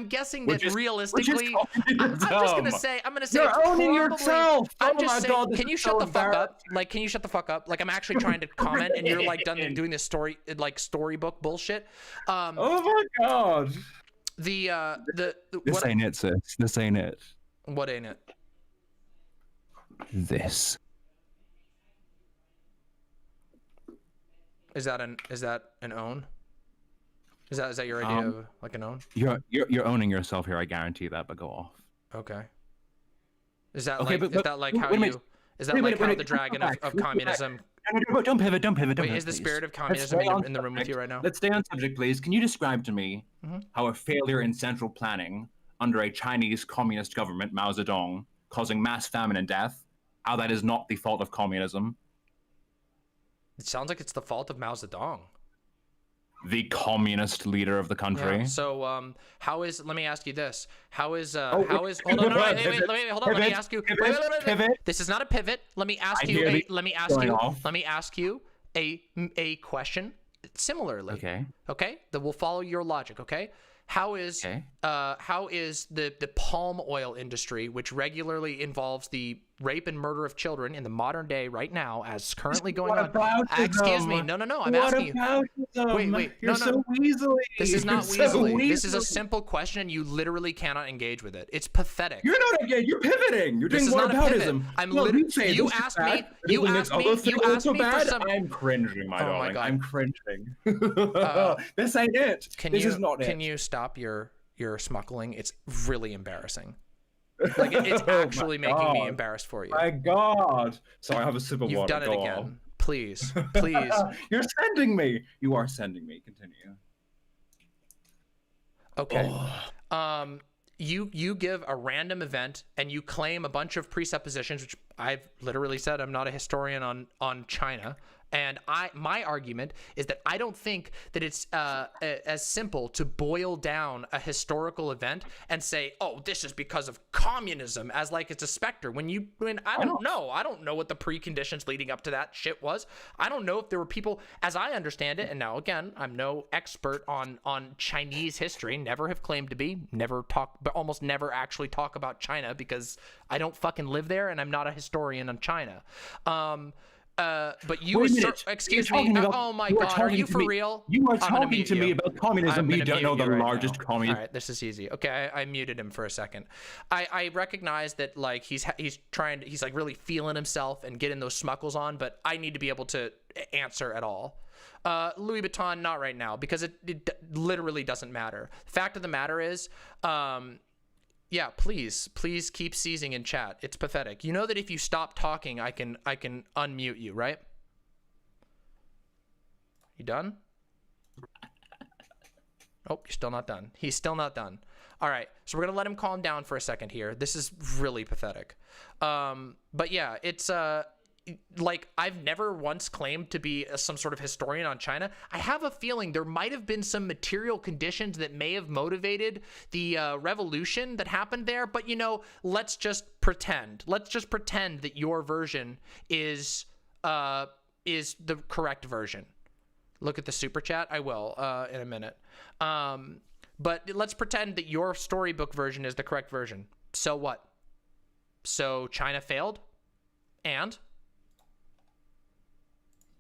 guessing that realistically, I'm gonna say you're owning yourself. I'm just saying, can you shut the fuck up? Like, can you shut the fuck up? Like, I'm actually trying to comment, and you're like done doing this storybook bullshit. Oh my god. This ain't it, sis. This ain't it. What ain't it? This. Is that an own? Is that your idea of like an own? You're owning yourself here. I guarantee that. But go off. Okay. Is that how the dragon of communism? Don't pivot. Wait, is the spirit of communism in the room with you right now? Let's stay on subject, please. Can you describe to me how a failure in central planning under a Chinese communist government, Mao Zedong, causing mass famine and death, how that is not the fault of communism? It sounds like it's the fault of Mao Zedong, the communist leader of the country. Yeah. So, let me ask you this. Hold on, let me ask you. Wait. This is not a pivot. Let me ask you a question similarly. Okay. That will follow your logic, okay? How is the palm oil industry, which regularly involves the rape and murder of children in the modern day right now, as currently going What on. about Excuse me. No. I'm asking you. Wait. You're No. so weaselly. This is not You're so weaselly. This is a weaselly. simple question, and you literally cannot engage with it. It's pathetic. You're not again. You're pivoting. You're This doing is not a pivot. whataboutism. I'm Well, literally. say You this is asked bad, me. but You when asked it's me. other You things asked also me for bad, some. I'm cringing, my Oh my darling. God. I'm cringing. This ain't it. This is not it. Can you stop your smuggling? It's really embarrassing. Like it's Oh actually my making me God. embarrassed for you. My God. Sorry, I have a sip of You've water. done it Go again. on. Please. You're sending me. You are sending me. Continue. Okay. You give a random event and you claim a bunch of presuppositions, which I've literally said I'm not a historian on China. And my argument is that I don't think that it's as simple to boil down a historical event and say, oh, this is because of communism, as like it's a specter. When I don't know what the preconditions leading up to that shit was. I don't know if there were people, as I understand it, and now again, I'm no expert on Chinese history, never have claimed to be, but almost never actually talk about China because I don't fucking live there and I'm not a historian on China. But you Wait a assert, minute. excuse You're me. talking about- Oh my you are God, are talking you to for me- real? You are I'm gonna talking mute to me you. about communism. I'm We gonna don't mute know the you right largest now. communist. All right, this is easy. Okay, I muted him for a second. I recognize that like he's like really feeling himself and getting those smuckles on, but I need to be able to answer at all. Louis Vuitton, not right now, because it literally doesn't matter. The fact of the matter is, yeah, please keep seizing in chat. It's pathetic. You know that if you stop talking, I can unmute you, right? You done? Oh, you're still not done. He's still not done. All right, so we're gonna let him calm down for a second here. This is really pathetic. But yeah, it's like I've never once claimed to be some sort of historian on China. I have a feeling there might have been some material conditions that may have motivated the revolution that happened there. But you know, let's just pretend. Let's just pretend that your version is the correct version. Look at the super chat. I will in a minute. But let's pretend that your storybook version is the correct version. So what? So China failed? And?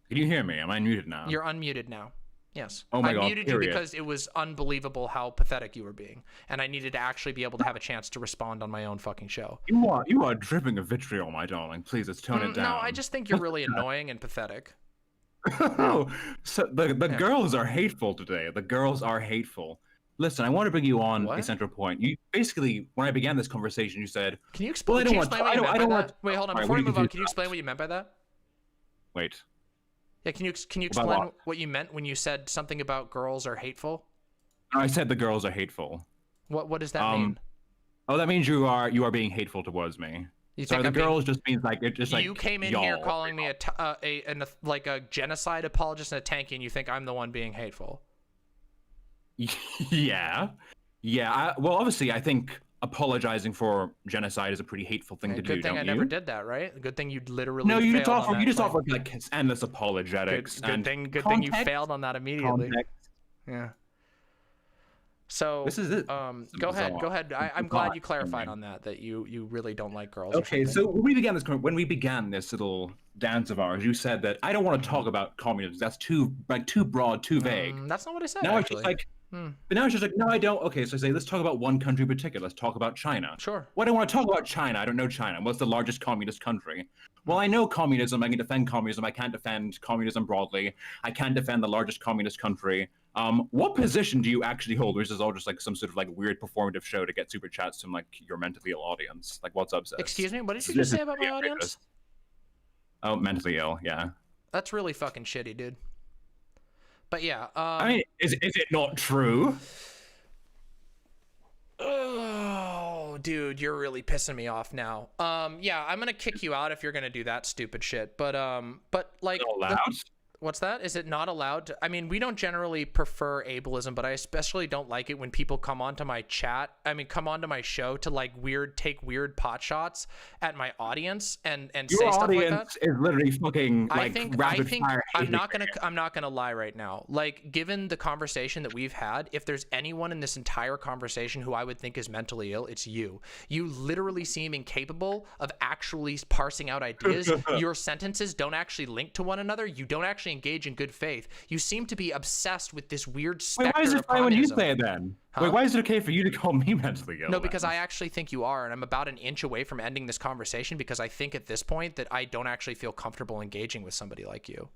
Can you hear me? Am I muted now? You're unmuted now. Yes. Oh my I God, muted you period. because it was unbelievable how pathetic you were being. And I needed to actually be able to have a chance to respond on my own fucking show. You are dripping of vitriol, my darling. Please, let's tone it down. No, I just think you're really annoying and pathetic. Oh, so the girls are hateful today. The girls are hateful. Listen, I want to bring you on What? a central point. You basically, when I began this conversation, you said, Can you explain, Well, what you meant by that? Wait, hold on. All right, Before what we do you move on, do? can you explain what you meant by that? Wait. Yeah, can you About explain what? what you meant when you said something about girls are hateful? No, I said the girls are hateful. What does that mean? Oh, that means you are being hateful towards me. You So think the I'm being- girls just means like it just like you came in y'all. here calling me a genocide apologist and a tanky, and you think I'm the one being hateful. Yeah. Well, obviously, I think apologizing for genocide is a pretty hateful thing to do. Good thing don't I you? never did that, right? Good thing you literally No, you just failed on offer that you just claim. offer like endless apologetics. Good and thing you context- failed on that immediately. context. Yeah. So This is it. Go ahead. I'm glad you clarified on that you really don't like girls. or Okay, something. so when we began this little dance of ours, you said that I don't want to talk about communism. That's too broad, too vague. That's not what I said. Now it's actually. just like, but now it's just like, no, I don't. Okay, so I say let's talk about one country in particular. Let's talk about China. Sure. Well, I don't want to talk about China. I don't know China. What's the largest communist country? Well, I know communism. I can defend communism. I can't defend communism broadly. I can't defend the largest communist country. What position do you actually hold? Or is this all just like some sort of like weird performative show to get super chats from like your mentally ill audience? Like, what's up, sis? Excuse me, what did you just say about my audience? Oh, mentally ill, yeah. That's really fucking shitty, dude. But yeah, I mean, is it not true? oh, dude, you're really pissing me off now. Yeah, I'm gonna kick you out if you're gonna do that stupid shit. But like, Not allowed. What's that? Is it not allowed to? I mean, we don't generally prefer ableism, but I especially don't like it when people come onto my chat. I mean, come onto my show to like take weird pot shots at my audience and Your say stuff like that. audience is literally fucking like I think fire. I'm not gonna lie right now. Like, given the conversation that we've had, if there's anyone in this entire conversation who I would think is mentally ill, it's you. You literally seem incapable of actually parsing out ideas. Your sentences don't actually link to one another. You don't actually engage in good faith. You seem to be obsessed with this weird specter Wait, why is it of fine when you communism. say it then? Huh? Wait, why is it okay for you to call me mentally ill? No, because then? I actually think you are, and I'm about an inch away from ending this conversation because I think at this point that I don't actually feel comfortable engaging with somebody like you.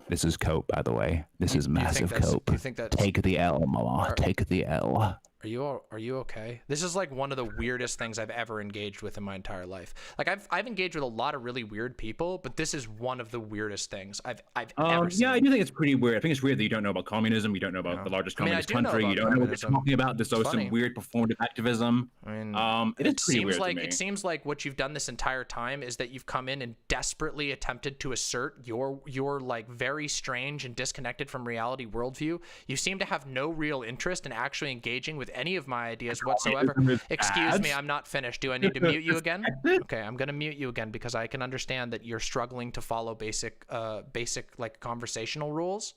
This is cope, by the way. This is massive cope. You think that's... Take the L, mama. Take the L. Are you okay? This is like one of the weirdest things I've ever engaged with in my entire life. Like I've engaged with a lot of really weird people, but this is one of the weirdest things I've ever seen. Yeah, I do think it's pretty weird. I think it's weird that you don't know about communism. You don't know about the largest communist country. You don't know what you're talking about. There's also some weird performative activism. I mean, it seems like it seems like what you've done this entire time is that you've come in and desperately attempted to assert your like very strange and disconnected from reality worldview. You seem to have no real interest in actually engaging with any of my ideas whatsoever. Excuse me, I'm not finished. Do I need to mute you again? Okay, I'm gonna mute you again because I can understand that you're struggling to follow basic like conversational rules.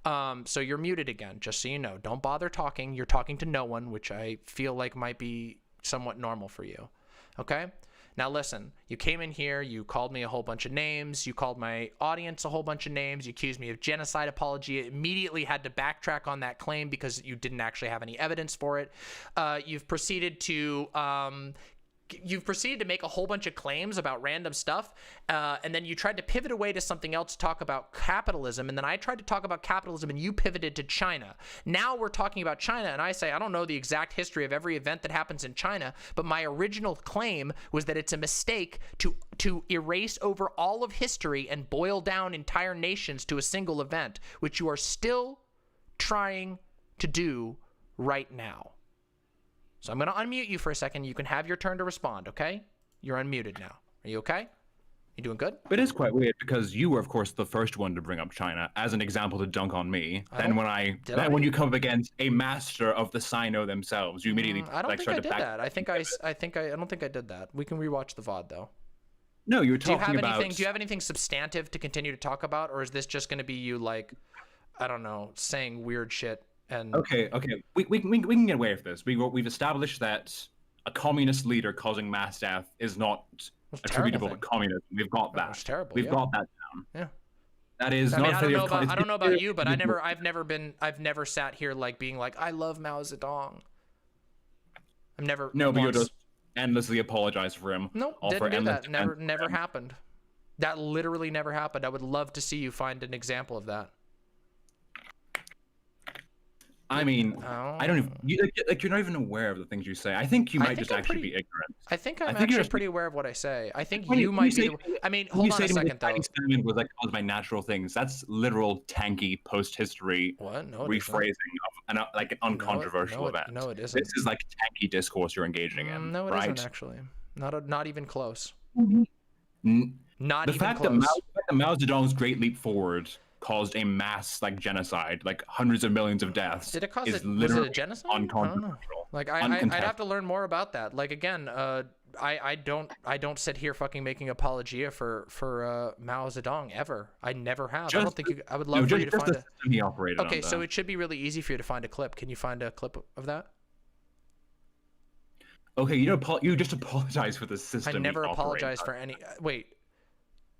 So you're muted again, just so you know. Don't bother talking. You're talking to no one, which I feel like might be somewhat normal for you. Okay? Now listen, you came in here, you called me a whole bunch of names, you called my audience a whole bunch of names, you accused me of genocide apology, immediately had to backtrack on that claim because you didn't actually have any evidence for it. You've proceeded to make a whole bunch of claims about random stuff, and then you tried to pivot away to something else to talk about capitalism, and then I tried to talk about capitalism and you pivoted to China. Now we're talking about China, and I say I don't know the exact history of every event that happens in China, but my original claim was that it's a mistake to erase over all of history and boil down entire nations to a single event, which you are still trying to do right now. So I'm going to unmute you for a second. You can have your turn to respond, okay? You're unmuted now. Are you okay? You doing good? But it is quite weird because you were, of course, the first one to bring up China as an example to dunk on me. Then when you come up against a master of the Sino themselves, you immediately I don't think I did that. I don't think I did that. We can rewatch the VOD though. No, you were talking about. Do you have anything substantive to continue to talk about, or is this just going to be you like, I don't know, saying weird shit? And Okay, we can get away with this. We've established that a communist leader causing mass death is not attributable to communism. We've got that. It's terrible. We've got that down. Yeah. That is I mean, not. I don't know about you, but I've never sat here like being like, I love Mao Zedong. I've never. No, but you'll just endlessly apologize for him. Nope, didn't do that. Never happened. That literally never happened. I would love to see you find an example of that. I mean, I don't even. You're not even aware of the things you say. I think you might just actually be ignorant. I think I'm actually pretty aware of what I say. I think you might be. I mean, hold on a second though. Famine was like caused by natural things. That's literal tanky post-history rephrasing of an uncontroversial event. No, it isn't. This is like tanky discourse you're engaging in. No, it right? isn't actually. Not even close. The fact that Mao Zedong's Great Leap Forward caused a mass genocide, hundreds of millions of deaths. Did it cause was it a genocide? Uncontroversial. I'd have to learn more about that. Like again, I don't sit here fucking making apologia for Mao Zedong ever. I never have. I don't think I would love for you to find it. Okay, so it should be really easy for you to find a clip. Can you find a clip of that? Okay, you just apologize for the system. I never apologize for any. Wait.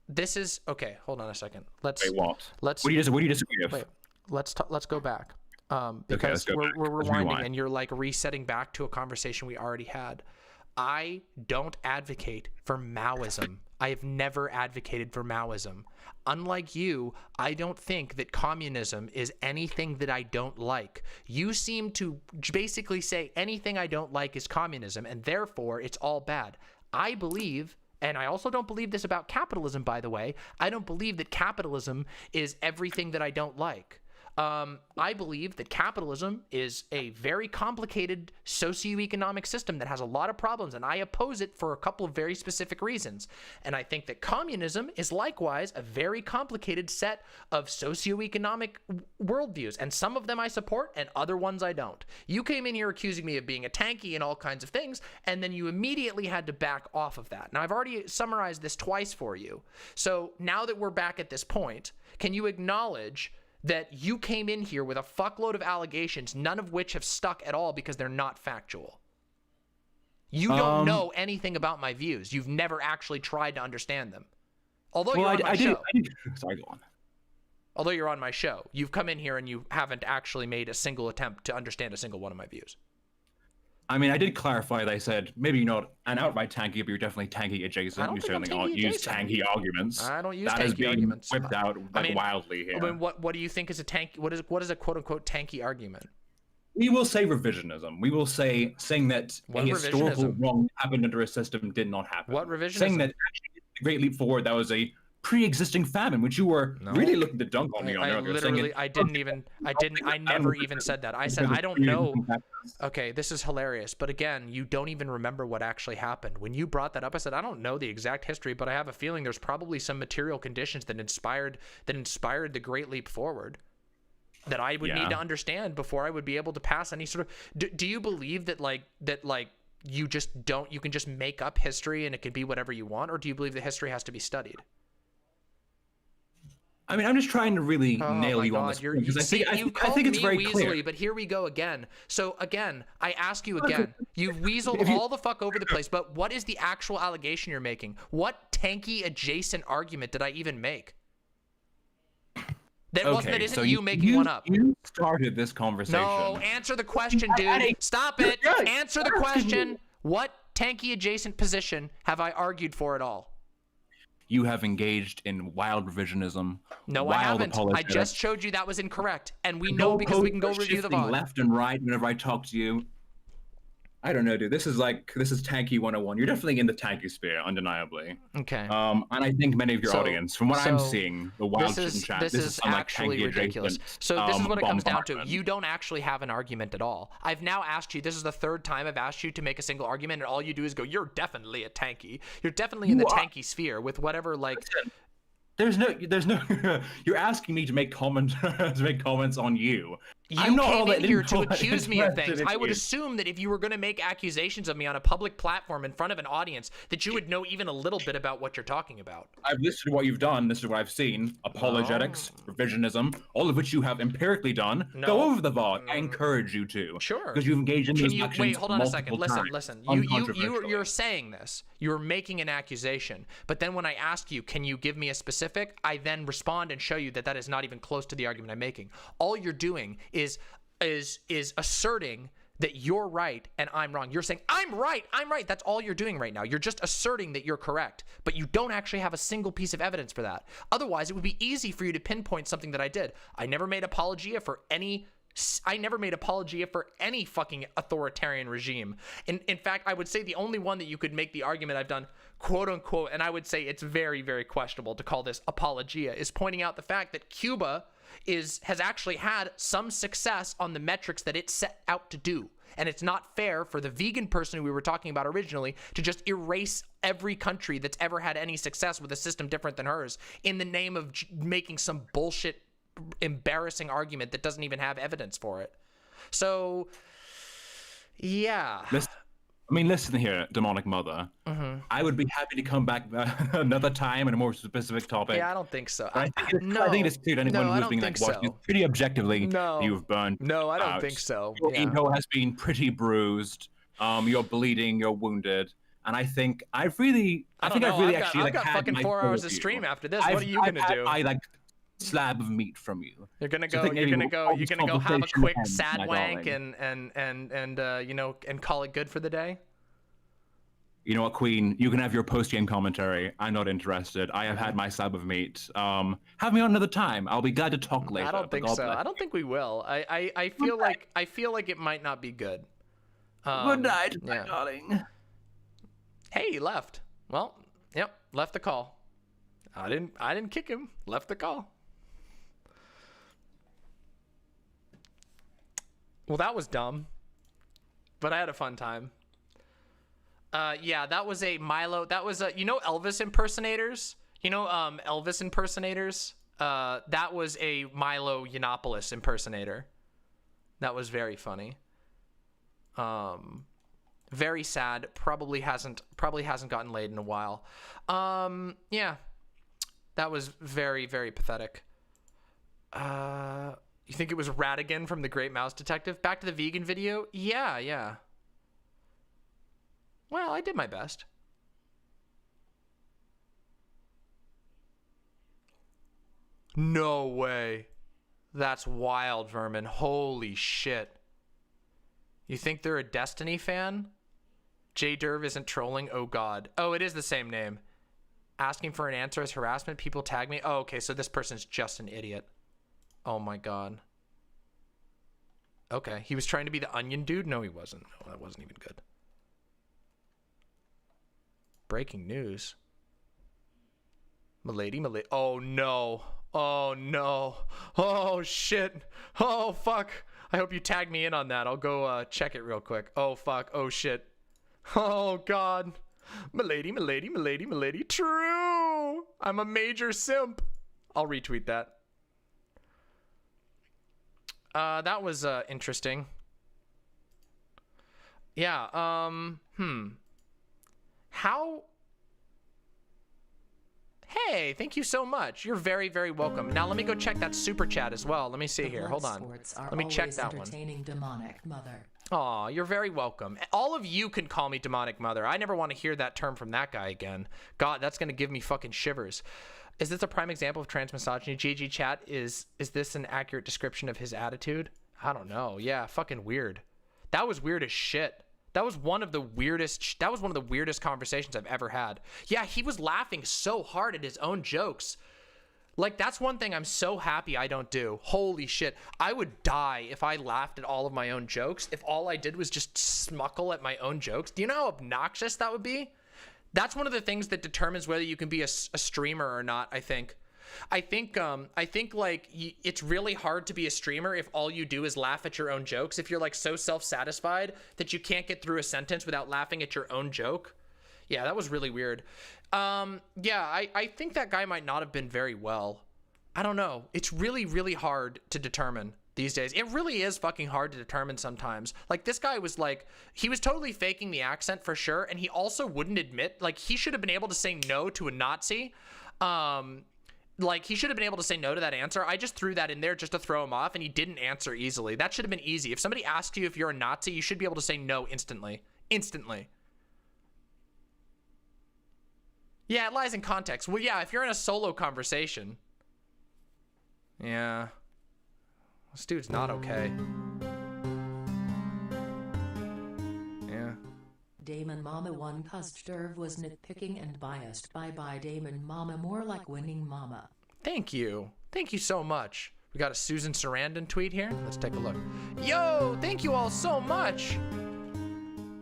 This is okay. Hold on a second. What do you disagree with? Wait, let's go back. Because we're rewinding and you're like resetting back to a conversation we already had. I don't advocate for Maoism. I have never advocated for Maoism. Unlike you, I don't think that communism is anything that I don't like. You seem to basically say anything I don't like is communism, and therefore it's all bad. I believe. And I also don't believe this about capitalism, by the way. I don't believe that capitalism is everything that I don't like. I believe that capitalism is a very complicated socioeconomic system that has a lot of problems, and I oppose it for a couple of very specific reasons. And I think that communism is likewise a very complicated set of socioeconomic worldviews, and some of them I support and other ones I don't. You came in here accusing me of being a tanky and all kinds of things, and then you immediately had to back off of that. Now, I've already summarized this twice for you. So now that we're back at this point, can you acknowledge that you came in here with a fuckload of allegations, none of which have stuck at all because they're not factual? You don't know anything about my views. You've never actually tried to understand them. Although you're on my show. Sorry, go on. Although you're on my show, you've come in here and you haven't actually made a single attempt to understand a single one of my views. I mean, I did clarify that I said maybe you're not an outright tanky, but you're definitely tanky adjacent. You certainly don't use tanky arguments. I don't use tanky arguments. That is being whipped out wildly here. I mean, what do you think is a tanky? What is a quote unquote tanky argument? We will say revisionism. We will say saying that a historical wrong happened under a system did not happen. What revisionism? Saying that actually the Great Leap Forward, that was a pre-existing famine, which you were really looking to dunk on me on earlier. I never even said that. I said, I don't know. Okay, this is hilarious. But again, you don't even remember what actually happened. When you brought that up, I said, I don't know the exact history, but I have a feeling there's probably some material conditions that inspired the Great Leap Forward that I would need to understand before I would be able to pass any sort of... Do you believe that you can just make up history and it can be whatever you want? Or do you believe that history has to be studied? I mean, I'm just trying to really nail you on this point, because I think it's very clear. But here we go again. So again, I ask you again. You've weaseled all the fuck over the place, but what is the actual allegation you're making? What tanky adjacent argument did I even make? That isn't you making one up. You started this conversation. No, answer the question, dude. Stop it. Answer the question. What tanky adjacent position have I argued for at all? You have engaged in wild revisionism. No, I haven't. I just showed you that was incorrect, and we know because we can go review the VOD. Left and right whenever I talk to you. I don't know, dude. This is tanky 101. You're definitely in the tanky sphere, undeniably. Okay. And I think many of your audience, from what I'm seeing, the wild shit in chat, this is actually ridiculous. So this is what it comes down to. You don't actually have an argument at all. I've now asked you. This is the third time I've asked you to make a single argument, and all you do is go, "You're definitely a tanky. You're definitely in the tanky sphere with whatever like." There's no. You're asking me to make comments on you. You came in here to accuse me of things. I would assume that if you were going to make accusations of me on a public platform in front of an audience, that you would know even a little bit about what you're talking about. I've listed what you've done. This is what I've seen. Apologetics, revisionism, all of which you have empirically done. No. Go over the VOD. I encourage you to. Sure. Because you've engaged in these actions. Wait, hold on a second. Listen. You're saying this. You're making an accusation. But then when I ask you, can you give me a specific? I then respond and show you that that is not even close to the argument I'm making. All you're doing is asserting that you're right and I'm wrong. You're saying, I'm right. That's all you're doing right now. You're just asserting that you're correct, but you don't actually have a single piece of evidence for that. Otherwise, it would be easy for you to pinpoint something that I did. I never made apologia for any fucking authoritarian regime. In fact, I would say the only one that you could make the argument I've done, quote unquote, and I would say it's very, very questionable to call this apologia, is pointing out the fact that Cuba has actually had some success on the metrics that it set out to do. And it's not fair for the vegan person who we were talking about originally to just erase every country that's ever had any success with a system different than hers in the name of making some bullshit, embarrassing argument that doesn't even have evidence for it. So, yeah. Listen here, demonic mother. I would be happy to come back another time on a more specific topic. Yeah, I don't think so. I think it's clear to anyone who's being watching pretty objectively. You've burned. No, I don't think so. Your ego has been pretty bruised. You're bleeding. You're wounded. And I think I've really got fucking 4 hours of stream after this. What are you gonna do? Slab of meat from you. You're gonna go have a quick sad wank and call it good for the day. You know what, Queen? You can have your post-game commentary. I'm not interested. I have had my slab of meat. Have me on another time. I'll be glad to talk later. I don't think so. I don't think we will. I feel like it might not be good. Good night, my darling. Hey, he left. Well, yep, left the call. I didn't kick him. Left the call. Well, that was dumb, but I had a fun time. Yeah, that was a Milo. That was a, you know, Elvis impersonators. You know, Elvis impersonators. That was a Milo Yiannopoulos impersonator. That was very funny. Very sad. Probably hasn't gotten laid in a while. Yeah, that was very, very pathetic. You think it was Radigan from The Great Mouse Detective? Back to the vegan video? Yeah, yeah. Well, I did my best. No way. That's wild, Vermin. Holy shit. You think they're a Destiny fan? J Derv isn't trolling? Oh god. Oh, it is the same name. Asking for an answer is harassment. People tag me. Oh, okay, so this person's just an idiot. Oh my god. Okay, he was trying to be the onion dude? No, he wasn't. No, that wasn't even good. Breaking news. Milady. Oh no. Oh no. Oh shit. Oh fuck. I hope you tag me in on that. I'll go check it real quick. Oh fuck. Oh shit. Oh god. Milady. True. I'm a major simp. I'll retweet that. That was interesting. Yeah, How? Hey, thank you so much. You're very, very welcome. Now let me go check that super chat as well. Let me see here. Hold on. Let me check that one. Demonic mother. Aw, you're very welcome. All of you can call me demonic mother. I never want to hear that term from that guy again. God, that's gonna give me fucking shivers. Is this a prime example of trans misogyny? GG chat, is this an accurate description of his attitude? I don't know. Yeah, fucking weird. That was weird as shit. That was one of the weirdest conversations I've ever had. Yeah, he was laughing so hard at his own jokes. Like, that's one thing I'm so happy I don't do. Holy shit. I would die if I laughed at all of my own jokes. If all I did was just smuckle at my own jokes. Do you know how obnoxious that would be? That's one of the things that determines whether you can be a streamer or not, I think. I think like it's really hard to be a streamer if all you do is laugh at your own jokes. If you're like so self-satisfied that you can't get through a sentence without laughing at your own joke. Yeah, that was really weird. Yeah, I think that guy might not have been very well. I don't know. It's really, really hard to determine these days. It really is fucking hard to determine sometimes. Like, this guy was like, he was totally faking the accent for sure, and he also wouldn't admit, like, he should have been able to say no to a Nazi. Like, he should have been able to say no to that answer. I just threw that in there just to throw him off, and he didn't answer easily. That should have been easy. If somebody asks you if you're a Nazi, you should be able to say no instantly. Instantly. Yeah, it lies in context. Well, yeah, if you're in a solo conversation. Yeah. This dude's not okay. Yeah. Damon Mama 1 Custard was nitpicking and biased. Bye Damon Mama, more like winning mama. Thank you. Thank you so much. We got a Susan Sarandon tweet here. Let's take a look. Yo, thank you all so much.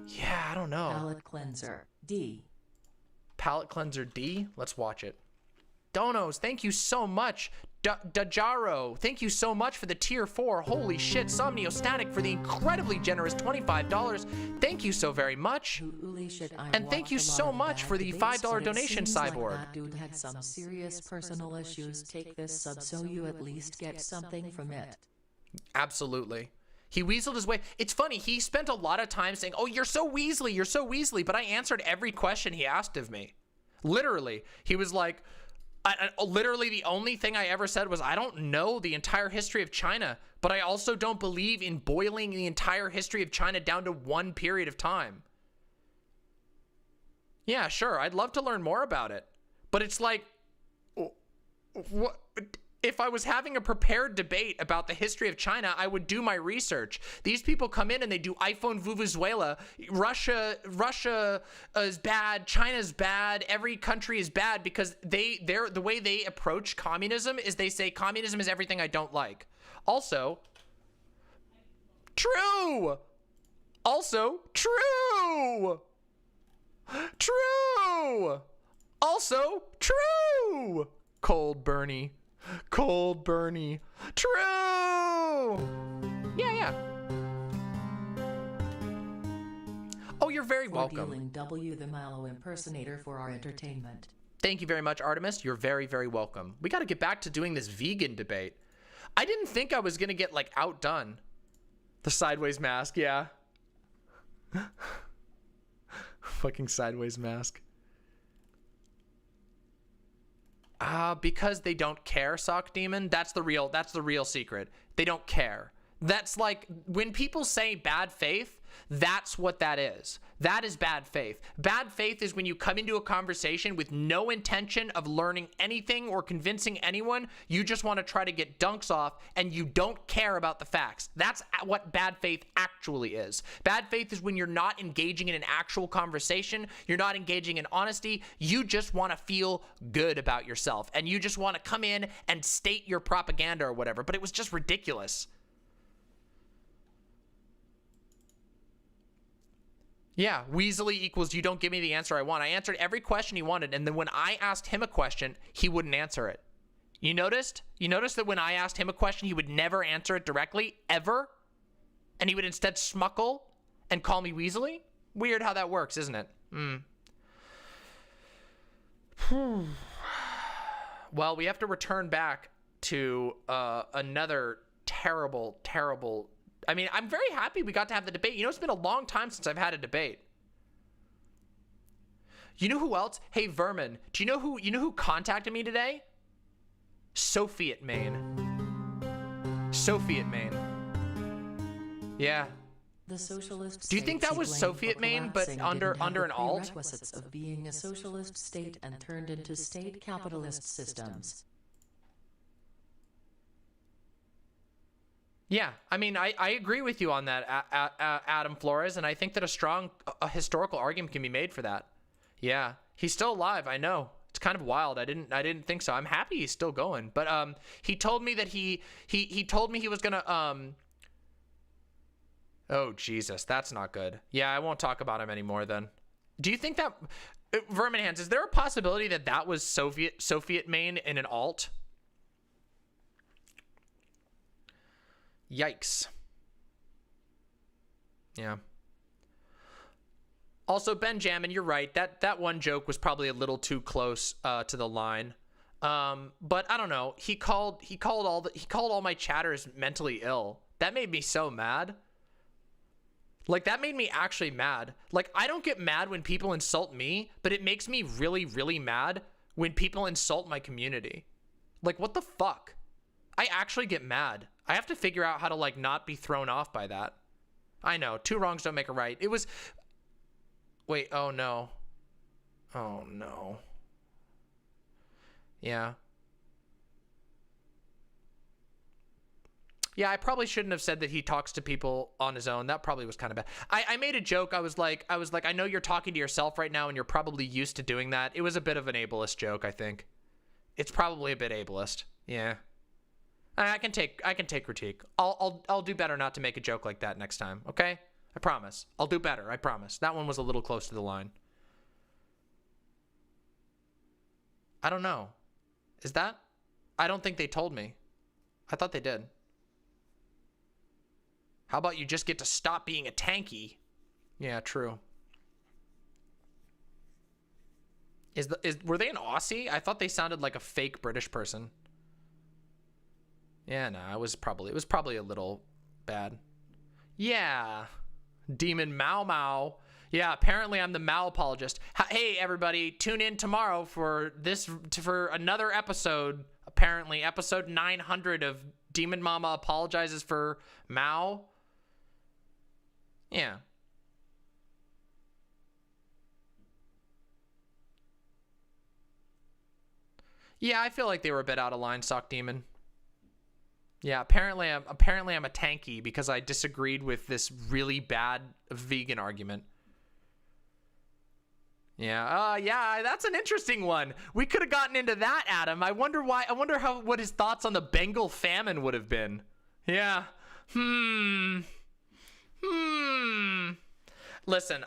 Yeah, I don't know. Palette cleanser D. Palette cleanser D. Let's watch it. Donos, thank you so much. Dajaro, thank you so much for the tier 4. Holy shit. Somniostatic for the incredibly generous $25. Thank you so very much. And thank you so much for the $5 donation, Cyborg. That dude had some serious personal issues. Take this sub so you at least get something from it. Absolutely. He weaseled his way. It's funny, he spent a lot of time saying, oh, you're so Weasley, but I answered every question he asked of me. Literally. He was like, literally the only thing I ever said was, I don't know the entire history of China, but I also don't believe in boiling the entire history of China down to one period of time. Yeah, sure, I'd love to learn more about it. But it's like, what? If I was having a prepared debate about the history of China, I would do my research. These people come in and they do iPhone Vuvuzuela. Russia is bad. China's bad. Every country is bad because the way they approach communism is they say communism is everything I don't like. Also, true. Also, true. True. Also, true. Cold Bernie. True. Yeah. you're very for welcome. dealing W the Mallow impersonator for our entertainment. Thank you very much, Artemis. You're very, very welcome. We got to get back to doing this vegan debate. I didn't think I was going to get, like, outdone. The sideways mask, yeah. Fucking sideways mask. Because they don't care, Sock Demon. That's the real secret. They don't care. That's like, when people say bad faith, that's what that is. That is bad faith. Bad faith is when you come into a conversation with no intention of learning anything or convincing anyone. You just want to try to get dunks off and you don't care about the facts. That's what bad faith actually is. Bad faith is when you're not engaging in an actual conversation. You're not engaging in honesty. You just want to feel good about yourself and you just want to come in and state your propaganda or whatever. But it was just ridiculous. Yeah, Weasley equals you don't give me the answer I want. I answered every question he wanted, and then when I asked him a question, he wouldn't answer it. You noticed? You noticed that when I asked him a question, he would never answer it directly, ever? And he would instead smuckle and call me Weasley? Weird how that works, isn't it? Well, we have to return back to another terrible, terrible... I mean, I'm very happy we got to have the debate. You know, it's been a long time since I've had a debate. You know who else? Hey, Vermin, do you know who contacted me today? Sophie at Maine. Sophie at Maine. Yeah. The socialist Do you think that was Sophie at Maine, but under an alt? Prerequisites of being a socialist state and turned into state capitalist systems. Yeah, I mean, I agree with you on that, Adam Flores, and I think that a strong historical argument can be made for that. Yeah, he's still alive. I know it's kind of wild. I didn't think so. I'm happy he's still going, but he told me that he told me he was gonna Oh Jesus, that's not good. Yeah, I won't talk about him anymore then. Do you think that Vermin Hands? Is there a possibility that that was Soviet Maine in an alt? Yikes. Yeah. Also, Benjamin, you're right. That one joke was probably a little too close to the line. But I don't know. He called all my chatters mentally ill. That made me so mad. Like, that made me actually mad. Like, I don't get mad when people insult me, but it makes me really, really mad when people insult my community. Like, what the fuck? I actually get mad. I have to figure out how to, like, not be thrown off by that. I know. Two wrongs don't make a right. It was... Wait, oh no. Oh no. Yeah. Yeah, I probably shouldn't have said that he talks to people on his own. That probably was kind of bad. I made a joke. I was like, I know you're talking to yourself right now and you're probably used to doing that. It was a bit of an ableist joke, I think. It's probably a bit ableist. Yeah. I can take critique. I'll do better not to make a joke like that next time, okay? I promise. I'll do better, I promise. That one was a little close to the line. I don't know. Is that? I don't think they told me. I thought they did. How about you just get to stop being a tanky? Yeah, true. Were they an Aussie? I thought they sounded like a fake British person. Yeah, no, it was probably a little bad. Yeah. Demon Mao Mao. Yeah, apparently I'm the Mao apologist. Hey everybody, tune in tomorrow for another episode. Apparently episode 900 of Demon Mama apologizes for Mao. Yeah. Yeah, I feel like they were a bit out of line, Sock Demon. Yeah, apparently I'm a tanky because I disagreed with this really bad vegan argument. Yeah, yeah, that's an interesting one. We could have gotten into that, Adam. I wonder what his thoughts on the Bengal famine would have been. Yeah. Listen,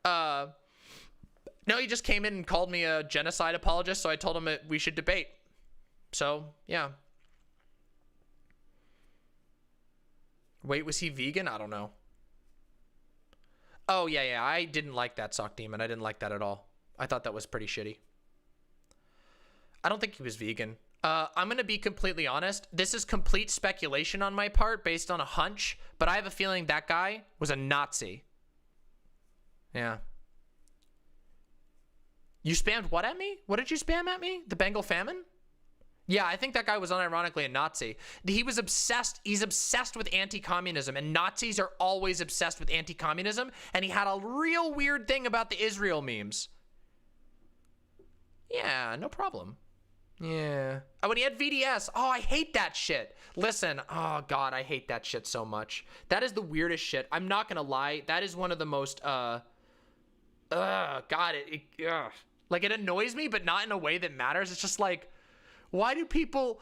no, he just came in and called me a genocide apologist, so I told him that we should debate. So, yeah. Wait, was he vegan? I don't know. Oh, yeah. I didn't like that sock demon. I didn't like that at all. I thought that was pretty shitty. I don't think he was vegan. I'm going to be completely honest. This is complete speculation on my part based on a hunch, but I have a feeling that guy was a Nazi. Yeah. You spammed what at me? What did you spam at me? The Bengal famine? Yeah, I think that guy was unironically a Nazi. He was obsessed. He's obsessed with anti-communism, and Nazis are always obsessed with anti-communism, and he had a real weird thing about the Israel memes. Yeah, no problem. Yeah. Oh, when he had VDS. Oh, I hate that shit. Listen. Oh, God, I hate that shit so much. That is the weirdest shit. I'm not gonna lie. That is one of the most, God, like, it annoys me, but not in a way that matters. It's just like, why do people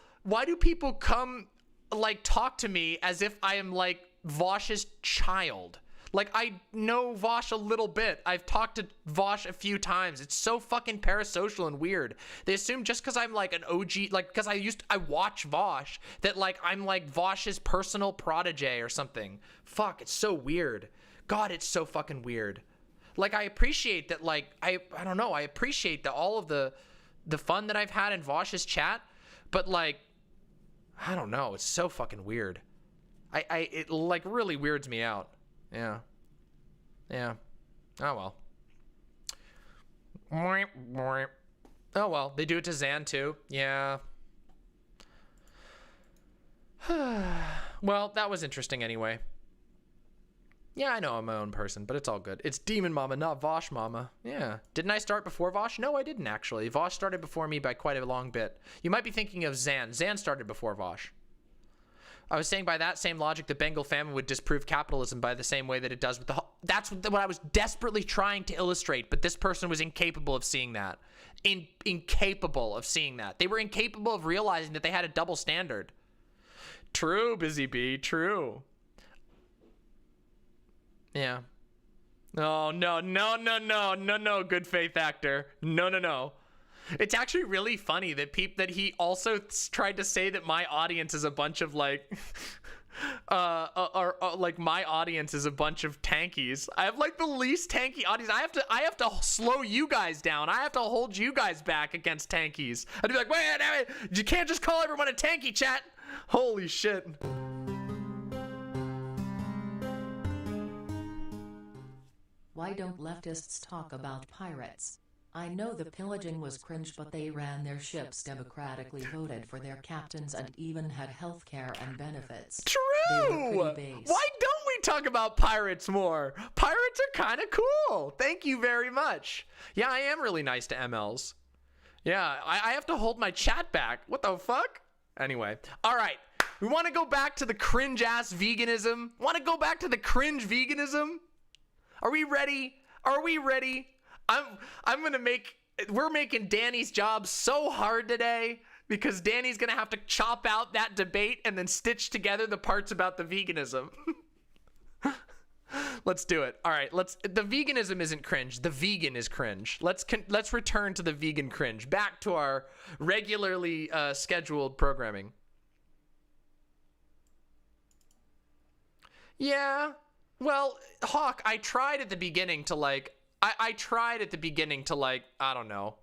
come, like, talk to me as if I am, like, Vosh's child? Like, I know Vosh a little bit. I've talked to Vosh a few times. It's so fucking parasocial and weird. They assume just because I'm, like, an OG, like, because I watch Vosh, that, like, I'm, like, Vosh's personal protege or something. Fuck, it's so weird. God, it's so fucking weird. Like, I appreciate that, like, I don't know, I appreciate that all of the fun that I've had in Vosh's chat, but, like, I don't know, it's so fucking weird. It, like, really weirds me out. Yeah. Oh, well. Oh, well. They do it to Zan, too. Yeah. Well, that was interesting anyway. Yeah, I know I'm my own person, but it's all good. It's Demon Mama, not Vosh Mama. Yeah. Didn't I start before Vosh? No, I didn't, actually. Vosh started before me by quite a long bit. You might be thinking of Zan. Zan started before Vosh. I was saying by that same logic, the Bengal famine would disprove capitalism by the same way that it does with the... That's what I was desperately trying to illustrate, but this person was incapable of seeing that. Incapable of seeing that. They were incapable of realizing that they had a double standard. True, Busy Bee, true. Yeah. Oh, no, good faith actor. No. It's actually really funny that that he also tried to say that my audience is a bunch of like, like my audience is a bunch of tankies. I have like the least tanky audience. I have to slow you guys down. I have to hold you guys back against tankies. I'd be like, wait, you can't just call everyone a tanky, chat. Holy shit. Why don't leftists talk about pirates? I know the pillaging was cringe, but they ran their ships democratically, voted for their captains, and even had healthcare and benefits. True! Why don't we talk about pirates more? Pirates are kind of cool. Thank you very much. Yeah, I am really nice to MLs. Yeah, I have to hold my chat back. What the fuck? Anyway, all right. We want to go back to the cringe-ass veganism? Want to go back to the cringe veganism? Are we ready? Are we ready? We're making Danny's job so hard today because Danny's gonna have to chop out that debate and then stitch together the parts about the veganism. Let's do it. All right, the veganism isn't cringe. The vegan is cringe. Let's return to the vegan cringe. Back to our regularly scheduled programming. Yeah. Well, Hawk, I tried at the beginning to like, I don't know.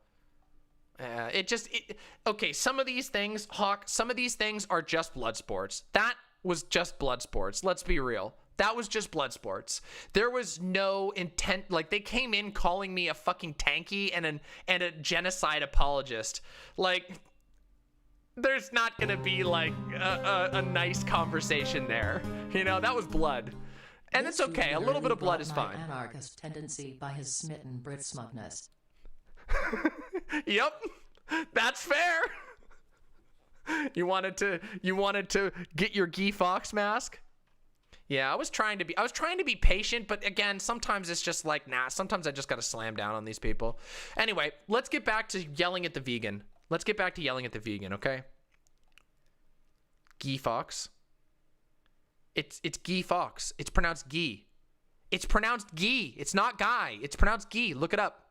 Okay, some of these things, Hawk, some of these things are just blood sports. That was just blood sports. Let's be real. That was just blood sports. There was no intent. Like, they came in calling me a fucking tanky and a genocide apologist. Like, there's not gonna be like a nice conversation there. You know, that was blood. And it's okay. A little bit of blood is fine. Anarchist tendency by his smitten Brit smugness. Yep, that's fair. You wanted to get your Guy Fawkes mask. Yeah, I was trying to be patient, but again, sometimes it's just like, nah. Sometimes I just gotta slam down on these people. Anyway, let's get back to yelling at the vegan. Okay? Guy Fawkes. It's Guy Fawkes. It's pronounced Guy. It's pronounced Guy. It's not Guy. It's pronounced Guy. Look it up.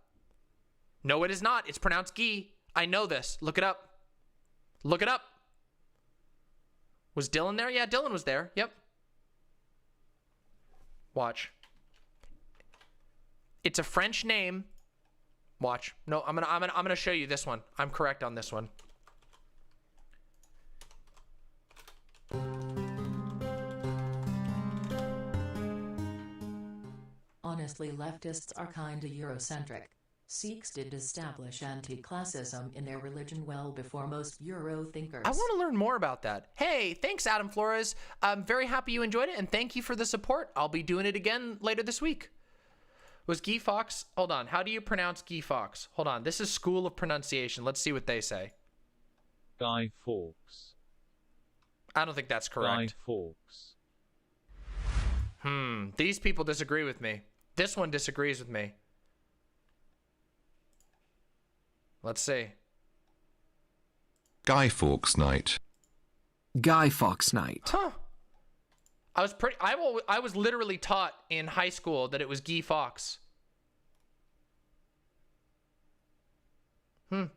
No, it is not. It's pronounced Guy. I know this. Look it up. Look it up. Was Dylan there? Yeah, Dylan was there. Yep. Watch. It's a French name. Watch. No, I'm gonna show you this one. I'm correct on this one. Honestly, leftists are kinda Eurocentric. Sikhs did establish anti-classism in their religion well before most Euro thinkers. I want to learn more about that. Hey, thanks, Adam Flores. I'm very happy you enjoyed it, and thank you for the support. I'll be doing it again later this week. Was Guy Fawkes? Hold on. How do you pronounce Guy Fawkes? Hold on. This is School of Pronunciation. Let's see what they say. Guy Fawkes. I don't think that's correct. Guy Fawkes. These people disagree with me. This one disagrees with me. Let's see. Guy Fawkes Night. Guy Fawkes Night. Huh. I was literally taught in high school that it was Guy Fawkes. Guy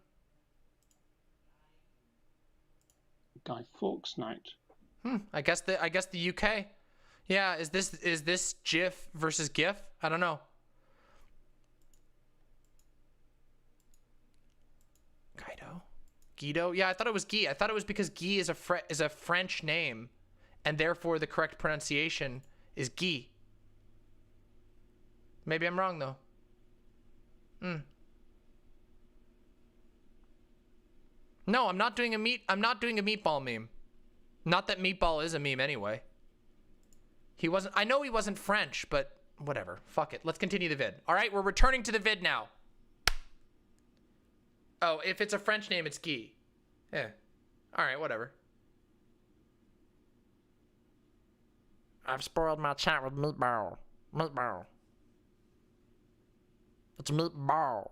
Fawkes Night. I guess the UK. Yeah, is this GIF versus GIF? I don't know. Guido? Yeah, I thought it was Guy. I thought it was because Guy is a French name, and therefore the correct pronunciation is Guy. Maybe I'm wrong though. No, I'm not doing a meatball meme. Not that meatball is a meme anyway. I know he wasn't French, but whatever. Fuck it. Let's continue the vid. All right, we're returning to the vid now. Oh, if it's a French name, it's Guy. Yeah. All right, whatever. I've spoiled my chat with meatball. Meatball. It's meatball.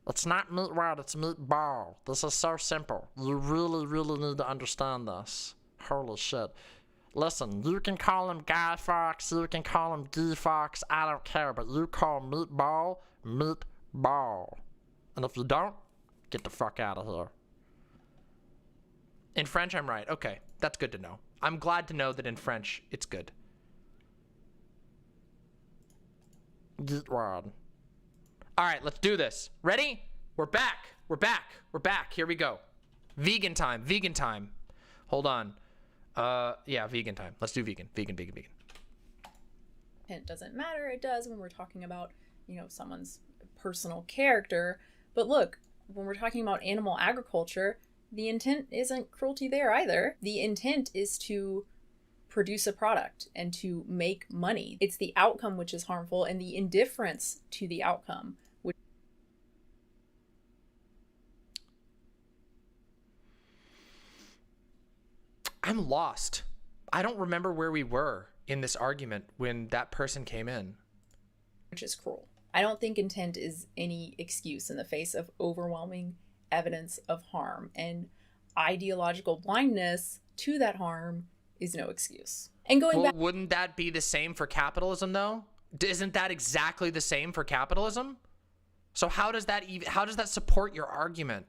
It's not meatball, it's meatball. This is so simple. You really, really need to understand this. Holy shit. Listen, you can call him Guy Fawkes, you can call him Guy Fawkes, I don't care, but you call meatball, meatball. And if you don't, get the fuck out of here. In French, I'm right. Okay, that's good to know. I'm glad to know that in French, it's good. All right, let's do this. Ready? We're back. We're back. We're back. Here we go. Vegan time. Vegan time. Hold on. Yeah, vegan time. Let's do vegan. Vegan. It doesn't matter. It does when we're talking about, someone's personal character. But look, when we're talking about animal agriculture, the intent isn't cruelty there either. The intent is to produce a product and to make money. It's the outcome which is harmful, and the indifference to the outcome. I'm lost. I don't remember where we were in this argument when that person came in. Which is cruel. I don't think intent is any excuse in the face of overwhelming evidence of harm, and ideological blindness to that harm is no excuse. And going back, wouldn't that be the same for capitalism though? Isn't that exactly the same for capitalism? So how does that support your argument?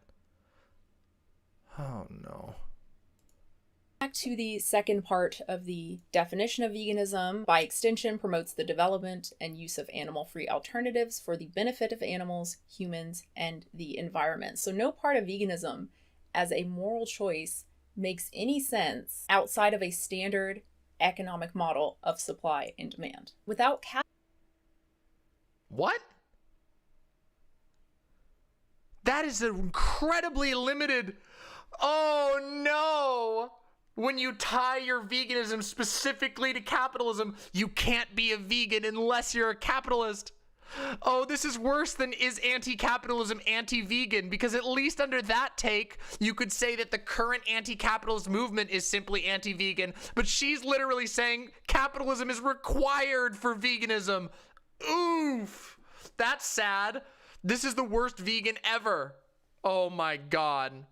Oh no. Back to the second part of the definition of veganism, by extension promotes the development and use of animal-free alternatives for the benefit of animals, humans, and the environment. So no part of veganism as a moral choice makes any sense outside of a standard economic model of supply and demand. Without What? That is incredibly limited. Oh no! When you tie your veganism specifically to capitalism, you can't be a vegan unless you're a capitalist. Oh, this is worse than is anti-capitalism anti-vegan, because at least under that take, you could say that the current anti-capitalist movement is simply anti-vegan, but she's literally saying capitalism is required for veganism. Oof. That's sad. This is the worst vegan ever. Oh my God.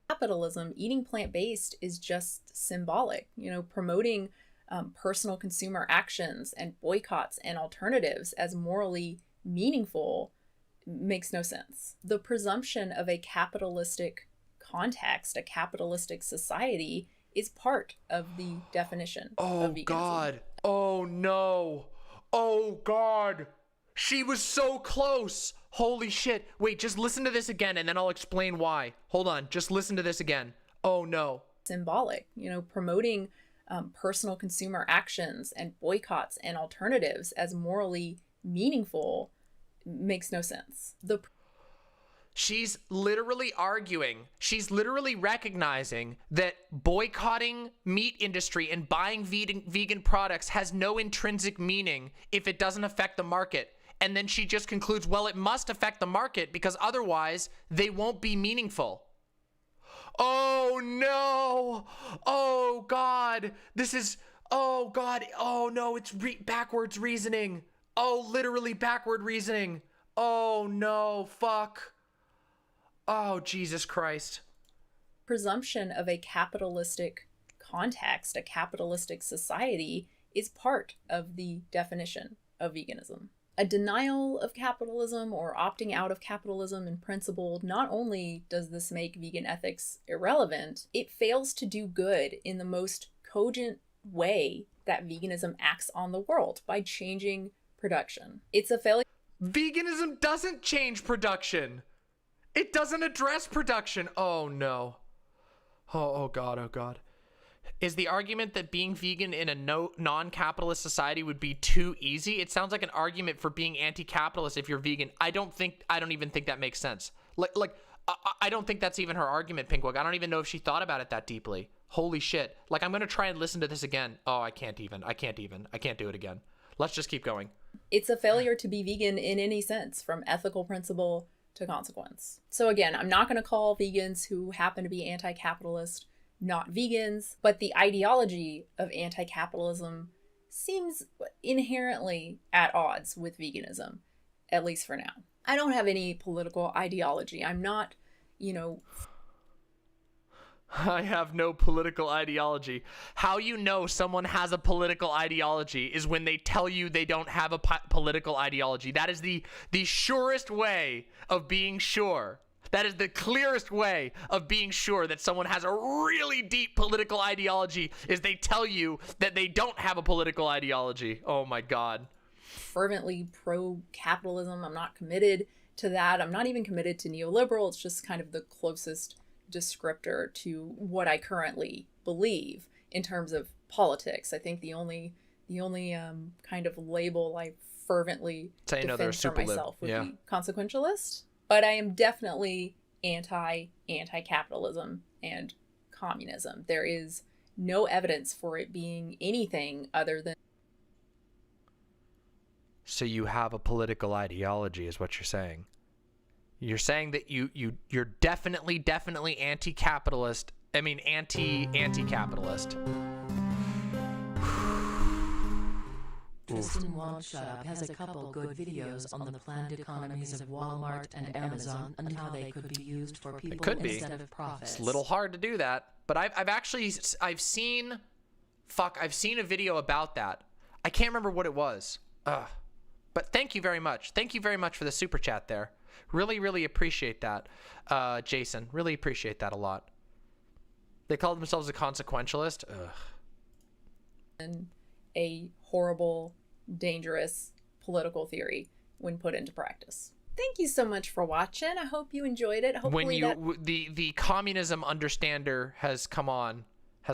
Capitalism, eating plant-based is just symbolic, promoting personal consumer actions and boycotts and alternatives as morally meaningful makes no sense. The presumption of a capitalistic context, a capitalistic society, is part of the definition of veganism. God. Oh no. Oh God. She was so close. Holy shit. Wait, just listen to this again and then I'll explain why. Hold on. Just listen to this again. Oh no. Symbolic, you know, promoting personal consumer actions and boycotts and alternatives as morally meaningful makes no sense. She's literally arguing, she's literally recognizing that boycotting meat industry and buying vegan products has no intrinsic meaning if it doesn't affect the market. And then she just concludes, well, it must affect the market because otherwise they won't be meaningful. Oh no. Oh God. This is, oh God. Oh no, it's backwards reasoning. Oh, literally backward reasoning. Oh no, fuck. Oh, Jesus Christ. Presumption of a capitalistic context, a capitalistic society, is part of the definition of veganism. A denial of capitalism or opting out of capitalism in principle, not only does this make vegan ethics irrelevant, it fails to do good in the most cogent way that veganism acts on the world, by changing production. It's a failure. Veganism doesn't change production. It doesn't address production. Oh no. Oh God, oh God. Is the argument that being vegan in a non-capitalist society would be too easy? It sounds like an argument for being anti-capitalist if you're vegan. I don't even think that makes sense. I don't think that's even her argument, Pinkwig. I don't even know if she thought about it that deeply. Holy shit. Like, I'm going to try and listen to this again. Oh, I can't do it again. Let's just keep going. It's a failure to be vegan in any sense, from ethical principle to consequence. So again, I'm not going to call vegans who happen to be anti-capitalist not vegans, but the ideology of anti-capitalism seems inherently at odds with veganism, at least for now. I don't have any political ideology. I'm not, you know... I have no political ideology. How you know someone has a political ideology is when they tell you they don't have a political ideology. That is the surest way of being sure. That is the clearest way of being sure that someone has a really deep political ideology, is they tell you that they don't have a political ideology. Oh my God. Fervently pro-capitalism. I'm not committed to that. I'm not even committed to neoliberal. It's just kind of the closest descriptor to what I currently believe in terms of politics. I think the only kind of label I fervently defend for myself would be consequentialist. But I am definitely anti-capitalism and communism. There is no evidence for it being anything other than... So you have a political ideology is what you're saying. You're saying that you're definitely anti-capitalist. I mean anti-capitalist. Tristan Won't Shut Up has a couple good videos on the planned economies of Walmart and Amazon and how they could be used for people instead of profits. It's a little hard to do that, but I've seen a video about that. I can't remember what it was. But thank you very much. Thank you very much for the super chat there. Really appreciate that, Jason. Really appreciate that a lot. They call themselves a consequentialist. And a horrible, dangerous political theory when put into practice. Thank you so much for watching. I hope you enjoyed it. Hopefully the communism understander has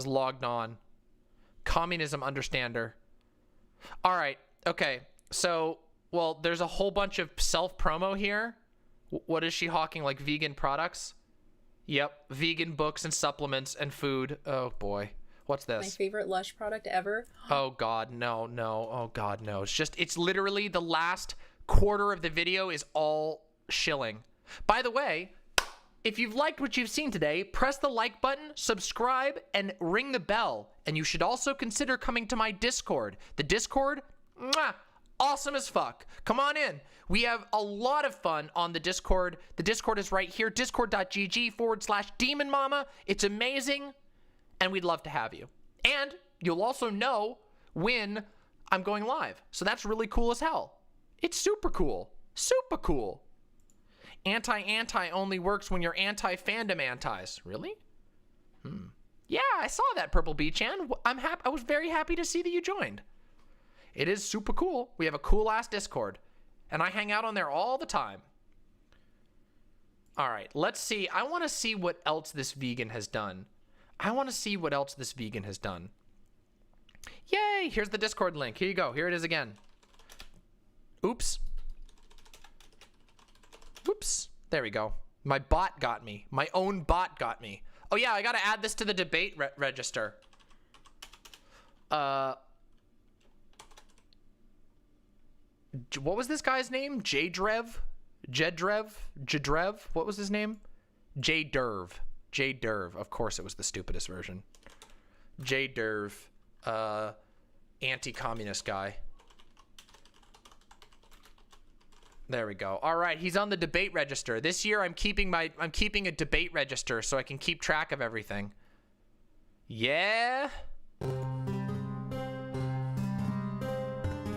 logged on. Communism understander. All right. Okay. So, well, there's a whole bunch of self-promo here. What is she hawking? Like vegan products? Yep. Vegan books and supplements and food. Oh boy. What's this? My favorite Lush product ever. Oh God, no. Oh God, no. It's literally the last quarter of the video is all shilling. By the way, if you've liked what you've seen today, press the like button, subscribe, and ring the bell. And you should also consider coming to my Discord. The Discord, awesome as fuck. Come on in. We have a lot of fun on the Discord. The Discord is right here, discord.gg/Demon Mama. It's amazing, and we'd love to have you. And you'll also know when I'm going live. So that's really cool as hell. It's super cool. Super cool. Anti-anti only works when you're anti-fandom antis. Really? Yeah, I saw that, Purple B-chan. I was very happy to see that you joined. It is super cool. We have a cool-ass Discord. and I hang out on there all the time. All right, let's see. I want to see what else this vegan has done. Yay, here's the Discord link. Here you go. Here it is again. Oops. There we go. My bot got me. My own bot got me. Oh yeah, I gotta add this to the debate register. What was this guy's name? Jedrev? What was his name? Jderv. Of course it was the stupidest version. Jderv. Anti-communist guy. There we go. All right, he's on the debate register. This year I'm keeping a debate register so I can keep track of everything. Yeah.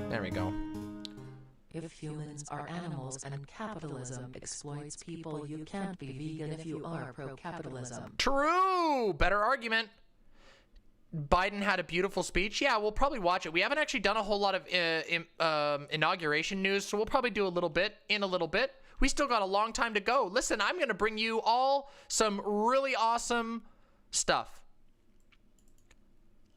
There we go. If humans are animals and capitalism exploits people, you can't be vegan if you are pro-capitalism. True! Better argument. Biden had a beautiful speech. Yeah, we'll probably watch it. We haven't actually done a whole lot of inauguration news, so we'll probably do a little bit in a little bit. We still got a long time to go. Listen, I'm going to bring you all some really awesome stuff.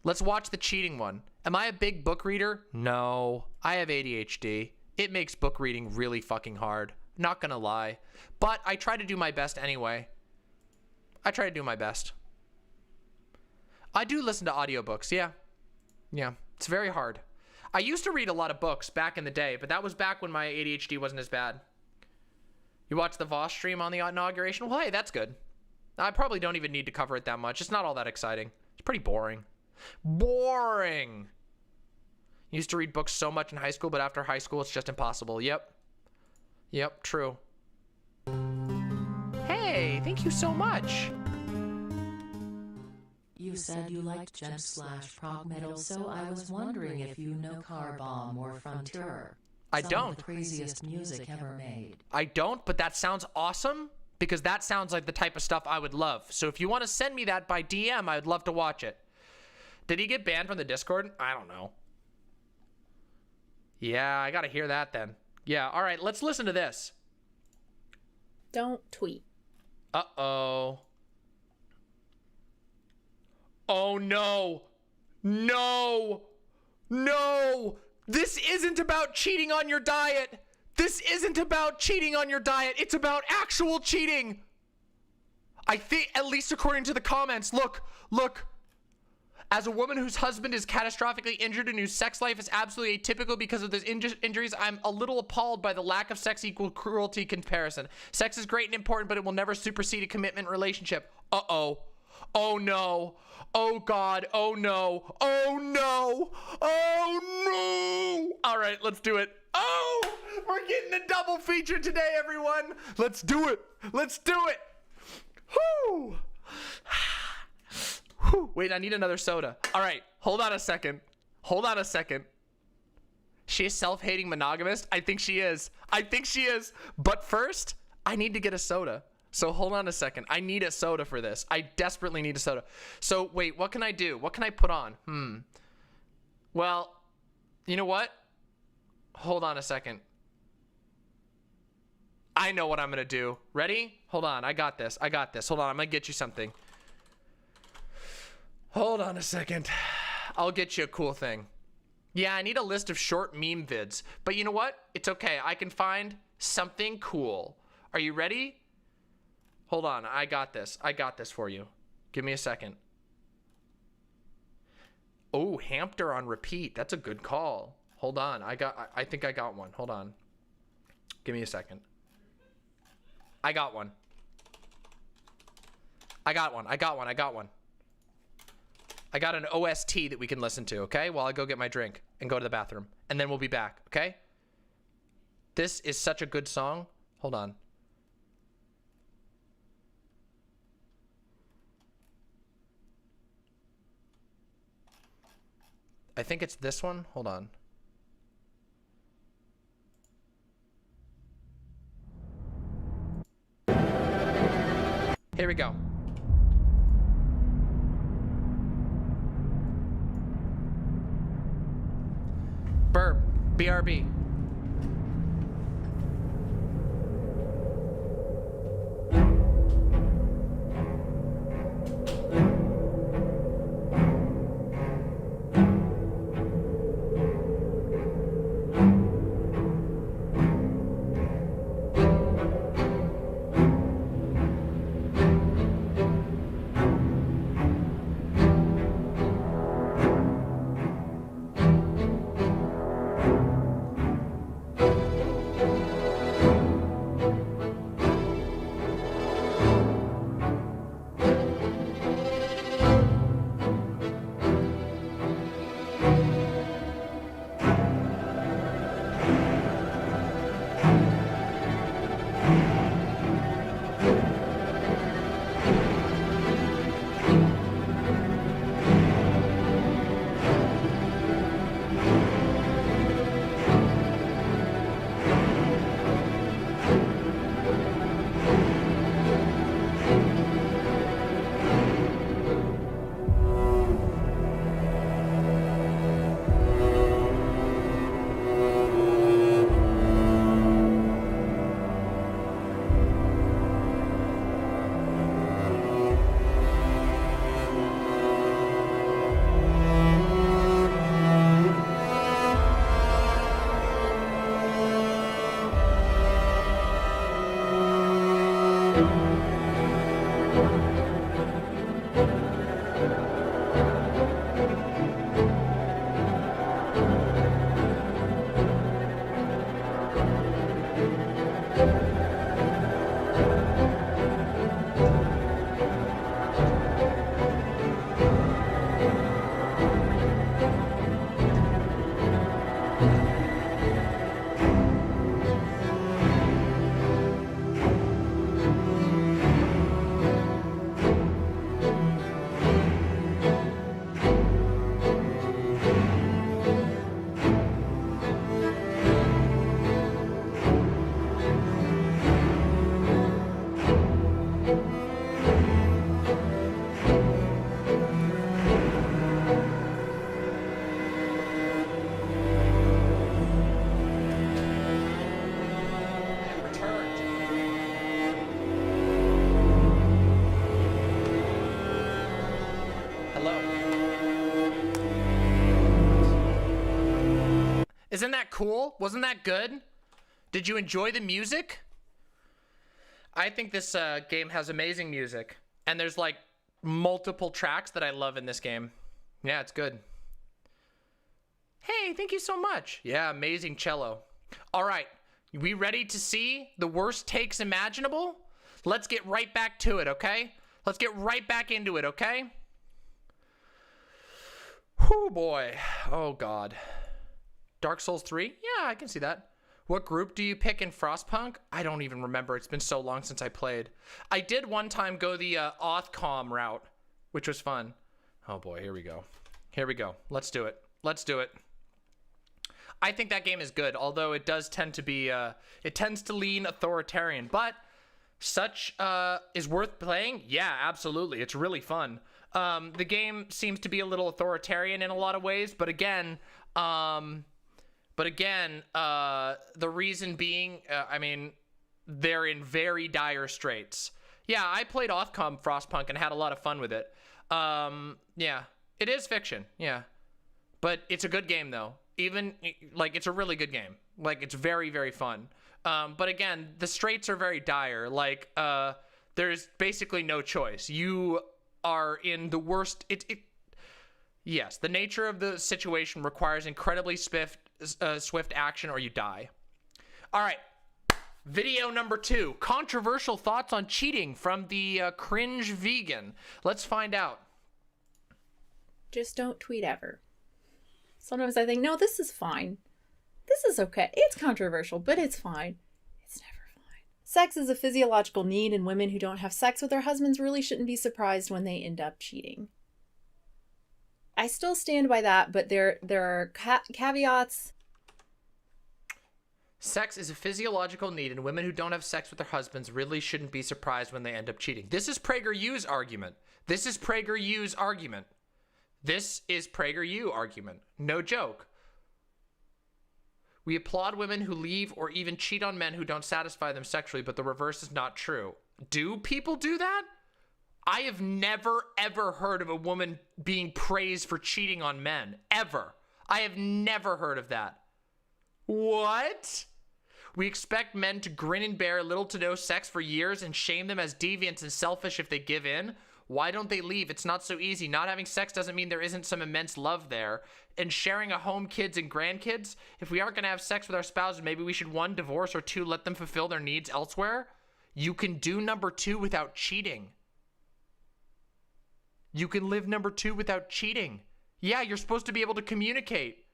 Let's watch the cheating one. Am I a big book reader? No. I have ADHD. It makes book reading really fucking hard. Not gonna lie. But I try to do my best anyway. I try to do my best. I do listen to audiobooks, yeah. Yeah, it's very hard. I used to read a lot of books back in the day, but that was back when my ADHD wasn't as bad. You watched the Voss stream on the inauguration? Well, hey, that's good. I probably don't even need to cover it that much. It's not all that exciting. It's pretty boring. Boring! Used to read books so much in high school, but after high school, it's just impossible. Yep. Yep, true. Hey, thank you so much. You said you liked gent/prog metal, so I was wondering if you know Car Bomb or Frontier. I don't. Of the craziest music ever made. I don't, but that sounds awesome because that sounds like the type of stuff I would love. So if you want to send me that by DM, I would love to watch it. Did he get banned from the Discord? I don't know. Yeah, I gotta hear that then. Yeah, all right, let's listen to this. Don't tweet. Uh-oh. Oh, no. No. No. This isn't about cheating on your diet. This isn't about cheating on your diet. It's about actual cheating. I think, at least according to the comments, look. As a woman whose husband is catastrophically injured and whose sex life is absolutely atypical because of those injuries, I'm a little appalled by the lack of sex equal cruelty comparison. Sex is great and important, but it will never supersede a commitment relationship. Uh-oh. Oh, no. Oh, God. Oh, no. Oh, no. Oh, no. All right, let's do it. Oh, we're getting a double feature today, everyone. Let's do it. Let's do it. Whoo. Wait, I need another soda. All right, hold on a second. She is self-hating monogamist? I think she is. But first, I need to get a soda. So hold on a second. I need a soda for this. I desperately need a soda. So wait, what can I do? What can I put on? Well, you know what? Hold on a second. I know what I'm gonna do. Ready? Hold on, I got this. Hold on, I'm gonna get you something. Hold on a second. I'll get you a cool thing. Yeah, I need a list of short meme vids. But you know what? It's okay. I can find something cool. Are you ready? Hold on. I got this for you. Give me a second. Oh, Hampter on repeat. That's a good call. Hold on. I think I got one. Hold on. Give me a second. I got one. I got an OST that we can listen to, okay? While I go get my drink and go to the bathroom. And then we'll be back, okay? This is such a good song. Hold on. I think it's this one. Hold on. Here we go. Burp. BRB. Isn't that cool? Wasn't that good? Did you enjoy the music? I think this game has amazing music. And there's like multiple tracks that I love in this game. Yeah, it's good. Hey, thank you so much. Yeah, amazing cello. All right, we ready to see the worst takes imaginable? Let's get right back to it, okay? Let's get right back into it, okay? Whew, boy. Oh, God. Dark Souls 3? Yeah, I can see that. What group do you pick in Frostpunk? I don't even remember. It's been so long since I played. I did one time go the Authcom route, which was fun. Oh, boy. Here we go. Here we go. Let's do it. Let's do it. I think that game is good, although it does tend to be, it tends to lean authoritarian, but such is worth playing. Yeah, absolutely. It's really fun. The game seems to be a little authoritarian in a lot of ways, but again, the reason being, I mean, they're in very dire straits. Yeah, I played Authcom Frostpunk and had a lot of fun with it. Yeah, it is fiction. Yeah, but it's a good game though. Even like it's a really good game. Like it's very, very fun. But again, the straits are very dire. Like there's basically no choice. You are in the worst. Yes, the nature of the situation requires incredibly swift action, or you die. All right. Video number 2: controversial thoughts on cheating from the Cringe vegan. Let's find out. Just don't tweet ever. Sometimes I think, no, this is fine. This is okay. It's controversial, but it's fine. It's never fine. Sex is a physiological need, and women who don't have sex with their husbands really shouldn't be surprised when they end up cheating. I still stand by that, but there are caveats. Sex is a physiological need, and women who don't have sex with their husbands really shouldn't be surprised when they end up cheating. This is PragerU's argument. This is PragerU's argument. This is PragerU argument. No joke. We applaud women who leave or even cheat on men who don't satisfy them sexually, but the reverse is not true. Do people do that? I have never, ever heard of a woman being praised for cheating on men. Ever. I have never heard of that. What? We expect men to grin and bear little to no sex for years and shame them as deviants and selfish if they give in? Why don't they leave? It's not so easy. Not having sex doesn't mean there isn't some immense love there. And sharing a home, kids, and grandkids? If we aren't going to have sex with our spouses, maybe we should 1, divorce, or 2, let them fulfill their needs elsewhere? You can do number 2 without cheating. You can live number 2 without cheating. Yeah, you're supposed to be able to communicate.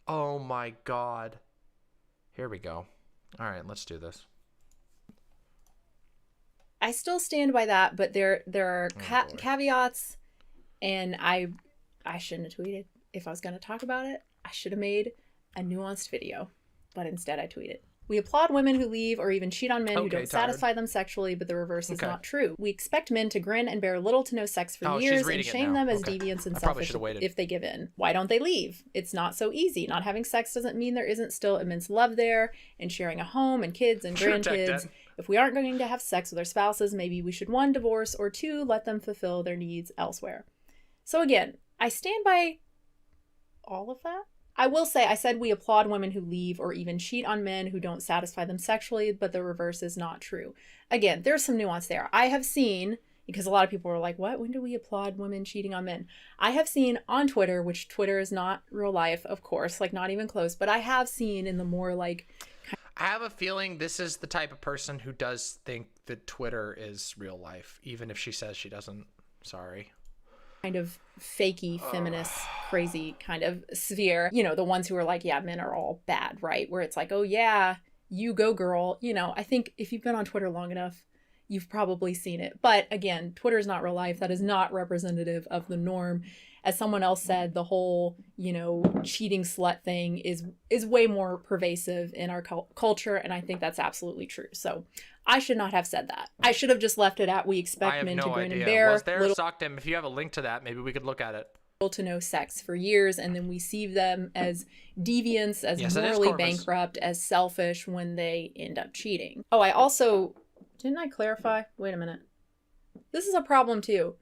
Oh my God. Here we go. All right, let's do this. I still stand by that, but there are caveats, and I shouldn't have tweeted. If I was going to talk about it, I should have made a nuanced video, but instead I tweeted. We applaud women who leave or even cheat on men who don't satisfy them sexually, but the reverse is not true. We expect men to grin and bear little to no sex for years and shame them as deviants and selfish if they give in. Why don't they leave? It's not so easy. Not having sex doesn't mean there isn't still immense love there, and sharing a home and kids and grandkids. If we aren't going to have sex with our spouses, maybe we should 1, divorce, or 2, let them fulfill their needs elsewhere. So again, I stand by all of that. I will say, I said we applaud women who leave or even cheat on men who don't satisfy them sexually, but the reverse is not true. Again, there's some nuance there. I have seen, because a lot of people were like, what? When do we applaud women cheating on men? I have seen on Twitter, which Twitter is not real life, of course, like not even close, but I have seen in the more like... I have a feeling this is the type of person who does think that Twitter is real life, even if she says she doesn't. Sorry. Kind of fakey, feminist, crazy kind of sphere. You know, the ones who are like, yeah, men are all bad, right? Where it's like, oh yeah, you go girl. You know, I think if you've been on Twitter long enough, you've probably seen it. But again, Twitter is not real life. That is not representative of the norm. As someone else said, the whole, you know, cheating slut thing is way more pervasive in our culture, and I think that's absolutely true. So I should not have said that. I should have just left it at we expect men to grin and bear. Was there? Sockdem, if you have a link to that, maybe we could look at it. To no sex for years, and then we see them as deviants, as morally bankrupt, as selfish when they end up cheating. Oh, I also... Didn't I clarify? Wait a minute. This is a problem too.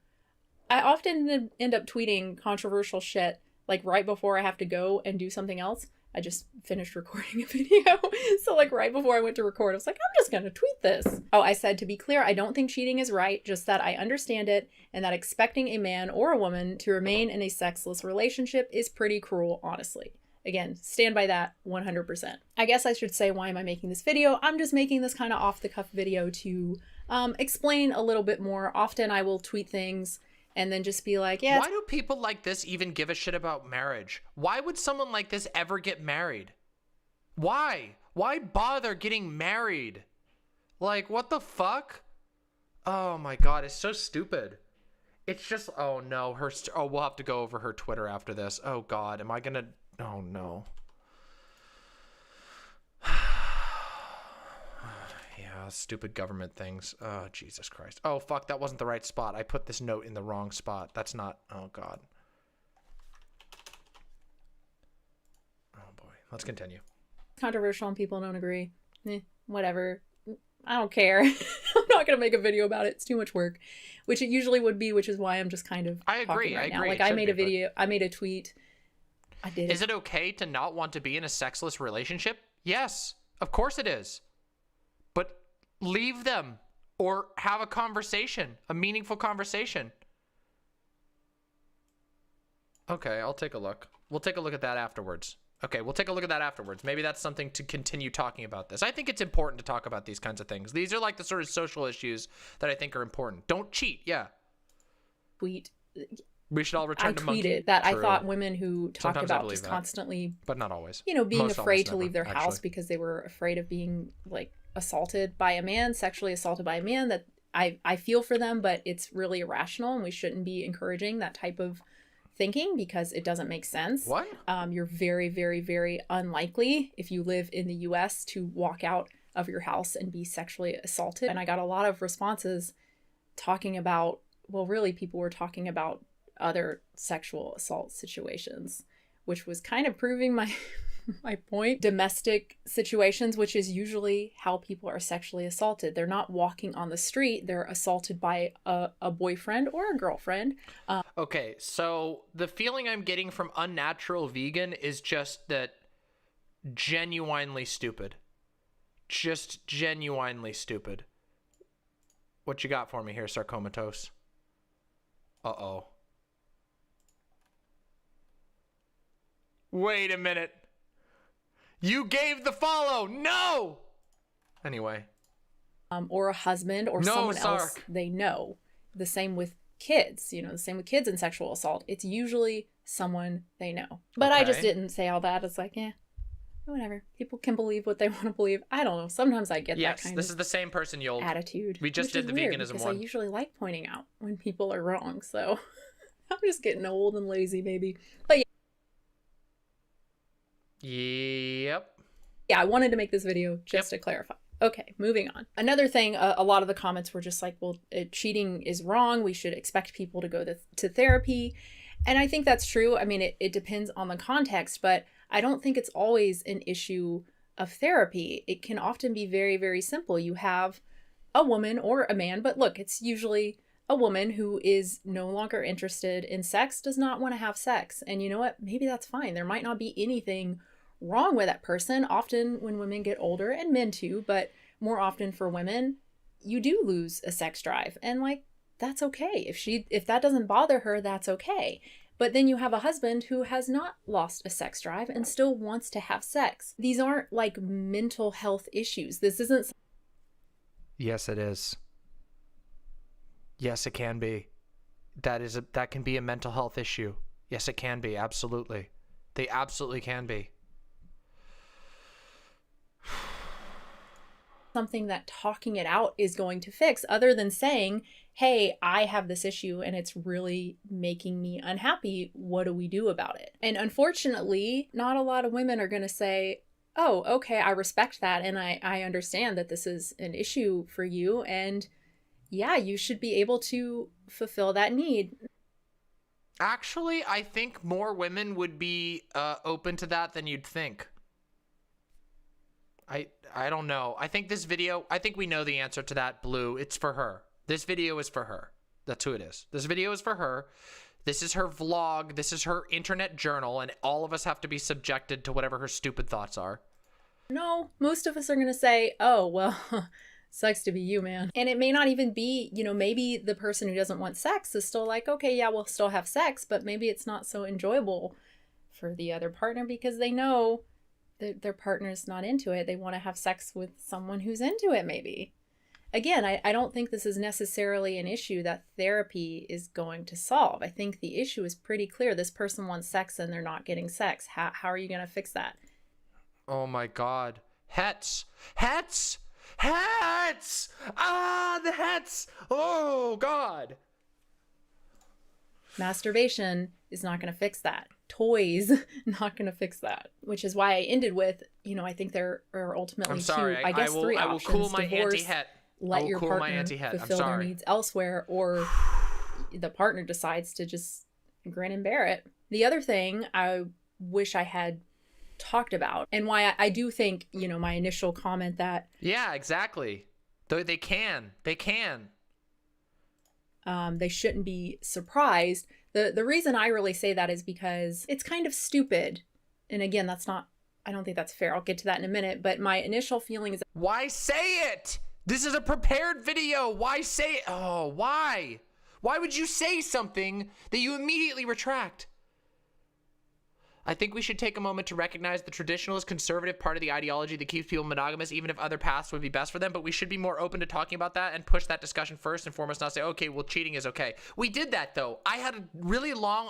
I often end up tweeting controversial shit like right before I have to go and do something else. I just finished recording a video. So like right before I went to record, I was like, I'm just going to tweet this. Oh, I said, to be clear, I don't think cheating is right, just that I understand it and that expecting a man or a woman to remain in a sexless relationship is pretty cruel, honestly. Again, stand by that 100%. I guess I should say, why am I making this video? I'm just making this kind of off the cuff video to explain a little bit more. Often I will tweet things and then just be like, yeah. Why do people like this even give a shit about marriage? Why would someone like this ever get married? Why? Why bother getting married? Like, what the fuck? Oh my God, it's so stupid. It's just, oh no, we'll have to go over her Twitter after this. Oh God, am I gonna, oh no. Yeah, stupid government things. Oh, Jesus Christ. Oh, fuck, that wasn't the right spot. I put this note in the wrong spot. That's not, oh God. Oh boy, let's continue. Controversial and people don't agree. Whatever. I don't care. I'm not gonna make a video about it. It's too much work, which it usually would be, which is why I'm just kind of talking right now. Like I made a video, I made a tweet. I did it. Is it okay to not want to be in a sexless relationship? Yes, of course it is. But leave them or have a conversation, a meaningful conversation. Okay, I'll take a look. We'll take a look at that afterwards. Okay, we'll take a look at that afterwards. Maybe that's something to continue talking about this. I think it's important to talk about these kinds of things. These are like the sort of social issues that I think are important. Don't cheat, yeah. Tweet. We should all return to monkey. I tweeted that. True. I thought women who talk Sometimes about just constantly, but not always, you know, being Most afraid to never, leave their house because they were afraid of being like assaulted by a man, sexually assaulted by a man, that I feel for them, but it's really irrational and we shouldn't be encouraging that type of thinking because it doesn't make sense. What? You're very, very, very unlikely if you live in the US to walk out of your house and be sexually assaulted. And I got a lot of responses talking about, well, really people were talking about other sexual assault situations, which was kind of proving my my point. Domestic situations, which is usually how people are sexually assaulted. They're not walking on the street. They're assaulted by a boyfriend or a girlfriend. Okay, so the feeling I'm getting from Unnatural Vegan is just that genuinely stupid. Just genuinely stupid. What you got for me here, Sarcomatose? Uh-oh. Wait a minute. You gave the follow. No. Anyway. Or a husband or someone else they know. The same with kids, you know, the same with kids in sexual assault. It's usually someone they know. But I just didn't say all that. It's like, yeah, whatever. People can believe what they want to believe. I don't know. Sometimes I get that kind of this is the same person you'll attitude. We just did the veganism one. I usually like pointing out when people are wrong. So I'm just getting old and lazy, maybe. But yeah. Yep. Yeah, I wanted to make this video just to clarify. Okay, moving on. Another thing, a lot of the comments were just like, well, cheating is wrong. We should expect people to go to therapy. And I think that's true. I mean, it depends on the context, but I don't think it's always an issue of therapy. It can often be very, very simple. You have a woman or a man, but look, it's usually a woman who is no longer interested in sex, does not want to have sex. And you know what? Maybe that's fine. There might not be anything wrong with that person. Often when women get older, and men too, but more often for women, you do lose a sex drive. And like, that's okay. If that doesn't bother her, that's okay. But then you have a husband who has not lost a sex drive and still wants to have sex. These aren't like mental health issues. This isn't. Yes, it is. Yes, it can be. That can be a mental health issue. Yes, it can be. Absolutely. They absolutely can be. Something that talking it out is going to fix, other than saying, hey, I have this issue and it's really making me unhappy. What do we do about it? And unfortunately, not a lot of women are going to say, oh, okay, I respect that. And I understand that this is an issue for you. And yeah, you should be able to fulfill that need. Actually, I think more women would be open to that than you'd think. I don't know. I think this video, I think we know the answer to that, Blue. It's for her. This video is for her. That's who it is. This video is for her. This is her vlog. This is her internet journal, and all of us have to be subjected to whatever her stupid thoughts are. No, most of us are going to say, oh, well, sucks to be you, man. And it may not even be, you know, maybe the person who doesn't want sex is still like, okay, yeah, we'll still have sex, but maybe it's not so enjoyable for the other partner because they know that their partner's not into it. They want to have sex with someone who's into it, maybe. Again, I don't think this is necessarily an issue that therapy is going to solve. I think the issue is pretty clear. This person wants sex and they're not getting sex. How are you going to fix that? Oh my God. Hets. Hets. Hets. Ah, the hets. Oh God. Masturbation is not going to fix that. Toys, not going to fix that. Which is why I ended with, you know, I think there are ultimately three I will options. cool my Divorce, anti-het. let your partner fulfill their needs elsewhere, or the partner decides to just grin and bear it. The other thing I wish I had talked about, and why I do think, you know, my initial comment that yeah, exactly, they can they shouldn't be surprised. The reason I really say that is because it's kind of stupid, and again, I don't think that's fair. I'll get to that in a minute, but my initial feeling is, why say it? This is a prepared video. Why say it? Oh, why would you say something that you immediately retract? I think we should take a moment to recognize the traditionalist conservative part of the ideology that keeps people monogamous, even if other paths would be best for them. But we should be more open to talking about that and push that discussion first and foremost, not say, okay, well, cheating is okay. We did that, though. I had a really long,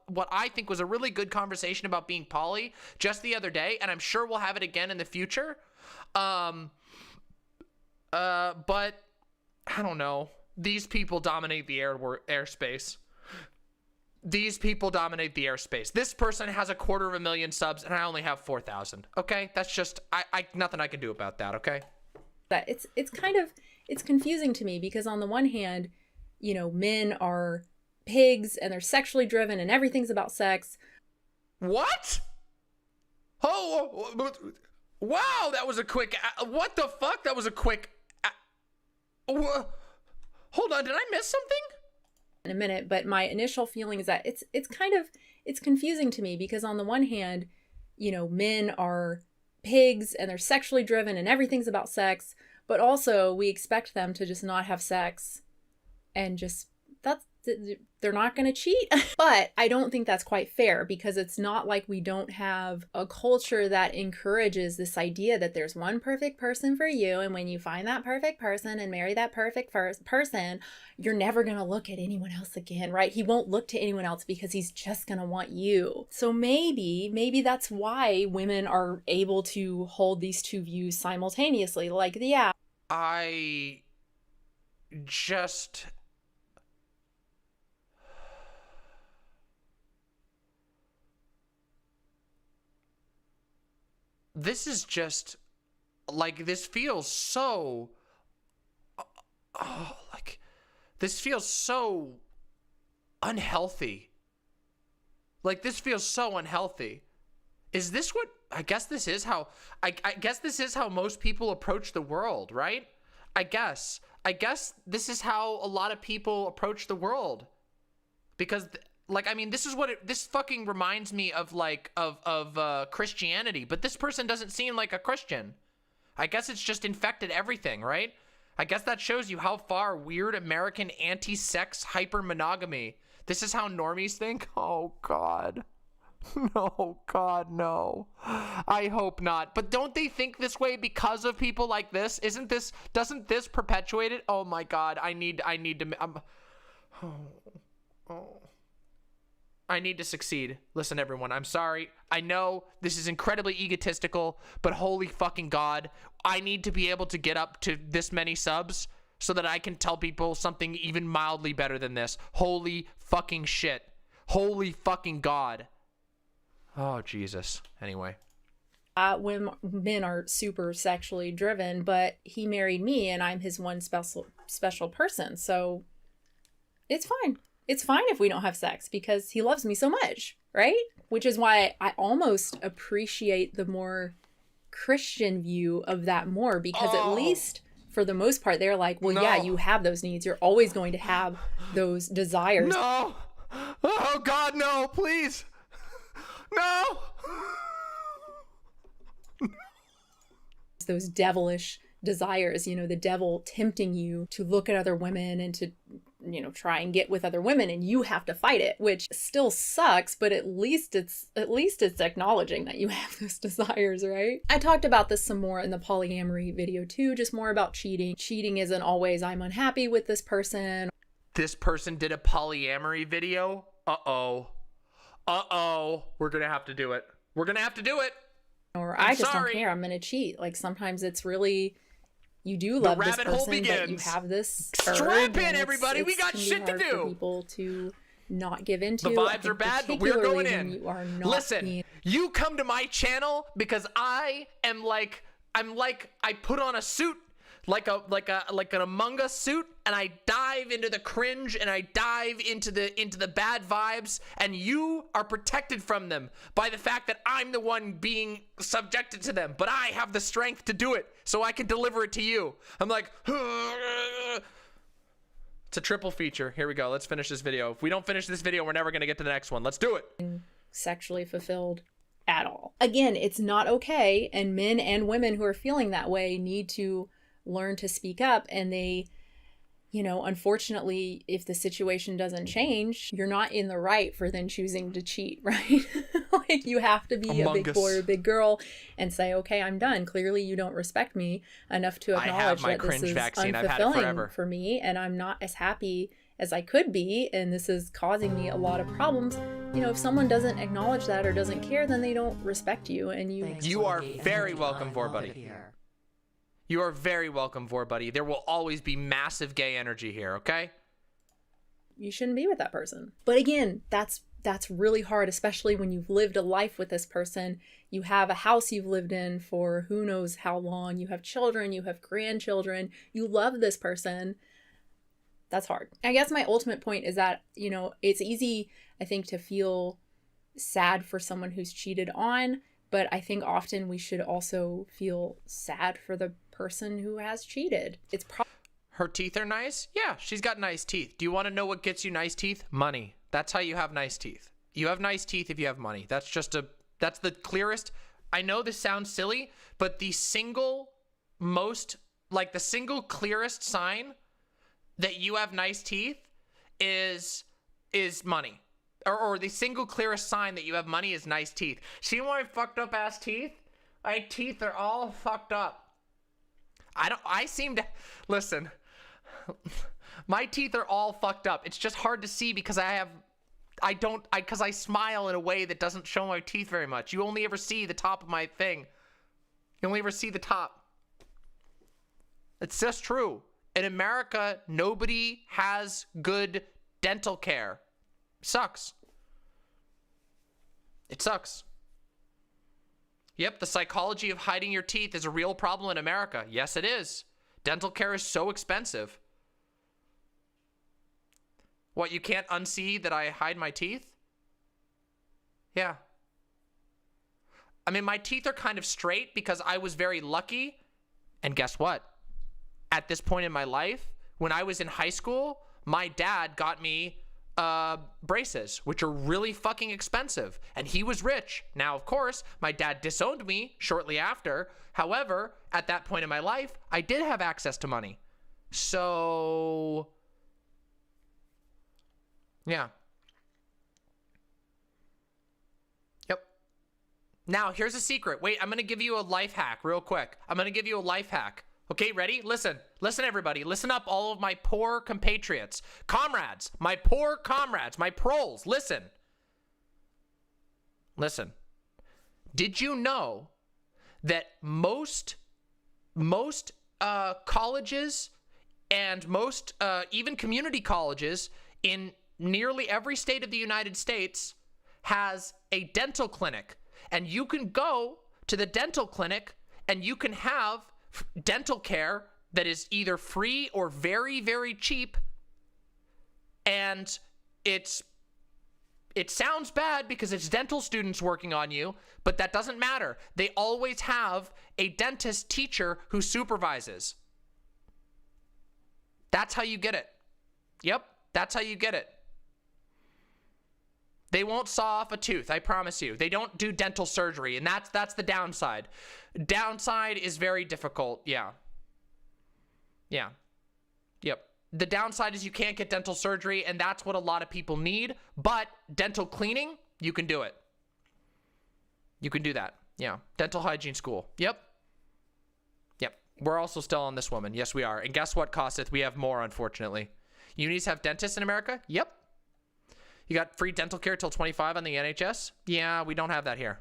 what I think was a really good conversation about being poly just the other day, and I'm sure we'll have it again in the future. But I don't know. These people dominate the airspace. These people dominate the airspace. This person has 250,000 subs, and I only have 4,000. Okay, that's just nothing I can do about that. Okay. That it's confusing to me because on the one hand, you know, men are pigs and they're sexually driven and everything's about sex. What? Oh, wow! That was a quick. What the fuck? That was a quick. Hold on, did I miss something? In a minute, but my initial feeling is that it's confusing to me because on the one hand, you know, men are pigs and they're sexually driven and everything's about sex, but also we expect them to just not have sex and just they're not going to cheat. But I don't think that's quite fair because it's not like we don't have a culture that encourages this idea that there's one perfect person for you, and when you find that perfect person and marry that perfect person, you're never going to look at anyone else again, right? He won't look to anyone else because he's just going to want you. So maybe that's why women are able to hold these two views simultaneously. Like, yeah. I just... This is just, like, this feels so, this feels so unhealthy. Like, this feels so unhealthy. Is this what, I guess this is how most people approach the world, right? I guess this is how a lot of people approach the world. Because... like, I mean, this is what this fucking reminds me of, like, of Christianity, but this person doesn't seem like a Christian. I guess it's just infected everything, right? I guess that shows you how far weird American anti-sex hyper-monogamy. This is how normies think? Oh, God. No, God, no. I hope not. But don't they think this way because of people like this? Doesn't this perpetuate it? Oh, my God, I need to, I need to succeed. Listen, everyone, I'm sorry. I know this is incredibly egotistical, but holy fucking God, I need to be able to get up to this many subs so that I can tell people something even mildly better than this. Holy fucking shit. Holy fucking God. Oh, Jesus. Anyway. When men are super sexually driven, but he married me and I'm his one special person. So it's fine. It's fine if we don't have sex because he loves me so much, right? Which is why I almost appreciate the more Christian view of that more because at least for the most part, they're like, well, yeah, you have those needs. You're always going to have those desires. No, Oh God, no, please. No. Those devilish desires, you know, the devil tempting you to look at other women and to, you know, try and get with other women, and you have to fight it, which still sucks, but at least it's acknowledging that you have those desires, right? I talked about this some more in the polyamory video too, just more about cheating. Cheating isn't always I'm unhappy with this person. This person did a polyamory video. Uh-oh. Uh-oh. We're gonna have to do it. We're gonna have to do it. Or I just don't care, I'm gonna cheat. Like sometimes it's really, you do love this person, but you have this strap in, everybody. We got shit to do. For people to not give into. The vibes are bad, but we're going in. You are not Listen, you come to my channel because I put on a suit, like an Among Us suit, and I dive into the cringe and I dive into the bad vibes, and you are protected from them by the fact that I'm the one being subjected to them, but I have the strength to do it, so I can deliver it to you. I'm like, it's a triple feature. Here we go. Let's finish this video. If we don't finish this video, we're never gonna get to the next one. Let's do it. Sexually fulfilled at all. Again, it's not okay, and men and women who are feeling that way need to learn to speak up. And they, you know, unfortunately, if the situation doesn't change, you're not in the right for then choosing to cheat, right? Like you have to be a big boy or a big girl and say, okay, I'm done. Clearly you don't respect me enough to acknowledge that this is unfulfilling for me, and I'm not as happy as I could be, and this is causing me a lot of problems. You know, if someone doesn't acknowledge that or doesn't care, then they don't respect you, and you are very welcome, Vorbuddy. You are very welcome, Vorbuddy. There will always be massive gay energy here, okay? You shouldn't be with that person. But again, that's really hard, especially when you've lived a life with this person. You have a house you've lived in for who knows how long. You have children, you have grandchildren. You love this person. That's hard. I guess my ultimate point is that, you know, it's easy, I think, to feel sad for someone who's cheated on, but I think often we should also feel sad for the person who has cheated. It's her teeth are nice? Yeah, she's got nice teeth. Do you want to know what gets you nice teeth? Money. That's how you have nice teeth. You have nice teeth if you have money. That's the clearest. I know this sounds silly, but the single clearest sign that you have nice teeth is money. Or the single clearest sign that you have money is nice teeth. See my fucked up ass teeth? My teeth are all fucked up. Listen, my teeth are all fucked up. It's just hard to see because because I smile in a way that doesn't show my teeth very much. You only ever see the top of my thing. You only ever see the top. It's just true. In America, nobody has good dental care. Sucks. It sucks. Yep, the psychology of hiding your teeth is a real problem in America. Yes, it is. Dental care is so expensive. What, you can't unsee that I hide my teeth? Yeah. I mean, my teeth are kind of straight because I was very lucky. And guess what? At this point in my life, when I was in high school, my dad got me braces, which are really fucking expensive, and he was rich. Now, of course, my dad disowned me shortly after. However, at that point in my life, I did have access to money. So, yeah. Yep. Now, here's a secret. Wait, I'm going to give you a life hack real quick. I'm going to give you a life hack. Okay, ready? Listen, everybody. Listen up, all of my poor compatriots. Comrades, my poor comrades, my proles, listen. Listen. Did you know that most colleges and most even community colleges in nearly every state of the United States has a dental clinic? And you can go to the dental clinic and you can have dental care that is either free or very, very cheap. And it sounds bad because it's dental students working on you, but that doesn't matter. They always have a dentist teacher who supervises. That's how you get it. Yep, that's how you get it. They won't saw off a tooth, I promise you. They don't do dental surgery, and that's the downside. Downside is very difficult, yeah. Yeah. Yep. The downside is you can't get dental surgery, and that's what a lot of people need. But dental cleaning, you can do it. You can do that. Yeah. Dental hygiene school. Yep. Yep. We're also still on this woman. Yes, we are. And guess what, Costeth? We have more, unfortunately. Unis have dentists in America? Yep. You got free dental care till 25 on the NHS? Yeah, we don't have that here.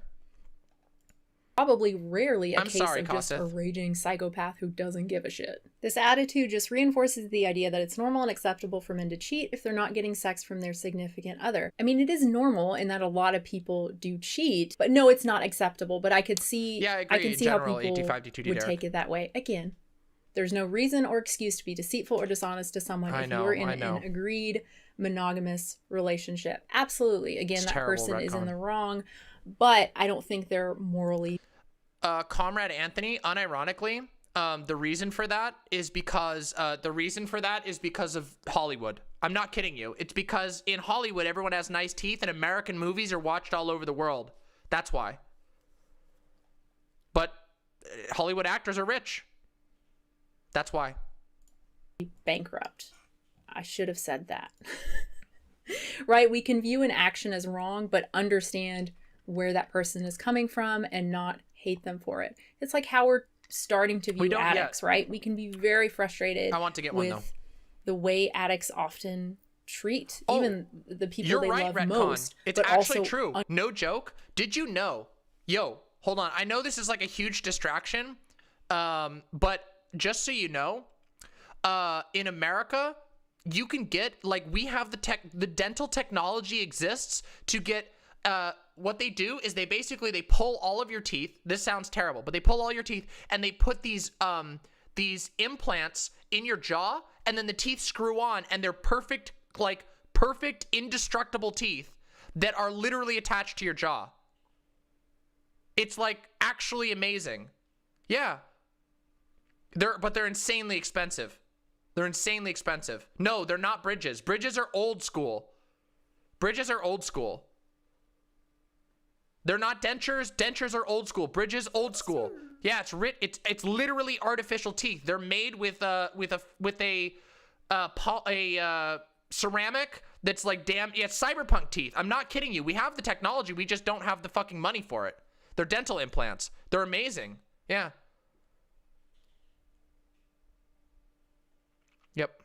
Probably rarely a case sorry, of just a Costeth. raging psychopath who doesn't give a shit. This attitude just reinforces the idea that it's normal and acceptable for men to cheat if they're not getting sex from their significant other. I mean, it is normal in that a lot of people do cheat, but no, it's not acceptable. But I could see, Yeah, I agree. can see General, how people 85 D2D would Derek. take it that way. Again, there's no reason or excuse to be deceitful or dishonest to someone if you're in an agreed monogamous relationship. Absolutely. Again, It's that terrible, person is in retcon. the wrong, but I don't think they're morally. Comrade Anthony, unironically, the reason for that is because of Hollywood. I'm not kidding you. It's because in Hollywood, everyone has nice teeth, and American movies are watched all over the world. That's why. But Hollywood actors are rich. That's why. Bankrupt. I should have said that. Right? We can view an action as wrong, but understand where that person is coming from and not hate them for it. It's like how we're starting to view addicts, right? We can be very frustrated. I want to get one, though. The way addicts often treat even the people they love Retcon. most. It's but actually also true. No joke. Did you know? Yo, hold on. I know this is like a huge distraction, but just so you know, in America, you can get, like, we have the dental technology exists to get, what they do is they pull all of your teeth. This sounds terrible, but they pull all your teeth and they put these implants in your jaw, and then the teeth screw on, and they're perfect, indestructible teeth that are literally attached to your jaw. It's like actually amazing. Yeah. But they're insanely expensive. They're insanely expensive. No, they're not bridges. Bridges are old school. Bridges are old school. They're not dentures. Dentures are old school. Bridges, old school. Yeah, it's literally artificial teeth. They're made with a ceramic that's like it's cyberpunk teeth. I'm not kidding you. We have the technology. We just don't have the fucking money for it. They're dental implants. They're amazing. Yeah. Yep.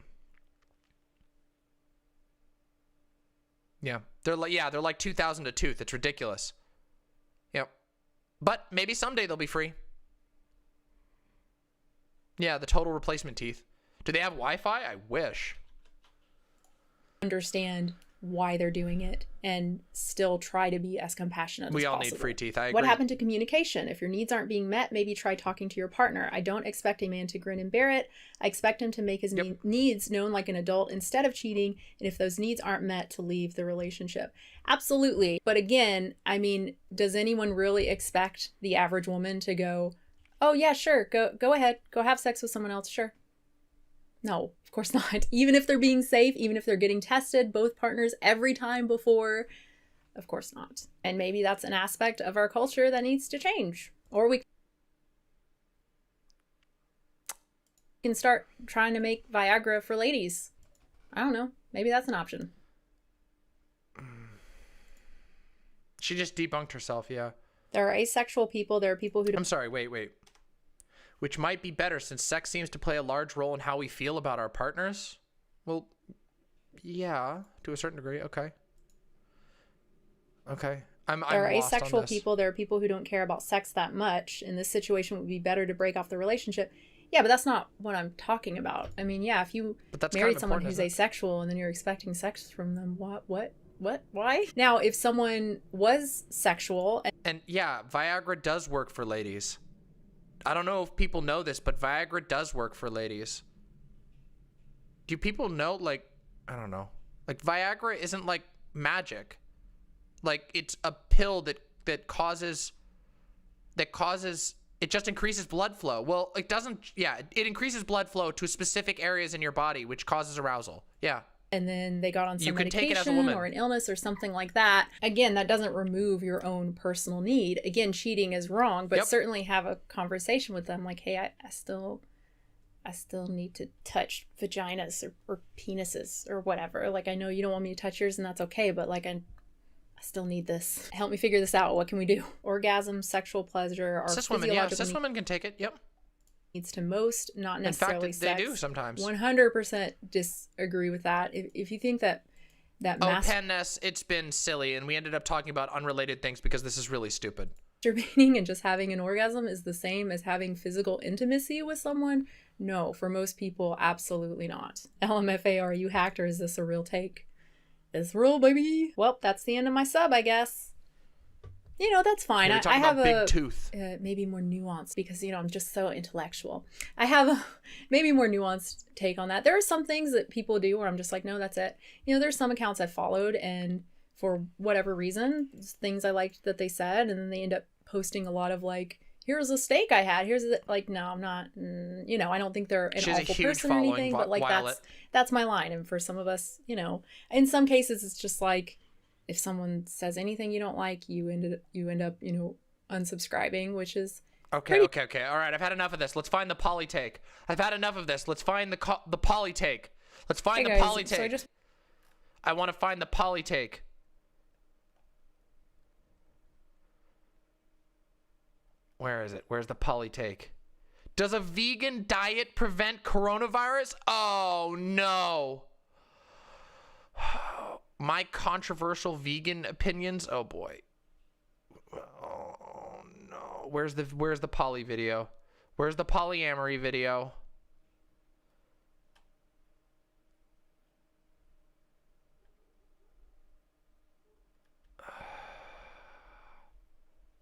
Yeah. They're like $2,000 a tooth. It's ridiculous. Yep. But maybe someday they'll be free. Yeah, the total replacement teeth. Do they have Wi-Fi? I wish. Understand why they're doing it and still try to be as compassionate as possible. We all need free teeth. I agree. What happened to communication? If your needs aren't being met, maybe try talking to your partner. I don't expect a man to grin and bear it. I expect him to make his needs known like an adult instead of cheating. And if those needs aren't met, to leave the relationship. Absolutely. But again, I mean, does anyone really expect the average woman to go, oh yeah, sure, go ahead, go have sex with someone else, sure? No, of course not. Even if they're being safe, even if they're getting tested, both partners every time before, of course not. And maybe that's an aspect of our culture that needs to change. Or we can start trying to make Viagra for ladies. I don't know. Maybe that's an option. She just debunked herself, yeah. There are asexual people. There are people who don't. I'm sorry, wait. Which might be better since sex seems to play a large role in how we feel about our partners. Well, yeah, to a certain degree. Okay. There are asexual people. There are people who don't care about sex that much. In this situation, it would be better to break off the relationship. Yeah, but that's not what I'm talking about. I mean, yeah, if you married someone who's asexual and then you're expecting sex from them, what? Why? Now, if someone was sexual... And yeah, Viagra does work for ladies. I don't know if people know this, but Viagra does work for ladies. Do people know, like, I don't know. Like, Viagra isn't, like, magic. Like, it's a pill that causes, it just increases blood flow. Well, it doesn't, yeah, it increases blood flow to specific areas in your body, which causes arousal. Yeah, and then they got on some You can take it as a medication woman. or an illness or something like that. Again, that doesn't remove your own personal need. Again, cheating is wrong, but Yep. certainly have a conversation with them like, hey, I still need to touch vaginas or penises or whatever. Like, I know you don't want me to touch yours, and that's okay, but like I still need this. Help me figure this out. What can we do? Orgasm, sexual pleasure, or Cis women, physiological cis women can take it. Yep. needs to most, not In necessarily fact, they sex. do sometimes. 100% disagree with that. If you think that Penness, it's been silly, and we ended up talking about unrelated things because this is really stupid. masturbating and just having an orgasm is the same as having physical intimacy with someone, no, for most people, absolutely not. LMFA, are you hacked, or is this a real take? It's real, baby. Well, that's the end of my sub, I guess. You know, that's fine. Yeah, I have about a big tooth. maybe more nuanced, because, you know, I'm just so intellectual. I have a maybe more nuanced take on that. There are some things that people do where I'm just like, no, that's it. You know, there's some accounts I followed, and for whatever reason, things I liked that they said, and then they end up posting a lot of like, here's a steak I had. Here's the, like, no, I'm not. You know, I don't think they're an She has a awful huge person or following, anything, but like Violet. that's my line. And for some of us, you know, in some cases, it's just like, if someone says anything you don't like, you end up, you know, unsubscribing, which is Okay. All right, I've had enough of this. Let's find the poly take. I've had enough of this. Let's find the poly take. Let's find Hey the guys, poly so take. I want to find the poly take. Where is it? Where's the poly take? Does a vegan diet prevent coronavirus? Oh no. My controversial vegan opinions. Oh boy. Oh no. Where's the poly video? Where's the polyamory video?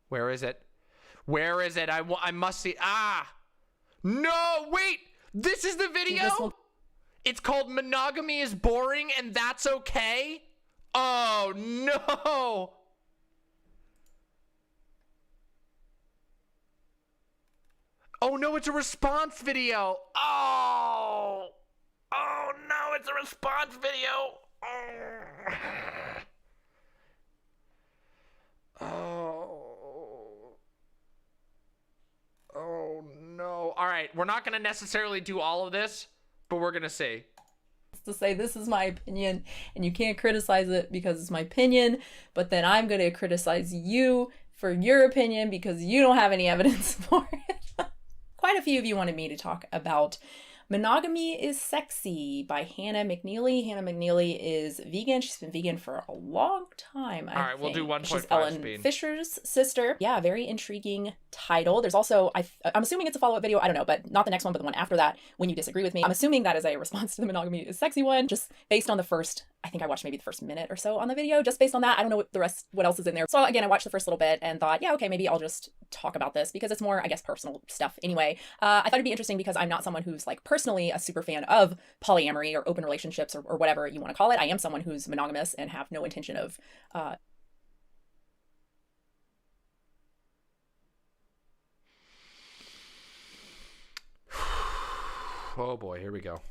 Where is it? Where is it? I must see. Ah! No, wait! This is the video? It's called Monogamy is Boring and That's Okay? Oh, no! Oh, no, it's a response video. Oh! Oh, no, it's a response video. Oh. Oh, no. All right, we're not going to necessarily do all of this, but we're going to see. to say this is my opinion and you can't criticize it because it's my opinion, but then I'm going to criticize you for your opinion because you don't have any evidence for it. Quite a few of you wanted me to talk about Monogamy is Sexy by Hannah McNeely. Hannah McNeely is vegan. She's been vegan for a long time. All right, we'll do 1.5 She's Ellen speed. Fisher's sister. Yeah, very intriguing title. There's also, I'm assuming it's a follow-up video. I don't know, but not the next one, but the one after that, When You Disagree With Me. I'm assuming that is a response to the Monogamy is Sexy one, just based on the first, I think I watched maybe the first minute or so on the video. Just based on that, I don't know what else is in there. So again, I watched the first little bit and thought, yeah, okay, maybe I'll just talk about this because it's more, I guess, personal stuff anyway. I thought it'd be interesting because I'm not someone who's like personally a super fan of polyamory or open relationships or whatever you want to call it. I am someone who's monogamous and have no intention of Oh boy, here we go.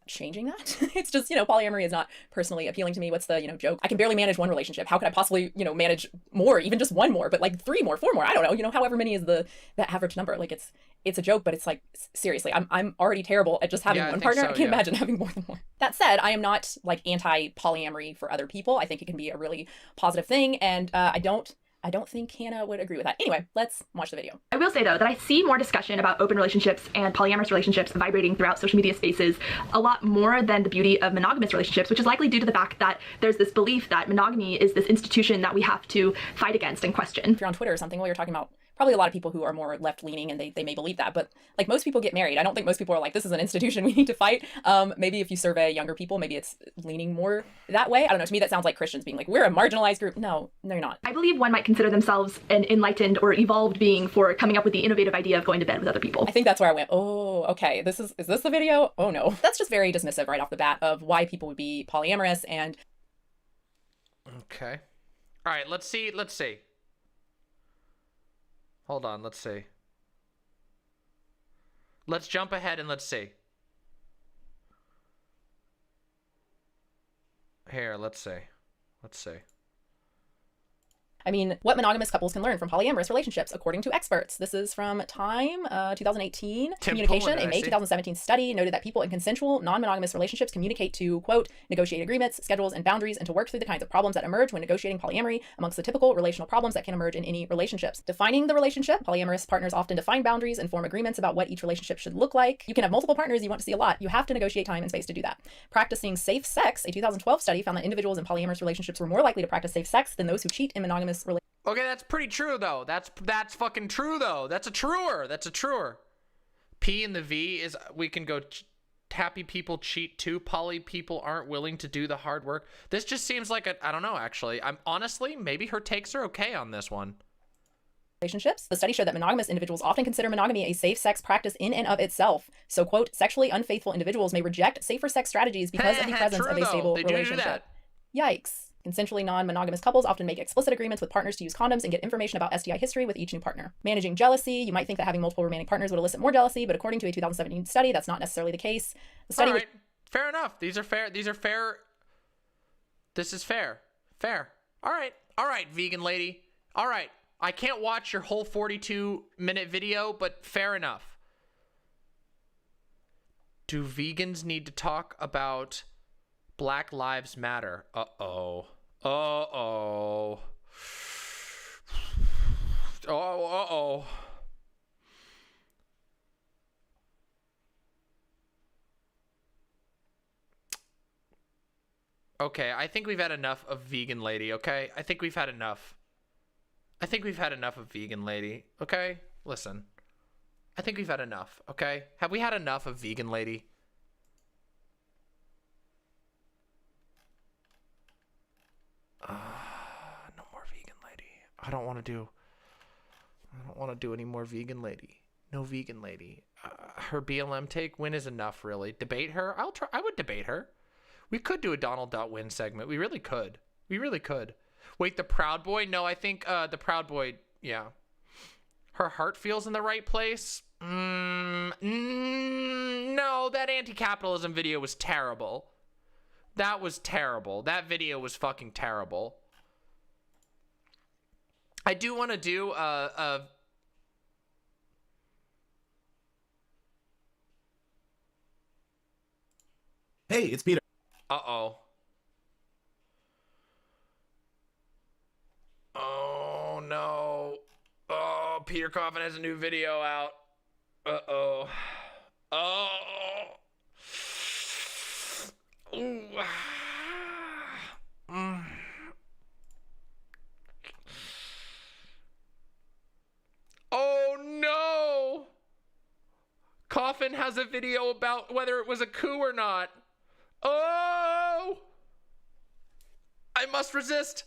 Changing that. It's just, polyamory is not personally appealing to me. What's the, joke? I can barely manage one relationship. How could I possibly, manage more, even just one more, but like 3 more, 4 more? I don't know, however many is the average number. Like it's a joke, but it's like, seriously, I'm already terrible at just having one partner. I can't imagine having more than one. That said, I am not like anti-polyamory for other people. I think it can be a really positive thing. And I don't think Hannah would agree with that. Anyway, let's watch the video. I will say, though, that I see more discussion about open relationships and polyamorous relationships vibrating throughout social media spaces a lot more than the beauty of monogamous relationships, which is likely due to the fact that there's this belief that monogamy is this institution that we have to fight against and question. If you're on Twitter or something, well, you're talking about probably a lot of people who are more left-leaning and they may believe that, but like most people get married. I don't think most people are like, this is an institution we need to fight. Maybe if you survey younger people, maybe it's leaning more that way. I don't know. To me, that sounds like Christians being like, we're a marginalized group. No, they're not. I believe one might consider themselves an enlightened or evolved being for coming up with the innovative idea of going to bed with other people. I think that's where I went, oh, okay, is this the video? Oh no. That's just very dismissive right off the bat of why people would be polyamorous and... Okay. All right, let's see. Hold on, let's see. Let's jump ahead and let's see. Here, let's see. Let's see. I mean, what monogamous couples can learn from polyamorous relationships, according to experts. This is from Time, 2018. Communication, a May 2017 study noted that people in consensual, non-monogamous relationships communicate to, quote, negotiate agreements, schedules, and boundaries, and to work through the kinds of problems that emerge when negotiating polyamory amongst the typical relational problems that can emerge in any relationships. Defining the relationship, polyamorous partners often define boundaries and form agreements about what each relationship should look like. You can have multiple partners you want to see a lot. You have to negotiate time and space to do that. Practicing safe sex, a 2012 study found that individuals in polyamorous relationships were more likely to practice safe sex than those who cheat in monogamous relationships. Okay, that's pretty true though. That's fucking true though. That's a truer. P and the V is we can go happy people cheat too. Poly people aren't willing to do the hard work. This just seems like I don't know actually. I'm honestly, maybe her takes are okay on this one. Relationships. The study showed that monogamous individuals often consider monogamy a safe sex practice in and of itself. So, quote, sexually unfaithful individuals may reject safer sex strategies because of the presence of a stable relationship. Yikes. Consensually non-monogamous couples often make explicit agreements with partners to use condoms and get information about STI history with each new partner. Managing jealousy. You might think that having multiple romantic partners would elicit more jealousy, but according to a 2017 study, that's not necessarily the case. The study All right. Fair enough. These are fair. This is fair. Fair. All right, vegan lady. All right. I can't watch your whole 42-minute video, but fair enough. Do vegans need to talk about Black Lives Matter? Uh-oh. Uh-oh. Oh, uh-oh. Okay, I think we've had enough of vegan lady, okay? I think we've had enough. I think we've had enough of vegan lady, okay? Listen. I think we've had enough, okay? Have we had enough of vegan lady? No more vegan lady. I don't want to do any more vegan lady. No vegan lady. Her BLM take, win is enough, really. Debate her? I would debate her. We could do a Donald.win segment. We really could. Wait, the Proud Boy? No, I think the Proud Boy, yeah. Her heart feels in the right place? No, that anti-capitalism video was terrible. That was terrible. That video was fucking terrible. I do want to do Hey, it's Peter. Uh-oh. Oh, no. Oh, Peter Coffin has a new video out. Uh-oh. Oh. Ooh. Oh, no. Coffin has a video about whether it was a coup or not. Oh! I must resist.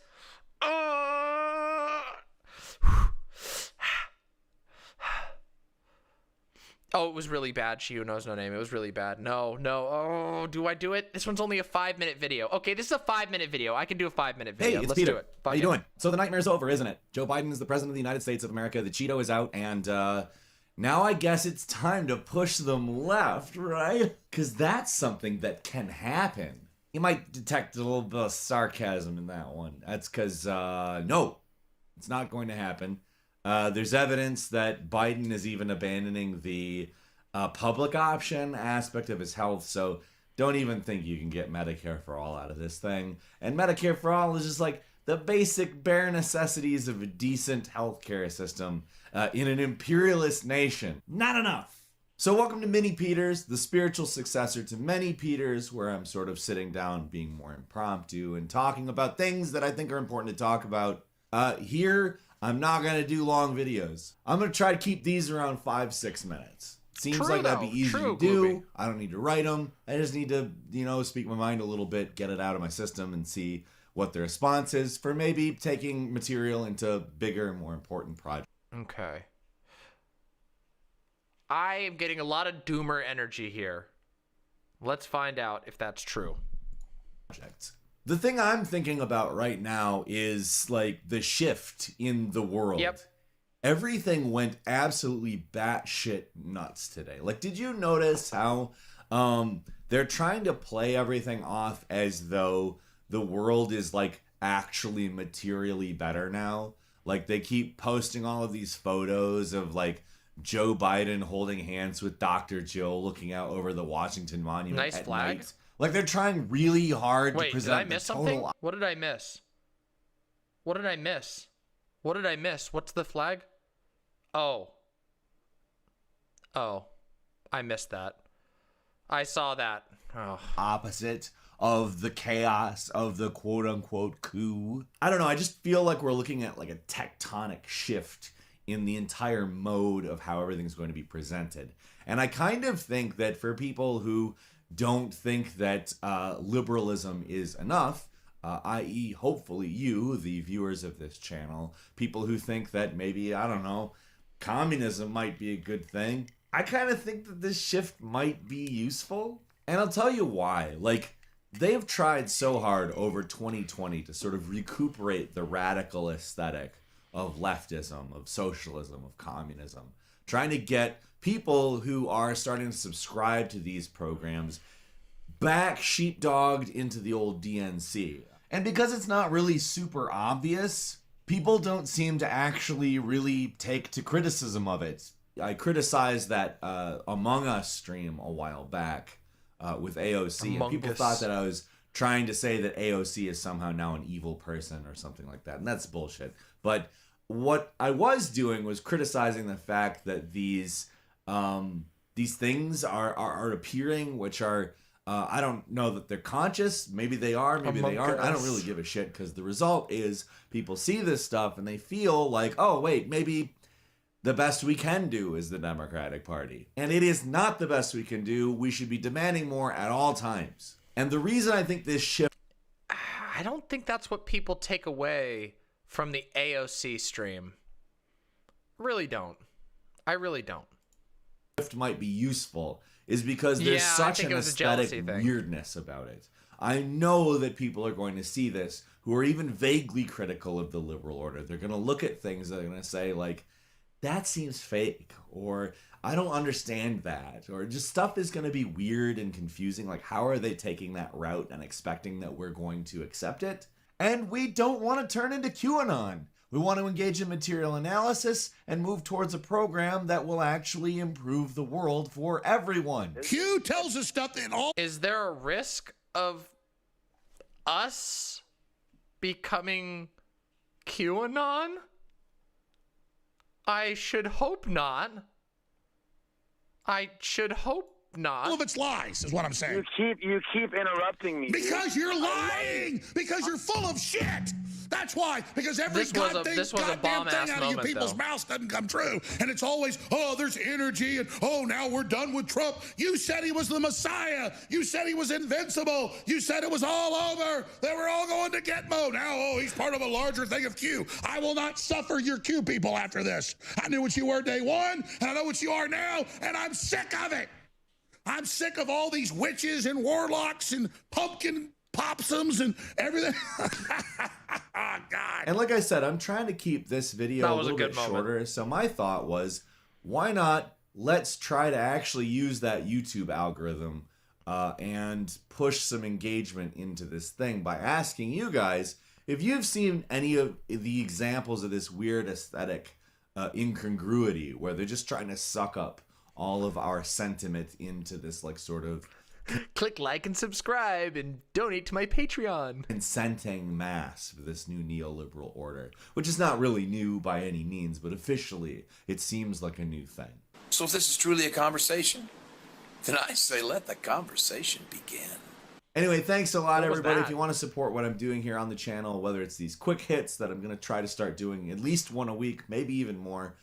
Oh, it was really bad. She Who Knows No Name. It was really bad. No. Oh, do I do it? This one's only a 5-minute video. Okay, this is a 5-minute video. I can do a 5-minute video. Hey, it's Let's Peter. do it. How you doing? So the nightmare's over, isn't it? Joe Biden is the president of the United States of America. The Cheeto is out, and now I guess it's time to push them left, right? Because that's something that can happen. You might detect a little bit of sarcasm in that one. That's because, no, it's not going to happen. There's evidence that Biden is even abandoning the public option aspect of his health, so don't even think you can get Medicare for all out of this thing. And Medicare for all is just like the basic bare necessities of a decent healthcare system in an imperialist nation. Not enough. So welcome to Mini Peters, the spiritual successor to Many Peters, where I'm sort of sitting down, being more impromptu, and talking about things that I think are important to talk about. Here, I'm not going to do long videos. I'm going to try to keep these around 5-6 minutes. Seems like that'd be easy to do. Gloopy. I don't need to write them. I just need to, speak my mind a little bit, get it out of my system, and see what the response is for maybe taking material into bigger and more important projects. Okay. I am getting a lot of doomer energy here. Let's find out if that's true. The thing I'm thinking about right now is like the shift in the world. Yep. Everything went absolutely batshit nuts today. Like, did you notice how they're trying to play everything off as though the world is like actually materially better now. Like they keep posting all of these photos of like Joe Biden holding hands with Dr. Jill looking out over the Washington Monument Nice at flag. night. Like they're trying really hard Wait, to present did I miss the something? total. What did I miss? What did I miss? What did I miss? What's the flag? Oh. Oh. I missed that. I saw that. Oh. Opposite of the chaos of the quote-unquote coup. I don't know, I just feel like we're looking at like a tectonic shift in the entire mode of how everything's going to be presented. And I kind of think that for people who don't think that liberalism is enough, i.e. hopefully you, the viewers of this channel, people who think that maybe, I don't know, communism might be a good thing, I kind of think that this shift might be useful. And I'll tell you why. Like, they have tried so hard over 2020 to sort of recuperate the radical aesthetic of leftism, of socialism, of communism, trying to get people who are starting to subscribe to these programs back sheepdogged into the old DNC. And because it's not really super obvious, people don't seem to actually really take to criticism of it. I criticized that Among Us stream a while back with AOC, and people thought that I was trying to say that AOC is somehow now an evil person or something like that, and that's bullshit. But what I was doing was criticizing the fact that these things are appearing, which are I don't know that they're conscious. Maybe they are, maybe they aren't. I don't really give a shit, because the result is people see this stuff and they feel like, oh wait, maybe the best we can do is the Democratic Party. And it is not the best we can do. We should be demanding more at all times. And the reason I think this shift... I don't think that's what people take away from the AOC stream. Really don't. I really don't. Might be useful is because there's such an aesthetic weirdness about it. I know that people are going to see this who are even vaguely critical of the liberal order. They're going to look at things, they're going to say like, that seems fake, or I don't understand that, or just stuff is going to be weird and confusing. Like, how are they taking that route and expecting that we're going to accept it? And we don't want to turn into QAnon. We want to engage in material analysis and move towards a program that will actually improve the world for everyone. Q tells us stuff that all... Is there a risk of us becoming QAnon? I should hope not. I should hope not. All of it's lies, is what I'm saying. You keep interrupting me. Because you're lying! Because you're full of shit! That's why! Because every goddamn thing out of you people's mouths doesn't come true. And it's always, oh, there's energy, and oh, now we're done with Trump. You said he was the Messiah. You said he was invincible. You said it was all over. They were all going to Gitmo. Now, oh, he's part of a larger thing of Q. I will not suffer your Q people after this. I knew what you were day one, and I know what you are now, and I'm sick of it. I'm sick of all these witches and warlocks and pumpkin popsums and everything. Oh, God. And like I said, I'm trying to keep this video a little bit shorter. So my thought was, why not let's try to actually use that YouTube algorithm and push some engagement into this thing by asking you guys if you've seen any of the examples of this weird aesthetic incongruity where they're just trying to suck up all of our sentiment into this like sort of click like and subscribe and donate to my Patreon consenting mass for this new neoliberal order, which is not really new by any means, but officially it seems like a new thing. So if this is truly a conversation, then I say let the conversation begin. Anyway, thanks a lot, everybody. If you want to support what I'm doing here on the channel, whether it's these quick hits that I'm going to try to start doing at least one a week, maybe even more,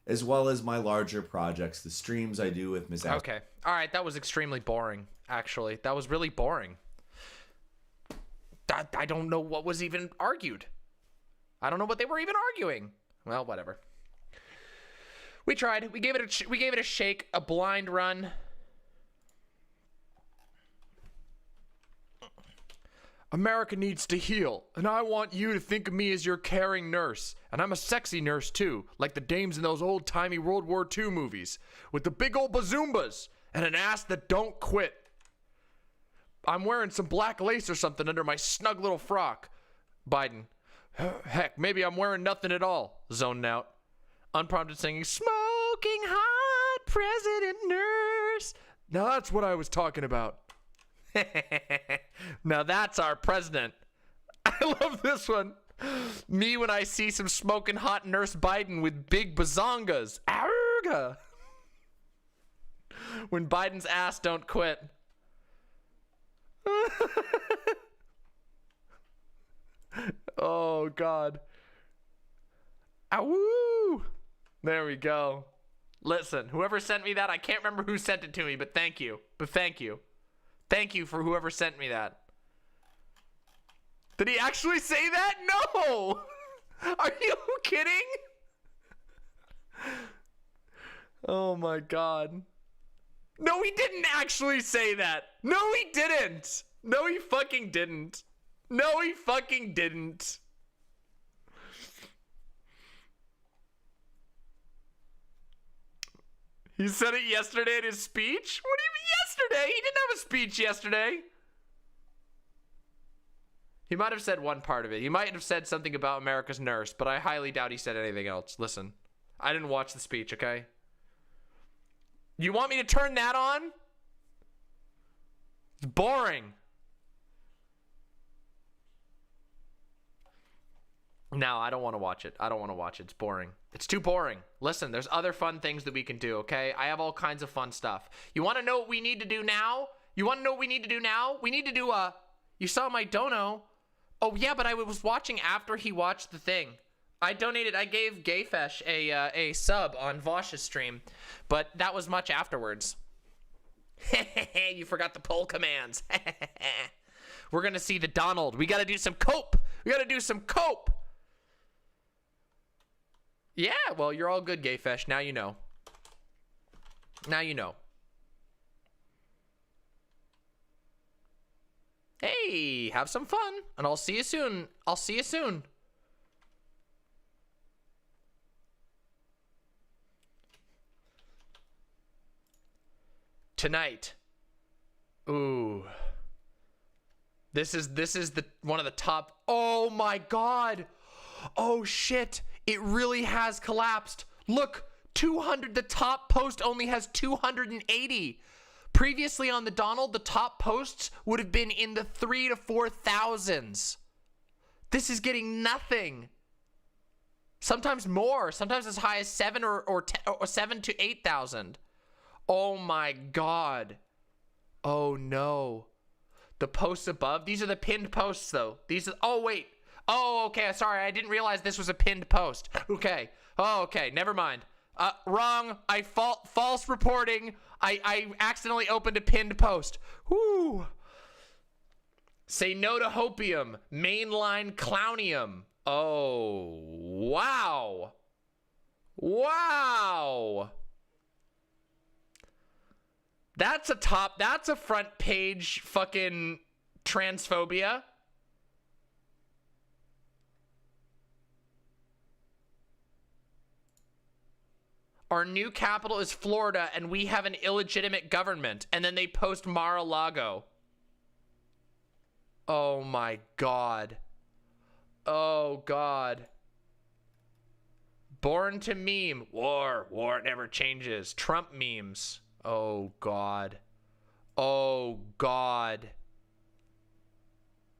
as well as my larger projects, the streams I do with Ms. Okay. All right. That was extremely boring, actually. That was really boring. I don't know what was even argued. I don't know what they were even arguing. Well, whatever. We tried. We gave it a shake, a blind run. America needs to heal, and I want you to think of me as your caring nurse. And I'm a sexy nurse, too, like the dames in those old-timey World War II movies, with the big old bazoombas and an ass that don't quit. I'm wearing some black lace or something under my snug little frock. Biden. Heck, maybe I'm wearing nothing at all. Zoned out. Unprompted singing, smoking hot president nurse. Now that's what I was talking about. Now that's our president. I love this one. Me when I see some smoking hot nurse Biden with big bazongas. Arrgh. When Biden's ass don't quit. Oh, God. Awoo! There we go. Listen, whoever sent me that, I can't remember who sent it to me, but thank you. But thank you. Thank you for whoever sent me that. Did he actually say that? No! Are you kidding? Oh, my God. No, he didn't actually say that. No, he didn't. No, he fucking didn't. No, he fucking didn't. He said it yesterday in his speech? What do you mean yesterday? He didn't have a speech yesterday. He might have said one part of it. He might have said something about America's nurse, but I highly doubt he said anything else. Listen, I didn't watch the speech, okay? You want me to turn that on? It's boring. No, I don't want to watch it. I don't want to watch it. It's boring. It's too boring. Listen, there's other fun things that we can do, okay? I have all kinds of fun stuff. You want to know what we need to do now? You want to know what we need to do now? We need to do a... You saw my dono. Oh, yeah, but I was watching after he watched the thing. I donated... I gave Gayfesh a sub on Vosh's stream, but that was much afterwards. You forgot the poll commands. We're going to see the Donald. We got to do some cope. We got to do some cope. Yeah, well, you're all good, Gayfesh. Now you know. Now you know. Hey, have some fun, and I'll see you soon. I'll see you soon. Tonight. Ooh. This is the one of the top. Oh my God. Oh shit. It really has collapsed. Look, 200. The top post only has 280. Previously on the Donald, the top posts would have been in the 3,000 to 4,000s. This is getting nothing. Sometimes more. Sometimes as high as 7 or 7 to 8,000. Oh my God. Oh no. The posts above. These are the pinned posts though. These are. Oh wait. Oh, okay. Sorry, I didn't realize this was a pinned post. Okay. Oh, okay. Never mind. Wrong. False reporting. I accidentally opened a pinned post. Whoo. Say no to hopium. Mainline clownium. Oh, wow. Wow. That's a front page fucking transphobia. Our new capital is Florida, and we have an illegitimate government. And then they post Mar-a-Lago. Oh, my God. Oh, God. Born to meme. War never changes. Trump memes. Oh, God. Oh, God.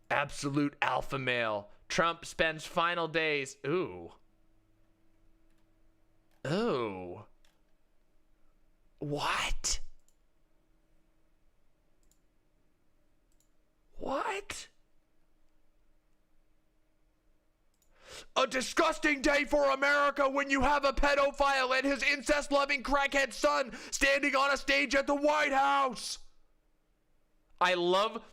Absolute alpha male. Trump spends final days. Ooh. Oh. What? What? A disgusting day for America when you have a pedophile and his incest-loving crackhead son standing on a stage at the White House.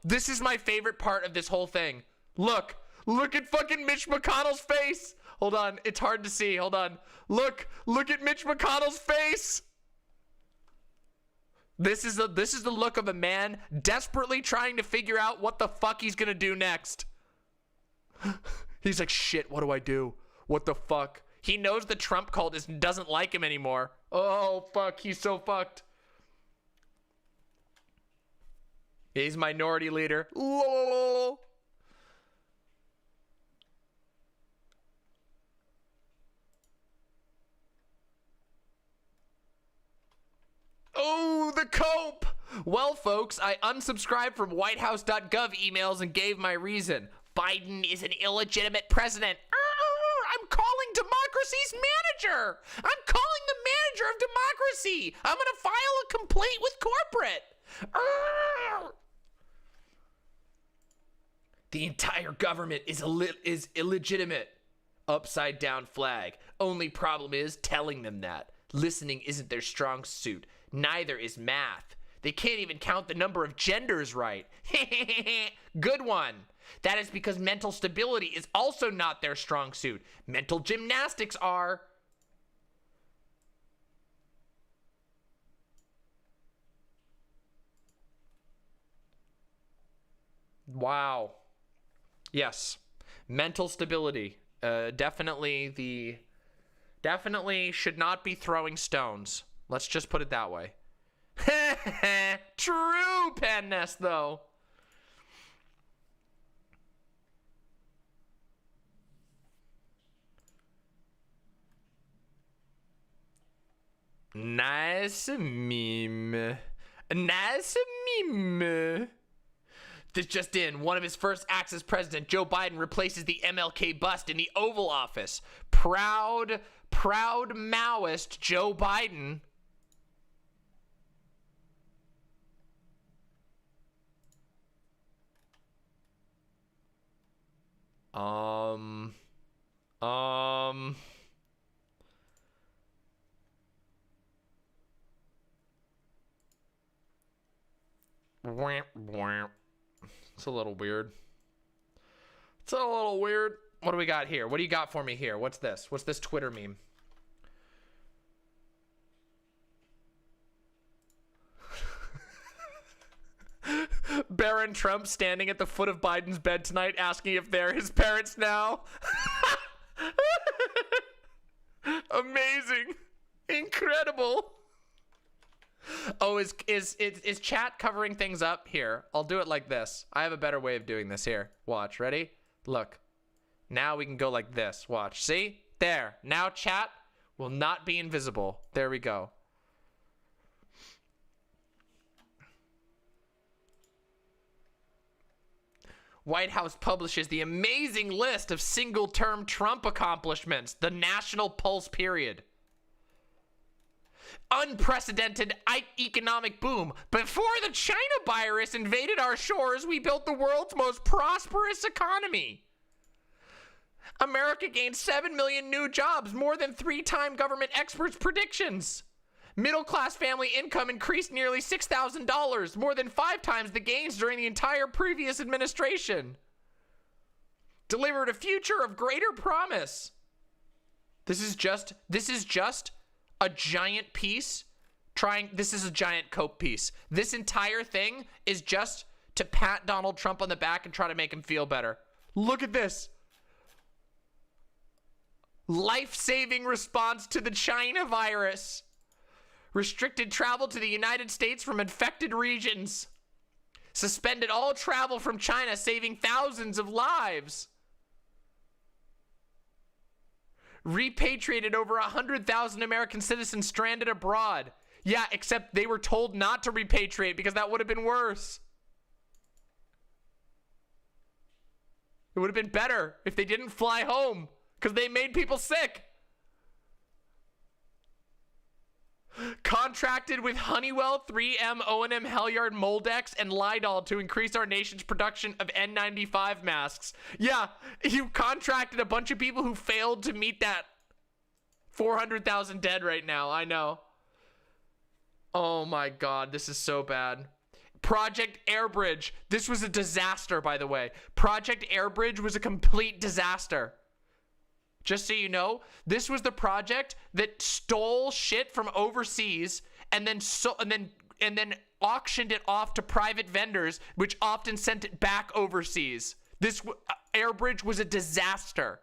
This is my favorite part of this whole thing. Look at fucking Mitch McConnell's face. Hold on, it's hard to see. Hold on. Look at Mitch McConnell's face. This is the look of a man desperately trying to figure out what the fuck he's gonna do next. He's like, shit, what do I do? What the fuck? He knows the Trump cult doesn't like him anymore. Oh, fuck, he's so fucked. He's minority leader. Lol. Oh, the cope. Well, folks, I unsubscribed from whitehouse.gov emails and gave my reason. Biden is an illegitimate president. I'm calling democracy's manager. I'm calling the manager of democracy. I'm going to file a complaint with corporate. The entire government is illegitimate. Upside down flag. Only problem is telling them that. Listening isn't their strong suit. Neither is math. They can't even count the number of genders right. Good one. That is because mental stability is also not their strong suit. Mental gymnastics are. Wow. Yes. Mental stability. Definitely should not be throwing stones. Let's just put it that way. True, Pen Nest, though. Nice meme. Nice meme. This just in. One of his first acts as president, Joe Biden replaces the MLK bust in the Oval Office. Proud Maoist Joe Biden. It's a little weird. It's a little weird. What do we got here? What do you got for me here? What's this? What's this Twitter meme? Barron Trump standing at the foot of Biden's bed tonight asking if they're his parents now. Amazing. Incredible. Oh, is chat covering things up? Here, I'll do it like this. I have a better way of doing this here. Watch, ready? Look. Now we can go like this. Watch. See? There. Now chat will not be invisible. There we go. White House publishes the amazing list of single-term Trump accomplishments. The national pulse period. Unprecedented economic boom. Before the China virus invaded our shores, we built the world's most prosperous economy. America gained 7 million new jobs, more than 3-time government experts' predictions. Middle-class family income increased nearly $6,000, more than 5 times the gains during the entire previous administration. Delivered a future of greater promise. This is just a giant piece this is a giant cope piece. This entire thing is just to pat Donald Trump on the back and try to make him feel better. Look at this. Life-saving response to the China virus. Restricted travel to the United States from infected regions. Suspended all travel from China, saving thousands of lives. Repatriated over 100,000 American citizens stranded abroad. Yeah, except they were told not to repatriate because that would have been worse. It would have been better if they didn't fly home because they made people sick. Contracted with Honeywell, 3M, O&M, Helyard, Moldex, and Lidl to increase our nation's production of N95 masks. Yeah, you contracted a bunch of people who failed to meet that. 400,000 dead right now, I know. Oh my God, this is so bad. Project Airbridge. This was a disaster, by the way. Project Airbridge was a complete disaster. Just so you know, this was the project that stole shit from overseas and then auctioned it off to private vendors, which often sent it back overseas. This Airbridge was a disaster.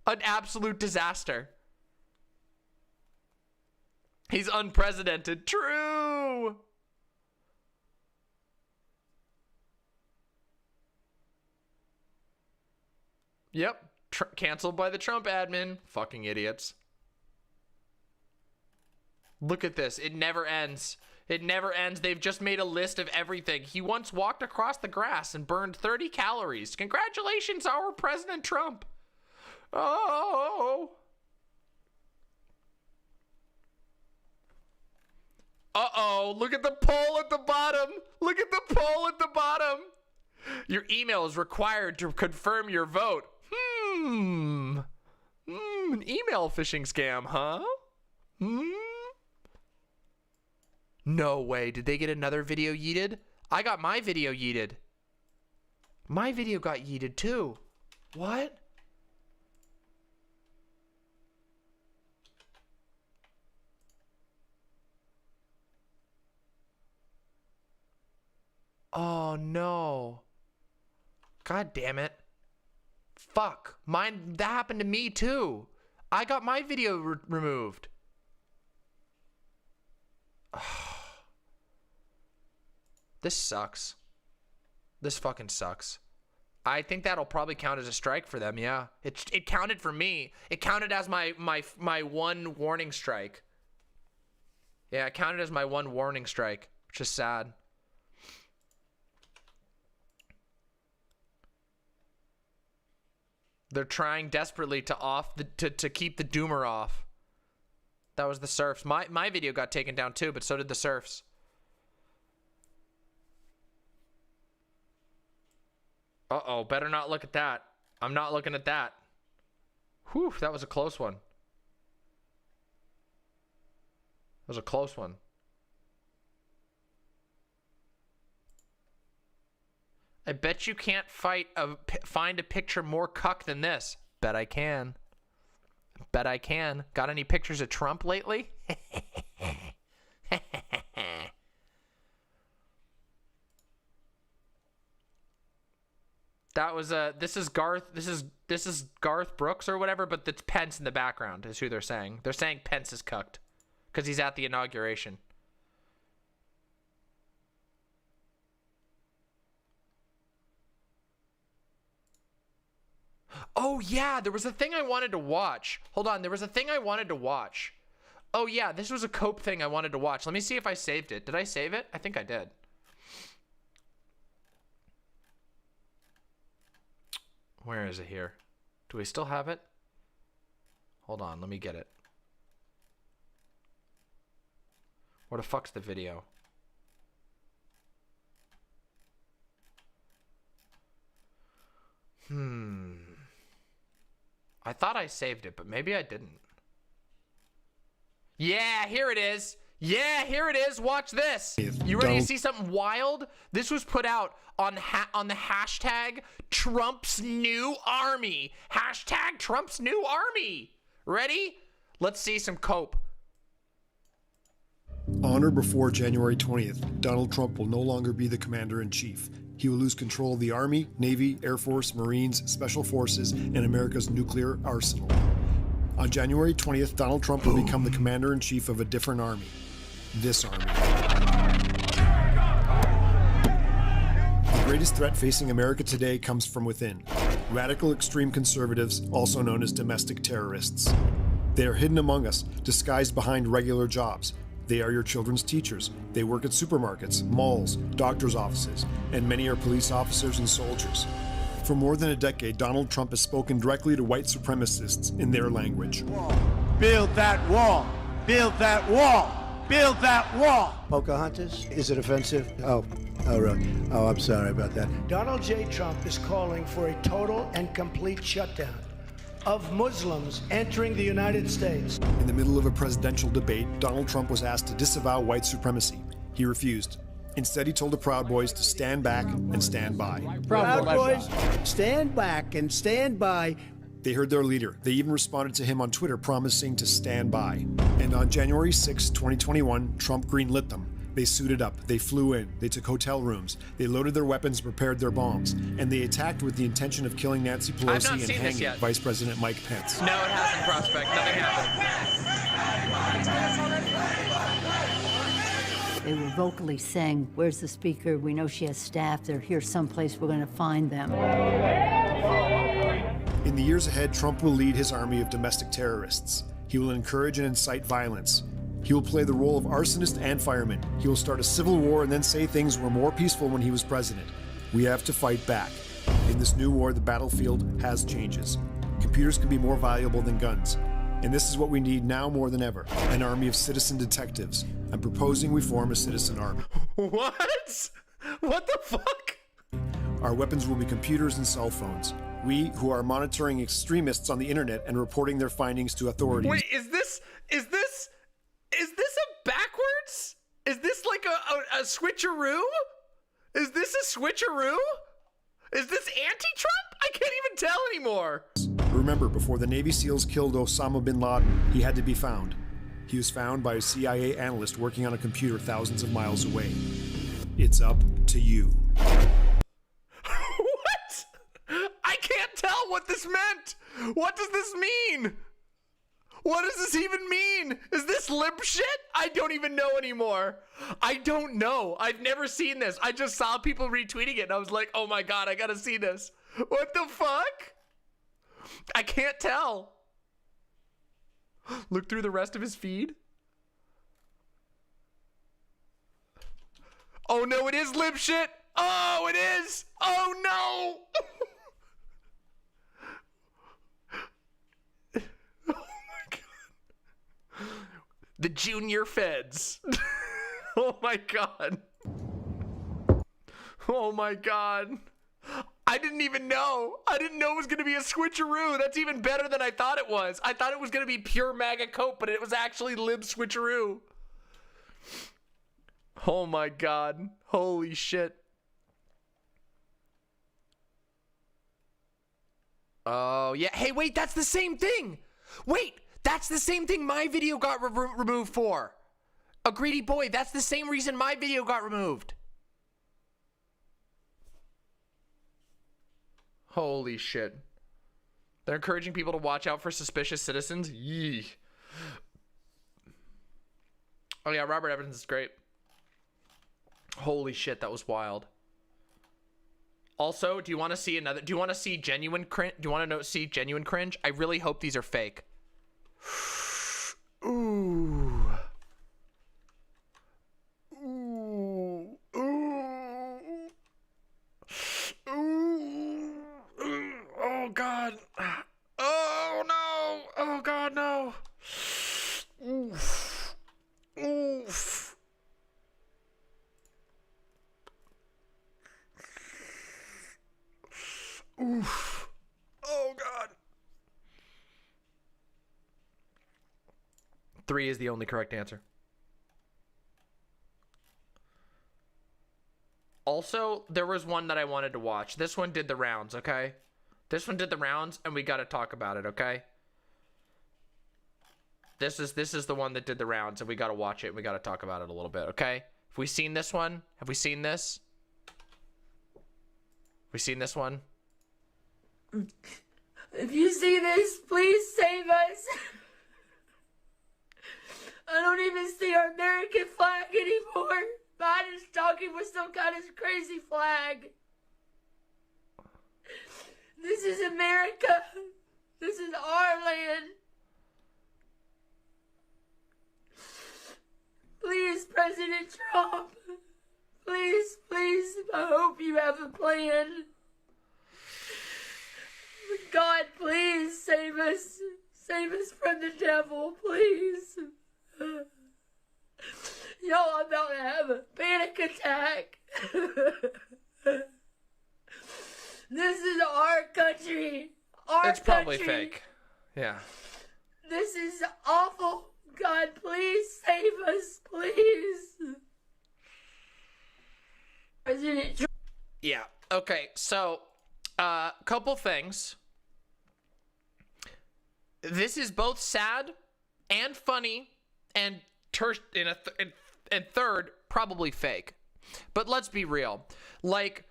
An absolute disaster. He's unprecedented. True. Yep. Canceled by the Trump admin. Fucking idiots. Look at this. It never ends. It never ends. They've just made a list of everything. He once walked across the grass and burned 30 calories. Congratulations, our President Trump. Oh. Uh-oh. Look at the poll at the bottom. Look at the poll at the bottom. Your email is required to confirm your vote. An email phishing scam, huh? No way. Did they get another video yeeted? I got my video yeeted. My video got yeeted too. What? Oh no. God damn it. Fuck. Mine, that happened to me too. I got my video removed. This sucks. This fucking sucks. I think that'll probably count as a strike for them, yeah. It counted for me. It counted as my one warning strike. Yeah, it counted as my one warning strike, which is sad. They're trying desperately to keep the doomer off. That was the serfs. My video got taken down too, but so did the serfs. Uh-oh, better not look at that. I'm not looking at that. Whew, that was a close one. That was a close one. I bet you can't find a picture more cuck than this. Bet I can. Bet I can. Got any pictures of Trump lately? That was this is Garth Brooks or whatever, but it's Pence in the background is who they're saying. They're saying Pence is cucked because he's at the inauguration. Oh yeah, there was a thing I wanted to watch. Hold on, there was a thing I wanted to watch. Oh yeah, this was a Cope thing I wanted to watch. Let me see if I saved it. Did I save it? I think I did. Where is it here? Do we still have it? Hold on, let me get it. Where the fuck's the video? I thought I saved it, but maybe I didn't. Yeah, here it is. Yeah, here it is. Watch this. You ready to see something wild? This was put out on the hashtag Trump's New Army. Hashtag Trump's New Army. Ready? Let's see some Cope. On or before January 20th, Donald Trump will no longer be the commander-in-chief. He will lose control of the Army, Navy, Air Force, Marines, Special Forces, and America's nuclear arsenal. On January 20th, Donald Trump will become the commander-in-chief of a different army. This army. The greatest threat facing America today comes from within. Radical extreme conservatives, also known as domestic terrorists. They are hidden among us, disguised behind regular jobs. They are your children's teachers. They work at supermarkets, malls, doctors' offices, and many are police officers and soldiers. For more than a decade, Donald Trump has spoken directly to white supremacists in their language. Build that wall! Build that wall! Build that wall! Pocahontas? Is it offensive? Oh, really? Oh, I'm sorry about that. Donald J. Trump is calling for a total and complete shutdown of Muslims entering the United States. In the middle of a presidential debate, Donald Trump was asked to disavow white supremacy. He refused. Instead, he told the Proud Boys to stand back and stand by. Proud Boys, stand back and stand by. They heard their leader. They even responded to him on Twitter, promising to stand by. And on January 6, 2021, Trump greenlit them. They suited up, they flew in, they took hotel rooms, they loaded their weapons, prepared their bombs, and they attacked with the intention of killing Nancy Pelosi and hanging Vice President Mike Pence. No, it hasn't, Prospect. Nothing happened. They were vocally saying, "Where's the speaker? We know she has staff. They're here someplace. We're going to find them." In In the years ahead, Trump will lead his army of domestic terrorists. He will encourage and incite violence. He will play the role of arsonist and fireman. He will start a civil war and then say things were more peaceful when he was president. We have to fight back. In this new war, the battlefield has changes. Computers can be more valuable than guns. And this is what we need now more than ever, an army of citizen detectives. I'm proposing we form a citizen army. What? What the fuck? Our weapons will be computers and cell phones. We, who are monitoring extremists on the internet and reporting their findings to authorities. Wait, is this a backwards? Is this like a switcheroo? Is this a switcheroo? Is this anti-Trump? I can't even tell anymore. Remember, before the Navy SEALs killed Osama bin Laden, he had to be found. He was found by a CIA analyst working on a computer thousands of miles away. It's up to you. What? I can't tell what this meant. What does this mean? What does this even mean? Is this lib shit? I don't even know anymore. I don't know. I've never seen this. I just saw people retweeting it and I was like, oh my God, I gotta see this. What the fuck? I can't tell. Look through the rest of his feed. Oh no, it is lib shit. Oh, it is. Oh no. The junior feds. Oh my God. Oh my God. I didn't even know. I didn't know it was going to be a switcheroo. That's even better than I thought it was. I thought it was going to be pure MAGA coat, but it was actually lib switcheroo. Oh my God. Holy shit. Oh yeah. Hey, wait, that's the same thing. Wait. That's the same thing my video got removed for. A greedy boy. That's the same reason my video got removed. Holy shit. They're encouraging people to watch out for suspicious citizens. Yee. Oh yeah, Robert Evans is great. Holy shit, that was wild. Also, do you want to see another? Do you want to see genuine cringe? Do you want to see genuine cringe? I really hope these are fake. Ooh. Ooh. Ooh. Ooh. Oh God. Oh no. Oh God, no. Oof. Oof. Oof. Oh God. 3 is the only correct answer. Also, there was one that I wanted to watch. This one did the rounds, okay? This one did the rounds, and we got to talk about it, okay? This is the one that did the rounds, and we got to watch it. And we got to talk about it a little bit, okay? Have we seen this one? Have we seen this? Have we seen this one? If you see this, please save us. I don't even see our American flag anymore. Biden's talking with some kind of crazy flag. This is America. This is our land. Please, President Trump. Please, please, I hope you have a plan. God, please save us. Save us from the devil, please. Y'all, I'm about to have a panic attack. This is our country. It's probably fake. Yeah. This is awful. God, please save us, please. President Trump. Yeah. Okay, so, couple things. This is both sad and funny and third, probably fake. But let's be real. Like,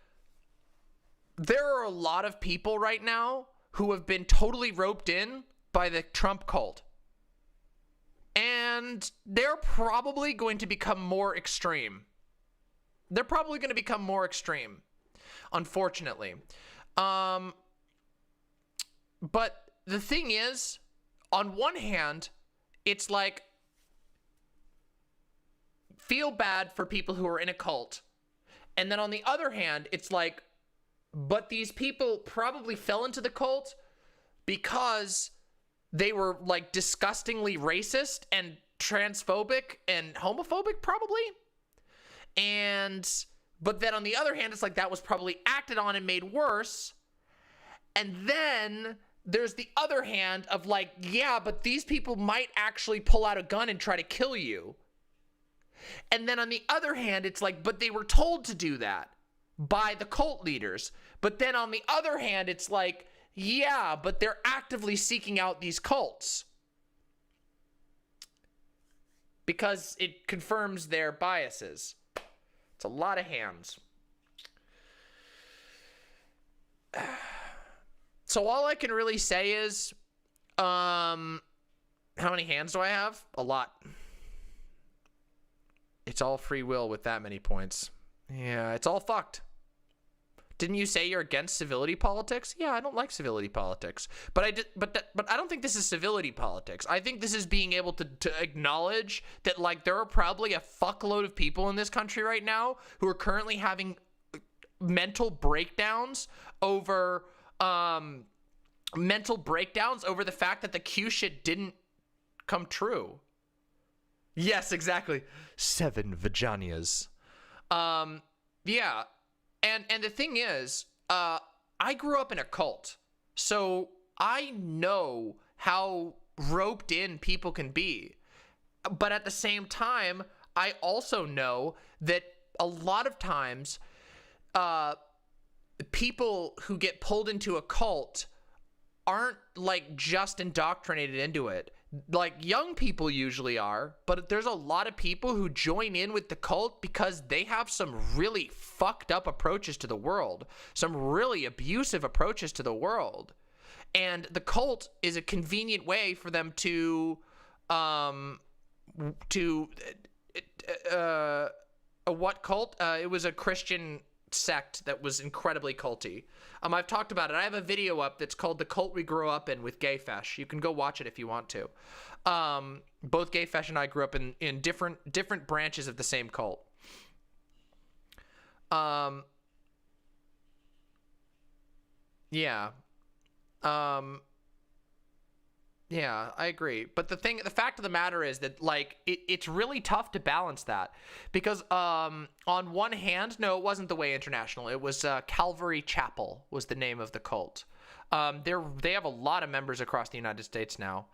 there are a lot of people right now who have been totally roped in by the Trump cult. And they're probably going to become more extreme. They're probably going to become more extreme, unfortunately. But the thing is, on one hand, it's like, feel bad for people who are in a cult. And then on the other hand, it's like, but these people probably fell into the cult because they were like disgustingly racist and transphobic and homophobic probably. But then on the other hand, it's like that was probably acted on and made worse. And then there's the other hand of like, yeah, but these people might actually pull out a gun and try to kill you. And then on the other hand, it's like, but they were told to do that by the cult leaders. But then on the other hand, it's like, yeah, but they're actively seeking out these cults because it confirms their biases. It's a lot of hands. So all I can really say is, how many hands do I have? A lot. It's all free will with that many points. Yeah, it's all fucked. Didn't you say you're against civility politics? Yeah, I don't like civility politics. But I don't think this is civility politics. I think this is being able to acknowledge that, like, there are probably a fuckload of people in this country right now who are currently having mental breakdowns over the fact that the Q shit didn't come true. Yes, exactly. 7 vaginas. Yeah. And the thing is, I grew up in a cult, so I know how roped in people can be. But at the same time, I also know that a lot of times, people who get pulled into a cult aren't like just indoctrinated into it. Like, young people usually are, but there's a lot of people who join in with the cult because they have some really fucked up approaches to the world, some really abusive approaches to the world. And the cult is a convenient way for them to what cult? It was a Christian sect that was incredibly culty. I've talked about it. I have a video up that's called The Cult We Grew Up In with Gayfesh. You can go watch it if you want to. Both Gayfesh and I grew up in different branches of the same cult. Yeah. Yeah, I agree. But the fact of the matter is that, like, it's really tough to balance that because on one hand, no, it wasn't the Way International. It was Calvary Chapel was the name of the cult. They have a lot of members across the United States now.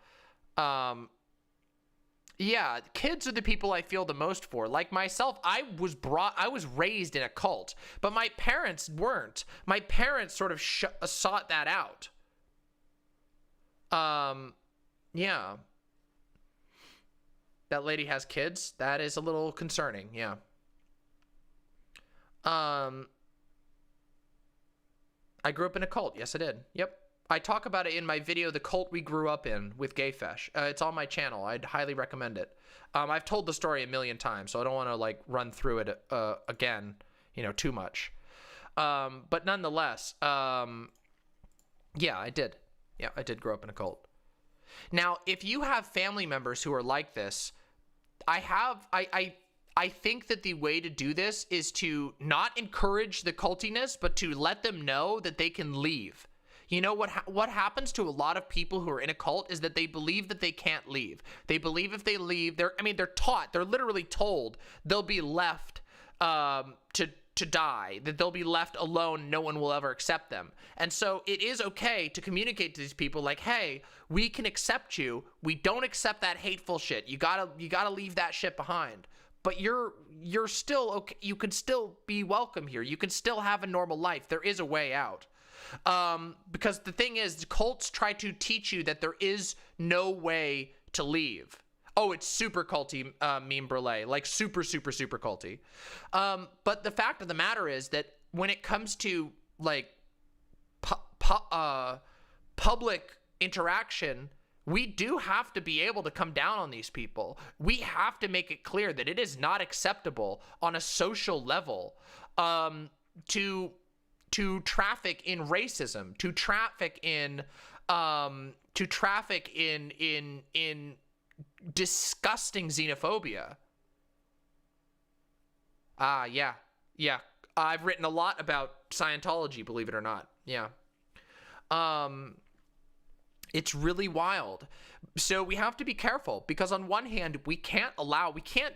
Yeah, kids are the people I feel the most for. Like myself, I was raised in a cult, but my parents weren't. My parents sort of sought that out. Yeah. That lady has kids. That is a little concerning. Yeah. I grew up in a cult. Yes, I did. Yep. I talk about it in my video, The Cult We Grew Up In with Gayfesh. It's on my channel. I'd highly recommend it. I've told the story a million times, so I don't want to like run through it again, too much. But nonetheless, yeah, I did. Yeah, I did grow up in a cult. Now, if you have family members who are like this, I think that the way to do this is to not encourage the cultiness, but to let them know that they can leave. You know what happens to a lot of people who are in a cult is that they believe that they can't leave. They believe if they leave, they're literally told they'll be left to die, that they'll be left alone, no one will ever accept them. And so it is okay to communicate to these people like, hey, we can accept you. We don't accept that hateful shit. You gotta leave that shit behind. But you're still okay. You can still be welcome here. You can still have a normal life. There is a way out. Because the thing is, the cults try to teach you that there is no way to leave. Oh, it's super culty, Meme Brule, like super, super, super culty. But the fact of the matter is that when it comes to like public interaction, we do have to be able to come down on these people. We have to make it clear that it is not acceptable on a social level to traffic in racism, to traffic in to traffic in disgusting xenophobia. Yeah. I've written a lot about Scientology, believe it or not. Yeah. It's really wild. So we have to be careful, because on one hand, we can't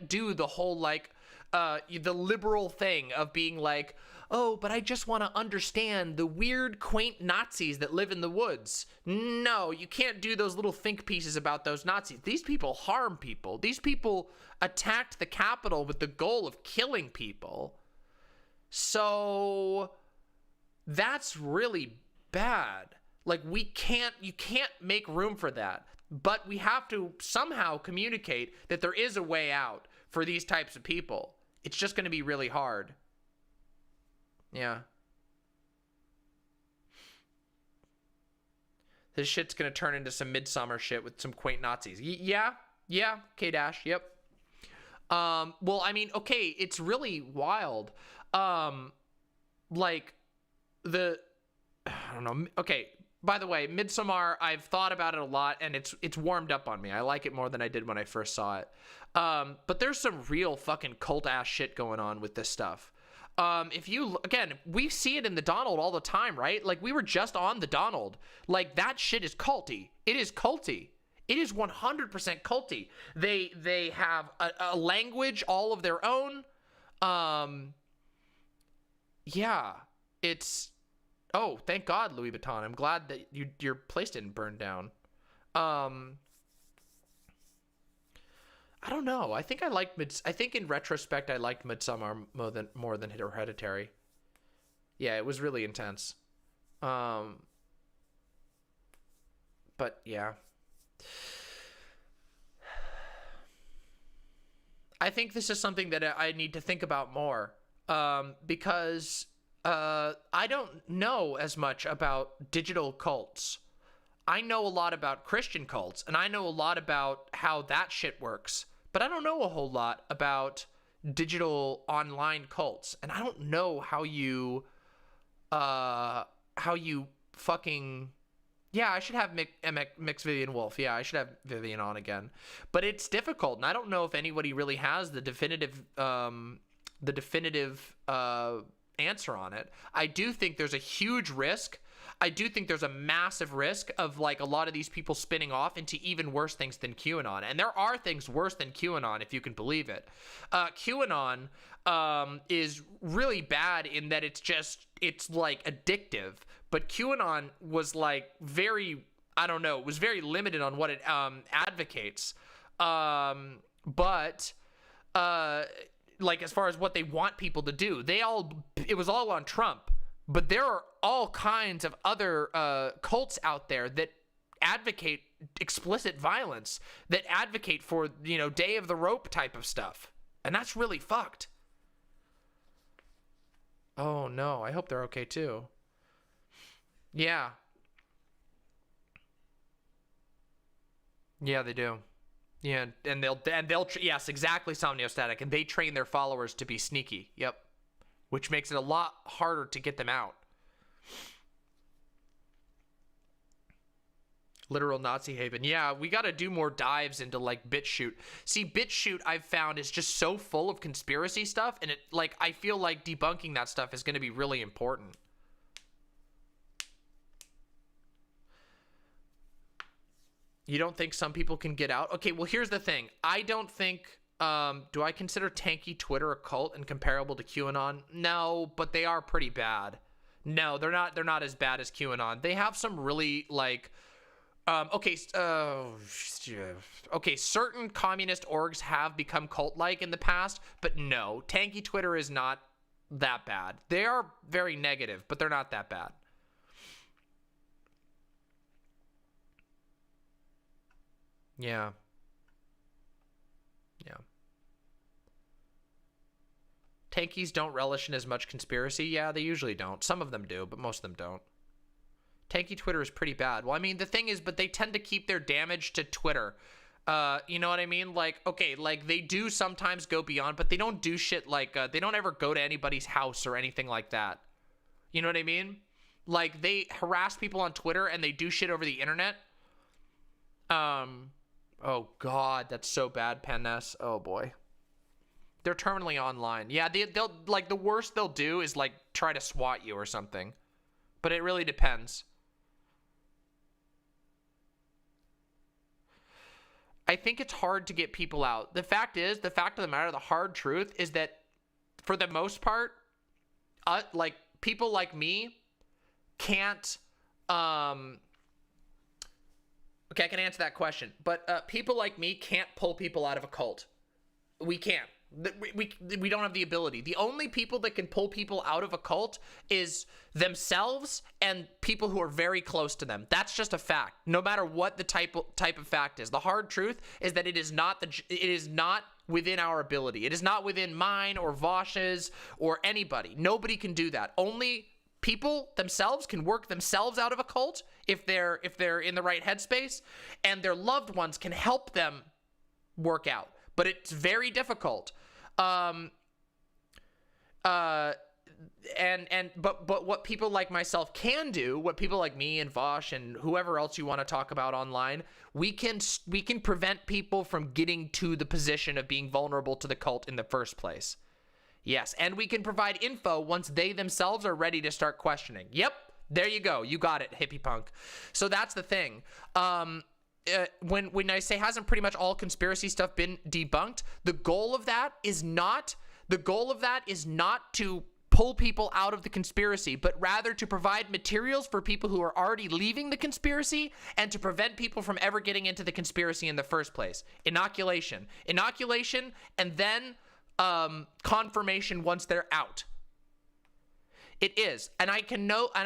do the whole, like, the liberal thing of being like, oh, but I just want to understand the weird, quaint Nazis that live in the woods. No, you can't do those little think pieces about those Nazis. These people harm people. These people attacked the Capitol with the goal of killing people. So that's really bad. Like, you can't make room for that. But we have to somehow communicate that there is a way out for these types of people. It's just going to be really hard. Yeah. This shit's going to turn into some Midsummer shit with some quaint Nazis. Yeah, K-Dash, yep. Well, I mean, okay, it's really wild. Like, I don't know, okay, by the way, Midsommar, I've thought about it a lot, and it's warmed up on me. I like it more than I did when I first saw it. But there's some real fucking cult-ass shit going on with this stuff. Again, we see it in the Donald all the time, right? Like, we were just on the Donald. Like, that shit is culty. It is culty. It is 100% culty. They have a language all of their own. Yeah, it's... Oh, thank God, Louis Vuitton. I'm glad that your place didn't burn down. I don't know. I think I think in retrospect I liked Midsommar more than Hereditary. Yeah, it was really intense. But yeah. I think this is something that I need to think about more. Because I don't know as much about digital cults. I know a lot about Christian cults, and I know a lot about how that shit works, but I don't know a whole lot about digital online cults, and I don't know how you fucking... Yeah, I should have Mix Vivian Wolf. Yeah, I should have Vivian on again. But it's difficult, and I don't know if anybody really has the definitive answer on it. I do think there's a huge risk. I do think there's a massive risk of, like, a lot of these people spinning off into even worse things than QAnon. And there are things worse than QAnon, if you can believe it. QAnon is really bad in that it's like addictive. But QAnon was, like, very, I don't know, it was very limited on what it advocates. Like, as far as what they want people to do, it was all on Trump. But there are all kinds of other cults out there that advocate explicit violence, that advocate for, day of the rope type of stuff. And that's really fucked. Oh no, I hope they're okay too. Yeah. Yeah, they do. Yeah, and they'll yes, exactly, Somniostatic, and they train their followers to be sneaky. Yep. Which makes it a lot harder to get them out. Literal Nazi haven. Yeah, we got to do more dives into, like, BitChute. See, BitChute, I've found, is just so full of conspiracy stuff, and I feel like debunking that stuff is going to be really important. You don't think some people can get out? Okay, well, here's the thing. I don't think... do I consider tanky Twitter a cult and comparable to QAnon? No, but they are pretty bad. No, they're not as bad as QAnon. They have some really, like... Okay, certain communist orgs have become cult-like in the past, but no, tanky Twitter is not that bad. They are very negative, but they're not that bad. Yeah. Yeah. Tankies don't relish in as much conspiracy. Yeah, they usually don't. Some of them do, but most of them don't. Tanky Twitter is pretty bad. Well, I mean, the thing is, but they tend to keep their damage to Twitter. You know what I mean? Like, okay, like, they do sometimes go beyond, but they don't do shit like, they don't ever go to anybody's house or anything like that. You know what I mean? Like, they harass people on Twitter and they do shit over the internet. Oh God, that's so bad, Penness. Oh boy. They're terminally online. Yeah, they'll like, the worst they'll do is like try to swat you or something. But it really depends. I think it's hard to get people out. The fact of the matter, the hard truth is that for the most part, like, people like me can't, okay, I can answer that question, but people like me can't pull people out of a cult. We can't. We don't have the ability. The only people that can pull people out of a cult is themselves and people who are very close to them. That's just a fact. No matter what the type of fact is. The hard truth is that it is not within our ability. It is not within mine or Vosh's or anybody. Nobody can do that. Only people themselves can work themselves out of a cult if they're in the right headspace, and their loved ones can help them work out. But it's very difficult. But what people like myself can do, what people like me and Vosh and whoever else you want to talk about online, we can prevent people from getting to the position of being vulnerable to the cult in the first place. Yes, and we can provide info once they themselves are ready to start questioning. Yep, there you go. You got it, hippie punk. So that's the thing. When I say hasn't pretty much all conspiracy stuff been debunked, the goal of that is not to pull people out of the conspiracy, but rather to provide materials for people who are already leaving the conspiracy and to prevent people from ever getting into the conspiracy in the first place. Inoculation, and then confirmation once they're out. It is, and I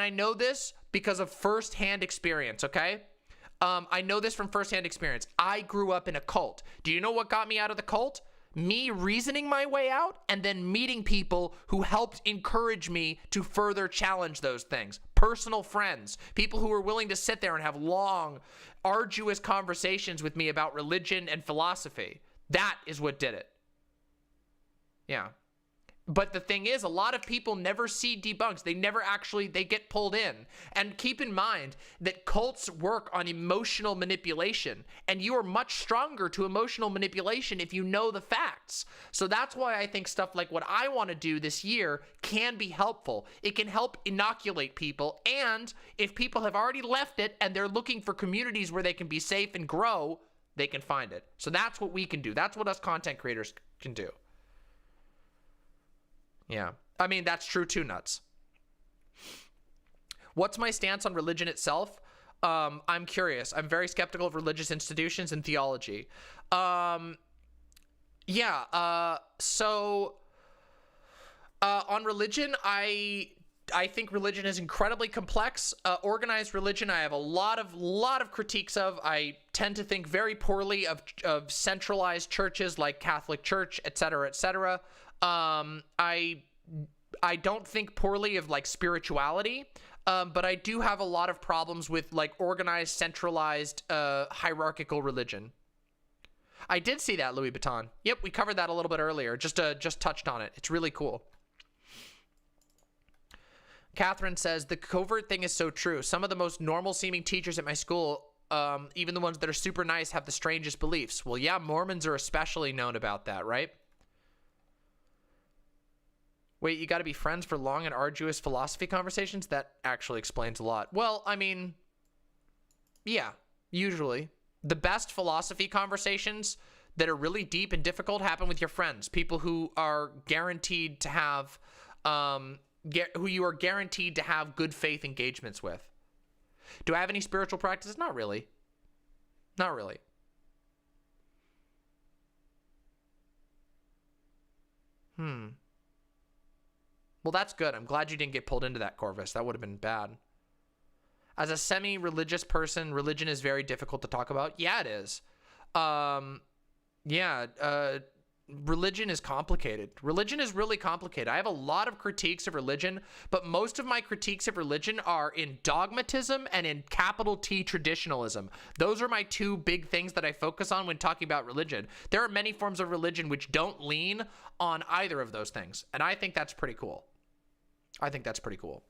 know this because of firsthand experience. Okay. I know this from firsthand experience. I grew up in a cult. Do you know what got me out of the cult? Me reasoning my way out and then meeting people who helped encourage me to further challenge those things. Personal friends, people who were willing to sit there and have long, arduous conversations with me about religion and philosophy. That is what did it. Yeah. But the thing is, a lot of people never see debunks. They get pulled in. And keep in mind that cults work on emotional manipulation. And you are much stronger to emotional manipulation if you know the facts. So that's why I think stuff like what I want to do this year can be helpful. It can help inoculate people. And if people have already left it and they're looking for communities where they can be safe and grow, they can find it. So that's what we can do. That's what us content creators can do. Yeah. I mean, that's true too, Nuts. What's my stance on religion itself? I'm curious. I'm very skeptical of religious institutions and theology. On religion, I think religion is incredibly complex. Organized religion, I have a lot of critiques of. I tend to think very poorly of centralized churches like Catholic Church, etc., etc. I don't think poorly of like spirituality, but I do have a lot of problems with like organized, centralized, hierarchical religion. I did see that, Louis Vuitton. Yep, we covered that a little bit earlier. Just touched on it. It's really cool. Catherine says, the covert thing is so true. Some of the most normal seeming teachers at my school, even the ones that are super nice, have the strangest beliefs. Well, yeah, Mormons are especially known about that, right? Wait, you got to be friends for long and arduous philosophy conversations? That actually explains a lot. Well, I mean, yeah, usually. The best philosophy conversations that are really deep and difficult happen with your friends. People who are guaranteed to have, who you are guaranteed to have good faith engagements with. Do I have any spiritual practices? Not really. Not really. Well, that's good. I'm glad you didn't get pulled into that, Corvus. That would have been bad. As a semi-religious person, religion is very difficult to talk about. Yeah, it is. Religion is complicated. Religion is really complicated. I have a lot of critiques of religion, but most of my critiques of religion are in dogmatism and in capital T traditionalism. Those are my two big things that I focus on when talking about religion. There are many forms of religion which don't lean on either of those things, and I think that's pretty cool. I think that's pretty cool.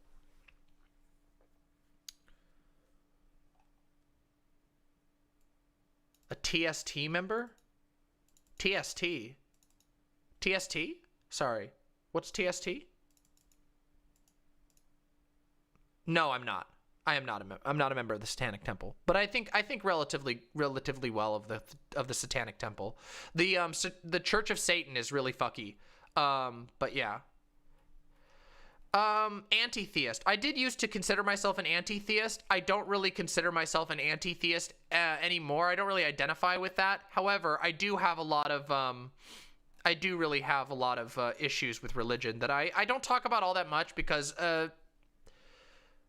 A TST member? TST? TST? Sorry. What's TST? No, I'm not. I am not I'm not a member of the Satanic Temple, but I think relatively well of the Satanic Temple. The Church of Satan is really fucky. But yeah. Anti-theist. I did used to consider myself an anti-theist. I don't really consider myself an anti-theist anymore. I don't really identify with that. However, I do have a lot of I do really have a lot of issues with religion that I don't talk about all that much because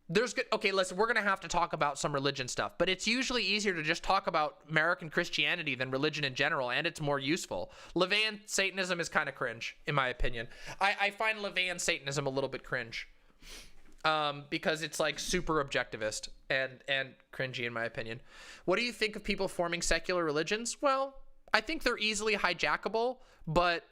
there's good. Okay, listen, we're gonna have to talk about some religion stuff, but it's usually easier to just talk about American Christianity than religion in general, and it's more useful. LIB Satanism is kind of cringe, in my opinion. I find LIB Satanism a little bit cringe, because it's like super objectivist and cringy, in my opinion. What do you think of people forming secular religions? Well, I think they're easily hijackable, but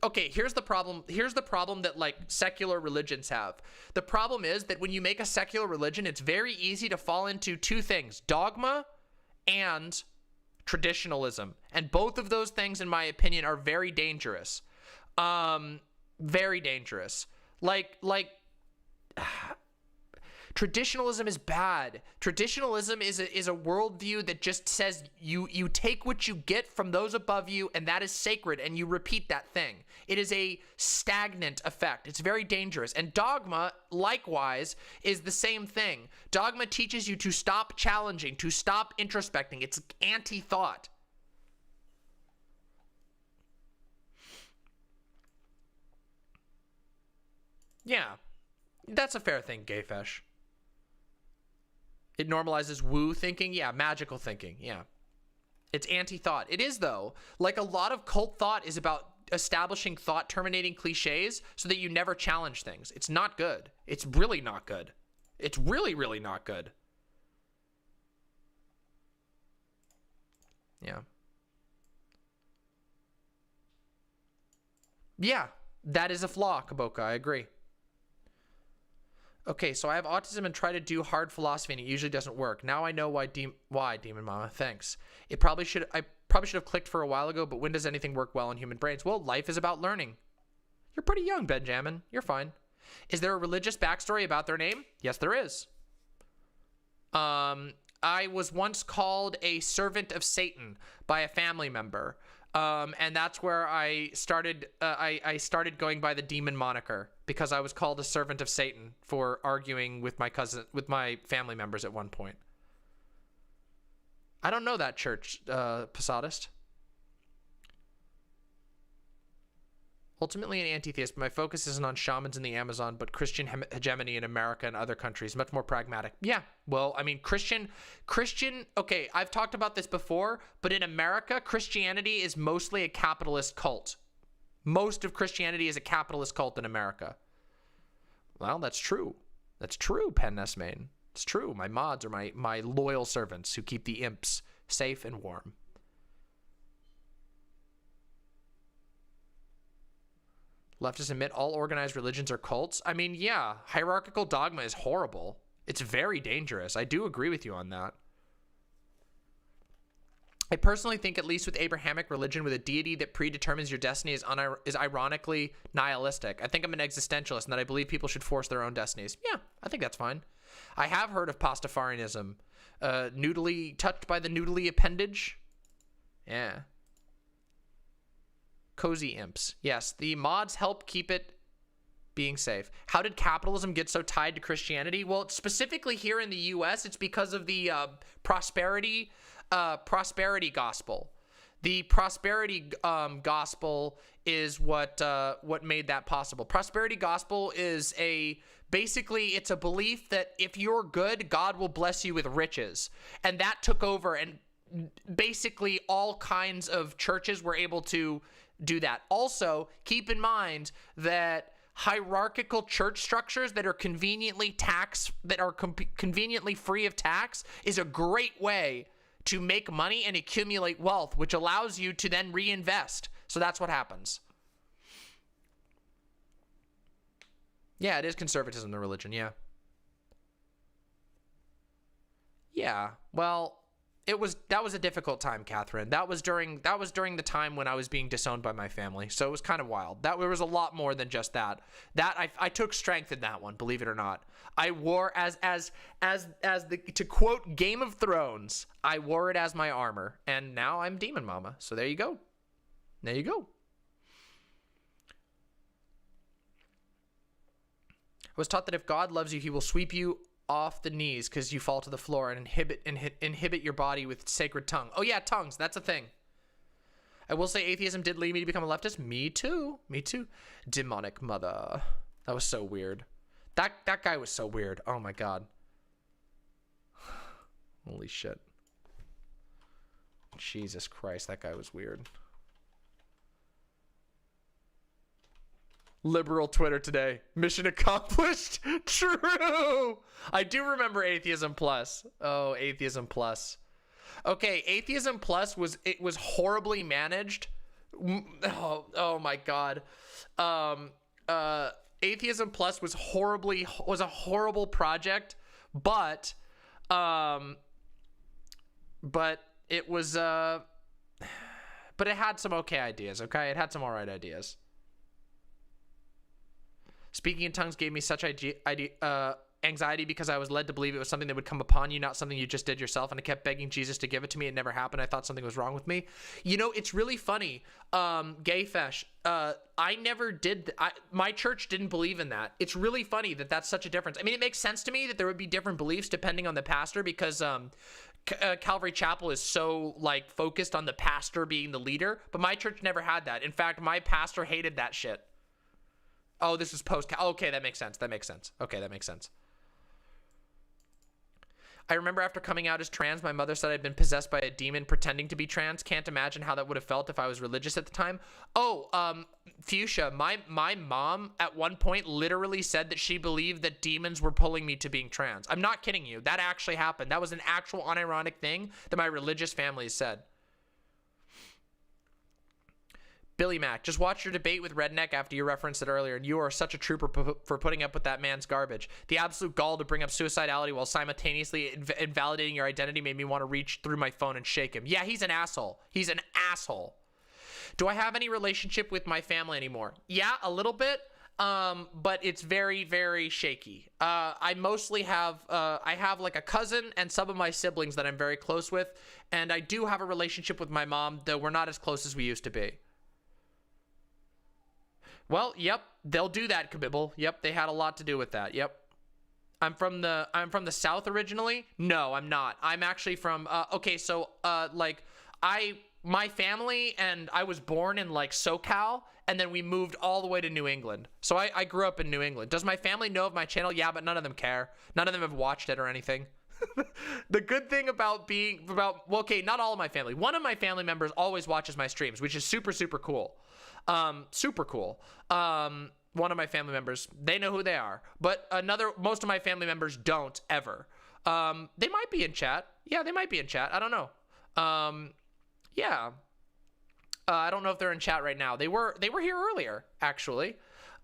okay, here's the problem that like secular religions have. The problem is that when you make a secular religion, it's very easy to fall into two things: dogma and traditionalism. And both of those things, in my opinion, are very dangerous. Very dangerous. Like traditionalism is bad. Traditionalism is a worldview that just says you take what you get from those above you, and that is sacred, and you repeat that thing. It is a stagnant effect. It's very dangerous. And dogma, likewise, is the same thing. Dogma teaches you to stop challenging, to stop introspecting. It's anti-thought. Yeah, that's a fair thing, Gayfesh. It normalizes woo thinking. Yeah, magical thinking. Yeah. It's anti-thought. It is, though. Like, a lot of cult thought is about establishing thought-terminating cliches so that you never challenge things. It's not good. It's really not good. It's really, really not good. Yeah. Yeah, that is a flaw, Kaboka. I agree. Okay, so I have autism and try to do hard philosophy, and it usually doesn't work. Now I know why, Demon Mama. Thanks. I probably should have clicked for a while ago, but when does anything work well in human brains? Well, life is about learning. You're pretty young, Benjamin. You're fine. Is there a religious backstory about their name? Yes, there is. I was once called a servant of Satan by a family member. And that's where I started. I started going by the demon moniker because I was called a servant of Satan for arguing with my family members at one point. I don't know that church, Posadist. Ultimately an anti-theist, but my focus isn't on shamans in the Amazon, but Christian hegemony in America and other countries. Much more pragmatic. Yeah, well, I mean, Christian, okay, I've talked about this before, but in America, Christianity is mostly a capitalist cult. Most of Christianity is a capitalist cult in America. Well, that's true. That's true, Pen Nesmain. It's true. My mods are my loyal servants who keep the imps safe and warm. Leftists admit all organized religions are cults. I mean, yeah, hierarchical dogma is horrible. It's very dangerous. I do agree with you on that. I personally think, at least with Abrahamic religion, with a deity that predetermines your destiny is ironically nihilistic. I think I'm an existentialist and that I believe people should force their own destinies. Yeah, I think that's fine. I have heard of Pastafarianism. Touched by the noodly appendage? Yeah. Cozy imps. Yes, the mods help keep it being safe. How did capitalism get so tied to Christianity? Well, specifically here in the U.S., it's because of the prosperity gospel. The prosperity gospel is what made that possible. Prosperity gospel is basically it's a belief that if you're good, God will bless you with riches, and that took over, and basically all kinds of churches were able to do that. Also, keep in mind that hierarchical church structures that are conveniently conveniently free of tax is a great way to make money and accumulate wealth, which allows you to then reinvest. So that's what happens. Yeah, it is conservatism, the religion, yeah. Yeah, well, that was a difficult time, Catherine. That was during the time when I was being disowned by my family. So it was kind of wild. There was a lot more than just that. I took strength in that one, believe it or not. I wore to quote Game of Thrones, I wore it as my armor, and now I'm Demon Mama. So there you go. There you go. I was taught that if God loves you, he will sweep you off the knees because you fall to the floor and inhibit your body with sacred tongue. Oh yeah, tongues, that's a thing. I will say atheism did lead me to become a leftist. Me too. Demonic mother. That was so weird. That guy was so weird. Oh my god. Holy shit. Jesus Christ, that guy was weird. Liberal Twitter today. Mission accomplished. True. I do remember Atheism Plus. Oh, Atheism Plus. Okay, Atheism Plus was horribly managed. Oh my god. Atheism Plus was a horrible project, but it was but it had some okay ideas, okay? It had some alright ideas. Speaking in tongues gave me such anxiety because I was led to believe it was something that would come upon you, not something you just did yourself, and I kept begging Jesus to give it to me. It never happened. I thought something was wrong with me. You know, it's really funny. Gayfesh, I never did. My church didn't believe in that. It's really funny that that's such a difference. I mean, it makes sense to me that there would be different beliefs depending on the pastor because Calvary Chapel is so like focused on the pastor being the leader, but my church never had that. In fact, my pastor hated that shit. Oh, this is post. Okay, that makes sense. Okay, that makes sense. I remember after coming out as trans, my mother said I'd been possessed by a demon pretending to be trans. Can't imagine how that would have felt if I was religious at the time. Oh, Fuchsia, my mom at one point literally said that she believed that demons were pulling me to being trans. I'm not kidding you. That actually happened. That was an actual unironic thing that my religious family said. Billy Mack, just watch your debate with Redneck after you referenced it earlier, and you are such a trooper for putting up with that man's garbage. The absolute gall to bring up suicidality while simultaneously invalidating your identity made me want to reach through my phone and shake him. Yeah, he's an asshole. He's an asshole. Do I have any relationship with my family anymore? Yeah, a little bit, but it's very, very shaky. I mostly have, I have like a cousin and some of my siblings that I'm very close with, and I do have a relationship with my mom, though we're not as close as we used to be. Well, yep, they'll do that, Kabibble. Yep, they had a lot to do with that. Yep. I'm from the South originally. No, I'm not. I'm actually from okay, so like my family and I was born in like SoCal and then we moved all the way to New England. So I grew up in New England. Does my family know of my channel? Yeah, but none of them care. None of them have watched it or anything. The good thing about okay, not all of my family. One of my family members always watches my streams, which is super, super cool. Super cool. One of my family members, they know who they are, but most of my family members don't ever. They might be in chat. Yeah, they might be in chat. I don't know. Yeah. I don't know if they're in chat right now. They were here earlier, actually.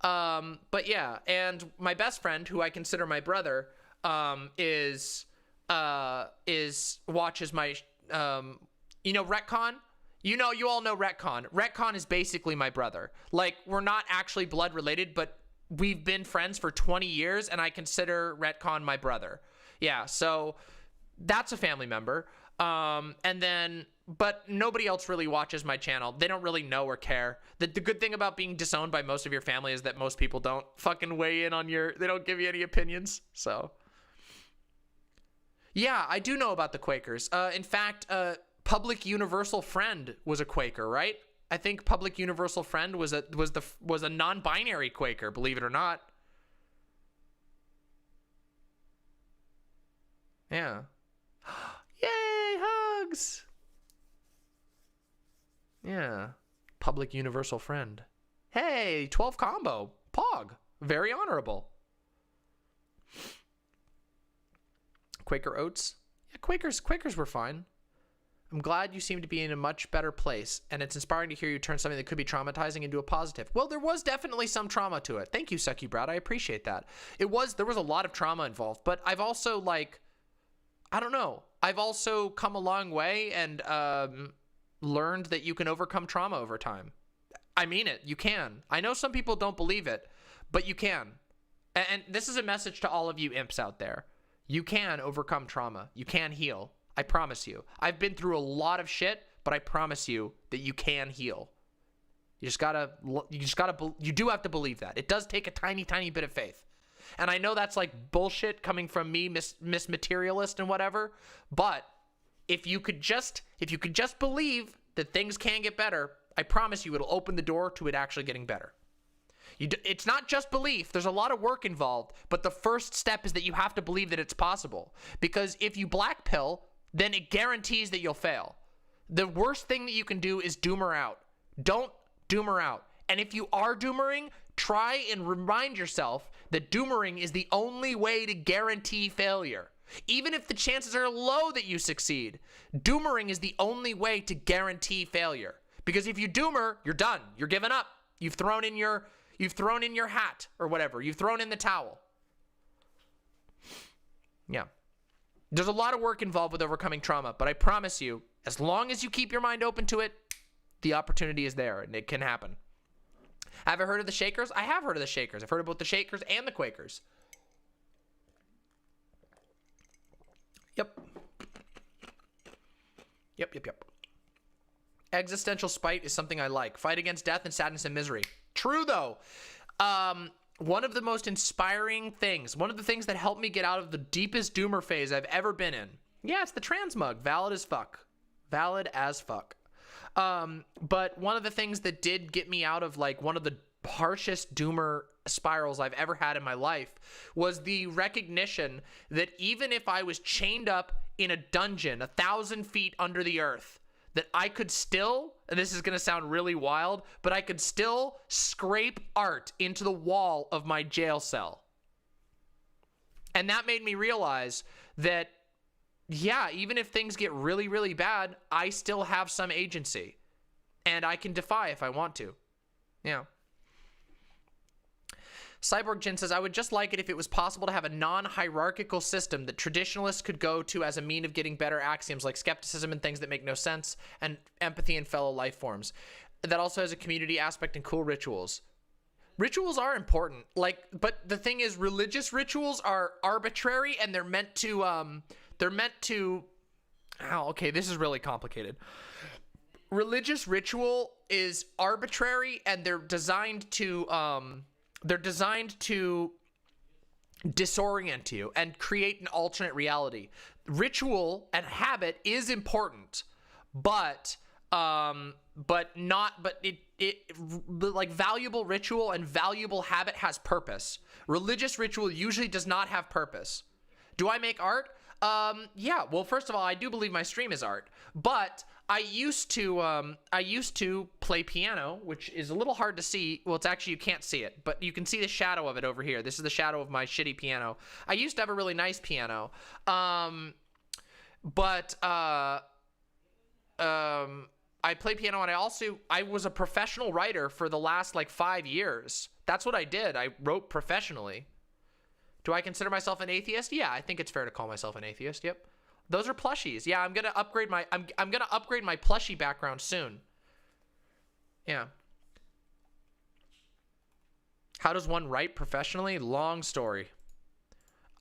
But yeah, and my best friend, who I consider my brother, watches my, Retcon. You all know Retcon. Retcon is basically my brother. Like, we're not actually blood related, but we've been friends for 20 years, and I consider Retcon my brother. Yeah, so that's a family member. But nobody else really watches my channel. They don't really know or care. The good thing about being disowned by most of your family is that most people don't fucking weigh in on they don't give you any opinions, so. Yeah, I do know about the Quakers. In fact, Public Universal Friend was a Quaker, right? I think Public Universal Friend was a non-binary Quaker, believe it or not. Yeah. Yay, hugs! Yeah. Public Universal Friend. Hey, 12 combo. Pog. Very honorable. Quaker Oats. Yeah, Quakers were fine. I'm glad you seem to be in a much better place, and it's inspiring to hear you turn something that could be traumatizing into a positive. Well, there was definitely some trauma to it. Thank you, Sucky Brad. I appreciate that. There was a lot of trauma involved, but I've also, I don't know. I've also come a long way and learned that you can overcome trauma over time. I mean it. You can. I know some people don't believe it, but you can. And this is a message to all of you imps out there. You can overcome trauma. You can heal. I promise you. I've been through a lot of shit, but I promise you that you can heal. You do have to believe that. It does take a tiny, tiny bit of faith. And I know that's like bullshit coming from me, Miss Materialist and whatever, but if you could just believe that things can get better, I promise you it'll open the door to it actually getting better. It's not just belief. There's a lot of work involved, but the first step is that you have to believe that it's possible. Because if you black pill, then it guarantees that you'll fail. The worst thing that you can do is doomer out. Don't doomer out. And if you are doomering, try and remind yourself that doomering is the only way to guarantee failure. Even if the chances are low that you succeed, doomering is the only way to guarantee failure. Because if you doomer, you're done. You're giving up. You've thrown in your hat or whatever. You've thrown in the towel. Yeah. There's a lot of work involved with overcoming trauma, but I promise you, as long as you keep your mind open to it, the opportunity is there and it can happen. Have I heard of the Shakers? I have heard of the Shakers. I've heard about the Shakers and the Quakers. Yep. Existential spite is something I like. Fight against death and sadness and misery. True, though. One of the most inspiring things, one of the things that helped me get out of the deepest doomer phase I've ever been in. Yeah, it's the trans mug. Valid as fuck. Valid as fuck. But one of the things that did get me out of like one of the harshest doomer spirals I've ever had in my life was the recognition that even if I was chained up in a dungeon 1,000 feet under the earth, that I could still, and this is going to sound really wild, but I could still scrape art into the wall of my jail cell. And that made me realize that, yeah, even if things get really, really bad, I still have some agency. And I can defy if I want to. Yeah. Cyborg Jin says, I would just like it if it was possible to have a non-hierarchical system that traditionalists could go to as a mean of getting better axioms like skepticism and things that make no sense, and empathy and fellow life forms. That also has a community aspect and cool rituals. Rituals are important, but the thing is, religious rituals are arbitrary and they're meant to, okay, this is really complicated. Religious ritual is arbitrary and they're designed to disorient you and create an alternate reality. Ritual and habit is important, but valuable ritual and valuable habit has purpose. Religious ritual usually does not have purpose. Do I make art? Yeah. Well, first of all, I do believe my stream is art, but I used to play piano, which is a little hard to see. Well, it's actually, you can't see it, but you can see the shadow of it over here. This is the shadow of my shitty piano. I used to have a really nice piano. I play piano, and I was a professional writer for the last 5 years. That's what I did. I wrote professionally. Do I consider myself an atheist? Yeah, I think it's fair to call myself an atheist. Yep. Those are plushies. Yeah, I'm gonna upgrade my plushie background soon. Yeah. How does one write professionally? Long story.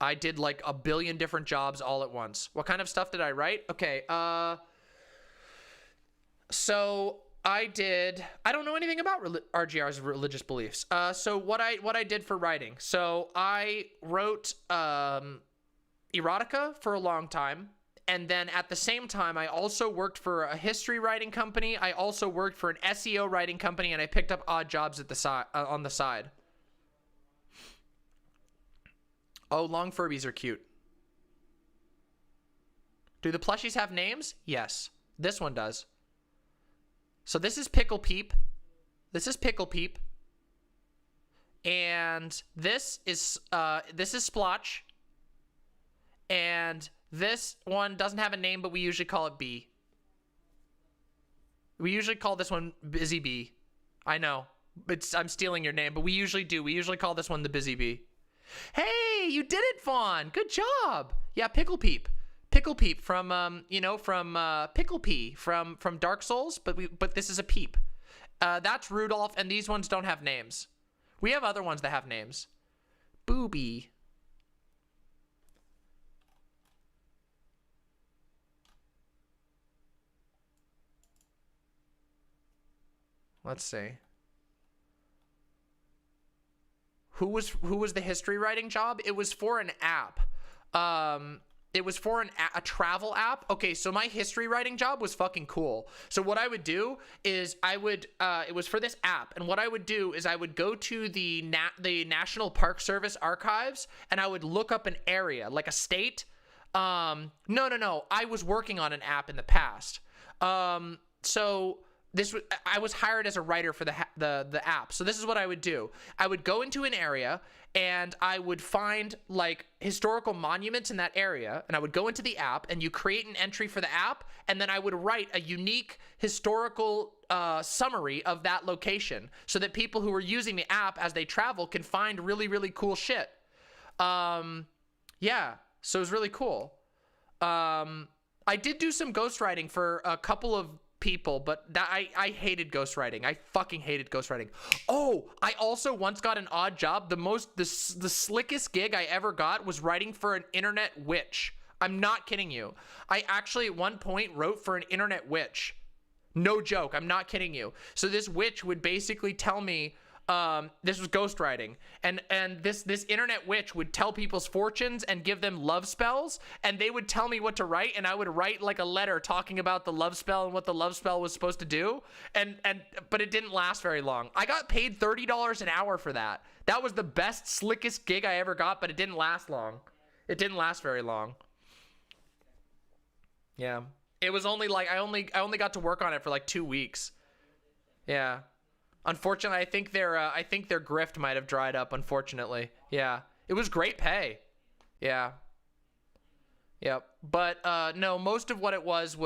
I did a billion different jobs all at once. What kind of stuff did I write? Okay, so I don't know anything about RGR's religious beliefs. So what I did for writing. So I wrote erotica for a long time. And then at the same time, I also worked for a history writing company. I also worked for an SEO writing company, and I picked up odd jobs at the on the side. Oh, long Furbies are cute. Do the plushies have names? Yes. This one does. So this is Pickle Peep. And this is Splotch. And this one doesn't have a name, but we usually call it B. We usually call this one Busy Bee. I know. I'm stealing your name, but we usually do. We usually call this one the Busy Bee. Hey, you did it, Fawn. Good job. Yeah, Pickle Peep. Pickle Peep from you know, from Pickle Pea from Dark Souls, but this is a Peep. That's Rudolph, and these ones don't have names. We have other ones that have names. Booby. Let's see. Who was the history writing job? It was for an app. It was for a travel app. Okay, so my history writing job was fucking cool. So what I would do is it was for this app, and what I would do is I would go to the National Park Service archives, and I would look up an area, like a state. No. I was working on an app in the past. So I was hired as a writer for the app. So this is what I would do. I would go into an area and I would find like historical monuments in that area, and I would go into the app, and you create an entry for the app, and then I would write a unique historical summary of that location so that people who are using the app as they travel can find really, really cool shit. Yeah, so it was really cool. I did do some ghostwriting for a couple of people, but I hated ghostwriting. I fucking hated ghostwriting. Oh, I also once got an odd job. The slickest gig I ever got was writing for an internet witch. I'm not kidding you. I actually at one point wrote for an internet witch. No joke. I'm not kidding you. So this witch would basically tell me, this was ghostwriting, and this internet witch would tell people's fortunes and give them love spells, and they would tell me what to write, and I would write like a letter talking about the love spell and what the love spell was supposed to do, but it didn't last very long. I got paid $30 an hour for that. That was the best, slickest gig I ever got, but it didn't last long. It didn't last very long. Yeah, it was only like I only got to work on it for like 2 weeks. Yeah. Unfortunately, I think their grift might have dried up, unfortunately. Yeah. It was great pay. Yeah. Yep. But no, most of what it was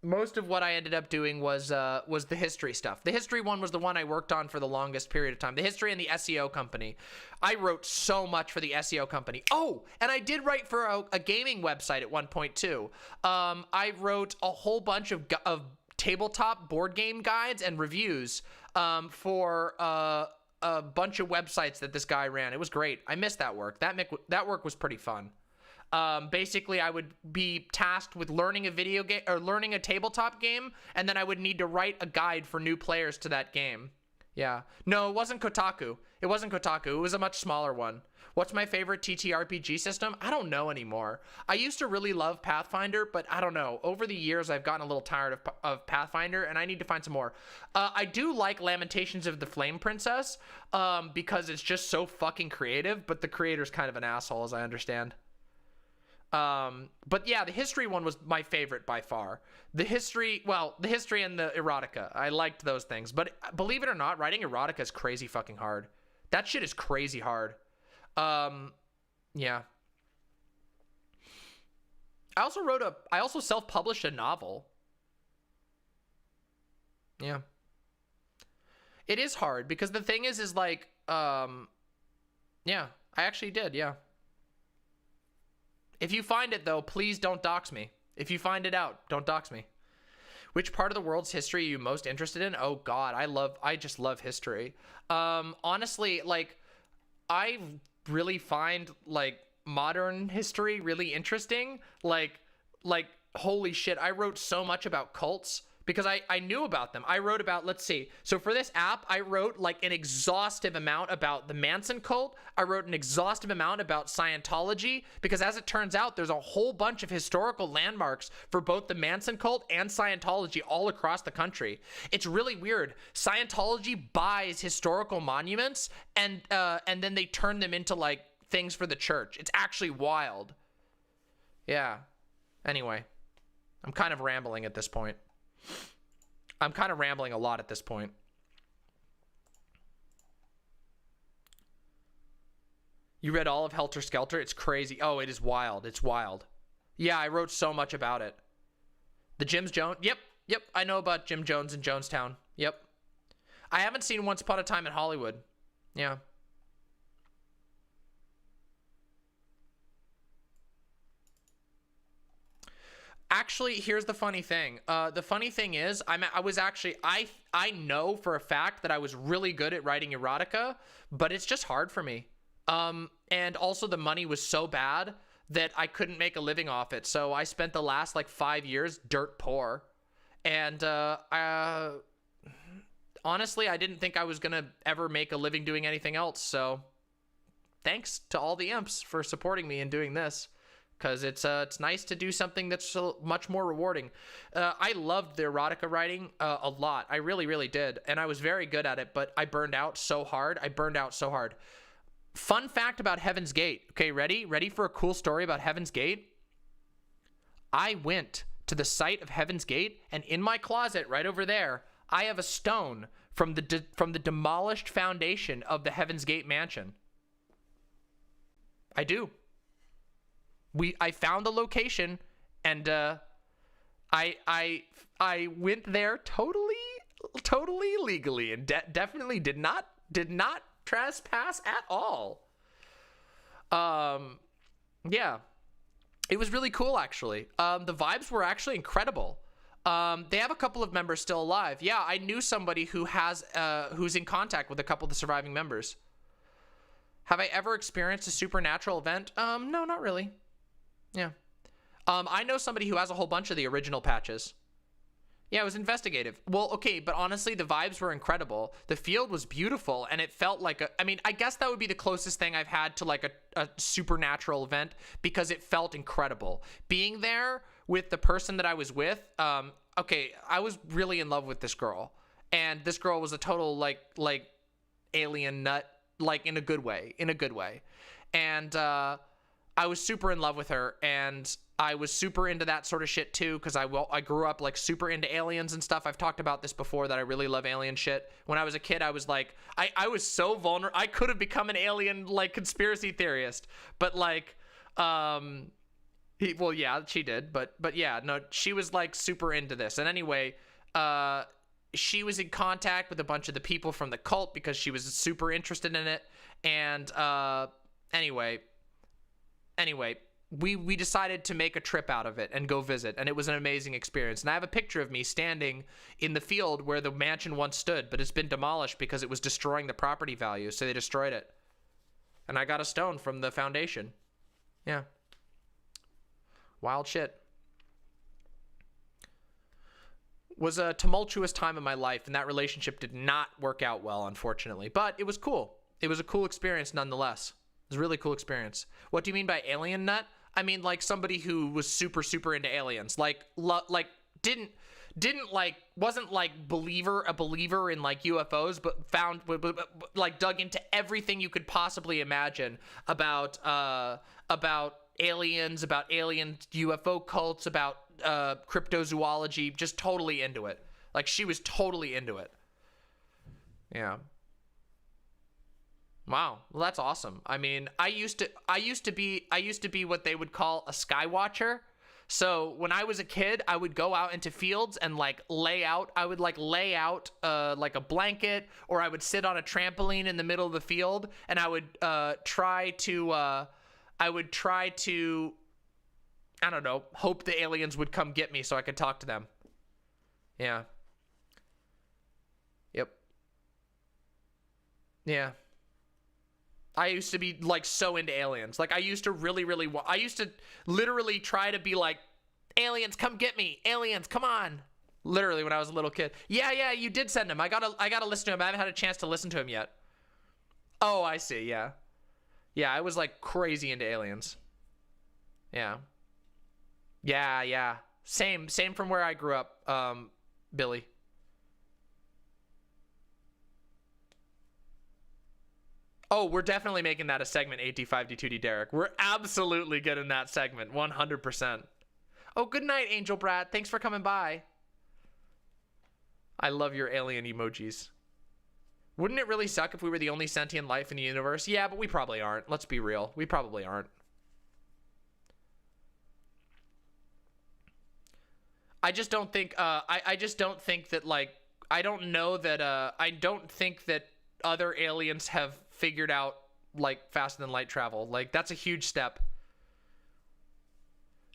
most of what I ended up doing was the history stuff. The history one was the one I worked on for the longest period of time. The history and the SEO company. I wrote so much for the SEO company. Oh, and I did write for a gaming website at one point too. I wrote a whole bunch of tabletop board game guides and reviews for a bunch of websites that this guy ran. It was great. I missed that work. That work was pretty fun. Basically, I would be tasked with learning a video game or learning a tabletop game, and then I would need to write a guide for new players to that game. Yeah. No, it wasn't Kotaku. It wasn't Kotaku. It was a much smaller one. What's my favorite TTRPG system? I don't know anymore. I used to really love Pathfinder, but I don't know. Over the years, I've gotten a little tired of Pathfinder, and I need to find some more. I do like Lamentations of the Flame Princess because it's just so fucking creative, but the creator's kind of an asshole, as I understand. But yeah, the history one was my favorite by far. The history and the erotica. I liked those things. But believe it or not, writing erotica is crazy fucking hard. That shit is crazy hard. Yeah. I also self-published a novel. Yeah. It is hard because the thing is like, yeah, I actually did. Yeah. If you find it though, please don't dox me. If you find it out, don't dox me. Which part of the world's history are you most interested in? Oh God, I just love history. Honestly, like, I really find like modern history really interesting. Like holy shit, I wrote so much about cults because I knew about them. I wrote about, let's see, so for this app, I wrote like an exhaustive amount about the Manson cult. I wrote an exhaustive amount about Scientology because as it turns out, there's a whole bunch of historical landmarks for both the Manson cult and Scientology all across the country. It's really weird. Scientology buys historical monuments and then they turn them into like things for the church. It's actually wild. Yeah. Anyway, I'm kind of rambling at this point. I'm kind of rambling a lot at this point. You read all of Helter Skelter? It's crazy. Oh, it is wild. It's wild. Yeah, I wrote so much about it. The Jim Jones? Yep. I know about Jim Jones in Jonestown. Yep. I haven't seen Once Upon a Time in Hollywood. Yeah. Actually, here's the funny thing. The funny thing is, I know for a fact that I was really good at writing erotica, but it's just hard for me. And also the money was so bad that I couldn't make a living off it. So I spent the last like 5 years dirt poor. And honestly, I didn't think I was gonna ever make a living doing anything else. So thanks to all the imps for supporting me in doing this. Because it's nice to do something that's so much more rewarding. I loved the erotica writing a lot. I really, really did. And I was very good at it, but I burned out so hard. Fun fact about Heaven's Gate. Okay, ready? Ready for a cool story about Heaven's Gate? I went to the site of Heaven's Gate, and in my closet right over there, I have a stone from the demolished foundation of the Heaven's Gate mansion. I do. I found the location, and I went there totally legally, and definitely did not trespass at all. Yeah, it was really cool actually. The vibes were actually incredible. They have a couple of members still alive. Yeah, I knew somebody who's in contact with a couple of the surviving members. Have I ever experienced a supernatural event? No, not really. Yeah. I know somebody who has a whole bunch of the original patches. Yeah, it was investigative. Well, okay, but honestly, the vibes were incredible. The field was beautiful, and it felt like I guess that would be the closest thing I've had to like a supernatural event, because it felt incredible. Being there with the person that I was with, okay, I was really in love with this girl, and this girl was a total like alien nut, like in a good way. And I was super in love with her, and I was super into that sort of shit too, because I grew up like super into aliens and stuff. I've talked about this before, that I really love alien shit. When I was a kid, I was like, I was so vulnerable. I could have become an alien like conspiracy theorist, but like, well, yeah, she did, but yeah, no, she was like super into this. And anyway, she was in contact with a bunch of the people from the cult because she was super interested in it. And anyway, we decided to make a trip out of it and go visit, and it was an amazing experience. And I have a picture of me standing in the field where the mansion once stood, but it's been demolished because it was destroying the property value, so they destroyed it. And I got a stone from the foundation. Yeah. Wild shit. Was a tumultuous time in my life, and that relationship did not work out well, unfortunately. But it was cool. It was a cool experience nonetheless. It was a really cool experience. What do you mean by alien nut? I mean like somebody who was super into aliens. Wasn't like a believer in like UFOs, but dug into everything you could possibly imagine about aliens, about alien UFO cults, about cryptozoology, just totally into it. Like she was totally into it. Yeah. Wow, well that's awesome. I mean, I used to be what they would call a sky watcher. So when I was a kid, I would go out into fields and like lay out like a blanket, or I would sit on a trampoline in the middle of the field, and I would try to I don't know, hope the aliens would come get me so I could talk to them. Yeah. Yep. Yeah. I used to be like so into aliens. Like I used to I used to literally try to be like, aliens, come get me. Aliens, come on. Literally when I was a little kid. Yeah, you did send him. I gotta listen to him. I haven't had a chance to listen to him yet. Oh, I see. Yeah. Yeah, I was like crazy into aliens. Yeah. Yeah. Same from where I grew up, Billy. Oh, we're definitely making that a segment, AT5D2D Derek. We're absolutely getting that segment, 100%. Oh, good night, Angel Brat. Thanks for coming by. I love your alien emojis. Wouldn't it really suck if we were the only sentient life in the universe? Yeah, but we probably aren't. Let's be real. We probably aren't. I just don't think, I just don't think that, like, I don't know that, I don't think that other aliens have figured out like faster than light travel. Like that's a huge step.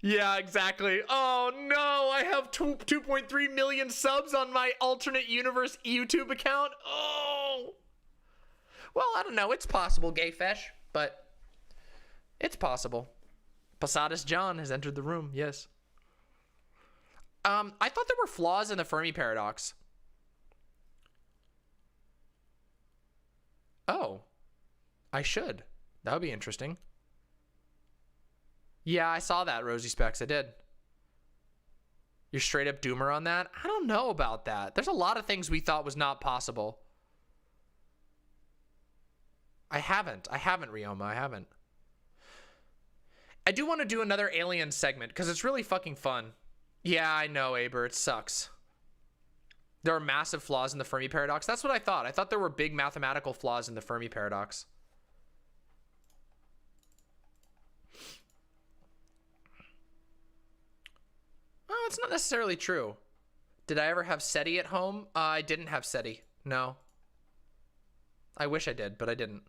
Yeah, exactly. Oh no, I have 2.3 million subs on my alternate universe YouTube account. Oh. Well, I don't know. It's possible, Gay Fesh, but it's possible. Posadas John has entered the room. Yes. I thought there were flaws in the Fermi paradox. Oh. I should. That would be interesting. Yeah, I saw that, Rosie Specs. I did. You're straight up doomer on that? I don't know about that. There's a lot of things we thought was not possible. I haven't, Ryoma. I haven't. I do want to do another alien segment because it's really fucking fun. Yeah, I know, Aber. It sucks. There are massive flaws in the Fermi paradox. That's what I thought. I thought there were big mathematical flaws in the Fermi paradox. Oh, it's not necessarily true. Did I ever have SETI at home? I didn't have SETI. No. I wish I did, but I didn't.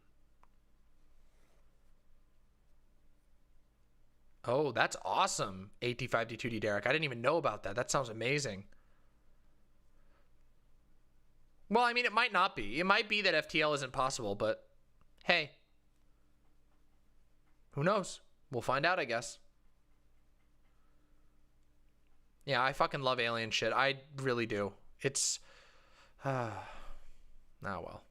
Oh, that's awesome. AT5D2D Derek. I didn't even know about that. That sounds amazing. Well, I mean, it might not be. It might be that FTL isn't possible, but hey. Who knows? We'll find out, I guess. Yeah, I fucking love alien shit. I really do. It's... oh, well.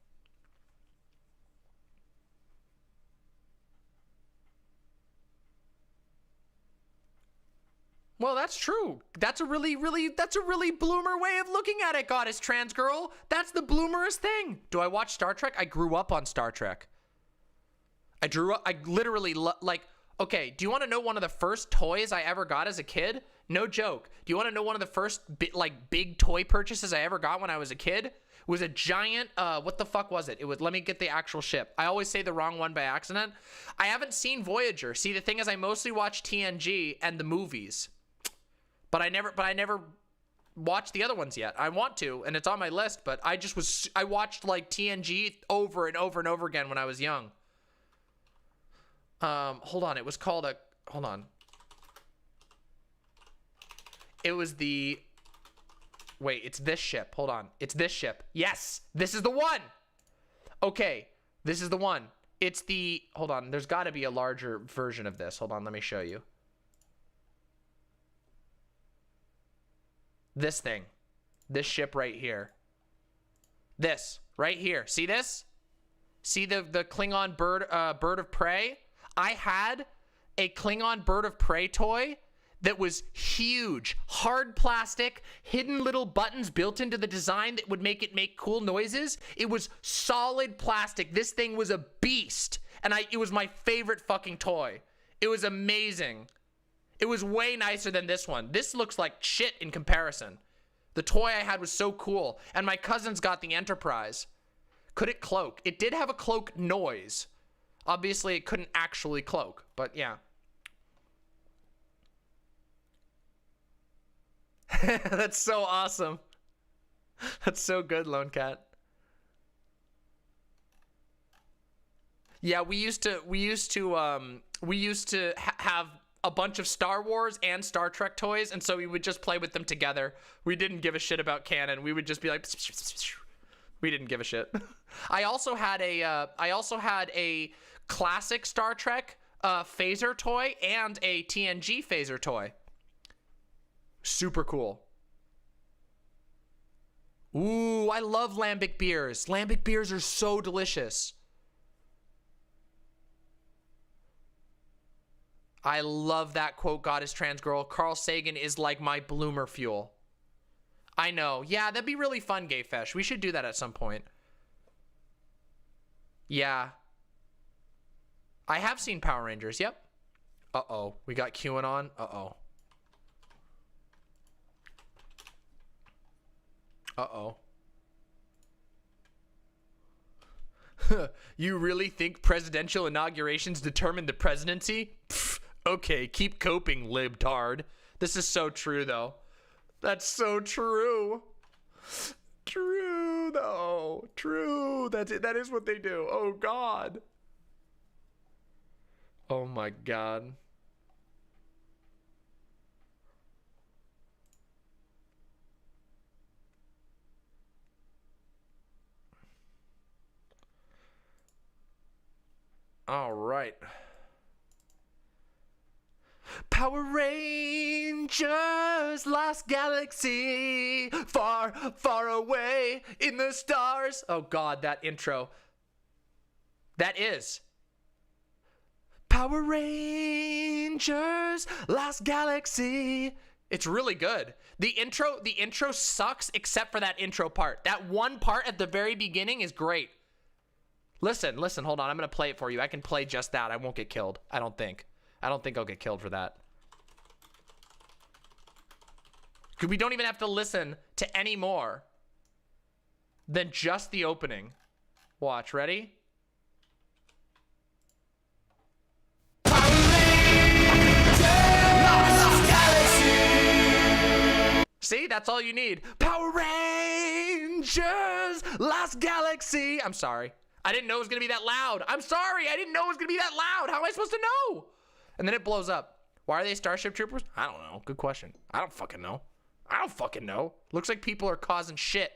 Well, that's true. That's a really bloomer way of looking at it, Goddess Trans Girl. That's the bloomerest thing. Do I watch Star Trek? I grew up on Star Trek. I literally, like, okay, do you want to know one of the first toys I ever got as a kid? No joke. Do you want to know one of the first, big toy purchases I ever got when I was a kid? It was a giant, what the fuck was it? It was, let me get the actual ship. I always say the wrong one by accident. I haven't seen Voyager. See, the thing is I mostly watch TNG and the movies. But I never watched the other ones yet. I want to, and it's on my list, but I watched like TNG over and over and over again when I was young. Hold on, it was called hold on. It was wait, it's this ship. Hold on. It's this ship. Yes, this is the one. Okay, this is the one. It's hold on, there's gotta be a larger version of this. Hold on, let me show you. This thing. This ship right here. This. Right here. See this? See the Klingon bird of prey? I had a Klingon bird of prey toy that was huge. Hard plastic, hidden little buttons built into the design that would make it make cool noises. It was solid plastic. This thing was a beast. And it was my favorite fucking toy. It was amazing. It was way nicer than this one. This looks like shit in comparison. The toy I had was so cool. And my cousins got the Enterprise. Could it cloak? It did have a cloak noise. Obviously, it couldn't actually cloak. But yeah. That's so awesome. That's so good, Lone Cat. Yeah, we used to have a bunch of Star Wars and Star Trek toys, and so we would just play with them together. We didn't give a shit about canon. We would just be like, we didn't give a shit. I also had a classic Star Trek phaser toy and a TNG phaser toy. Super cool. Ooh, I love lambic beers. Lambic beers are so delicious. I love that quote, Goddess Trans Girl. Carl Sagan is like my bloomer fuel. I know. Yeah, that'd be really fun, Gay Fesh. We should do that at some point. Yeah. I have seen Power Rangers, yep. Uh-oh. We got QAnon. Uh-oh. Uh-oh. You really think presidential inaugurations determine the presidency? Pfft, okay, keep coping, libtard. This is so true, though. That's so true. True, though. True. That's it. That is what they do. Oh, God. Oh, my God. All right. Power Rangers, lost galaxy, far, far away in the stars. Oh God, that intro. That is. Power Rangers, lost galaxy. It's really good. The intro sucks except for that intro part. That one part at the very beginning is great. Listen, hold on. I'm going to play it for you. I can play just that. I won't get killed. I don't think I'll get killed for that. We don't even have to listen to any more than just the opening. Watch, ready? See, that's all you need. Power Rangers, Lost Galaxy. I'm sorry. I didn't know it was going to be that loud. I'm sorry. I didn't know it was going to be that loud. How am I supposed to know? And then it blows up. Why are they Starship Troopers? I don't know. Good question. I don't fucking know. Looks like people are causing shit.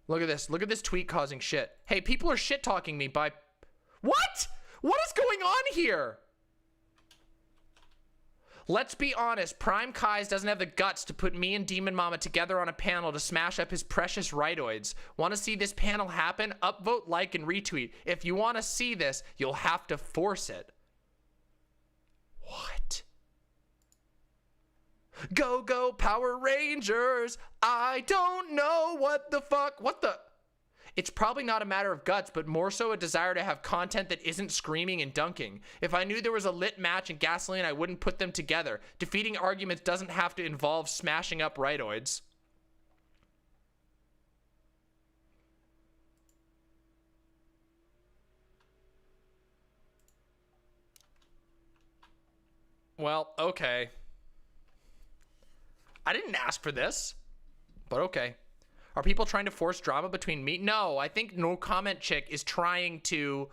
Look at this. Look at this tweet causing shit. Hey, people are shit talking me by... What? What is going on here? Let's be honest, Prime Kai's doesn't have the guts to put me and Demon Mama together on a panel to smash up his precious rightoids. Want to see this panel happen? Upvote, like, and retweet. If you want to see this, you'll have to force it. What? Go, go, Power Rangers. I don't know what the fuck. What the... It's probably not a matter of guts, but more so a desire to have content that isn't screaming and dunking. If I knew there was a lit match and gasoline, I wouldn't put them together. Defeating arguments doesn't have to involve smashing up rightoids. Well, okay. I didn't ask for this, but okay. Are people trying to force drama between me? No, I think No Comment Chick is trying to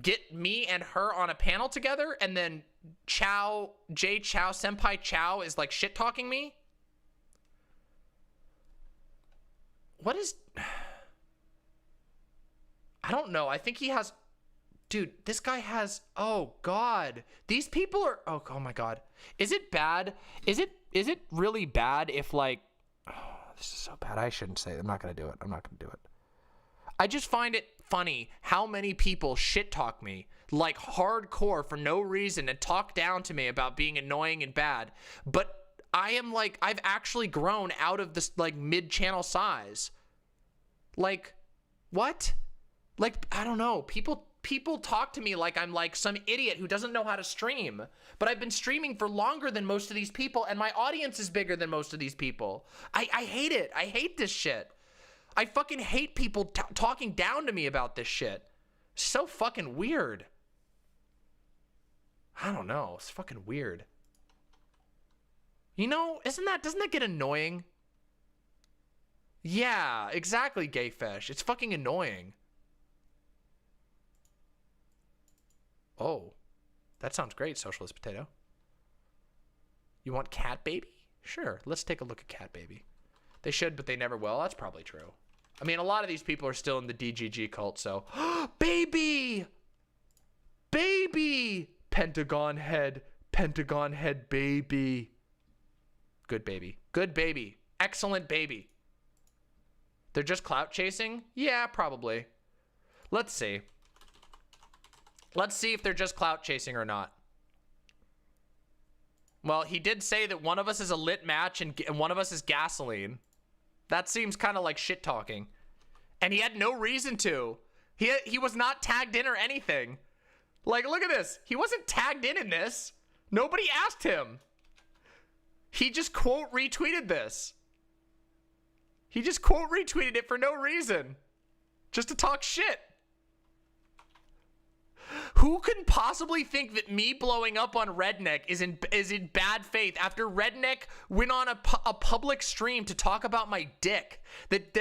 get me and her on a panel together, and then Senpai Chow is like shit talking me. What is... I don't know. I think he has... Dude, this guy has... Oh, God. These people are... Oh my God. Is it bad? Is it really bad if, like... Oh, this is so bad. I shouldn't say it. I'm not going to do it. I just find it funny how many people shit talk me, like, hardcore for no reason and talk down to me about being annoying and bad. But I am, like... I've actually grown out of this, like, mid-channel size. Like, what? Like, I don't know. People talk to me like I'm like some idiot who doesn't know how to stream. But I've been streaming for longer than most of these people, and my audience is bigger than most of these people. I hate it. I hate this shit. I fucking hate people talking down to me about this shit. So fucking weird. I don't know. It's fucking weird. You know, doesn't that get annoying? Yeah, exactly, Gayfesh. It's fucking annoying. Oh, that sounds great, Socialist Potato. You want Cat Baby? Sure, let's take a look at Cat Baby. They should, but they never will. That's probably true. I mean, a lot of these people are still in the DGG cult, so... Baby! Baby! Pentagon head baby. Good baby. Good baby. Excellent baby. They're just clout chasing? Yeah, probably. Let's see. Let's see if they're just clout chasing or not. Well, he did say that one of us is a lit match and one of us is gasoline. That seems kind of like shit talking. And he had no reason to. He was not tagged in or anything. Like, look at this. He wasn't tagged in this. Nobody asked him. He just quote retweeted this. He just quote retweeted it for no reason. Just to talk shit. Who can possibly think that me blowing up on Redneck is in bad faith after Redneck went on a public stream to talk about my dick? That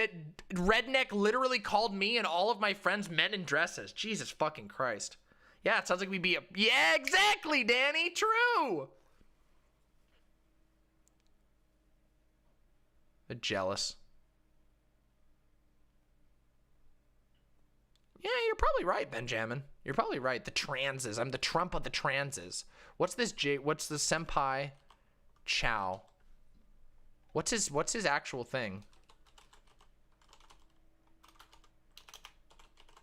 Redneck literally called me and all of my friends men in dresses. Jesus fucking Christ. Yeah, it sounds like we'd be yeah, exactly, Danny. True. Jealous. Yeah, you're probably right, Benjamin. You're probably right. The transes. I'm the Trump of the transes. What's this what's the Senpai Chow? What's his actual thing?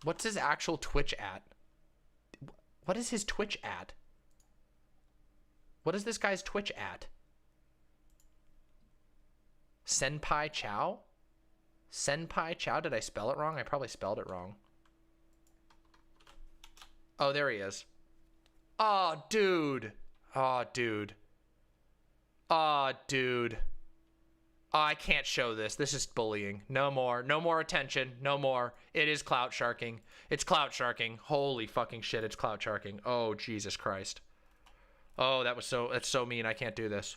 What's his actual Twitch at? What is his Twitch at? What is this guy's Twitch at? Senpai Chow? Senpai Chow? Did I spell it wrong? I probably spelled it wrong. Oh, there he is. Oh, dude. Oh, dude. Oh, dude. Oh, I can't show this. This is bullying. No more. No more attention. No more. It is clout sharking. It's clout sharking. Holy fucking shit, it's clout sharking. Oh, Jesus Christ. Oh, that's so mean. I can't do this.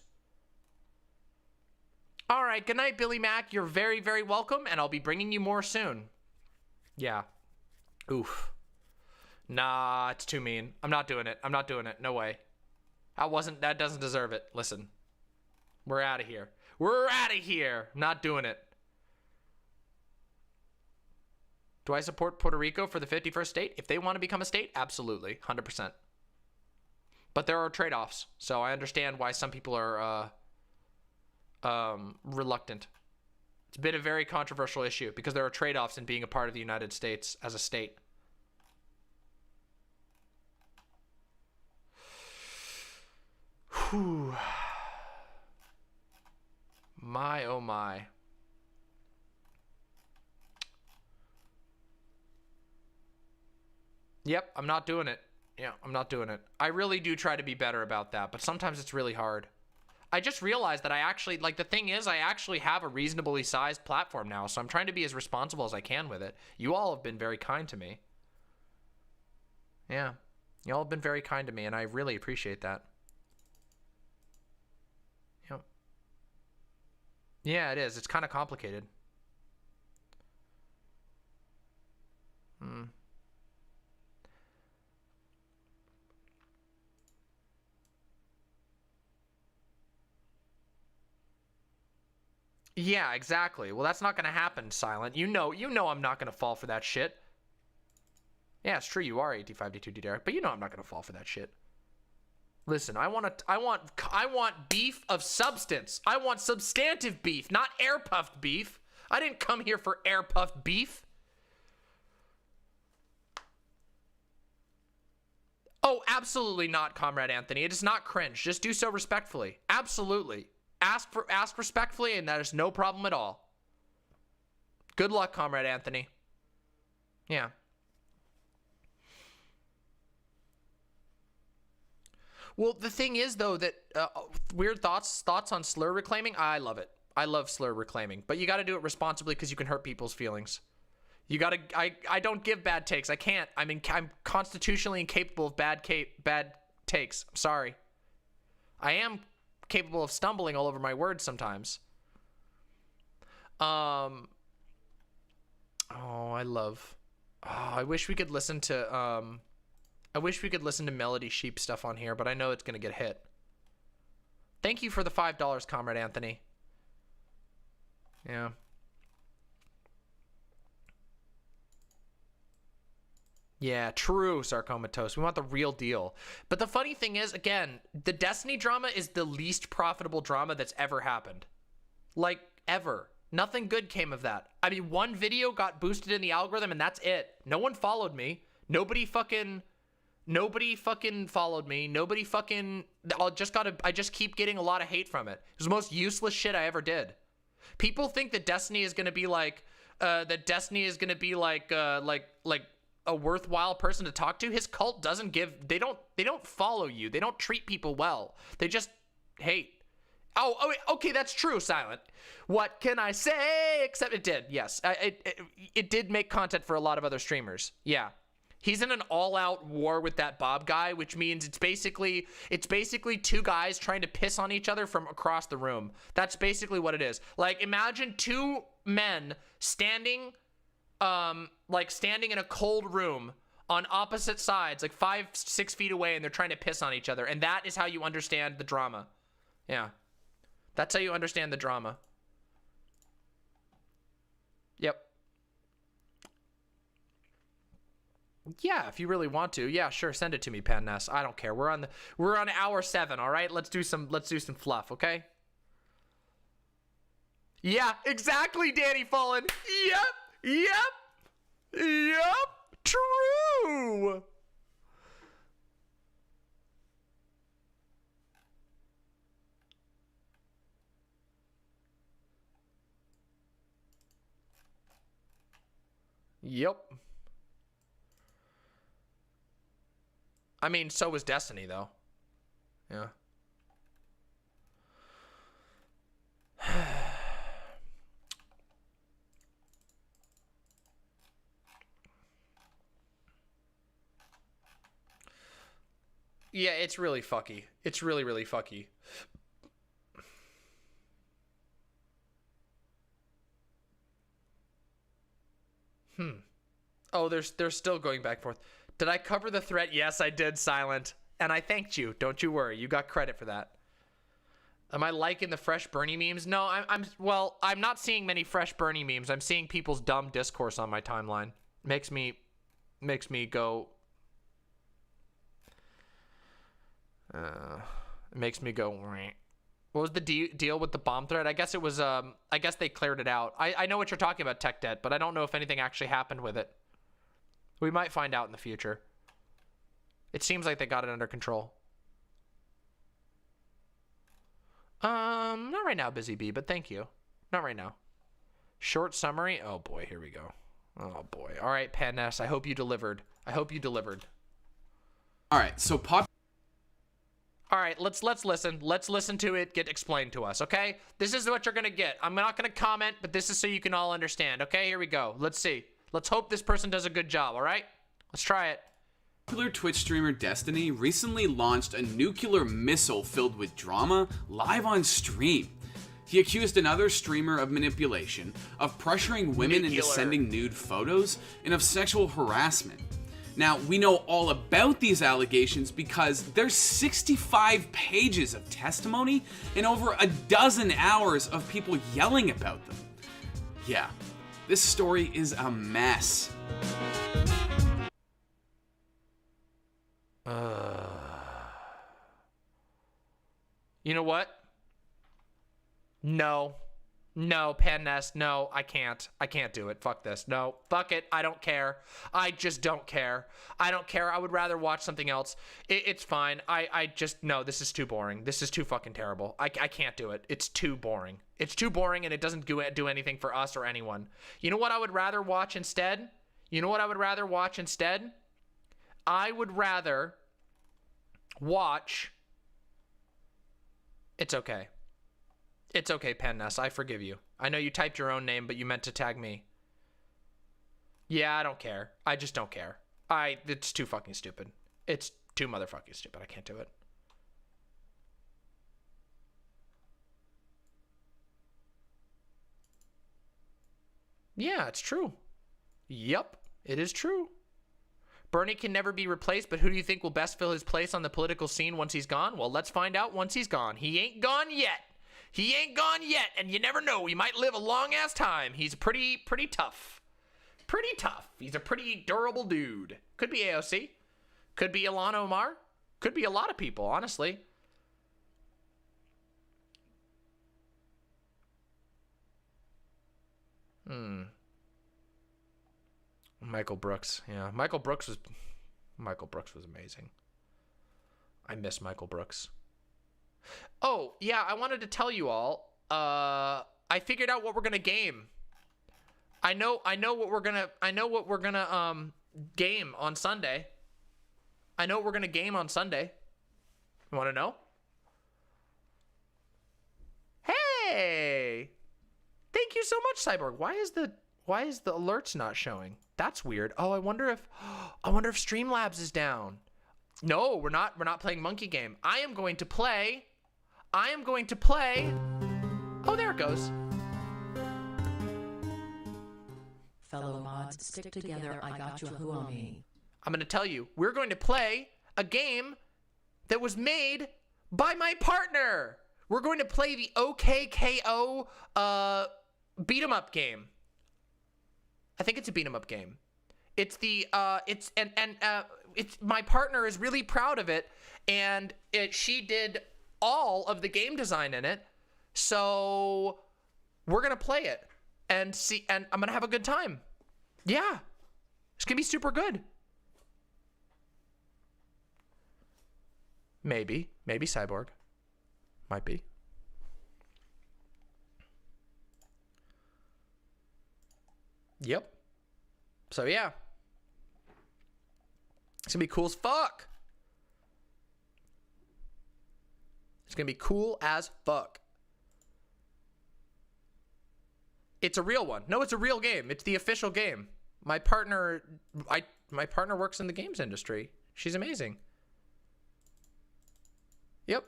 All right, good night, Billy Mack. You're very, very welcome, and I'll be bringing you more soon. Yeah. Oof. Nah, it's too mean. I'm not doing it. I'm not doing it. No way. That doesn't deserve it. Listen. We're out of here. We're out of here. Not doing it. Do I support Puerto Rico for the 51st state? If they want to become a state, absolutely. 100%. But there are trade-offs. So I understand why some people are reluctant. It's been a very controversial issue because there are trade-offs in being a part of the United States as a state. Whew. My, oh my. Yep, I'm not doing it. Yeah, I'm not doing it. I really do try to be better about that, but sometimes it's really hard. I just realized that I actually, like, the thing is, I actually have a reasonably sized platform now, so I'm trying to be as responsible as I can with it. You all have been very kind to me. Yeah, you all have been very kind to me, and I really appreciate that. Yep. Yeah, it is. It's kind of complicated. Yeah, exactly. Well, that's not going to happen, Silent. You know I'm not going to fall for that shit. Yeah, it's true. You are 85D2D Derek, but you know I'm not going to fall for that shit. Listen, I want beef of substance. I want substantive beef, not air puffed beef. I didn't come here for air puffed beef. Oh, absolutely not, Comrade Anthony. It is not cringe. Just do so respectfully. Absolutely. Ask respectfully, and that is no problem at all. Good luck, Comrade Anthony. Yeah. Well, the thing is, though, that weird thoughts on slur reclaiming, I love it. I love slur reclaiming, but you got to do it responsibly because you can hurt people's feelings. You got to. I don't give bad takes. I can't. I mean, I'm constitutionally incapable of bad takes. I'm sorry. I am capable of stumbling all over my words sometimes. I wish we could listen to Melody Sheep stuff on here, but I know it's gonna get hit. Thank you for the $5, Comrade Anthony. Yeah. Yeah, true, Sarcomatose. We want the real deal. But the funny thing is, again, the Destiny drama is the least profitable drama that's ever happened. Like, ever. Nothing good came of that. I mean, one video got boosted in the algorithm and that's it. No one followed me. Nobody fucking followed me. Nobody fucking... I just keep getting a lot of hate from it. It was the most useless shit I ever did. People think that Destiny is gonna be like... a worthwhile person to talk to. His cult doesn't give, they don't follow you. They don't treat people well. They just hate. Oh, okay, that's true, Silent. What can I say? Except it did, yes. It did make content for a lot of other streamers. Yeah. He's in an all-out war with that Bob guy, which means it's basically two guys trying to piss on each other from across the room. That's basically what it is. Like, imagine two men standing in a cold room on opposite sides, like 5-6 feet away, and they're trying to piss on each other. And that is how you understand the drama. Yeah. That's how you understand the drama. Yep. Yeah, if you really want to. Yeah, sure, send it to me, Pan Ness. I don't care. We're on hour 7, all right? Let's do some fluff, okay? Yeah, exactly, Danny Fallen. Yep. True. Yep. I mean, so was Destiny, though. Yeah. Yeah, it's really fucky. It's really, really fucky. Oh, they're still going back and forth. Did I cover the threat? Yes, I did, Silent. And I thanked you. Don't you worry. You got credit for that. Am I liking the fresh Bernie memes? No, I'm not seeing many fresh Bernie memes. I'm seeing people's dumb discourse on my timeline. Makes me go. It makes me go. What was the deal with the bomb threat? I guess it was. I guess they cleared it out. I know what you're talking about, Tech Debt, but I don't know if anything actually happened with it. We might find out in the future. It seems like they got it under control. Not right now, Busy Bee, but thank you. Not right now. Short summary. Oh boy, here we go. Oh boy. All right, Pan Ness, I hope you delivered. All right, so All right, let's listen. Let's listen to it get explained to us, okay? This is what you're gonna get. I'm not gonna comment, but this is so you can all understand, okay? Here we go. Let's see. Let's hope this person does a good job, all right? Let's try it. Popular Twitch streamer Destiny recently launched a nuclear missile filled with drama live on stream. He accused another streamer of manipulation, of pressuring women into sending nude photos, and of sexual harassment. Now, we know all about these allegations because there's 65 pages of testimony and over a dozen hours of people yelling about them. Yeah, this story is a mess. You know what? No, Pan Nest, no, I can't do it. Fuck this. No, fuck it. I don't care. I just don't care. I don't care. I would rather watch something else. It's fine. No, this is too boring. This is too fucking terrible. I can't do it. It's too boring. It's too boring and it doesn't do anything for us or anyone. You know what I would rather watch instead? I would rather watch. It's okay. It's okay, Pan Ness. I forgive you. I know you typed your own name, but you meant to tag me. Yeah, I don't care. I just don't care. It's too fucking stupid. It's too motherfucking stupid. I can't do it. Yeah, it's true. Yep, it is true. Bernie can never be replaced, but who do you think will best fill his place on the political scene once he's gone? Well, let's find out once he's gone. He ain't gone yet. And you never know. He might live a long-ass time. He's pretty tough. He's a pretty durable dude. Could be AOC. Could be Ilhan Omar. Could be a lot of people, honestly. Michael Brooks. Yeah, Michael Brooks was amazing. I miss Michael Brooks. Oh, yeah, I wanted to tell you all, I figured out what we're going to game. I know what we're going to game on Sunday. You want to know? Hey! Thank you so much, Cyborg. Why is the alerts not showing? That's weird. Oh, I wonder if Streamlabs is down. No, we're not playing Monkey Game. I am going to play. Oh, there it goes. Fellow mods, stick together. I got you, who on me. I'm going to tell you. We're going to play a game that was made by my partner. We're going to play the OKKO beat 'em up game. I think it's a beat 'em up game. It's the it's my partner is really proud of it, and she did all of the game design in it. So we're gonna play it and see, and I'm gonna have a good time. Yeah, it's gonna be super good. Maybe Cyborg, might be. Yep. So yeah, it's gonna be cool as fuck. It's gonna be cool as fuck. It's a real one. No, it's a real game. It's the official game. My partner works in the games industry. She's amazing. Yep.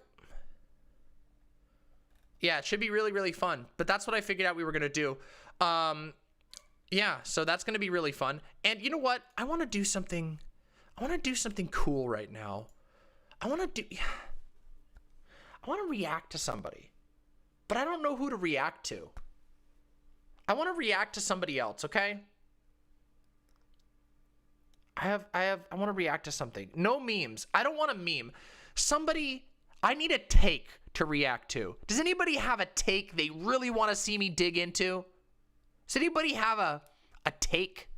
Yeah, it should be really, really fun. But that's what I figured out we were gonna do. Yeah, so that's gonna be really fun. And you know what? I wanna do something cool right now. I wanna react to somebody. But I don't know who to react to. I want to react to somebody else, okay? I want to react to something. No memes. I don't want a meme. Somebody, I need a take to react to. Does anybody have a take they really want to see me dig into? Does anybody have a take?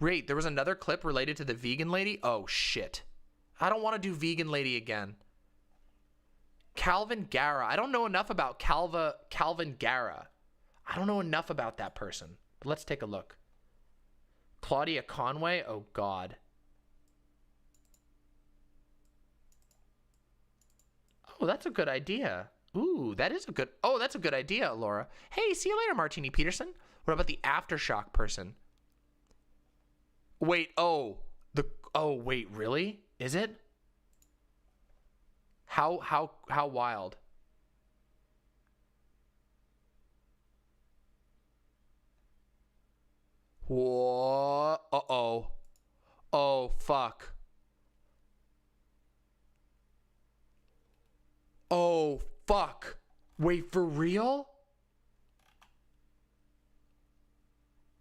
Wait, there was another clip related to the vegan lady? Oh, shit. I don't want to do vegan lady again. Calvin Gara. I don't know enough about Calvin Gara. I don't know enough about that person. But let's take a look. Claudia Conway. Oh, God. Oh, that's a good idea. Ooh, that's a good idea, Laura. Hey, see you later, Martini Peterson. What about the Aftershock person? Wait, wait, really? Is it? How wild? Whoa. Uh-oh. Oh, fuck. Oh, fuck. Wait, for real?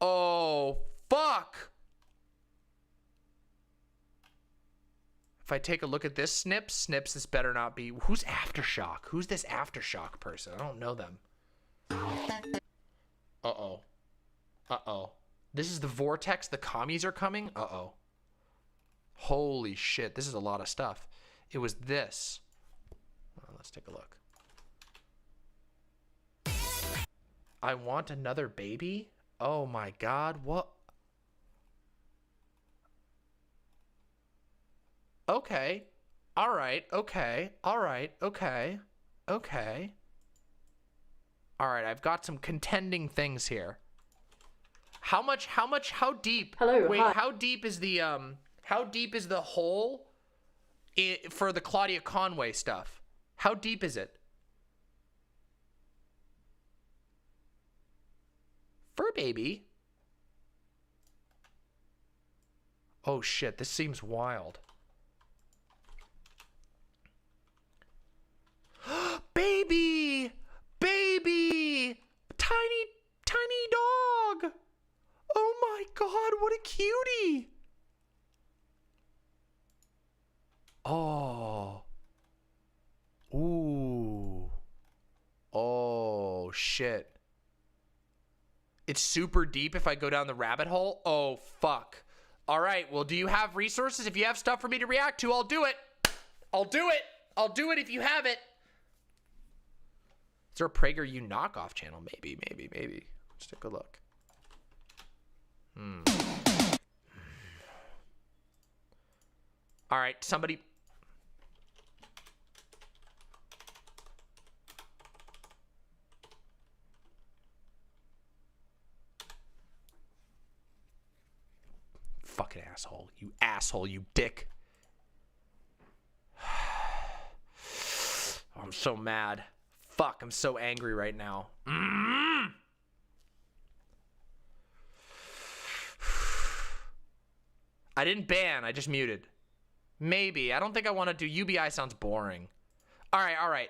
Oh, fuck. If I take a look at this Snips, this better not be... Who's Aftershock? Who's this Aftershock person? I don't know them. Uh-oh. Uh-oh. This is the vortex. The commies are coming? Uh-oh. Holy shit. This is a lot of stuff. It was this. Let's take a look. I want another baby? Oh my God. What? Okay. All right. Okay. All right. Okay. Okay. All right. I've got some contending things here. How deep? Hello. Wait, hi. how deep is the hole for the Claudia Conway stuff? How deep is it? Fur baby? Oh shit, this seems wild. Baby! Baby! Tiny dog! Oh my God, what a cutie! Oh. Ooh. Oh, shit. It's super deep if I go down the rabbit hole? Oh, fuck. All right, well, do you have resources? If you have stuff for me to react to, I'll do it. I'll do it. I'll do it if you have it. Is there a PragerU knockoff channel? Maybe. Let's take a look. All right, somebody... Fucking asshole. You asshole, you dick. I'm so mad. Fuck, I'm so angry right now. I didn't ban, I just muted. Maybe. I don't think I want to do UBI. Sounds boring. All right.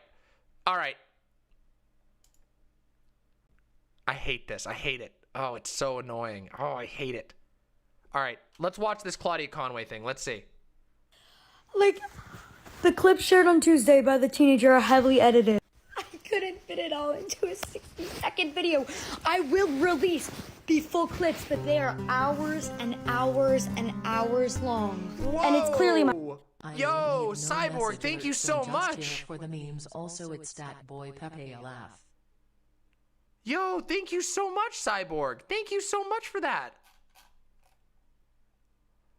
I hate this. I hate it. Oh, it's so annoying. Oh, I hate it. All right, let's watch this Claudia Conway thing. Let's see. Like, the clips shared on Tuesday by the teenager are heavily edited. I couldn't fit it all into a 60-second video. I will release the full clips, but they are hours and hours and hours long. Whoa. And it's clearly my... Yo, Cyborg, thank you so much. For the memes, also it's that boy Pepe a laugh. Yo, thank you so much, Cyborg. Thank you so much for that.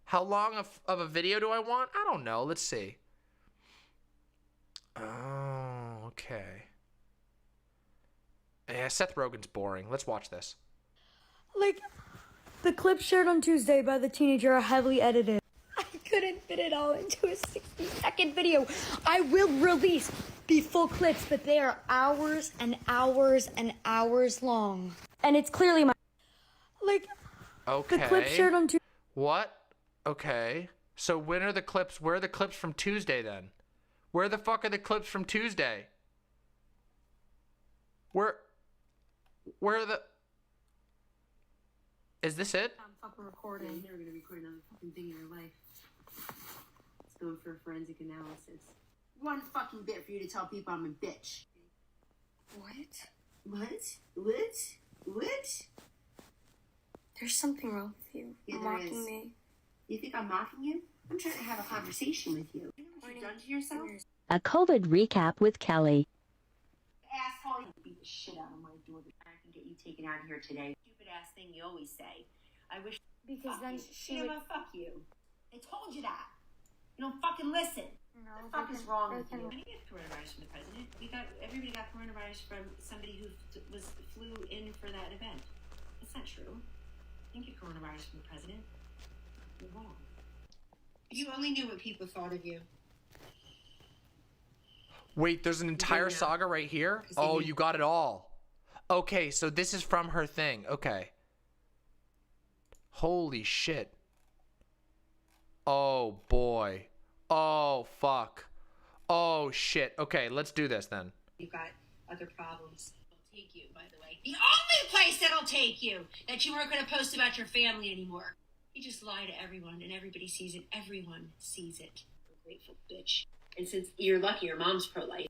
How long of a video do I want? I don't know. Let's see. Oh, okay. Yeah, Seth Rogen's boring. Let's watch this. Like, the clips shared on Tuesday by the teenager are heavily edited. I couldn't fit it all into a 60-second video. I will release the full clips, but they are hours and hours and hours long. And it's clearly my... Like, okay. The clips shared on Tuesday... What? Okay. So when are the clips? Where are the clips from Tuesday then? Where the fuck are the clips from Tuesday? Where are the... Is this it? I'm fucking recording. Yeah, you're never gonna record another fucking thing in your life. It's going for a forensic analysis. One fucking bit for you to tell people I'm a bitch. What? There's something wrong with you. Yeah, You're there mocking is. me. You think I'm mocking you? I'm trying to have a conversation with you. You know what you've done to yourself? A COVID recap with Kelly. Asshole, you beat the shit out of my daughter. I can get you taken out of here today. Stupid ass thing you always say. I wish. Because then she you know would... what? Fuck you. I told you that. You don't fucking listen. No, What the fuck is wrong with you? I didn't get coronavirus from the president. Everybody got coronavirus from somebody who flew in for that event. That's not true. I didn't get coronavirus from the president. You're wrong. You only knew what people thought of you. Wait, there's an entire saga right here? Oh, you got it all. Okay, so this is from her thing. Okay. Holy shit. Oh, boy. Oh, fuck. Oh, shit. Okay, let's do this then. You've got other problems. It'll take you, by the way. The only place that'll take you, that you weren't going to post about your family anymore. You just lie to everyone, and everybody sees it. Everyone sees it. Grateful bitch. And since you're lucky, your mom's pro-life.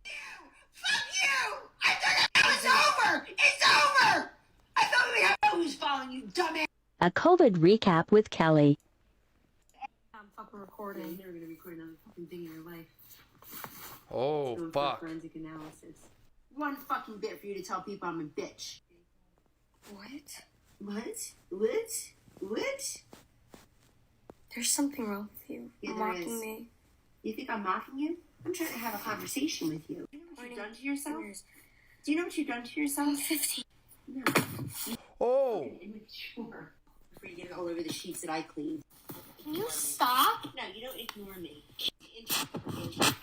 Fuck you! I thought it was over! It's over! I thought we had who's following you, dumbass! A COVID recap with Kelly. I'm fucking recording. You're never gonna record another fucking thing in your life. Oh, Going fuck. For a forensic analysis. One fucking bit for you to tell people I'm a bitch. What? There's something wrong with you. Yeah, You're there mocking is. me. You think I'm mocking you? I'm trying to have a conversation with you. You know what you've done to yourself? Do you know what you've done to yourself? I'm 15. No. Oh. Immature. Before you get it all over the sheets that I cleaned. Can you stop? No, you don't ignore me.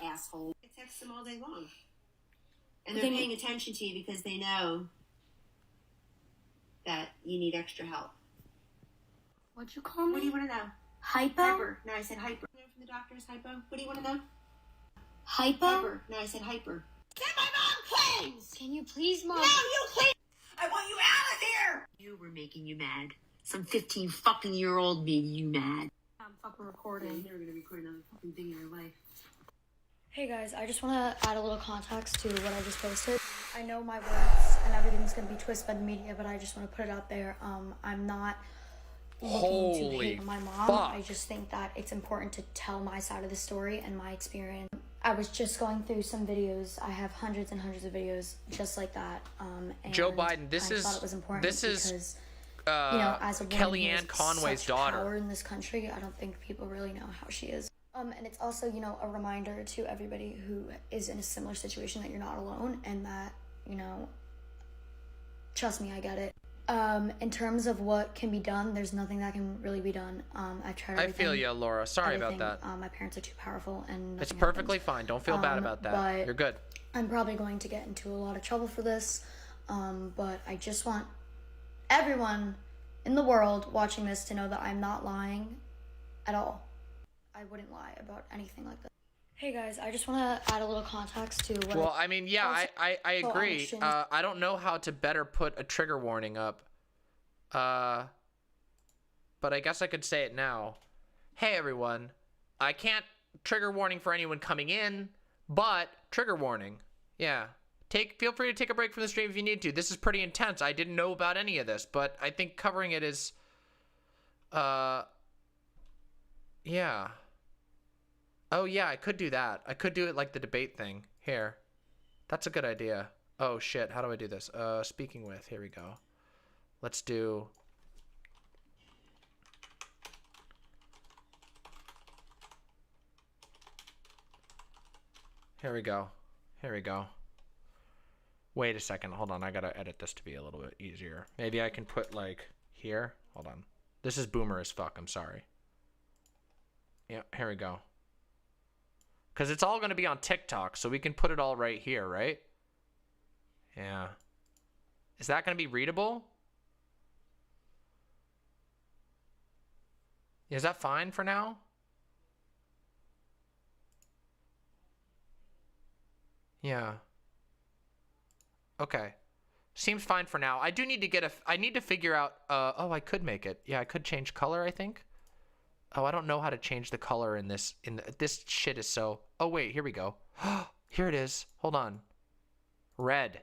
Asshole. I text them all day long. And they're paying attention to you because they know that you need extra help. What'd you call me? What do you want to know? Hypo? Hyper. No, I said hyper. You know from the doctor's hypo? What do you want to know? Hypo? Hyper. No, I said hyper. Get my mom cleansed! Can you please, Mom? No, you clean! I want you out of here! You were making you mad. Some 15-fucking-year-old made you mad. I'm fucking recording. You're never gonna record another fucking thing in your life. Hey guys, I just want to add a little context to what I just posted. I know my words and everything's going to be twisted by the media, but I just want to put it out there. I'm not looking to hate on my mom. Fuck. I just think that it's important to tell my side of the story and my experience. I was just going through some videos. I have hundreds and hundreds of videos just like that. And Joe Biden, this I is thought it was important this because, is you know, as a woman who Kellyanne has Conway's such daughter. power in this country, I don't think people really know how she is. And it's also, you know, a reminder to everybody who is in a similar situation that you're not alone and that, you know, trust me, I get it. In terms of what can be done, there's nothing that can really be done. I've tried everything. I feel you, Laura. Sorry about that. My parents are too powerful and It's nothing perfectly happens. fine. Don't feel bad about that. But You're good. I'm probably going to get into a lot of trouble for this. But I just want everyone in the world watching this to know that I'm not lying at all. I wouldn't lie about anything like that. Hey guys, I just want to add a little context to what. Well, I mean, yeah, I agree. I don't know how to better put a trigger warning up. But I guess I could say it now. Hey everyone, I can't trigger warning for anyone coming in, but trigger warning. Yeah. Feel free to take a break from the stream if you need to. This is pretty intense. I didn't know about any of this, but I think covering it is yeah. Oh yeah, I could do that. I could do it like the debate thing. Here. That's a good idea. Oh shit, how do I do this? Speaking with, here we go. Let's do... Here we go. Here we go. Wait a second, hold on. I gotta edit this to be a little bit easier. Maybe I can put like here. Hold on. This is boomer as fuck, I'm sorry. Yeah, here we go. Because it's all going to be on TikTok, so we can put it all right here, right? Yeah. Is that going to be readable? Is that fine for now? Yeah. Okay. Seems fine for now. I do need to get a... I need to figure out... oh, I could make it. Yeah, I could change color, I think. Oh, I don't know how to change the color in this. This shit is so... Oh, wait. Here we go. Here it is. Hold on. Red.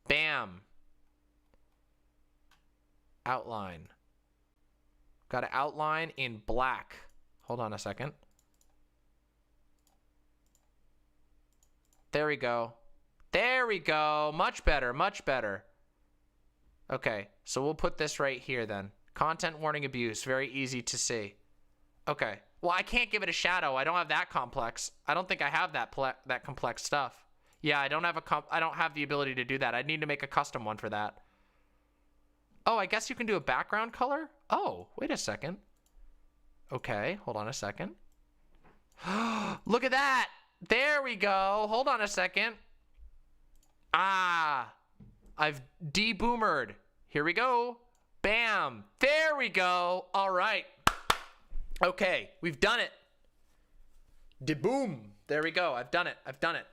Bam. Outline. Got to outline in black. Hold on a second. There we go. There we go. Much better. Much better. Okay. So we'll put this right here then. Content warning abuse. Very easy to see. Okay. Well, I can't give it a shadow. I don't have that complex. I don't think I have that complex stuff. Yeah, I don't have the ability to do that. I need to make a custom one for that. Oh, I guess you can do a background color? Oh, wait a second. Okay, hold on a second. Look at that. There we go. Hold on a second. Ah, I've de-boomered. Here we go. Bam. There we go. All right. Okay, we've done it. De-boom. There we go. I've done it. I've done it.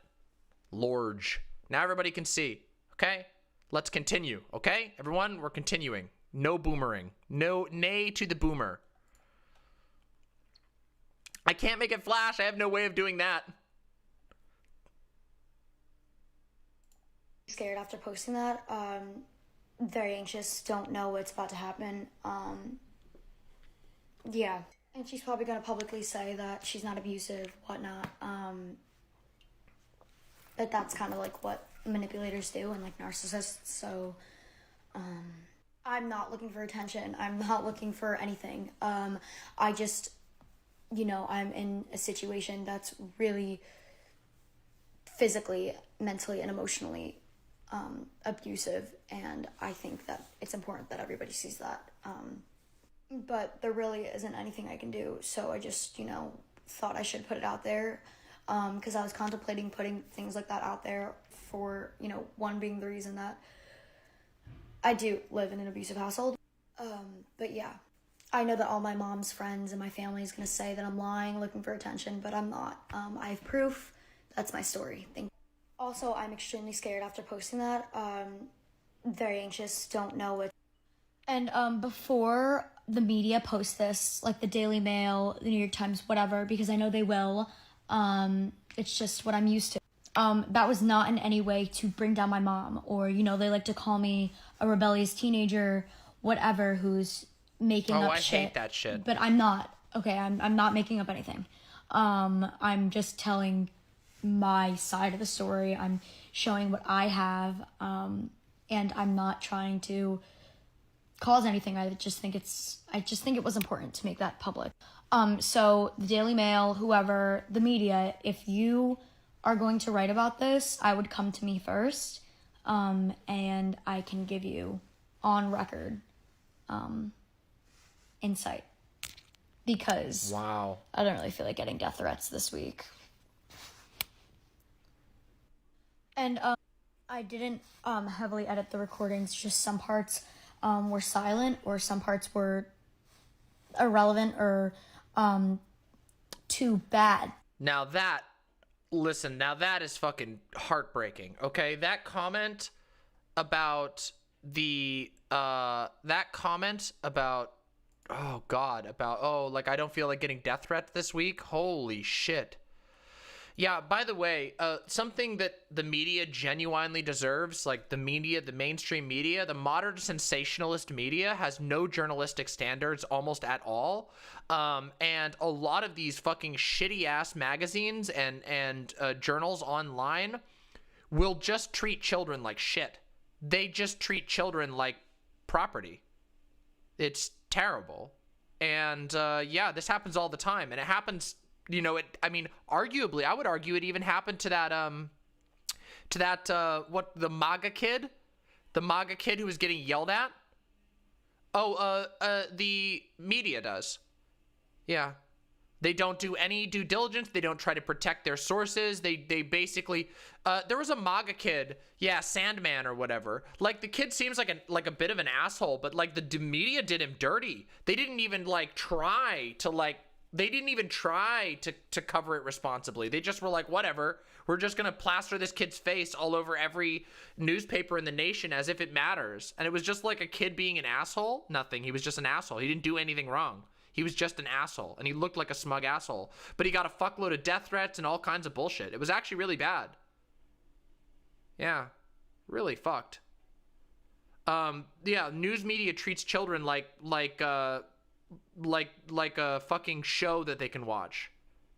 Lorge. Now everybody can see. Okay? Let's continue. Okay? Everyone, we're continuing. No boomering. No nay to the boomer. I can't make it flash. I have no way of doing that. Scared after posting that. Very anxious. Don't know what's about to happen. Yeah. And she's probably gonna publicly say that she's not abusive, whatnot. But that's kind of like what manipulators do and like narcissists. So, I'm not looking for attention. I'm not looking for anything. I just, you know, I'm in a situation that's really physically, mentally, and emotionally abusive, and I think that it's important that everybody sees that. But there really isn't anything I can do, so I just, you know, thought I should put it out there, because I was contemplating putting things like that out there for, you know, one being the reason that I do live in an abusive household. But yeah, I know that all my mom's friends and my family is going to say that I'm lying, looking for attention, but I'm not. I have proof. That's my story. Thank you. Also, I'm extremely scared after posting that. Very anxious, don't know what. And before the media posts this, like the Daily Mail, the New York Times, whatever, because I know they will, it's just what I'm used to. That was not in any way to bring down my mom, or, you know, they like to call me a rebellious teenager, whatever, who's making up shit. I hate that shit. But I'm not. Okay, I'm not making up anything. I'm just telling my side of the story. I'm showing what I have, and I'm not trying to cause anything. I just think it was important to make that public. So the Daily Mail, whoever, the media, if you are going to write about this, I would come to me first, and I can give you on record insight, because wow, I don't really feel like getting death threats this week. And I didn't heavily edit the recordings, just some parts were silent, or some parts were irrelevant or too bad. Now that listen, now that is fucking heartbreaking, okay? That comment about oh God, about, oh, like, I don't feel like getting death threats this week. Holy shit. Yeah, by the way, something that the media genuinely deserves, like the media, the mainstream media, the modern sensationalist media has no journalistic standards almost at all. And a lot of these fucking shitty-ass magazines and journals online will just treat children like shit. They just treat children like property. It's terrible. And yeah, this happens all the time. And it happens... You know, I mean, arguably, I would argue it even happened to that, the MAGA kid? The MAGA kid who was getting yelled at? Oh, the media does. Yeah. They don't do any due diligence. They don't try to protect their sources. They basically, there was a MAGA kid, yeah, Sandman or whatever. Like, the kid seems like a bit of an asshole, but, like, the media did him dirty. They didn't even, like, try to, like, they didn't even try to cover it responsibly. They just were like, whatever, we're just going to plaster this kid's face all over every newspaper in the nation as if it matters. And it was just like a kid being an asshole. Nothing. He was just an asshole. He didn't do anything wrong. He was just an asshole. And he looked like a smug asshole. But he got a fuckload of death threats and all kinds of bullshit. It was actually really bad. Yeah. Really fucked. Yeah, news media treats children like a fucking show that they can watch.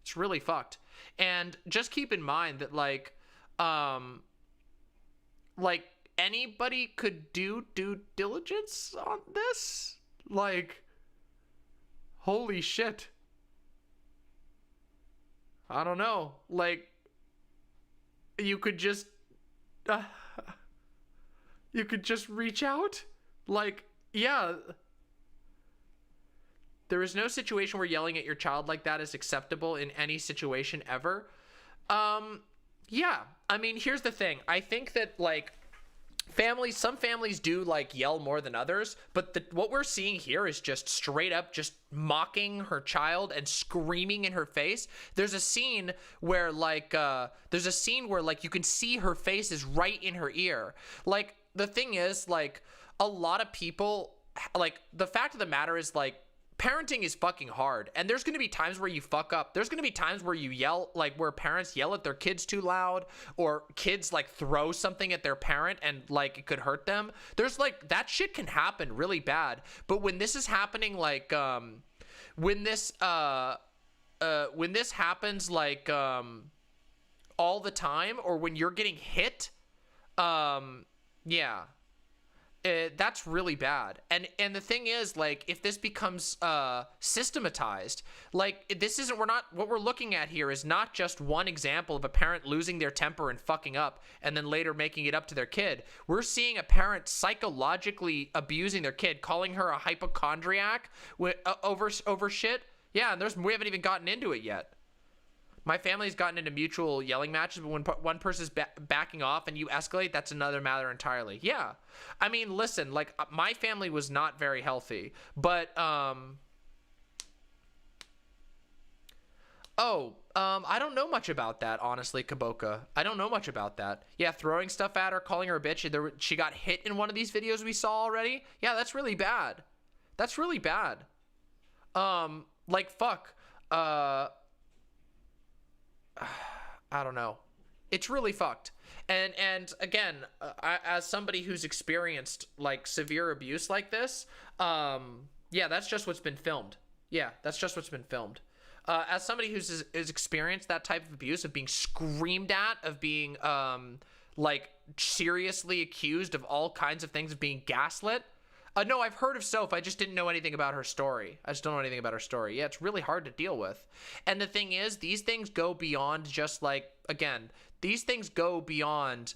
It's really fucked. And just keep in mind that like anybody could do due diligence on this. Like, holy shit. I don't know. Like, you could just reach out. Like, yeah. There is no situation where yelling at your child like that is acceptable in any situation ever. Yeah. I mean, here's the thing. I think that, like, some families do, like, yell more than others, but what we're seeing here is just straight up just mocking her child and screaming in her face. There's a scene where, like, you can see her face is right in her ear. Like, the thing is, like, a lot of people, like, the fact of the matter is, like, parenting is fucking hard, and there's going to be times where you fuck up. There's going to be times where you yell, like where parents yell at their kids too loud, or kids like throw something at their parent and like it could hurt them. There's like, that shit can happen really bad. But when this is happening, like when this happens like all the time, or when you're getting hit, yeah. That's really bad. And the thing is, like, if this becomes systematized, like, what we're looking at here is not just one example of a parent losing their temper and fucking up and then later making it up to their kid. We're seeing a parent psychologically abusing their kid, calling her a hypochondriac over shit. Yeah, and we haven't even gotten into it yet. My family's gotten into mutual yelling matches, but when one person's backing off and you escalate, that's another matter entirely. Yeah. I mean, listen, like, my family was not very healthy, but, I don't know much about that, honestly, Kaboka. I don't know much about that. Yeah, throwing stuff at her, calling her a bitch. She got hit in one of these videos we saw already. Yeah, that's really bad. That's really bad. Like, fuck. I don't know. It's really fucked. And again, as somebody who's experienced like severe abuse like this, yeah, that's just what's been filmed. Yeah, that's just what's been filmed. As somebody who's experienced that type of abuse, of being screamed at, of being like seriously accused of all kinds of things, of being gaslit. No, I've heard of Soph. I just didn't know anything about her story. I just don't know anything about her story. Yeah, it's really hard to deal with. And the thing is, these things go beyond just like, again, these things go beyond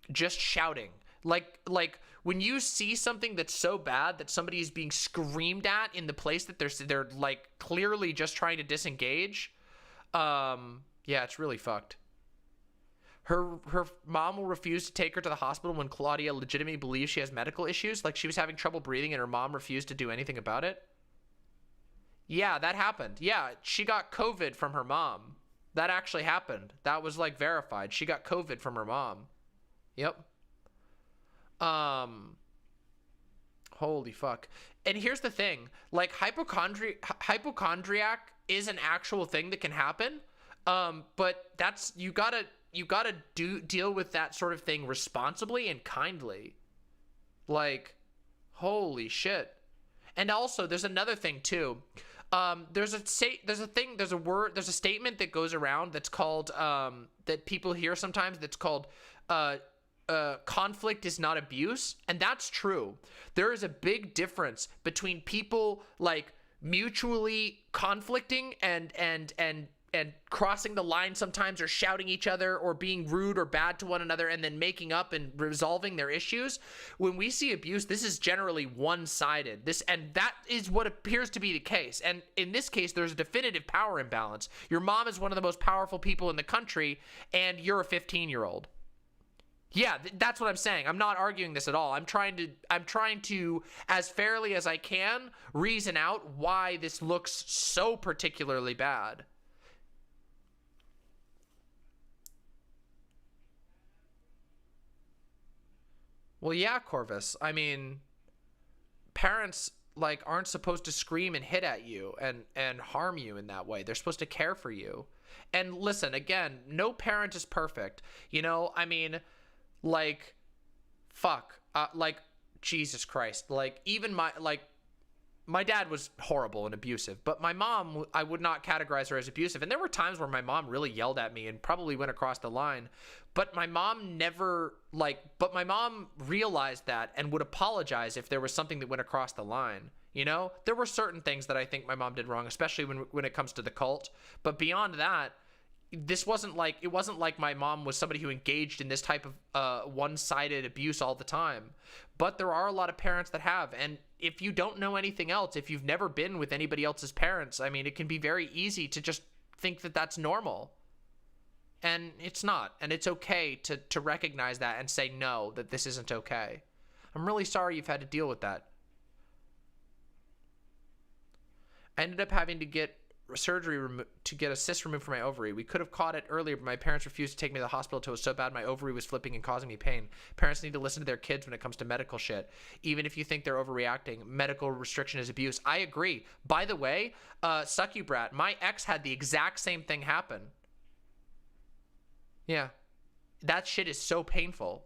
just shouting. Like when you see something that's so bad that somebody is being screamed at in the place that they're like clearly just trying to disengage. Yeah, it's really fucked. Her mom will refuse to take her to the hospital when Claudia legitimately believes she has medical issues. Like, she was having trouble breathing and her mom refused to do anything about it. Yeah, that happened. Yeah, she got COVID from her mom. That actually happened. That was like verified. She got COVID from her mom. Yep. Holy fuck. And here's the thing, like hypochondriac is an actual thing that can happen. But that's, you gotta deal with that sort of thing responsibly and kindly. Like, holy shit. And also, there's another thing too. There's a statement that goes around that's called, that people hear sometimes, that's called, conflict is not abuse. And that's true. There is a big difference between people like mutually conflicting and crossing the line sometimes, or shouting each other, or being rude or bad to one another, and then making up and resolving their issues. When we see abuse, this is generally one-sided. And that is what appears to be the case. And in this case, there's a definitive power imbalance. Your mom is one of the most powerful people in the country, and you're a 15-year-old. Yeah, that's what I'm saying. I'm not arguing this at all. I'm trying to, as fairly as I can, reason out why this looks so particularly bad. Well, yeah, Corvus. I mean, parents like aren't supposed to scream and hit at you and harm you in that way. They're supposed to care for you. And listen, again, no parent is perfect. You know, I mean, like, fuck, like, Jesus Christ. Like, even my dad was horrible and abusive, but my mom, I would not categorize her as abusive. And there were times where my mom really yelled at me and probably went across the line, but my mom realized that and would apologize if there was something that went across the line. You know, there were certain things that I think my mom did wrong, especially when it comes to the cult. But beyond that, it wasn't like my mom was somebody who engaged in this type of one-sided abuse all the time. But there are a lot of parents that have. And if you don't know anything else, if you've never been with anybody else's parents, I mean, it can be very easy to just think that that's normal. And it's not. And it's okay to recognize that and say no, that this isn't okay. I'm really sorry you've had to deal with that. I ended up having to get surgery to get a cyst removed from my ovary. We could have caught it earlier, but my parents refused to take me to the hospital until it was so bad my ovary was flipping and causing me pain. Parents need to listen to their kids when it comes to medical shit. Even if you think they're overreacting, medical restriction is abuse. I agree. By the way, suck you brat, my ex had the exact same thing happen. Yeah. That shit is so painful.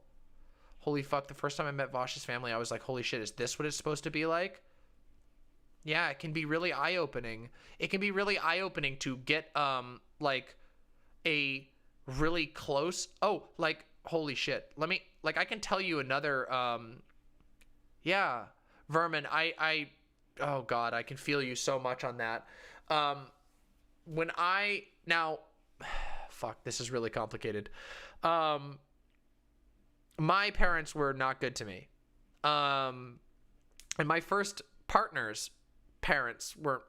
Holy fuck, the first time I met Vosh's family, I was like, holy shit, is this what it's supposed to be like? Yeah, it can be really eye-opening. It can be really eye-opening to get, like, a really close... Oh, like, holy shit. Let me... Like, I can tell you another, Yeah, Vermin, Oh, God, I can feel you so much on that. Now... Fuck, this is really complicated. My parents were not good to me. And my first partner's parents weren't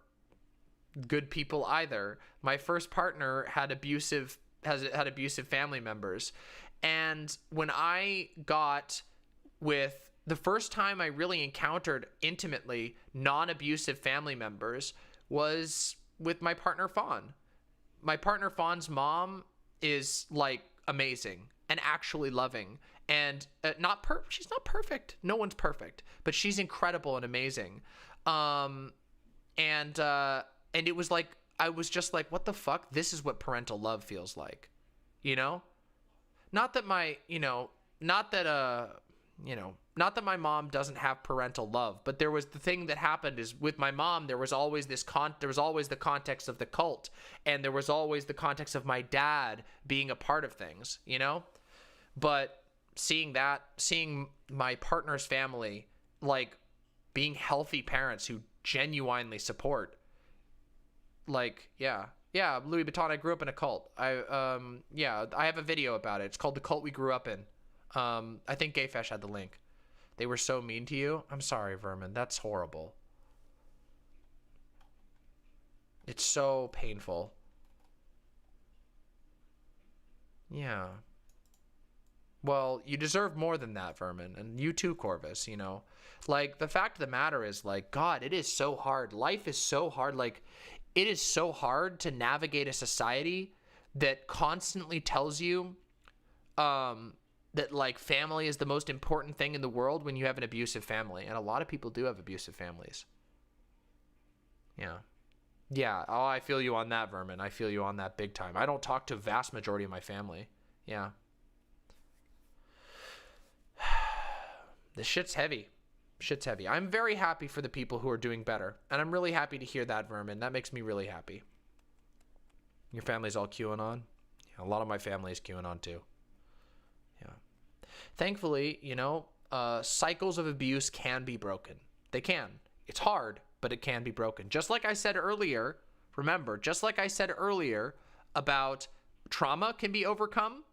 good people either. My first partner had abusive family members. And when I got with the first time I really encountered intimately non-abusive family members was with my partner Fawn. My partner Fawn's mom is like amazing and actually loving, and she's not perfect. No one's perfect, but she's incredible and amazing. And it was like, I was just like, what the fuck? This is what parental love feels like, you know? Not that my mom doesn't have parental love, but there was the thing that happened is with my mom, there was always the context of the cult, and there was always the context of my dad being a part of things, you know? But seeing my partner's family, like, being healthy parents who genuinely support, like, yeah, Louis Vuitton, I grew up in a cult. I have a video about it. It's called The Cult We Grew Up In. I think Gayfesh had the link. They were so mean to you. I'm sorry, Vermin. That's horrible. It's so painful. Yeah. Well, you deserve more than that, Vermin. And you too, Corvus, you know. Like, the fact of the matter is, like, God, it is so hard. Life is so hard. Like, it is so hard to navigate a society that constantly tells you that like family is the most important thing in the world when you have an abusive family. And a lot of people do have abusive families. Yeah. Yeah. Oh, I feel you on that, Vermin. I feel you on that big time. I don't talk to a vast majority of my family. Yeah. This shit's heavy. Shit's heavy. I'm very happy for the people who are doing better. And I'm really happy to hear that, Vermin. That makes me really happy. Your family's all QAnon? Yeah, a lot of my family is QAnon too. Yeah. Thankfully, you know, cycles of abuse can be broken. They can. It's hard, but it can be broken. Just like I said earlier, remember, just like I said earlier about trauma can be overcome,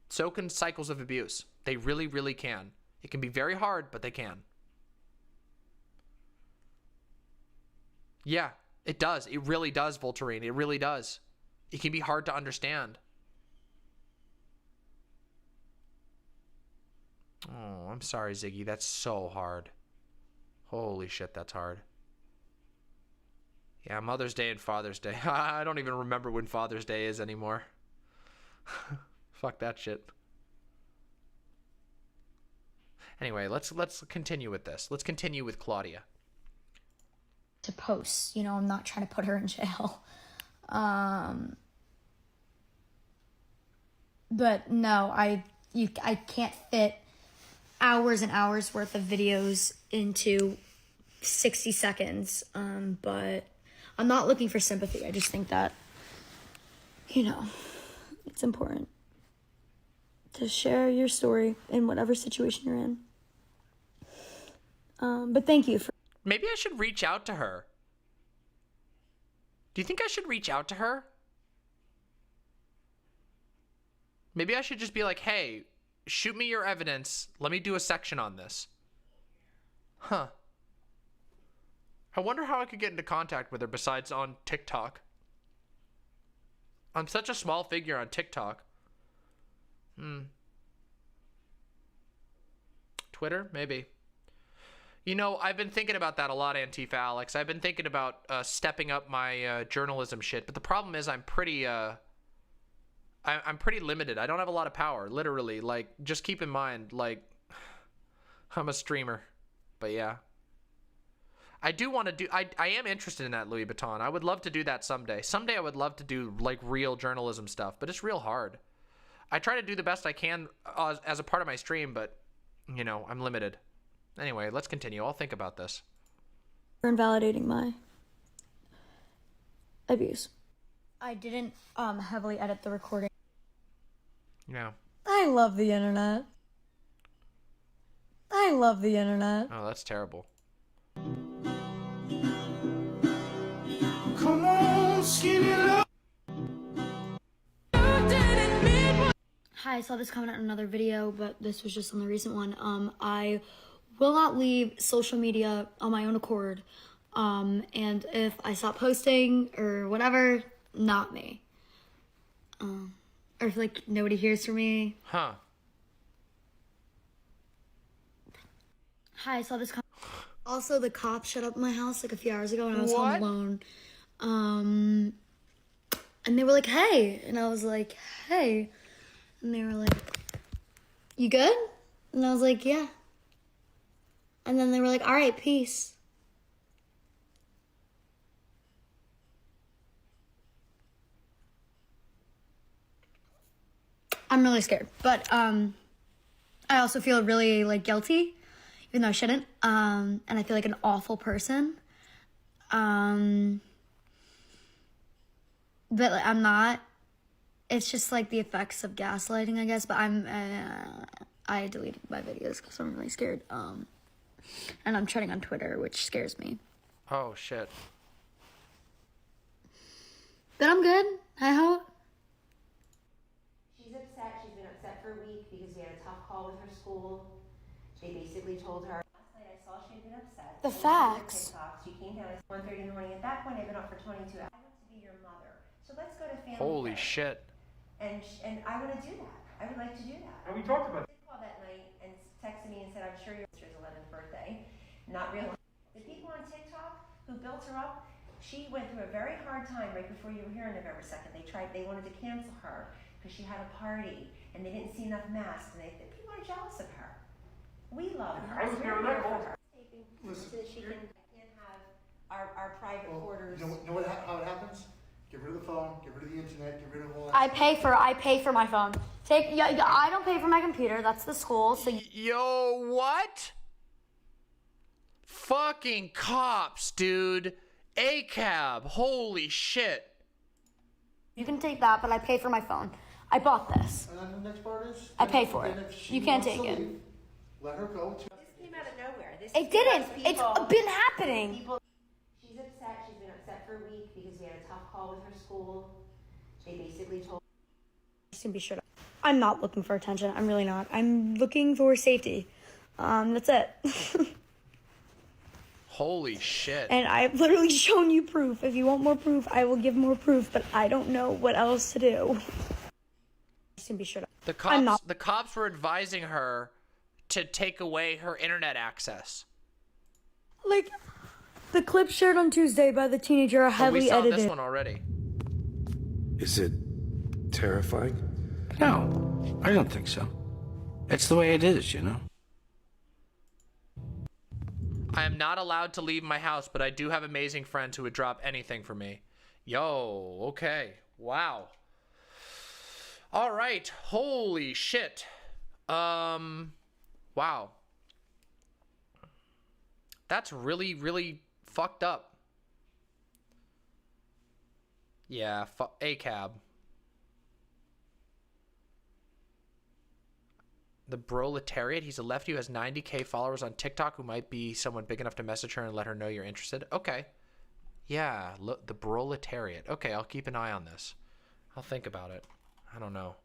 so can cycles of abuse. They really, really can. It can be very hard, but they can. Yeah, it does. It really does, Voltarine. It really does. It can be hard to understand. Oh, I'm sorry, Ziggy. That's so hard. Holy shit, that's hard. Yeah, Mother's Day and Father's Day. I don't even remember when Father's Day is anymore. Fuck that shit. Anyway, let's continue with this. Let's continue with Claudia. To post, you know, I'm not trying to put her in jail. But no, I can't fit hours and hours worth of videos into 60 seconds. But I'm not looking for sympathy. I just think that, you know, it's important to share your story in whatever situation you're in. But thank you for... Maybe I should reach out to her. Do you think I should reach out to her? Maybe I should just be like, hey, shoot me your evidence. Let me do a section on this. Huh. I wonder how I could get into contact with her besides on TikTok. I'm such a small figure on TikTok. Twitter? Maybe. You know, I've been thinking about that a lot, Antifa Alex. I've been thinking about stepping up my journalism shit, but the problem is I'm pretty limited. I don't have a lot of power, literally. Like, just keep in mind, like, I'm a streamer. But yeah. I do want to do... I am interested in that Louis Vuitton. I would love to do that someday. Someday I would love to do, like, real journalism stuff, but it's real hard. I try to do the best I can as a part of my stream, but, you know, I'm limited. Anyway, let's continue. I'll think about this. For invalidating my abuse. I didn't heavily edit the recording. Yeah. I love the internet. I love the internet. Oh, that's terrible. Come on, skinny love. Hi, I saw this comment on another video, but this was just on the recent one. I will not leave social media on my own accord. And if I stop posting or whatever, not me. Or if, like, nobody hears from me. Huh. Hi, I saw this comment. Also, the cops showed up at my house, like, a few hours ago, and I was home alone. And they were like, hey. And I was like, hey. And they were like, you good? And I was like, yeah. And then they were like, all right, peace. I'm really scared. But I also feel really, like, guilty, even though I shouldn't. And I feel like an awful person. But like, I'm not. It's just like the effects of gaslighting, I guess. But I deleted my videos because I'm really scared. And I'm trending on Twitter, which scares me. Oh, shit. But I'm good, I hope. She's upset. She's been upset for a week because we had a tough call with her school. They basically told her. Last night I saw she had been upset. The facts. She came down at 1:30 in the morning. At that point, I've been up for 22 hours. I want to be your mother. So let's go to family. Holy therapy. shit. And I want to do that. I would like to do that. And we talked about it. She called that night and texted me and said, I'm sure your sister's 11th birthday. Not real. The people on TikTok who built her up, She went through a very hard time right before you were here on November 2nd. They wanted to cancel her because she had a party and they didn't see enough masks, and people are jealous of her. We love her. I was here when that whole. So that she can have our private quarters. You know how it happens? Get rid of the phone, get rid of the internet, get rid of all that. I pay for my phone. I don't pay for my computer. That's the school. So yo, what? Fucking cops, dude. ACAB. Holy shit. You can take that, but I pay for my phone. I bought this. And then the next part is? I pay for it. You can't take it. Let her go. This came out of nowhere. It didn't. It's been happening. She's upset. She's been upset for a week because we had a tough call with her school. They basically told. Just gonna be shut up. I'm not looking for attention. I'm really not. I'm looking for safety. That's it. Holy shit. And I've literally shown you proof. If you want more proof, I will give more proof, but I don't know what else to do. Just gonna be shut up. The cops were advising her to take away her internet access. Like, the clip shared on Tuesday by the teenager are heavily edited. We saw this one already. Is it terrifying? No, I don't think so. It's the way it is, you know? I am not allowed to leave my house, but I do have amazing friends who would drop anything for me. Yo, okay. Wow. All right. Holy shit. Wow. That's really, really fucked up. Yeah, ACAB. The Proletariat. He's a lefty who has 90K followers on TikTok who might be someone big enough to message her and let her know you're interested. Okay. Yeah, look, the Proletariat. Okay, I'll keep an eye on this. I'll think about it. I don't know.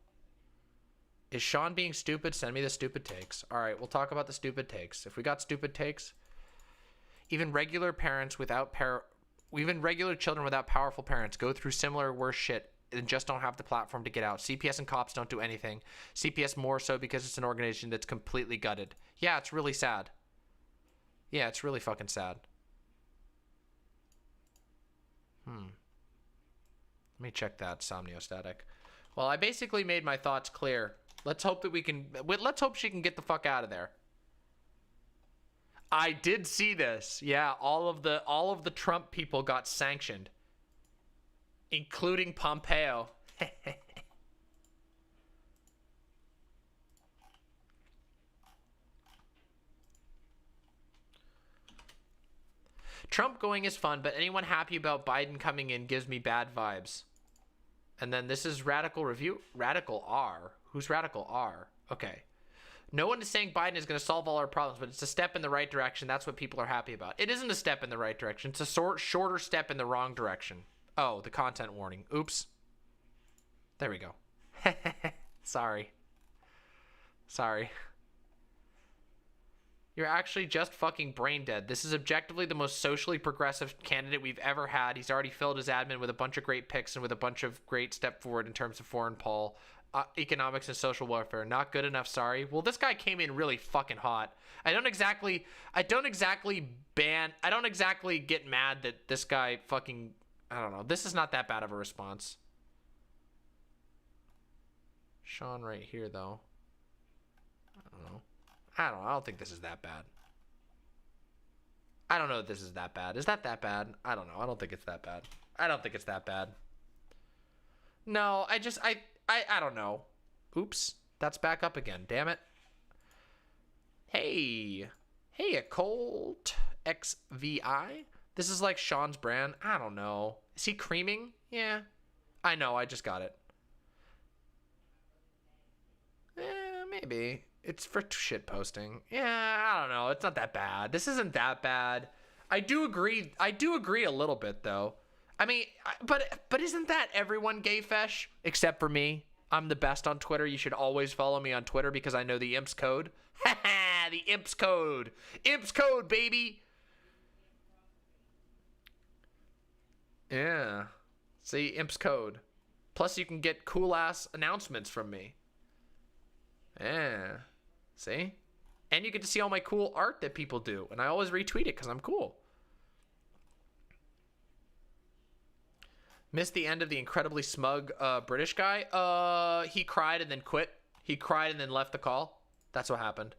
Is Sean being stupid? Send me the stupid takes. All right, we'll talk about the stupid takes. If we got stupid takes, even regular parents without even regular children without powerful parents go through similar worse shit and just don't have the platform to get out. CPS and cops don't do anything. CPS more so because it's an organization that's completely gutted. Yeah, it's really sad. Yeah, it's really fucking sad. Let me check that, Somniostatic. Well, I basically made my thoughts clear. Let's hope that let's hope she can get the fuck out of there. I did see this. Yeah, all of the Trump people got sanctioned, including Pompeo. Trump going is fun, but anyone happy about Biden coming in gives me bad vibes. And then this is Radical Review. Radical R. Who's Radical R? Okay. No one is saying Biden is going to solve all our problems, but it's a step in the right direction. That's what people are happy about. It isn't a step in the right direction. It's a shorter step in the wrong direction. Oh, the content warning. Oops. There we go. Sorry. You're actually just fucking brain dead. This is objectively the most socially progressive candidate we've ever had. He's already filled his admin with a bunch of great picks and with a bunch of great step forward in terms of foreign pol, economics and social welfare. Not good enough, sorry. Well, this guy came in really fucking hot. I don't exactly get mad that this guy fucking, I don't know. This is not that bad of a response. Sean right here, though. I don't think this is that bad. I don't know if this is that bad. Is that bad? I don't know. I don't think it's that bad. No, I don't know. Oops. That's back up again. Damn it. Hey, a Colt XVI. This is like Sean's brand. I don't know. Is he creaming? Yeah. I know. I just got it. Maybe. It's for shit posting. Yeah, I don't know. It's not that bad. This isn't that bad. I do agree a little bit, though. I mean, but isn't that everyone, Gay Fesh? Except for me. I'm the best on Twitter. You should always follow me on Twitter because I know the IMPS code. Ha the IMPS code. IMPS code, baby. Yeah. See, IMPS code. Plus, you can get cool-ass announcements from me. Yeah. See? And you get to see all my cool art that people do. And I always retweet it because I'm cool. Missed the end of the incredibly smug British guy. He cried and then quit. He cried and then left the call. That's what happened.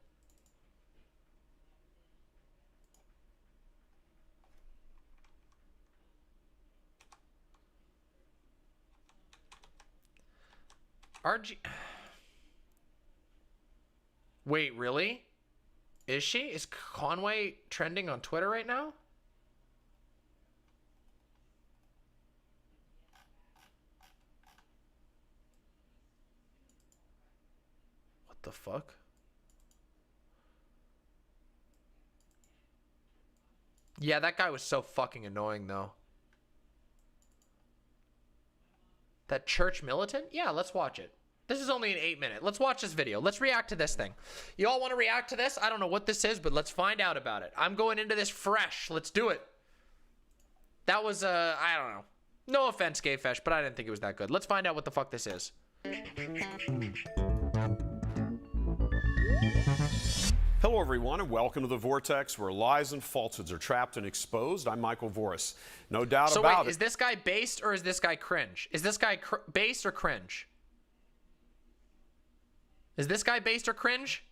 RG. Wait, really? Is she? Is Conway trending on Twitter right now? What the fuck? Yeah, that guy was so fucking annoying, though. That church militant? Yeah, let's watch it. This is only an 8-minute. Let's watch this video. Let's react to this thing. You all want to react to this? I don't know what this is, but let's find out about it. I'm going into this fresh. Let's do it. That was, I don't know. No offense, Gayfesh, but I didn't think it was that good. Let's find out what the fuck this is. Hello, everyone, and welcome to The Vortex, where lies and falsehoods are trapped and exposed. I'm Michael Voris. No doubt so about wait, it. Is this guy based or is this guy cringe? Is this guy based or cringe? Is this guy based or cringe?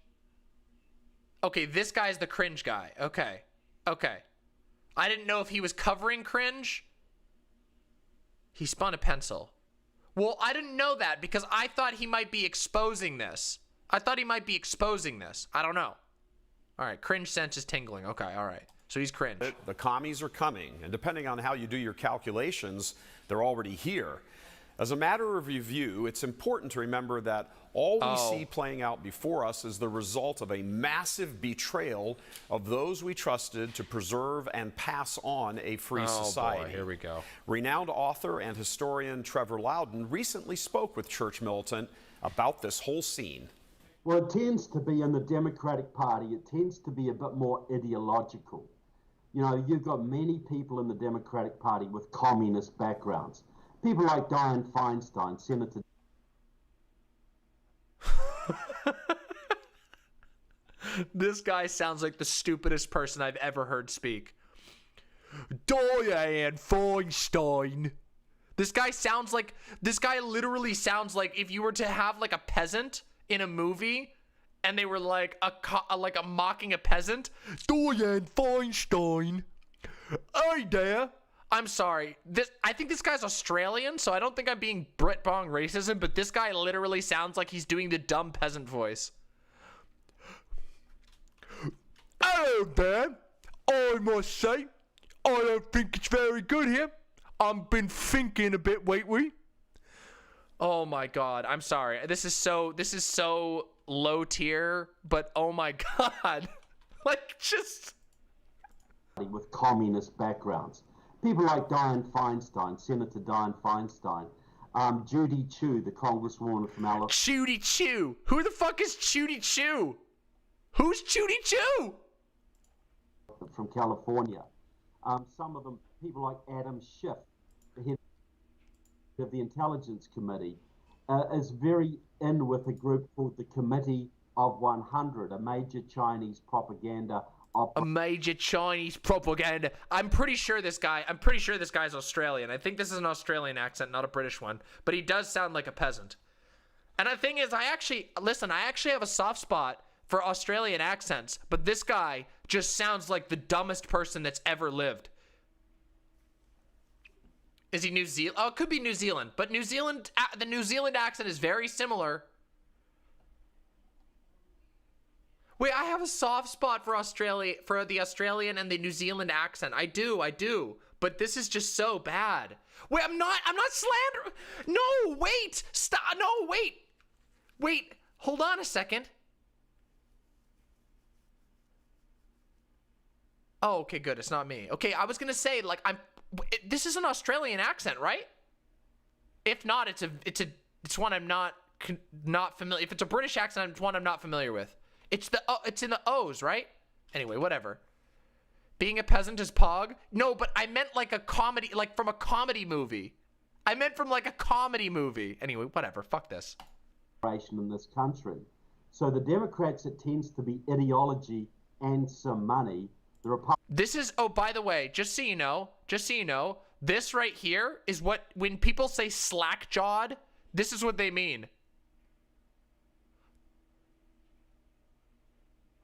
Okay, this guy's the cringe guy. Okay. Okay. I didn't know if he was covering cringe. He spun a pencil. Well, I didn't know that because I thought he might be exposing this. I thought he might be exposing this. I don't know. All right, cringe sense is tingling. Okay, all right. So he's cringe. The commies are coming, and depending on how you do your calculations, they're already here. As a matter of review, it's important to remember that all we see playing out before us is the result of a massive betrayal of those we trusted to preserve and pass on a free society. Boy, here we go. Renowned author and historian Trevor Loudon recently spoke with church militant about this whole scene. Well, it tends to be in the Democratic Party, it tends to be a bit more ideological. You know, you've got many people in the Democratic Party with communist backgrounds. People like Dianne Feinstein, Senator. This guy sounds like the stupidest person I've ever heard speak. Dianne Feinstein. This guy literally sounds like if you were to have like a peasant in a movie and they were like a mocking a peasant. Dianne Feinstein. Hey there. I'm sorry. I think this guy's Australian, so I don't think I'm being Brit Bong racism, but this guy literally sounds like he's doing the dumb peasant voice. Hello there. I must say, I don't think it's very good here. I've been thinking a bit lately. Oh my god, I'm sorry. This is so low tier, but oh my god. Like, just... With communist backgrounds. People like Dianne Feinstein, Senator Dianne Feinstein, Judy Chu, the congresswoman from Alabama. Judy Chu? Who the fuck is Judy Chu? Who's Judy Chu? From California. Some of them, people like Adam Schiff, the head of the Intelligence Committee, is very in with a group called the Committee of 100, a major Chinese propaganda. A major Chinese propaganda. I'm pretty sure this guy's Australian. I think this is an Australian accent, not a British one. But he does sound like a peasant. And the thing is, I actually have a soft spot for Australian accents. But this guy just sounds like the dumbest person that's ever lived. Is he New Zealand? Oh, it could be New Zealand. But the New Zealand accent is very similar. Wait, I have a soft spot for Australia, for the Australian and the New Zealand accent. I do. But this is just so bad. Wait, I'm not slandering. No, wait. Stop. No, wait. Wait, hold on a second. Oh, okay, good. It's not me. Okay, I was going to say, like, this is an Australian accent, right? If not, it's one I'm not familiar. If it's a British accent, it's one I'm not familiar with. It's in the O's, right? Anyway, whatever. Being a peasant is pog? No, but I meant like a comedy, like from a comedy movie. I meant from like a comedy movie. Anyway, whatever. Fuck this. In this country. So the Democrats, it tends to be ideology and some money. The Republicans. This is, oh, by the way, just so you know, this right here is what, when people say slack-jawed, this is what they mean.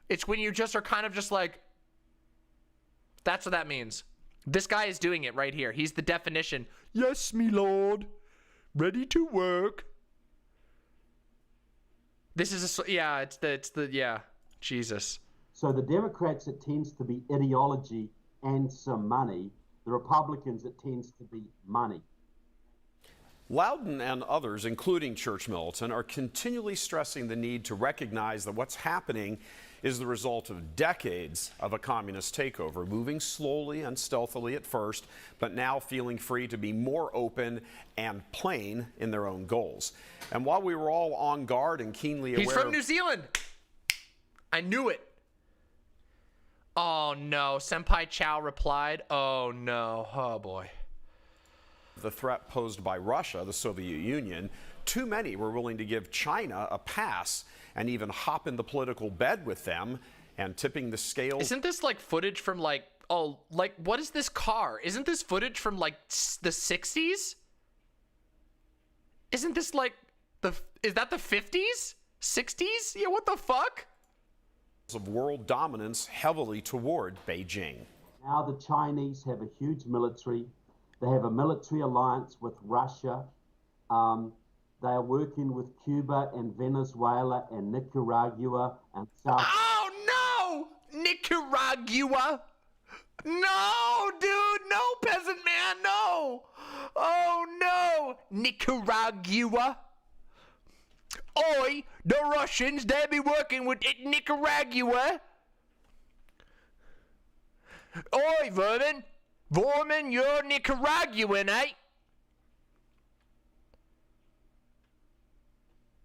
It's when you just are kind of just like, that's what that means. This guy is doing it right here. He's the definition. Yes, me lord. Ready to work. This is yeah, it's the yeah, Jesus. So the Democrats, it tends to be ideology and some money. The Republicans, it tends to be money. Loudon and others, including Church Militant, are continually stressing the need to recognize that what's happening is the result of decades of a communist takeover, moving slowly and stealthily at first, but now feeling free to be more open and plain in their own goals. And while we were all on guard and keenly aware... He's from New Zealand! I knew it. Oh no, Senpai Chow replied. Oh no, oh boy. The threat posed by Russia, the Soviet Union, too many were willing to give China a pass and even hop in the political bed with them, and tipping the scales. Isn't this like footage from like, oh, like what is this car? Isn't this footage from like the 60s? Isn't this like is that the 50s? 60s? Yeah, what the fuck? Of world dominance heavily toward Beijing. Now the Chinese have a huge military. They have a military alliance with Russia. They are working with Cuba and Venezuela and Nicaragua and South. Oh no! Nicaragua! No, dude! No, peasant man! No! Oh no! Nicaragua! Oi! The Russians, they be working with Nicaragua! Oi, Vermin! Vorman, you're Nicaraguan, eh?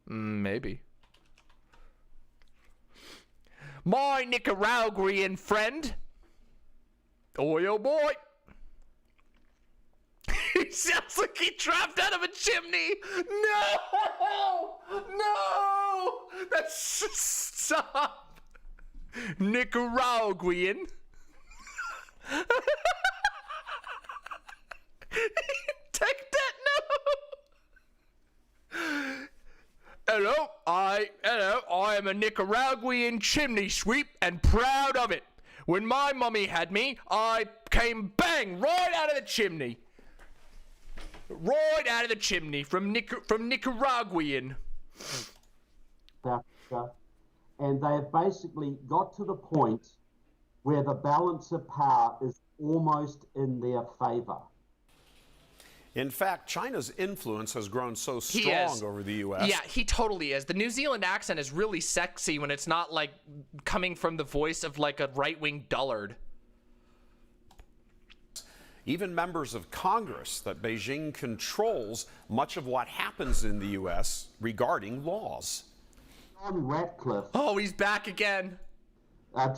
Maybe. My Nicaraguan friend. Oi, oh boy. He sounds like he dropped out of a chimney. No! No! That's... Stop. Nicaraguan. Take that now. Hello, I am a Nicaraguan chimney sweep and proud of it. When my mummy had me, I came bang right out of the chimney. Right out of the chimney from Nicaraguan. And they have basically got to the point where the balance of power is almost in their favor. In fact, China's influence has grown so strong over the U.S. Yeah, he totally is. The New Zealand accent is really sexy when it's not like coming from the voice of like a right-wing dullard. Even members of Congress that Beijing controls much of what happens in the U.S. regarding laws. John Ratcliffe. Oh, he's back again.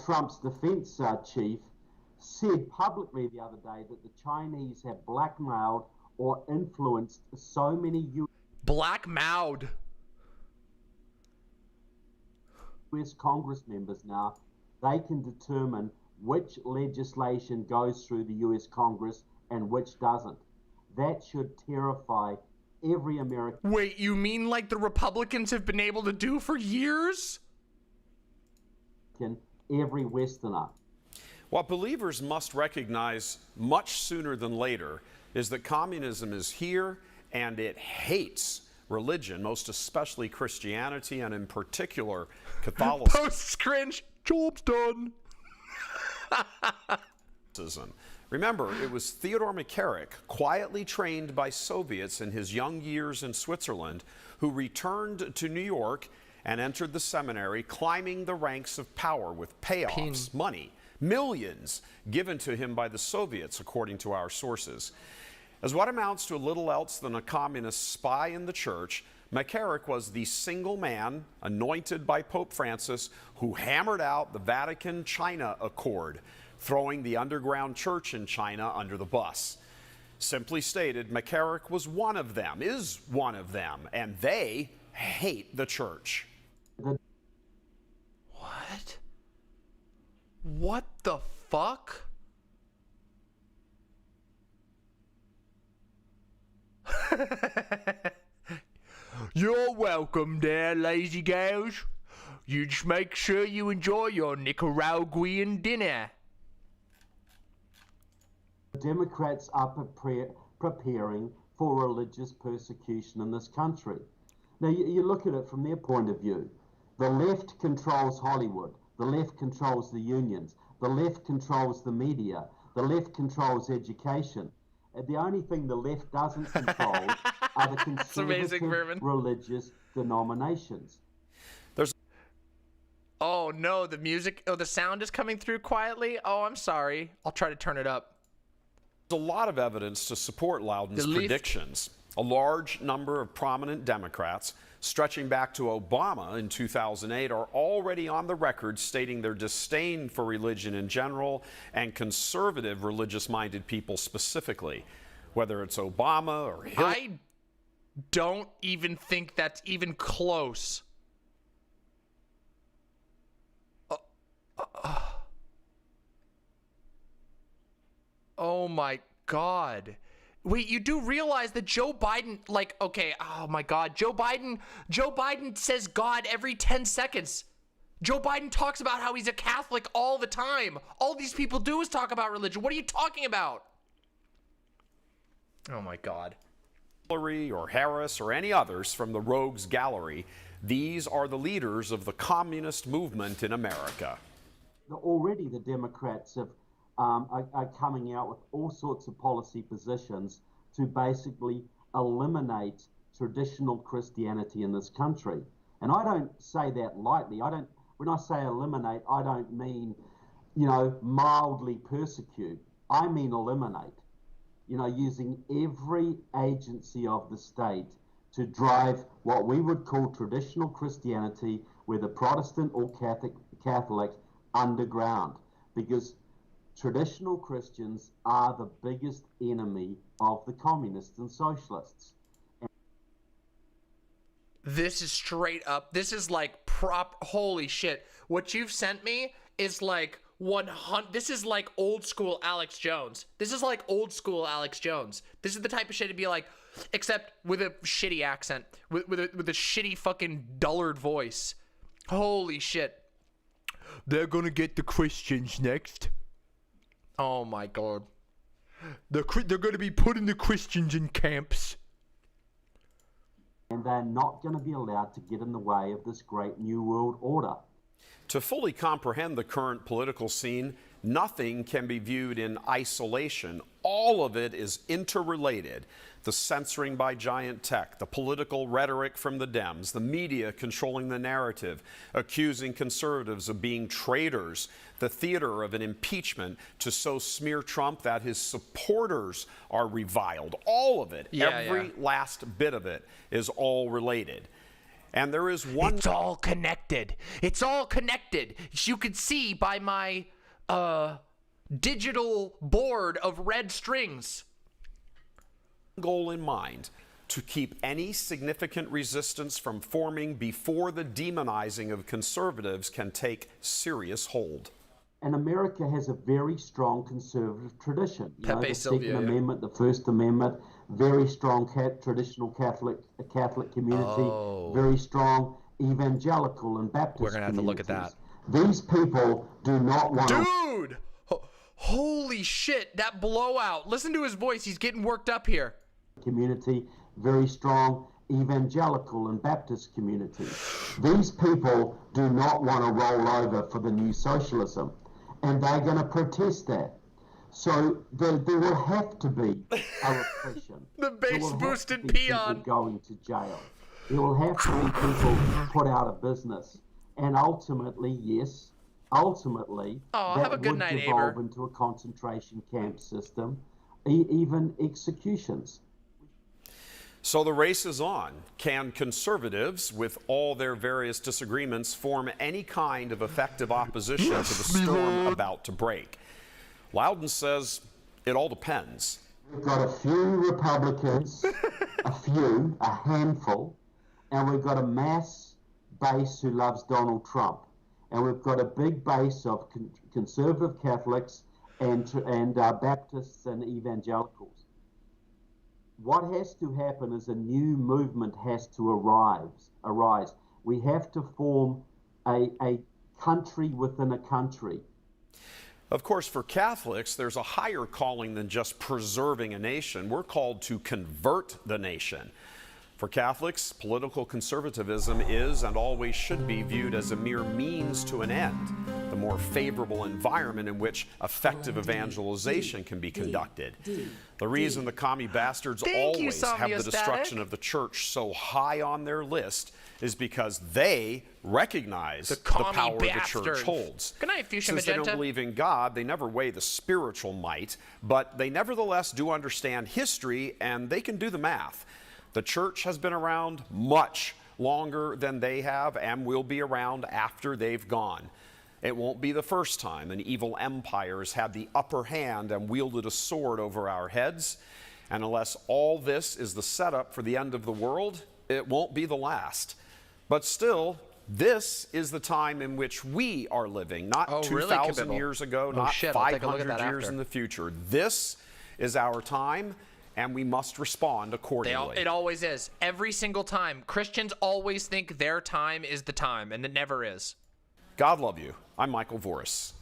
Trump's defense chief said publicly the other day that the Chinese have blackmailed or influenced so many blackmailed U.S. Congress members now, they can determine which legislation goes through the U.S. Congress and which doesn't. That should terrify every American. Wait, you mean like the Republicans have been able to do for years? Every Westerner. What believers must recognize much sooner than later is that communism is here and it hates religion, most especially Christianity and in particular Catholicism. Post-cringe, job's done. Remember, it was Theodore McCarrick, quietly trained by Soviets in his young years in Switzerland, who returned to New York and entered the seminary, climbing the ranks of power with payoffs, money, millions given to him by the Soviets, according to our sources. As what amounts to a little else than a communist spy in the church, McCarrick was the single man anointed by Pope Francis who hammered out the Vatican-China Accord, throwing the underground church in China under the bus. Simply stated, McCarrick was one of them, is one of them, and they hate the church. What? What the fuck? You're welcome there, lazy gals. You just make sure you enjoy your Nicaraguan dinner. Democrats are preparing for religious persecution in this country. Now, you look at it from their point of view. The left controls Hollywood. The left controls the unions. The left controls the media. The left controls education. And the only thing the left doesn't control are the conservative religious denominations. Oh no, the sound is coming through quietly? Oh, I'm sorry. I'll try to turn it up. There's a lot of evidence to support Loudon's predictions. A large number of prominent Democrats, stretching back to Obama in 2008, are already on the record stating their disdain for religion in general and conservative religious-minded people specifically. Whether it's Obama or Hillary. I don't even think that's even close. Oh my God. Wait, you do realize that Joe Biden, like, okay, oh my God, Joe Biden says God every 10 seconds. Joe Biden talks about how he's a Catholic all the time. All these people do is talk about religion. What are you talking about? Oh my God. Hillary or Harris or any others from the rogues gallery, these are the leaders of the communist movement in America. Already the Democrats are coming out with all sorts of policy positions to basically eliminate traditional Christianity in this country. And I don't say that lightly. When I say eliminate, I don't mean, mildly persecute. I mean eliminate. Using every agency of the state to drive what we would call traditional Christianity, whether Protestant or Catholic, underground. Because traditional Christians are the biggest enemy of the communists and socialists. This is straight up. This is like holy shit. What you've sent me is like 100. This is like old school Alex Jones. This is like old school Alex Jones. This is the type of shit to be like, except with a shitty accent, with a shitty fucking dullard voice. Holy shit. They're gonna get the Christians next. Oh my God. They're gonna be putting the Christians in camps. And they're not going to be allowed to get in the way of this great new world order. To fully comprehend the current political scene, nothing can be viewed in isolation. All of it is interrelated. The censoring by giant tech, the political rhetoric from the Dems, the media controlling the narrative, accusing conservatives of being traitors, the theater of an impeachment to so smear Trump that his supporters are reviled. All of it, every last bit of it is all related. And there is one... It's all connected. It's all connected. You could see by my digital board of red strings. Goal in mind: to keep any significant resistance from forming before the demonizing of conservatives can take serious hold. And America has a very strong conservative tradition. The Second Amendment, the First Amendment, very strong traditional Catholic community, very strong evangelical and Baptist We're going to have to look at that. These people do not want Dude! Holy shit, that blowout. Listen to his voice. He's getting worked up here. Community, very strong evangelical and Baptist community. These people do not want to roll over for the new socialism, and they're going to protest that. So there will have to be a repression. The bass-boosted peon. Going to jail. There will have to be people put out of business. And ultimately, yes, have a good night, would devolve into a concentration camp system, even executions. So the race is on. Can conservatives, with all their various disagreements, form any kind of effective opposition to the storm about to break? Loudon says it all depends. We've got a few Republicans, a handful, and we've got a mass base who loves Donald Trump. And we've got a big base of conservative Catholics and Baptists and evangelicals. what has to happen is a new movement has to arise. We have to form a country within a country. Of course, for Catholics, there's a higher calling than just preserving a nation. We're called to convert the nation. For Catholics, political conservatism is and always should be viewed as a mere means to an end, the more favorable environment in which effective evangelization can be conducted. The reason the commie bastards always have the destruction of the church so high on their list is because they recognize the power the church holds. Good night, Fuchsia Since they Magenta. don't believe in God, they never weigh the spiritual might, but they nevertheless do understand history, and they can do the math. The church has been around much longer than they have and will be around after they've gone. It won't be the first time an evil empire has had the upper hand and wielded a sword over our heads. And unless all this is the setup for the end of the world, it won't be the last. But still, this is the time in which we are living, not 2,000 years ago, not 500 years in the future. This is our time, and we must respond accordingly. It always is. Every single time. Christians always think their time is the time, and it never is. God love you. I'm Michael Voris.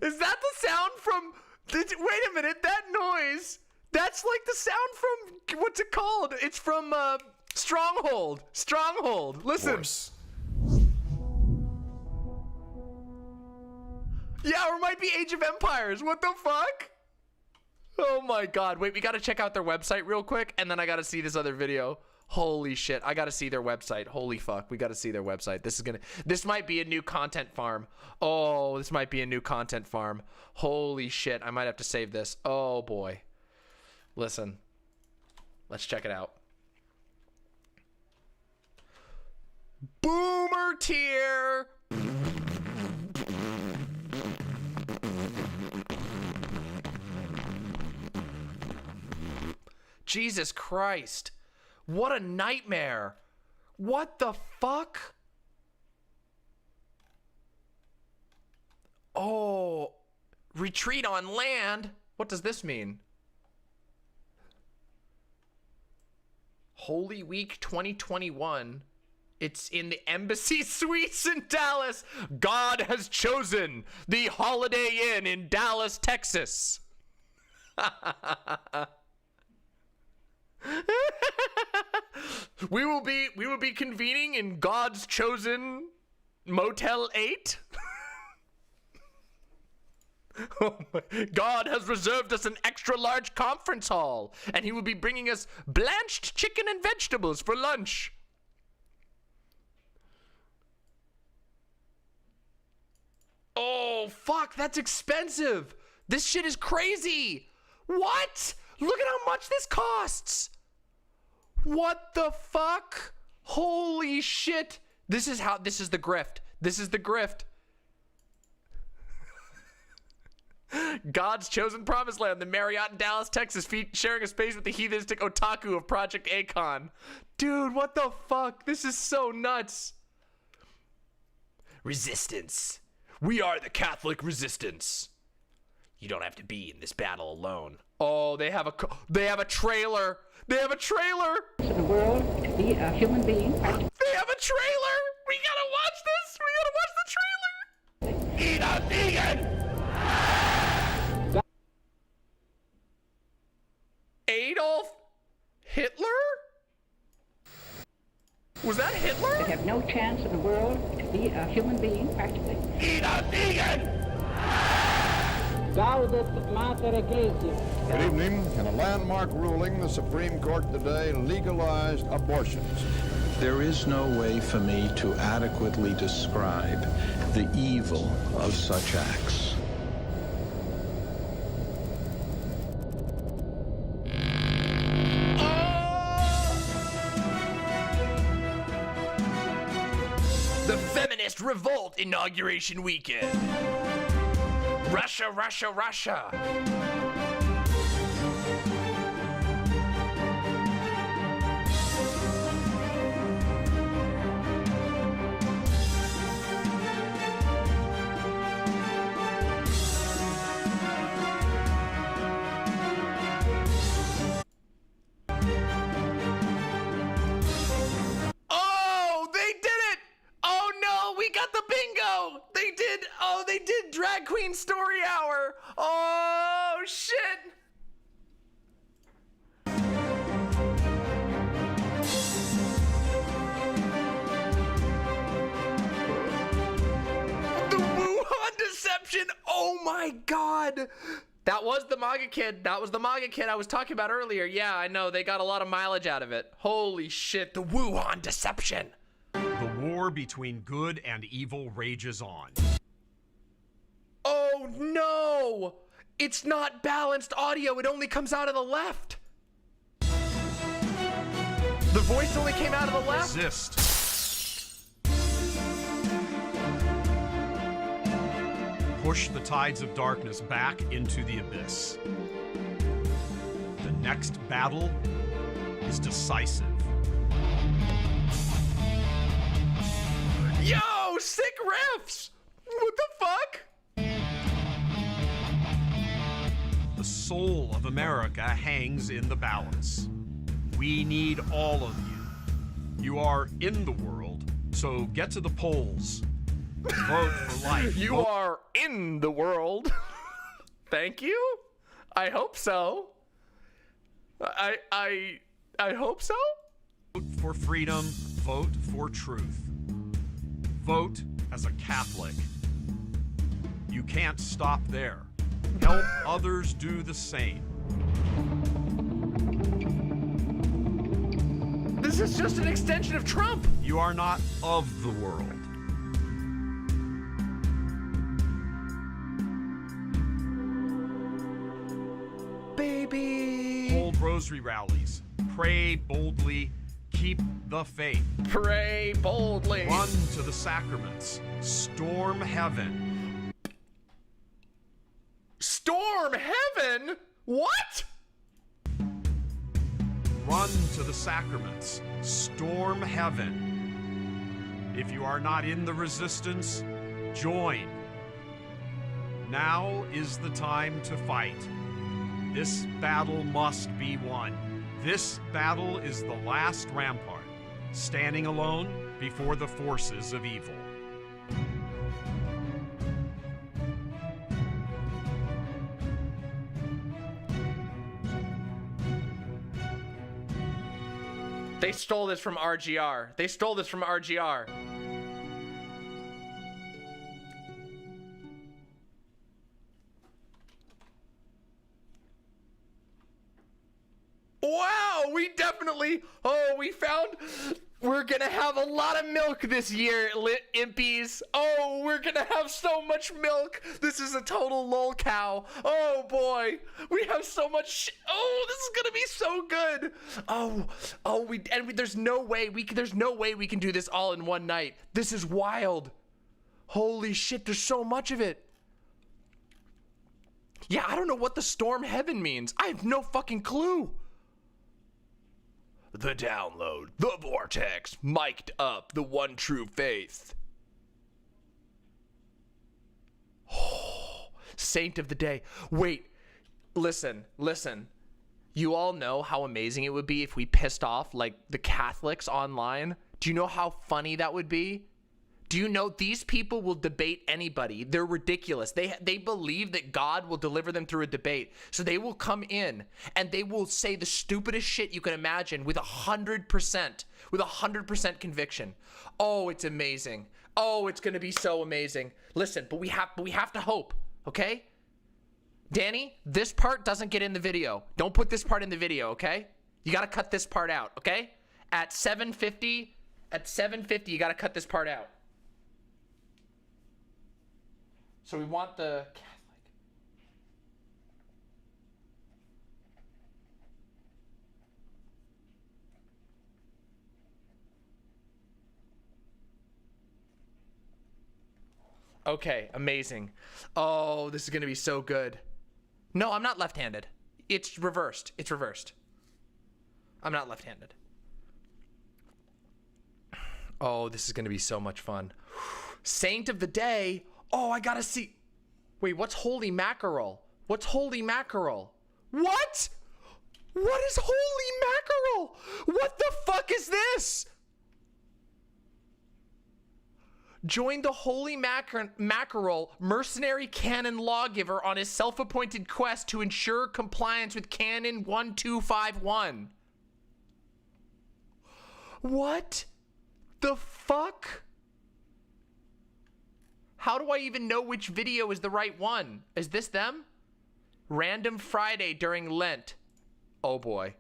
Is that the sound from... Wait a minute, that noise... That's like the sound from... What's it called? It's from Stronghold. Stronghold. Listen. Yeah, or it might be Age of Empires. What the fuck? Oh my god. Wait, we gotta check out their website real quick, and then I gotta see this other video. Holy shit. I gotta see their website. Holy fuck. We gotta see their website. This might be a new content farm. Oh, this might be a new content farm. Holy shit. I might have to save this. Oh boy. Listen. Let's check it out. Boomer tier. Jesus Christ. What a nightmare. What the fuck? Oh, retreat on land. What does this mean? Holy Week 2021. It's in the Embassy Suites in Dallas. God has chosen the Holiday Inn in Dallas, Texas. We will be convening in God's chosen Motel 8. Oh my, God has reserved us an extra large conference hall, and he will be bringing us blanched chicken and vegetables for lunch. Oh, fuck, that's expensive. This shit is crazy. What? Look at how much this costs. What the fuck? Holy shit. This is the grift. This is the grift. God's chosen promised land, the Marriott in Dallas, Texas, sharing a space with the heathenistic otaku of Project Akon. Dude, what the fuck? This is so nuts. Resistance. We are the Catholic resistance. You don't have to be in this battle alone. Oh, they have a trailer. They have a trailer. In the world to be a human being. They have a trailer. We gotta watch this. We gotta watch the trailer. Eat a vegan. Adolf Hitler? Was that Hitler? They have no chance in the world to be a human being, practically. Eat a vegan! Good evening. In a landmark ruling, the Supreme Court today legalized abortions. There is no way for me to adequately describe the evil of such acts. The feminist revolt inauguration weekend. Russia, Russia, Russia. Drag Queen Story Hour. Oh, shit. The Wuhan deception. Oh, my God. That was the MAGA kid. That was the MAGA kid I was talking about earlier. Yeah, I know. They got a lot of mileage out of it. Holy shit. The Wuhan deception. The war between good and evil rages on. Oh no! It's not balanced audio. It only comes out of the left. The voice only came out of the left. Resist. Push the tides of darkness back into the abyss. The next battle is decisive. Yo, sick riffs! What the fuck? The soul of America hangs in the balance. We need all of you. You are in the world, so get to the polls. Vote for life. You are in the world. Thank you. I hope so. I hope so. Vote for freedom. Vote for truth. Vote as a Catholic. You can't stop there. Help others do the same. This is just an extension of Trump. You are not of the world. Baby. Hold rosary rallies. Pray boldly. Keep the faith. Pray boldly. Run to the sacraments. Storm heaven. Storm heaven? What? Run to the sacraments. Storm heaven. If you are not in the resistance, join. Now is the time to fight. This battle must be won. This battle is the last rampart, standing alone before the forces of evil. They stole this from RGR. They stole this from RGR. Wow, we definitely, we're gonna have a lot of milk this year, impies. Oh, we're gonna have so much milk. This is a total lol cow. Oh boy, we have so much, this is gonna be so good. There's no way we can do this all in one night. This is wild. Holy shit, there's so much of it. Yeah, I don't know what the storm heaven means. I have no fucking clue. The download, the vortex, mic'd up, the one true faith. Oh, saint of the day. Wait, listen. You all know how amazing it would be if we pissed off, like, the Catholics online? Do you know how funny that would be? Do you know these people will debate anybody? They're ridiculous. They believe that God will deliver them through a debate. So they will come in and they will say the stupidest shit you can imagine with 100% conviction. Oh, it's amazing. Oh, it's going to be so amazing. Listen, but we have to hope, okay? Danny, this part doesn't get in the video. Don't put this part in the video, okay? You got to cut this part out, okay? At 7:50, you got to cut this part out. So we want the Catholic. Okay, amazing. Oh, this is going to be so good. No, I'm not left-handed. It's reversed. It's reversed. I'm not left-handed. Oh, this is going to be so much fun. Saint of the day. Oh, I gotta see. Wait, what's holy mackerel? What's holy mackerel? What? What is holy mackerel? What the fuck is this? joined the Holy Mackerel mercenary canon lawgiver on his self-appointed quest to ensure compliance with Canon 1251. What the fuck? How do I even know which video is the right one? Is this them? Random Friday during Lent. Oh boy.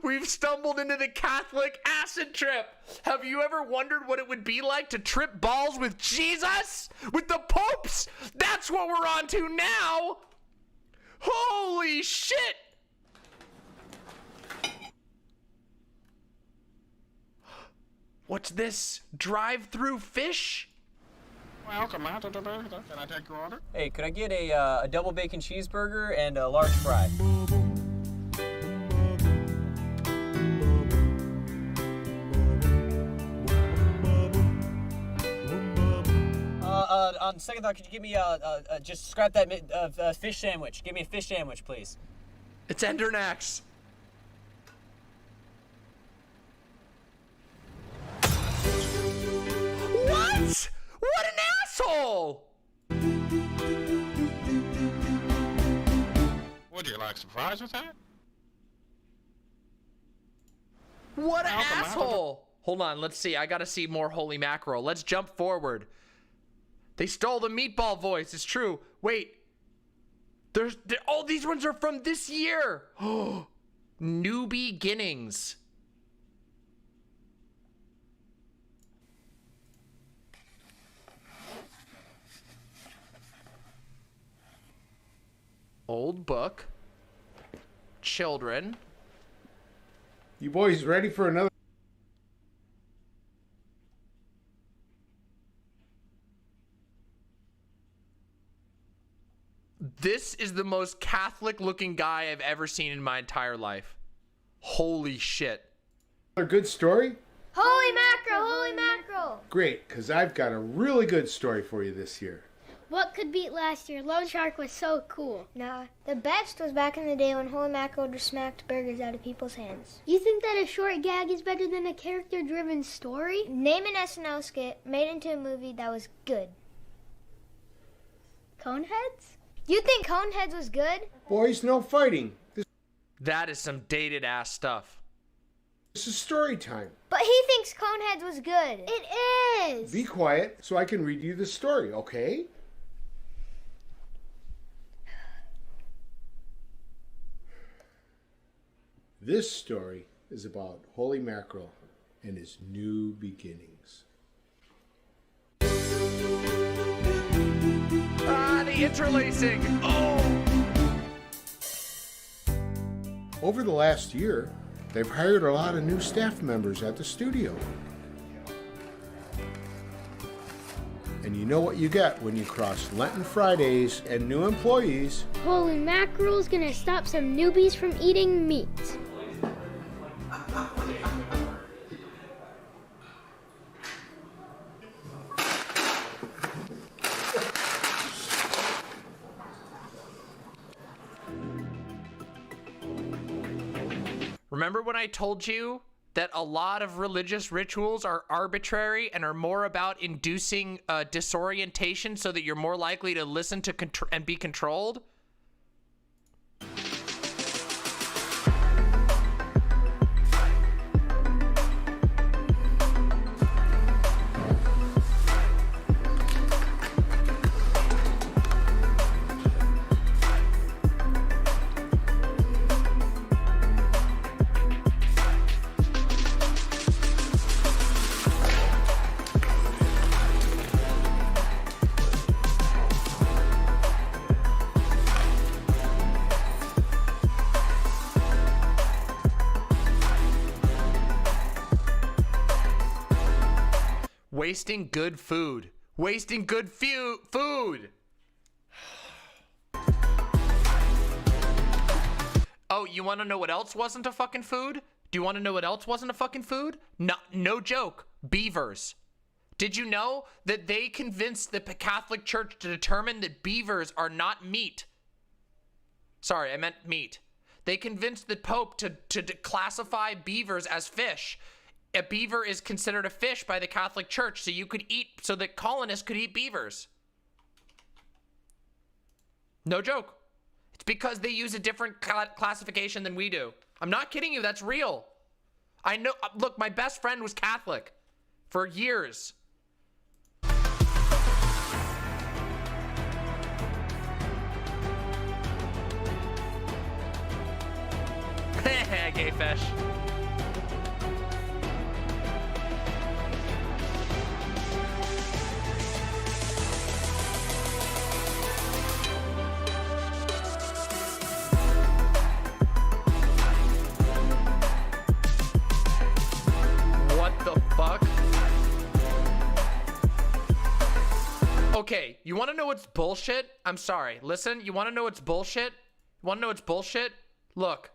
We've stumbled into the Catholic acid trip. Have you ever wondered what it would be like to trip balls with Jesus? With the popes? That's what we're on to now. Holy shit. What's this? Drive-through fish? Welcome out to the burger. Can I take your order? Hey, could I get a double bacon cheeseburger and a large fry? On second thought, could you give me just scrap that fish sandwich? Give me a fish sandwich, please. It's Endernax. What? What an asshole! Would you like some fries with that? What an asshole! Hold on, let's see. I gotta see more Holy Mackerel. Let's jump forward. They stole the meatball voice. It's true. Wait. All these ones are from this year. New Beginnings. Old book. Children. You boys ready for another? This is the most Catholic looking guy I've ever seen in my entire life. Holy shit. Another good story? Holy mackerel, holy mackerel. Great, because I've got a really good story for you this year. What could beat last year? Lone Shark was so cool. Nah, the best was back in the day when Holy Mackerel just smacked burgers out of people's hands. You think that a short gag is better than a character-driven story? Name an SNL skit made into a movie that was good. Coneheads? You think Coneheads was good? Boys, no fighting. That is some dated ass stuff. This is story time. But he thinks Coneheads was good. It is. Be quiet so I can read you the story, okay? This story is about Holy Mackerel and his new beginnings. Ah, the interlacing. Oh! Over the last year, they've hired a lot of new staff members at the studio. And you know what you get when you cross Lenten Fridays and new employees. Holy Mackerel's gonna stop some newbies from eating meat. Remember when I told you that a lot of religious rituals are arbitrary and are more about inducing disorientation so that you're more likely to listen to and be controlled? Wasting good food. Wasting good food. Oh, you want to know what else wasn't a fucking food? Do you want to know what else wasn't a fucking food? No joke. Beavers. Did you know that they convinced the Catholic Church to determine that beavers are not meat? Sorry, I meant meat. They convinced the Pope to classify beavers as fish. A beaver is considered a fish by the Catholic Church, so that colonists could eat beavers. No joke. It's because they use a different classification than we do. I'm not kidding you, that's real. I know, look, my best friend was Catholic for years. Gay fish. What the fuck? Okay, you want to know what's bullshit? I'm sorry. Listen, you want to know what's bullshit? You want to know what's bullshit? Look.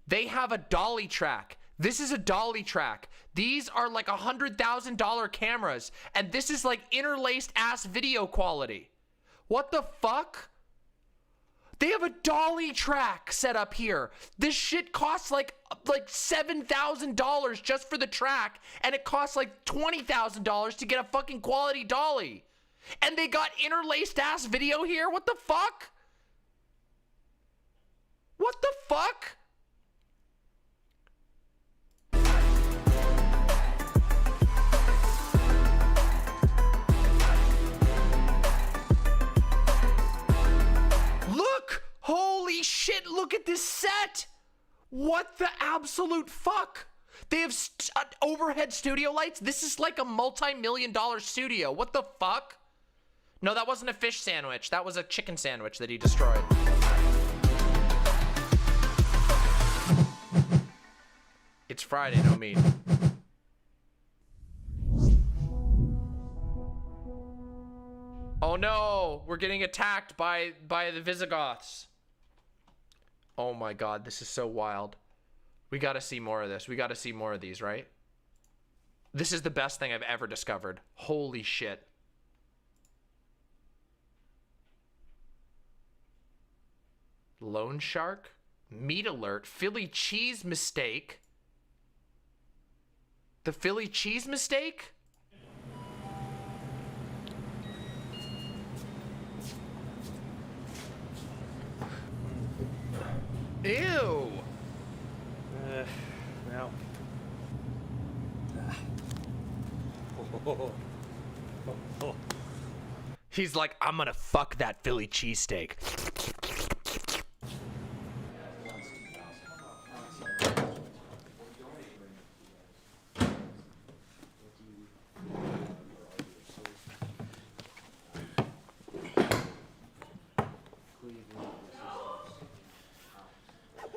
They have a dolly track. This is a dolly track. These are like $100,000 cameras, and this is like interlaced ass video quality. What the fuck? They have a dolly track set up here. This shit costs like $7,000 just for the track, and it costs like $20,000 to get a fucking quality dolly. And they got interlaced ass video here? What the fuck? What the fuck? Look! Holy shit, look at this set! What the absolute fuck? They have overhead studio lights? This is like a multi-million-dollar studio. What the fuck? No, that wasn't a fish sandwich. That was a chicken sandwich that he destroyed. It's Friday, no meat. Oh no, we're getting attacked by the Visigoths. Oh my god, this is so wild. We gotta see more of this. We gotta see more of these, right? This is the best thing I've ever discovered. Holy shit. Loan shark? Meat alert? Philly cheese mistake? The Philly cheese mistake? Ew. Well. He's like, I'm gonna fuck that Philly cheesesteak.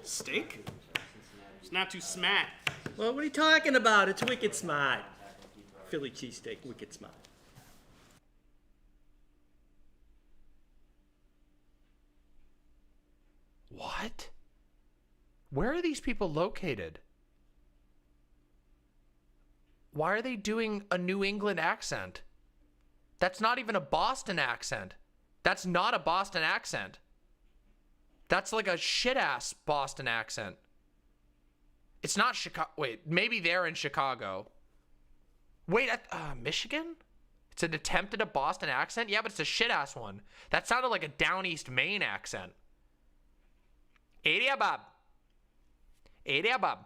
Steak? It's not too smart. Well, what are you talking about? It's wicked smart. Philly cheesesteak, wicked smart. What? Where are these people located? Why are they doing a New England accent? That's not even a Boston accent. That's not a Boston accent. That's like a shit-ass Boston accent. It's not Chicago. Wait, maybe they're in Chicago. Wait, Michigan? It's an attempt at a Boston accent? Yeah, but it's a shit-ass one. That sounded like a down east Maine accent. Area Bob. Area Bob.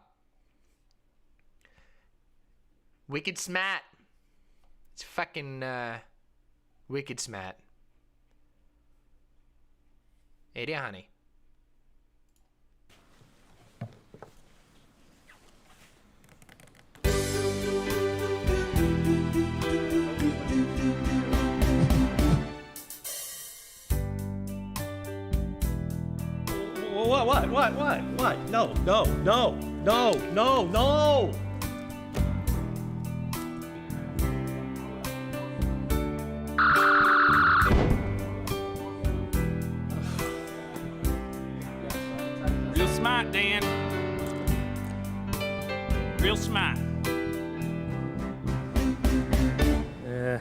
Wicked smart. It's fucking, wicked smart. Area honey. What? No. smart, Dan. Real smart. Yeah.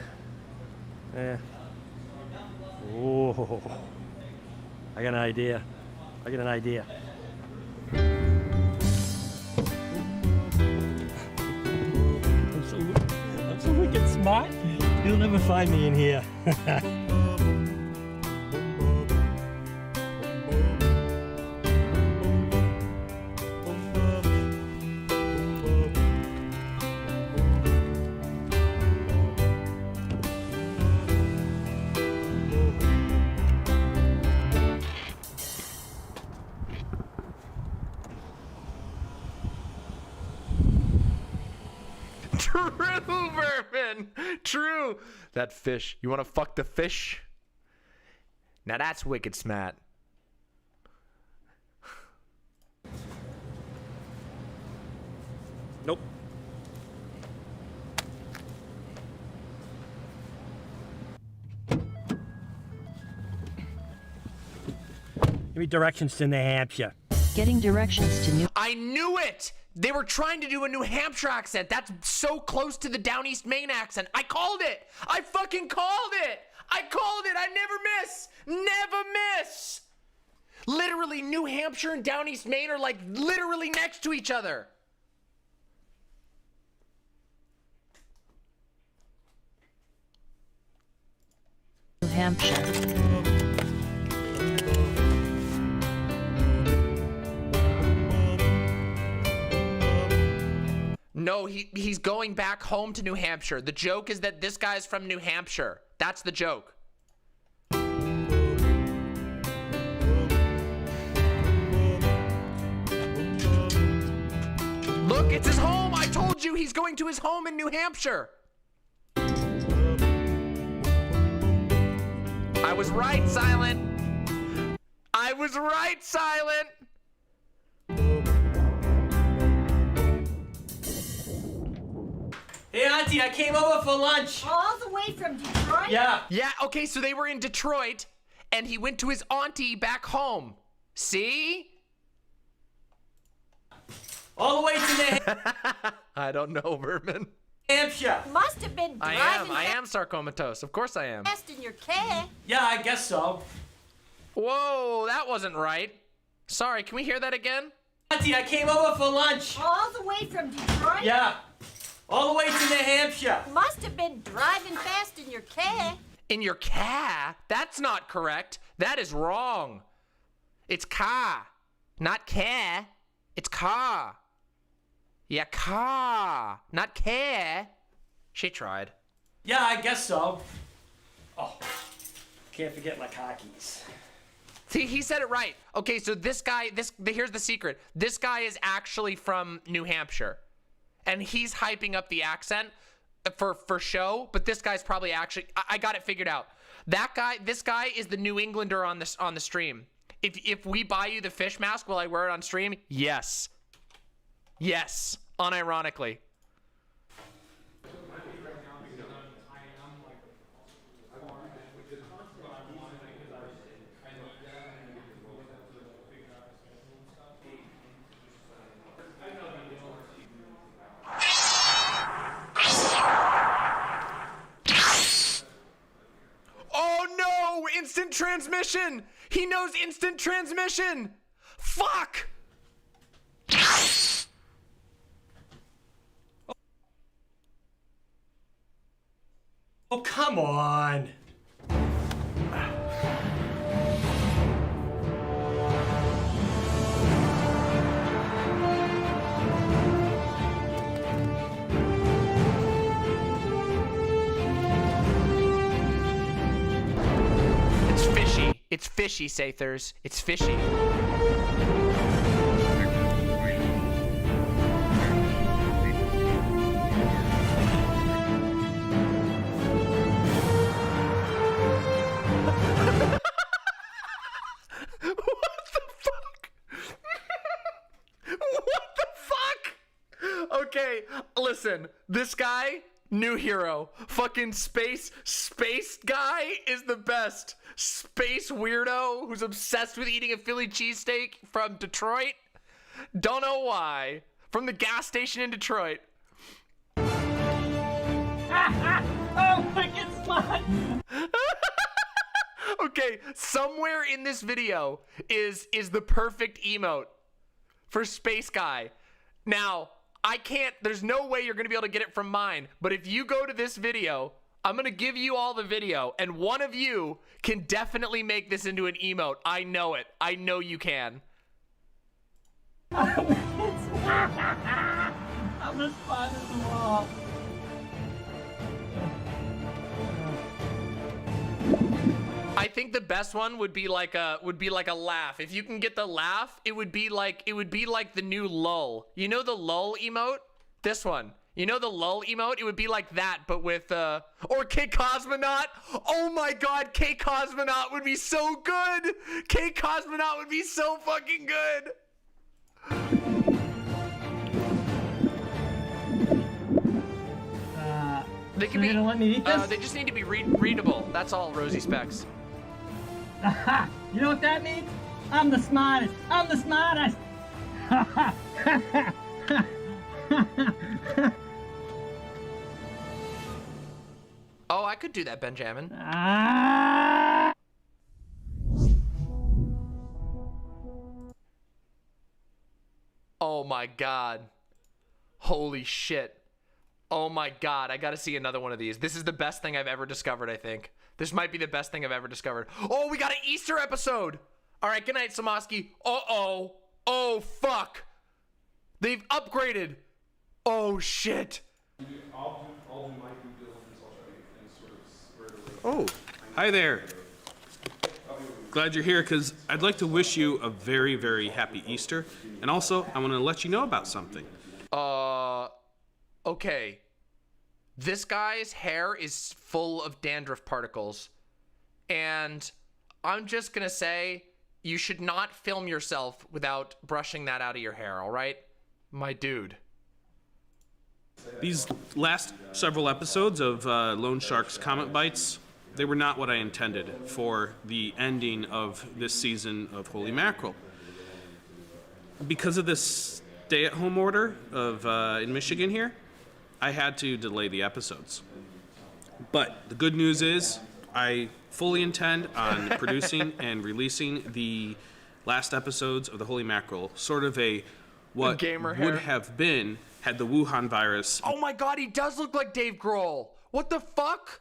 Oh, I got an idea. I'm so wicked smart. You'll never find me in here. True, Vermin. True. That fish. You want to fuck the fish? Now that's wicked smart. Nope. Give me directions to New Hampshire. Getting directions to New... I knew it! They were trying to do a New Hampshire accent. That's so close to the Down East Maine accent. I called it! I fucking called it! I called it! I never miss! Never miss! Literally, New Hampshire and Down East Maine are like literally next to each other. New Hampshire. No, he's going back home to New Hampshire. The joke is that this guy's from New Hampshire. That's the joke. Look, it's his home. I told you he's going to his home in New Hampshire. I was right, Silent. I was right, Silent. Hey, Auntie, I came over for lunch. All the way from Detroit? Yeah. Yeah, okay, so they were in Detroit, and he went to his auntie back home. See? All the way to New I don't know, Vermin. Hampshire. Must have been driving I am sarcomatose. Of course I am. fast in your car. Yeah, I guess so. Whoa, that wasn't right. Sorry, can we hear that again? Auntie, I came over for lunch. All the way from Detroit? Yeah. All the way to New Hampshire. Must have been driving fast in your car. In your car? That's not correct. That is wrong. It's car, not care. It's car. Yeah, car, not care. She tried. Yeah, I guess so. Oh, can't forget my car keys. See, he said it right. Okay, so this guy, here's the secret. This guy is actually from New Hampshire. And he's hyping up the accent for show, but this guy's probably actually, I got it figured out. This guy is the New Englander on the stream. If we buy you the fish mask, will I wear it on stream? Yes. Yes, unironically. Oh no! Instant transmission! He knows instant transmission! Fuck! Oh, come on. It's fishy. It's fishy, Sathers. It's fishy. Okay, listen, this guy, new hero, fucking space guy is the best. Space weirdo who's obsessed with eating a Philly cheesesteak from Detroit. Don't know why. From the gas station in Detroit. Oh, wicked smart. Okay, somewhere in this video is the perfect emote for Space Guy. Now, I can't, there's no way you're going to be able to get it from mine, but if you go to this video, I'm going to give you all the video, and one of you can definitely make this into an emote. I know it. I know you can. I'm the spot on the wall. I think the best one would be like a laugh. If you can get the laugh, it would be like the new lull. You know the lull emote? This one. You know the lull emote? It would be like that, but with or K Cosmonaut. Oh my god, K Cosmonaut would be so good. K Cosmonaut would be so fucking good. They can be. Let me eat this? They just need to be readable. That's all, Rosie Specs. You know what that means? I'm the smartest. I'm the smartest. Oh, I could do that, Benjamin. Oh my god. Holy shit. Oh my god, I gotta see another one of these. This is the best thing I've ever discovered, I think. This might be the best thing I've ever discovered. Oh, we got an Easter episode! Alright, good night, Samoski. Uh-oh. Oh, fuck. They've upgraded. Oh, shit. I'll do my due diligence. I'll try to get things sort of squared Oh, away. hi there. Glad you're here because I'd like to wish you a very, very happy Easter. And also, I want to let you know about something. Okay. This guy's hair is full of dandruff particles. And I'm just gonna say, you should not film yourself without brushing that out of your hair, alright? My dude. These last several episodes of Lone Shark's Comet Bites, they were not what I intended for the ending of this season of Holy Mackerel. Because of this stay-at-home order of in Michigan here, I had to delay the episodes. But the good news is I fully intend on producing and releasing the last episodes of the Holy Mackerel, sort of a what would have been had the Wuhan virus. Oh my god, he does look like Dave Grohl. What the fuck?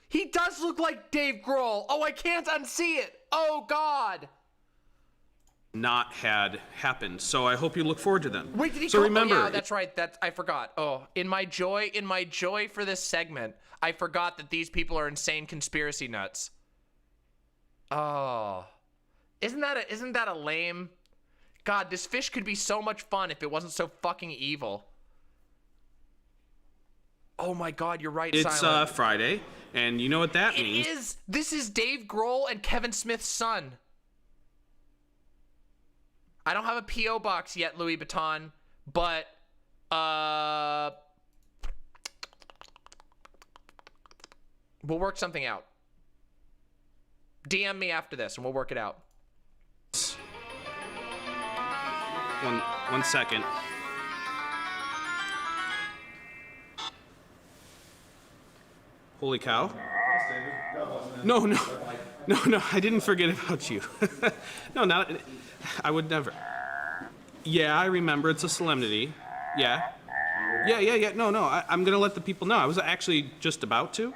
He does look like Dave Grohl. Oh, I can't unsee it. Oh god. Not had happened, so I hope you look forward to them. Wait, did he so remember, oh, yeah, that's right. I forgot. Oh, in my joy for this segment, I forgot that these people are insane conspiracy nuts. Oh, isn't that a lame? God, this fish could be so much fun if it wasn't so fucking evil. Oh my God, you're right. It's Silent. Friday, and you know what that means. This is Dave Grohl and Kevin Smith's son. I don't have a P.O. box yet, Louis Vuitton, but we'll work something out. DM me after this and we'll work it out. One second. Holy cow. No, I didn't forget about you. No, not, I would never. Yeah, I remember, it's a solemnity. Yeah. No, I'm gonna let the people know. I was actually just about to.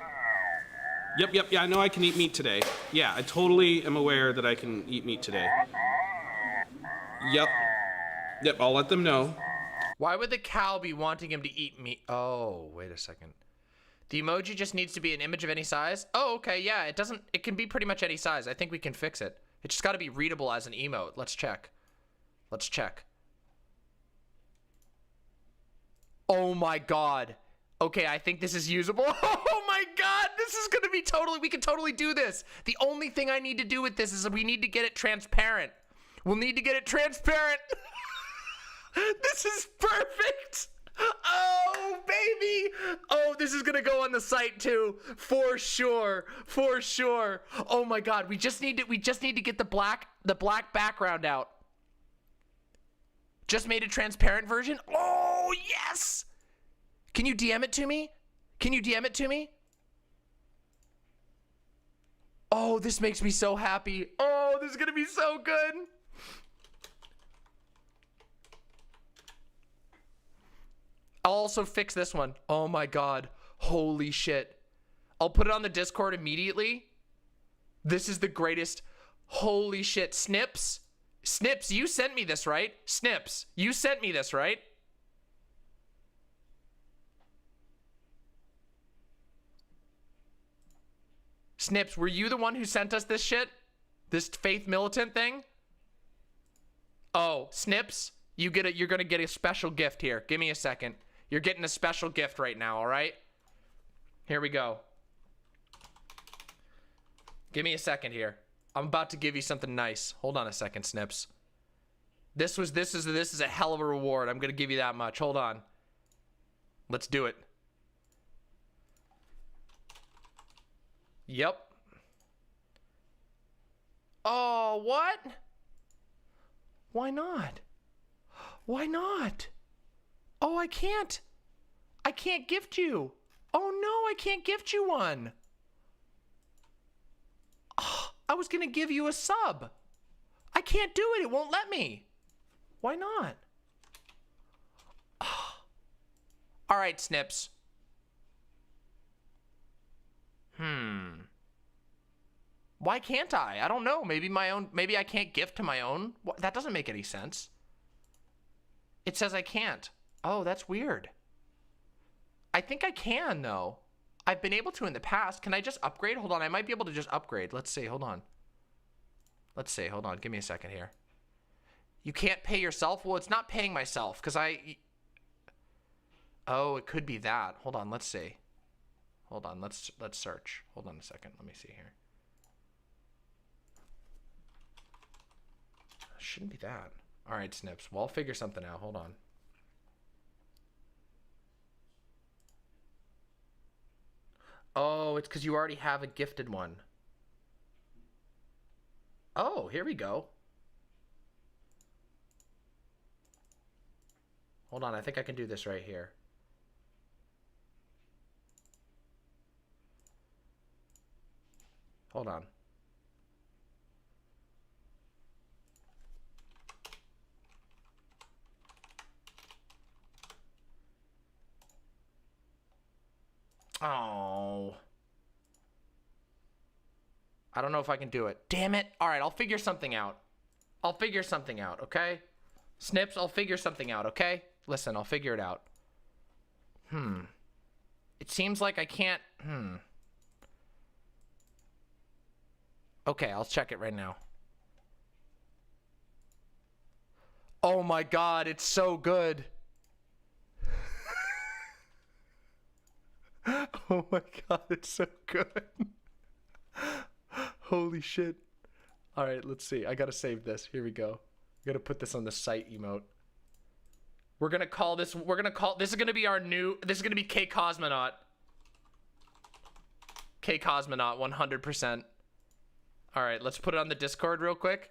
Yep, yeah, I know I can eat meat today. Yeah, I totally am aware that I can eat meat today. Yep, I'll let them know. Why would the cow be wanting him to eat meat? Oh, wait a second. The emoji just needs to be an image of any size? Oh, okay, yeah, it can be pretty much any size. I think we can fix it. It's just gotta be readable as an emote. Let's check. Oh my God. Okay, I think this is usable. Oh my God, this is gonna be we can totally do this. The only thing I need to do with this is we need to get it transparent. We'll need to get it transparent. This is perfect. Oh, baby. Oh, this is gonna go on the site too, for sure. Oh my God, we just need to get the black background out. Just made a transparent version. Oh, yes. Can you DM it to me? Can you DM it to me? Oh, this makes me so happy. Oh, this is going to be so good. I'll also fix this one. Oh my God. Holy shit. I'll put it on the Discord immediately. This is the greatest. Holy shit. Snips. Snips, you sent me this, right? Snips, you sent me this, right? Snips, were you the one who sent us this shit? This faith militant thing? Oh, Snips, you're gonna get a special gift here. Give me a second. You're getting a special gift right now, all right? Here we go. Give me a second here. I'm about to give you something nice. Hold on a second, Snips. This is a hell of a reward. I'm gonna give you that much. Hold on. Let's do it. Yep. Oh, what? Why not? Why not? Oh, I can't. I can't gift you. Oh no, I can't gift you one. Oh, I was gonna give you a sub. I can't do it. It won't let me. Why not? Oh. All right, Snips. Why can't I? I don't know. Maybe I can't gift to my own. That doesn't make any sense. It says I can't. Oh, that's weird. I think I can, though. I've been able to in the past. Can I just upgrade? Hold on. I might be able to just upgrade. Let's see. Hold on. Let's see. Hold on. Give me a second here. You can't pay yourself? Well, it's not paying myself because Oh, it could be that. Hold on. Let's see. Hold on. Let's search. Hold on a second. Let me see here. Shouldn't be that. All right, Snips. Well, I'll figure something out. Hold on. Oh, it's because you already have a gifted one. Oh, here we go. Hold on, I think I can do this right here. Hold on. Oh. I don't know if I can do it. Damn it. All right, I'll figure something out. I'll figure something out, okay? Snips, I'll figure something out, okay? Listen, I'll figure it out. It seems like I can't... Okay, I'll check it right now. Oh my God, it's so good. Oh my God, it's so good. Holy shit. All right, let's see. I gotta save this. Here we go. I gotta put this on the site emote. We're gonna call this, this is gonna be our new, this is gonna be K Cosmonaut. K Cosmonaut, 100%. All right, let's put it on the Discord real quick.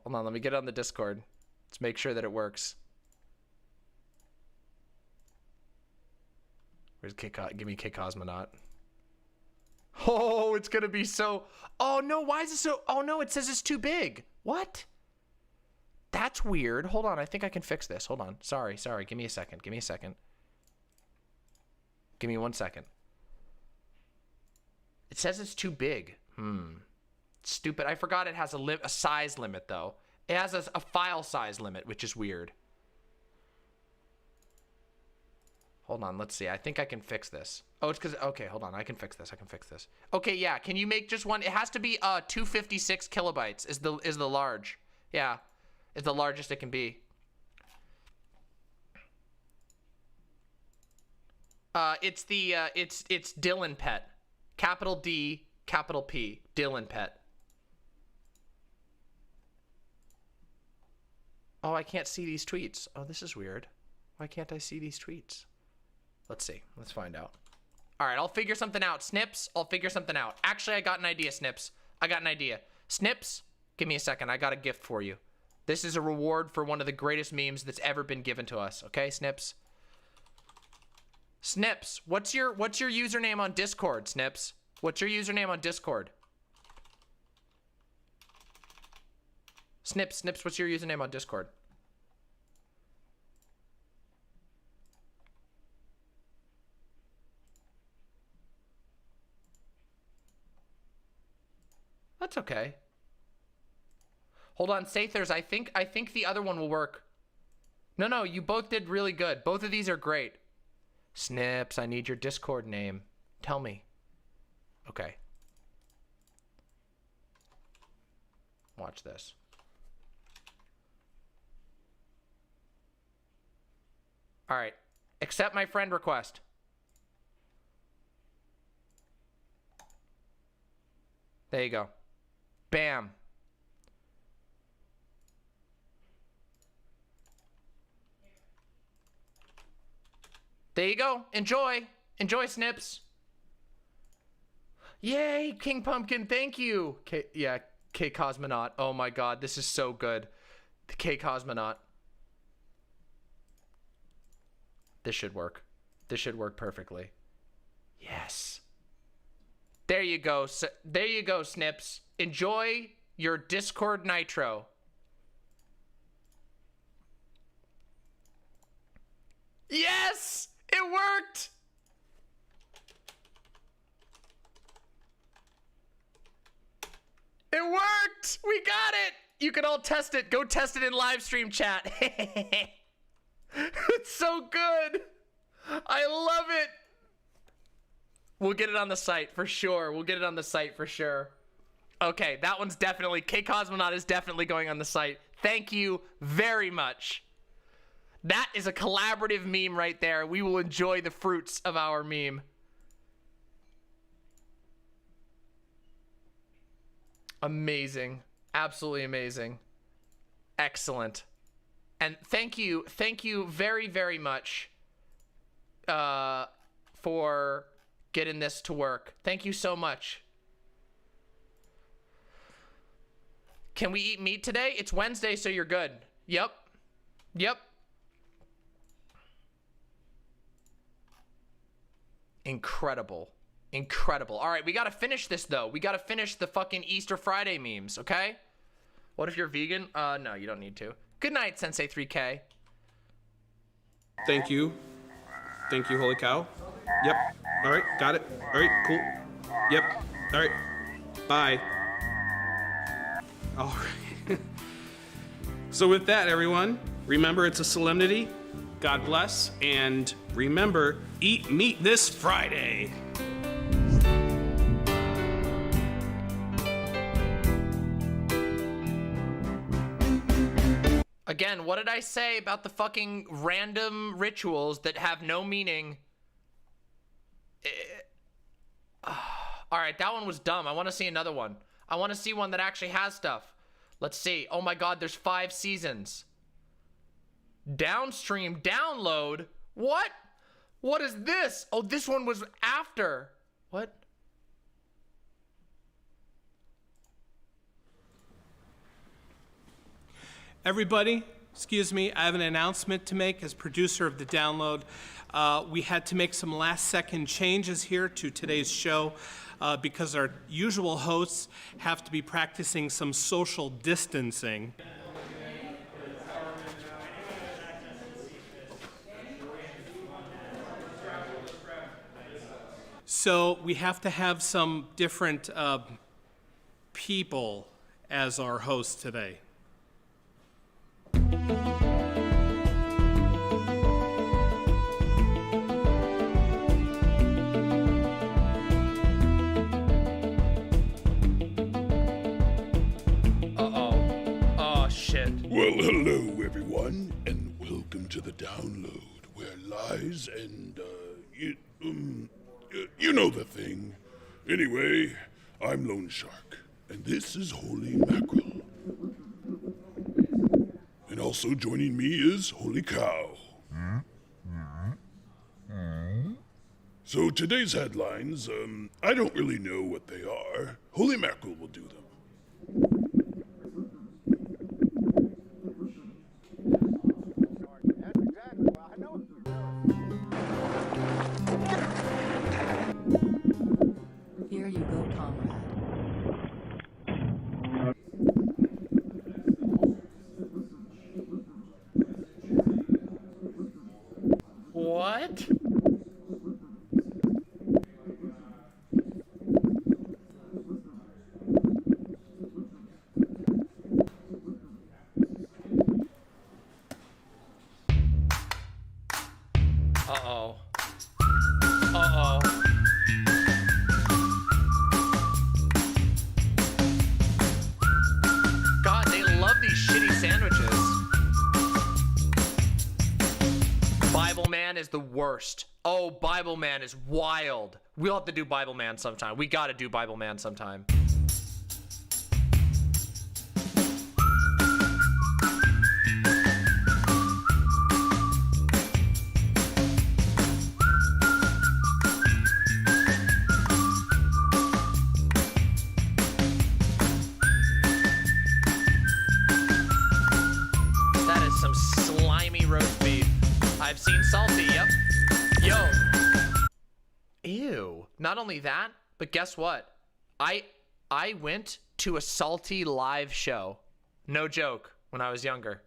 Hold on, let me get it on the Discord. Let's make sure that it works. Where's give me K Cosmonaut. Oh, it's gonna be so... Oh no, why is it so... Oh no, it says it's too big. What? That's weird. Hold on, I think I can fix this. Hold on. Sorry. Give me a second. Give me a second. Give me 1 second. It says it's too big. Stupid. I forgot it has a size limit, though. It has a file size limit, which is weird. Hold on, let's see. I think I can fix this. Oh, it's because... Okay, hold on. I can fix this. Okay, yeah. Can you make just one? It has to be 256 kilobytes is the large. Yeah. It's the largest it can be. It's Dylan Pet. Capital D, capital P. Dylan Pet. Oh, I can't see these tweets. Oh, this is weird. Why can't I see these tweets? Let's see. Let's find out. All right, I'll figure something out. Snips, I'll figure something out. Actually, I got an idea, Snips. I got an idea. Snips, give me a second. I got a gift for you. This is a reward for one of the greatest memes that's ever been given to us. Okay, Snips? Snips, what's your username on Discord, Snips? What's your username on Discord? Snips, what's your username on Discord? That's okay. Hold on, Sathers, I think the other one will work. No, you both did really good. Both of these are great. Snips, I need your Discord name. Tell me. Okay. Watch this. All right. Accept my friend request. There you go. Bam. There you go. Enjoy. Enjoy, Snips. Yay, King Pumpkin. Thank you. K Cosmonaut. Oh my god, this is so good. The K Cosmonaut. This should work. This should work perfectly. Yes. There you go. There you go, Snips. Enjoy your Discord Nitro. Yes! It worked! It worked! We got it! You can all test it. Go test it in live stream chat. It's so good. I love it. We'll get it on the site for sure. We'll get it on the site for sure. Okay, that one's definitely, K Cosmonaut is definitely going on the site. Thank you very much. That is a collaborative meme right there. We will enjoy the fruits of our meme. Amazing. Absolutely amazing. Excellent. And thank you very, very much for getting this to work. Thank you so much. Can we eat meat today? It's Wednesday, so you're good. Yep. Incredible. All right, we gotta finish this though. We gotta finish the fucking Easter Friday memes, okay? What if you're vegan? No, you don't need to. Good night, Sensei 3K. Thank you, holy cow. Yep. All right, got it. All right, cool. Yep. All right. Bye. All right. So with that, everyone, remember it's a solemnity. God bless, and remember, eat meat this Friday. Again, what did I say about the fucking random rituals that have no meaning? All right, that one was dumb. I want to see another one. I want to see one that actually has stuff. Let's see. Oh my god, there's 5 seasons. Downstream download? What? What is this? Oh, this one was after. What? Everybody, excuse me, I have an announcement to make as producer of the download. We had to make some last-second changes here to today's show because our usual hosts have to be practicing some social distancing. So we have to have some different people as our hosts today. Well, hello, everyone, and welcome to the download, where lies and, you know the thing. Anyway, I'm Lone Shark, and this is Holy Mackerel. And also joining me is Holy Cow. So today's headlines, I don't really know what they are. Holy Mackerel will do them. What? Uh-oh. Uh-oh. God, they love these shitty sandwiches. Bible Man is the worst. Oh, Bible Man is wild. We'll have to do Bible Man sometime. We gotta do Bible Man sometime. That is some slimy roast beef. I've seen salty, yep. Yo. Ew. Not only that, but guess what? I went to a salty live show. No joke, when I was younger.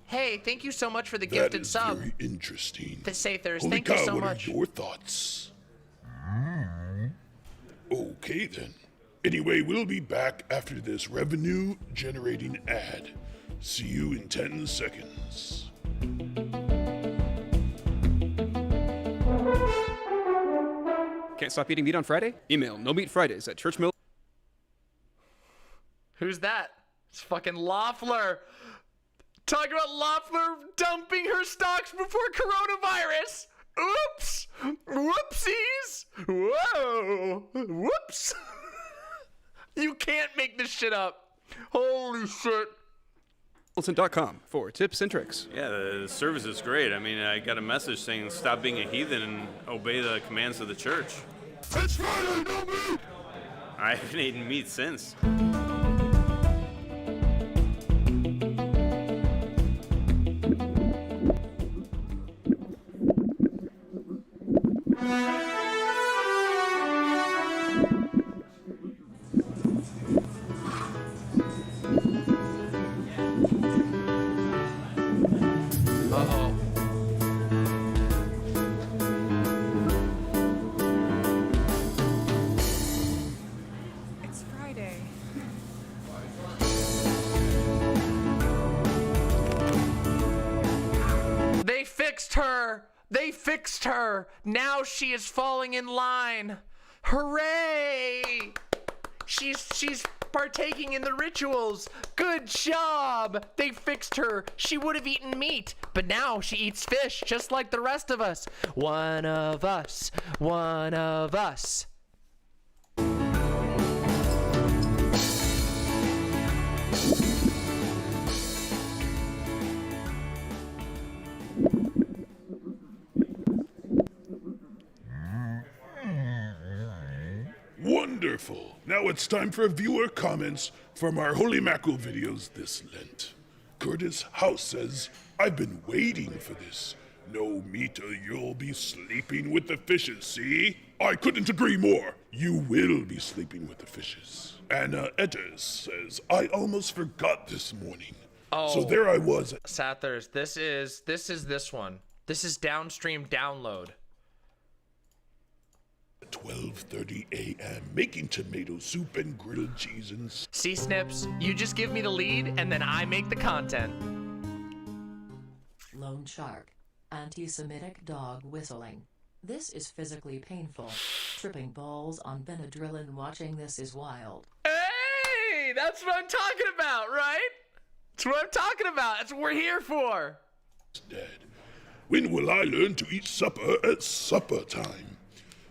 Hey, thank you so much for the gifted sub. Very interesting. The Sathers, Holy thank cow, you so what much. are your thoughts? Okay then. Anyway, we'll be back after this revenue-generating ad. See you in 10 seconds. Can't stop eating meat on Friday? Email nomeatfridays at churchmill. Who's that? It's fucking Loeffler. Talk about Loeffler dumping her stocks before coronavirus. Oops. Whoopsies. Whoa. Whoops. You can't make this shit up. Holy shit. Wilson.com for tips and tricks. Yeah, the service is great. I mean, I got a message saying stop being a heathen and obey the commands of the church. It's Friday, no meat! I haven't eaten meat since. It's Friday. They fixed her. They fixed her. Now she is falling in line. Hooray! She's partaking in the rituals. Good job. They fixed her. She would have eaten meat, but now she eats fish just like the rest of us. One of us. One of us. Wonderful. Now it's time for viewer comments from our Holy Mackerel videos this Lent. Curtis House says, I've been waiting for this. No meat or you'll be sleeping with the fishes, see? I couldn't agree more. You will be sleeping with the fishes. Anna Edders says, I almost forgot this morning. Oh, so there I was. Sathers, this is this one. This is downstream download. 12:30 a.m. making tomato soup and grilled cheese and... See, Snips, you just give me the lead and then I make the content. Lone Shark. Anti-Semitic dog whistling. This is physically painful. Tripping balls on Benadryl and watching this is wild. Hey, that's what I'm talking about, right? That's what I'm talking about. That's what we're here for. Dad, when will I learn to eat supper at supper time?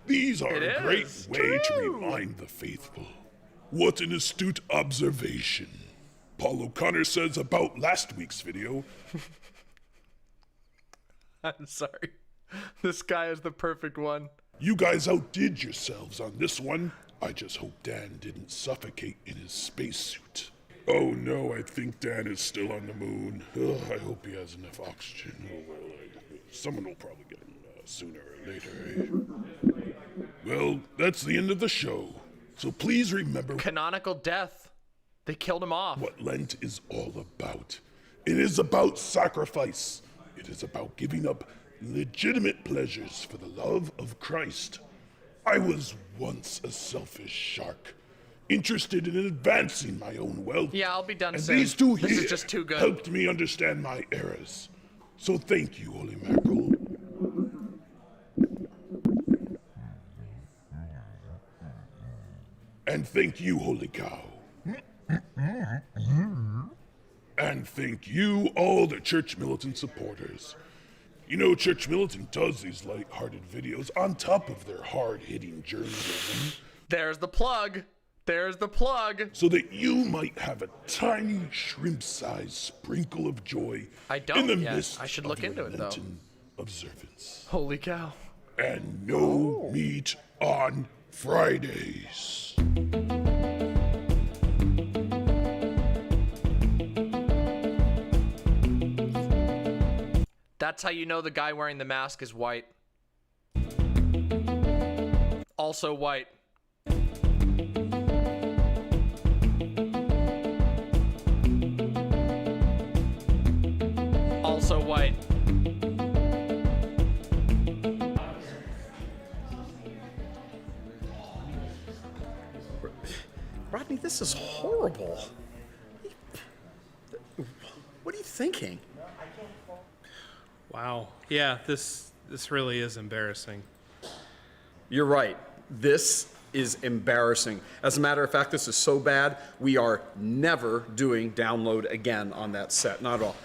These are a great way to remind the faithful. What an astute observation. Paul O'Connor says about last week's video. I'm sorry. This guy is the perfect one. You guys outdid yourselves on this one. I just hope Dan didn't suffocate in his spacesuit. Oh no, I think Dan is still on the moon. Ugh, I hope he has enough oxygen. Oh well, someone will probably get him sooner or later. Eh? Well, that's the end of the show. So please remember... Canonical death. They killed him off. What Lent is all about. It is about sacrifice. It is about giving up legitimate pleasures for the love of Christ. I was once a selfish shark, interested in advancing my own wealth. Yeah, I'll be done and soon. These two This here is just too good. helped me understand my errors. So thank you, Holy Mackerel. And thank you, Holy Cow. And thank you, all the Church Militant supporters. You know, Church Militant does these light-hearted videos on top of their hard-hitting journalism. There's the plug. There's the plug. So that you might have a tiny shrimp-sized sprinkle of joy in the midst I should of look your into it, though. Lenten observance. Holy cow. And no meat on Fridays. That's how you know the guy wearing the mask is white. Also white. Also white. Rodney, this is horrible. What are you thinking? Wow. Yeah, this really is embarrassing. You're right. This is embarrassing. As a matter of fact, this is so bad, we are never doing download again on that set. Not at all.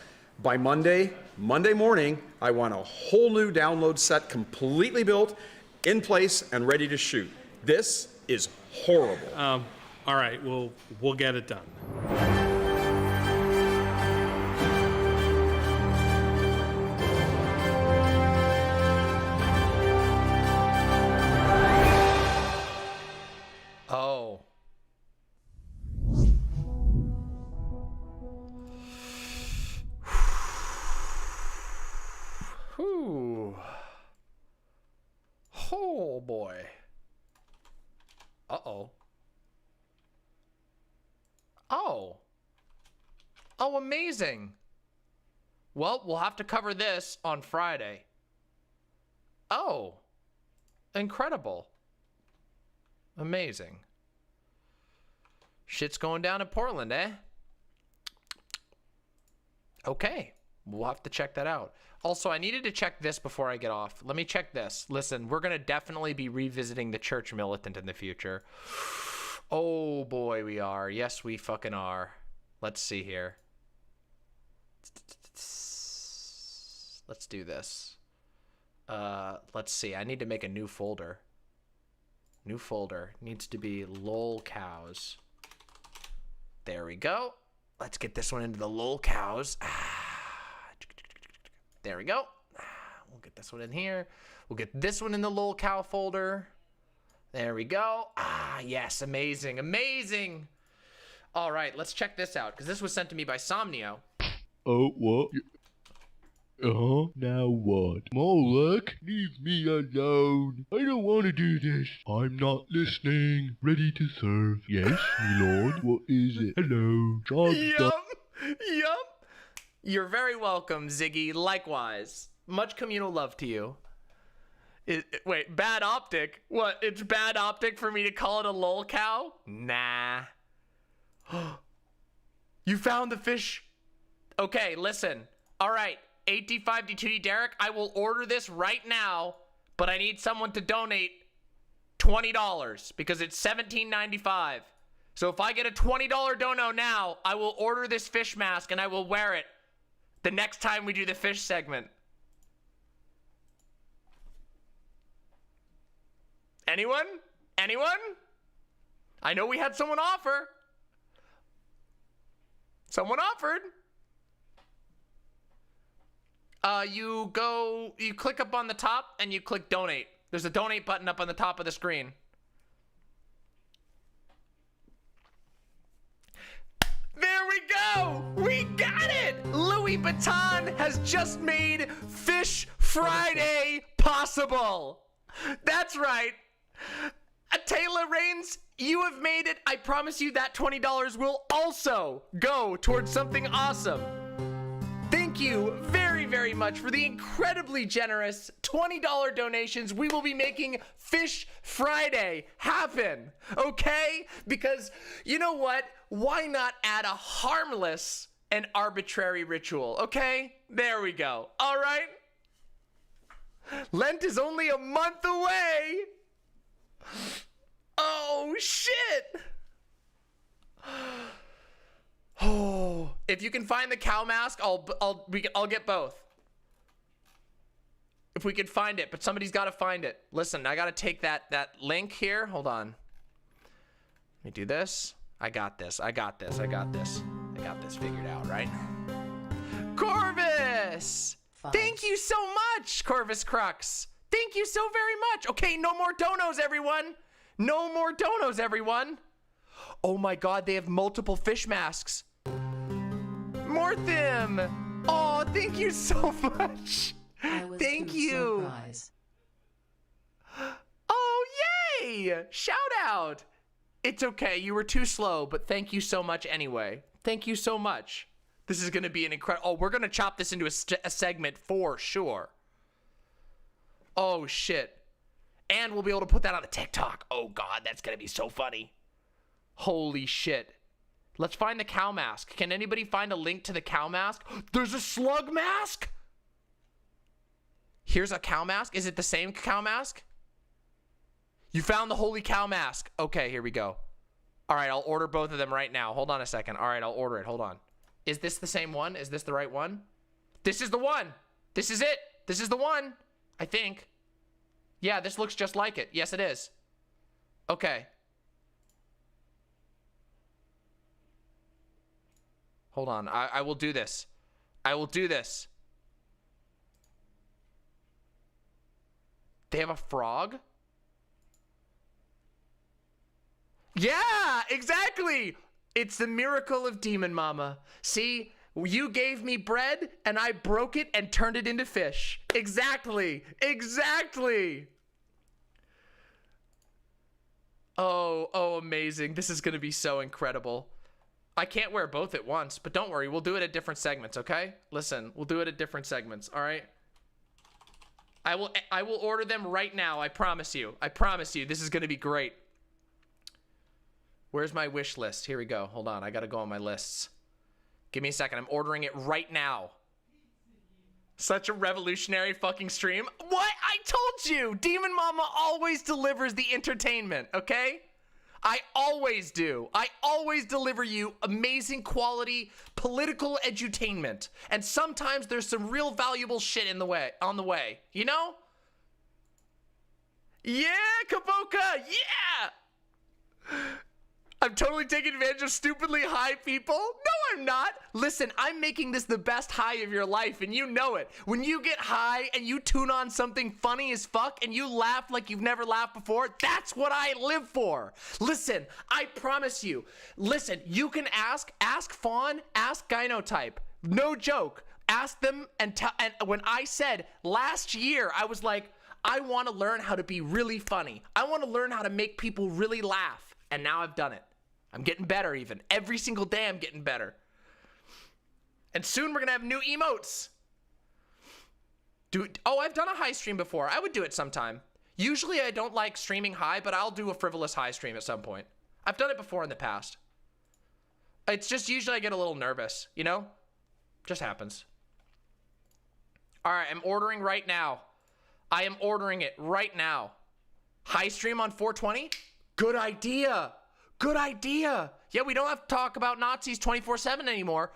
By Monday morning, I want a whole new download set completely built, in place, and ready to shoot. This is horrible. All right, we'll get it done. Oh. Whew. Oh boy. Uh-oh. Oh. Oh, amazing. Well, we'll have to cover this on Friday. Oh. Incredible. Amazing. Shit's going down in Portland, eh? Okay. We'll have to check that out. Also, I needed to check this before I get off. Let me check this. Listen, we're going to definitely be revisiting the Church Militant in the future. Oh, boy, we are. Yes, we fucking are. Let's see here. Let's do this. Let's see. I need to make a new folder. New folder. Needs to be lol cows. There we go. Let's get this one into the lol cows. There we go. We'll get this one in here. We'll get this one in the lol cow folder. There we go. Yes. Amazing. Amazing. All right. Let's check this out because this was sent to me by Somnio. Oh, what? Now what? Moloch, leave me alone. I don't want to do this. I'm not listening. Ready to serve. Yes, my lord. What is it? Hello. Yup. You're very welcome, Ziggy. Likewise. Much communal love to you. Wait, bad optic? What? It's bad optic for me to call it a lol cow? Nah. You found the fish. Okay, listen. All right. 8D5D2D Derek, I will order this right now, but I need someone to donate $20 because it's $17.95. So if I get a $20 dono now, I will order this fish mask and I will wear it the next time we do the fish segment. Anyone? Anyone? I know we had someone offer. Someone offered. You click up on the top and you click donate. There's a donate button up on the top of the screen. There we go! We got it! Louis Vuitton has just made Fish Friday possible. That's right. Taylor Reigns, you have made it. I promise you that $20 will also go towards something awesome. Thank you very, very much for the incredibly generous $20 donations. We will be making Fish Friday happen, okay? Because you know what? Why not add a harmless and arbitrary ritual, okay? There we go. All right? Lent is only a month away. Oh, shit. Oh, if you can find the cow mask, I'll get both. If we can find it, but somebody's got to find it. Listen, I got to take that link here. Hold on. Let me do this. I got this. I got this figured out, right? Corvus! Thank you so much, Corvus Crux. Thank you so very much. Okay, no more donos, everyone. No more donos, everyone. Oh my God, they have multiple fish masks. Morthim! Oh, thank you so much. Thank you. Surprised. Oh, yay! Shout out. It's okay, you were too slow, but thank you so much anyway. Thank you so much. This is going to be an incredible... Oh, we're going to chop this into a segment for sure. Oh, shit. And we'll be able to put that on the TikTok. Oh, God, that's going to be so funny. Holy shit. Let's find the cow mask. Can anybody find a link to the cow mask? There's a slug mask? Here's a cow mask. Is it the same cow mask? You found the holy cow mask. Okay, here we go. All right, I'll order both of them right now. Hold on a second. All right, I'll order it. Hold on. Is this the same one? Is this the right one? This is the one. This is it. This is the one, I think. Yeah, this looks just like it. Yes, it is. Okay. Hold on. I will do this. I will do this. They have a frog? Yeah, exactly. It's the miracle of Demon Mama. See, you gave me bread and I broke it and turned it into fish. Exactly. Exactly. Oh, amazing. This is going to be so incredible. I can't wear both at once, but don't worry. We'll do it at different segments, okay? Listen, we'll do it at different segments, all right? I will order them right now. I promise you. I promise you. This is going to be great. Where's my wish list? Here we go. Hold on. I got to go on my lists. Give me a second. I'm ordering it right now. Such a revolutionary fucking stream. What? I told you. Demon Mama always delivers the entertainment, okay? I always do. I always deliver you amazing quality political edutainment. And sometimes there's some real valuable shit on the way. You know? Yeah, Kaboka! Yeah! I'm totally taking advantage of stupidly high people. No, I'm not. Listen, I'm making this the best high of your life, and you know it. When you get high and you tune on something funny as fuck and you laugh like you've never laughed before, that's what I live for. Listen, I promise you. Listen, you can ask Fawn, ask Gynotype. No joke. Ask them and when I said last year, I was like, I want to learn how to be really funny. I want to learn how to make people really laugh. And now I've done it. I'm getting better even. Every single day I'm getting better. And soon we're going to have new emotes. I've done a high stream before. I would do it sometime. Usually I don't like streaming high, but I'll do a frivolous high stream at some point. I've done it before in the past. It's just usually I get a little nervous, you know? Just happens. All right, I'm ordering right now. I am ordering it right now. High stream on 420? Good idea. Good idea. Yeah, we don't have to talk about Nazis 24/7 anymore.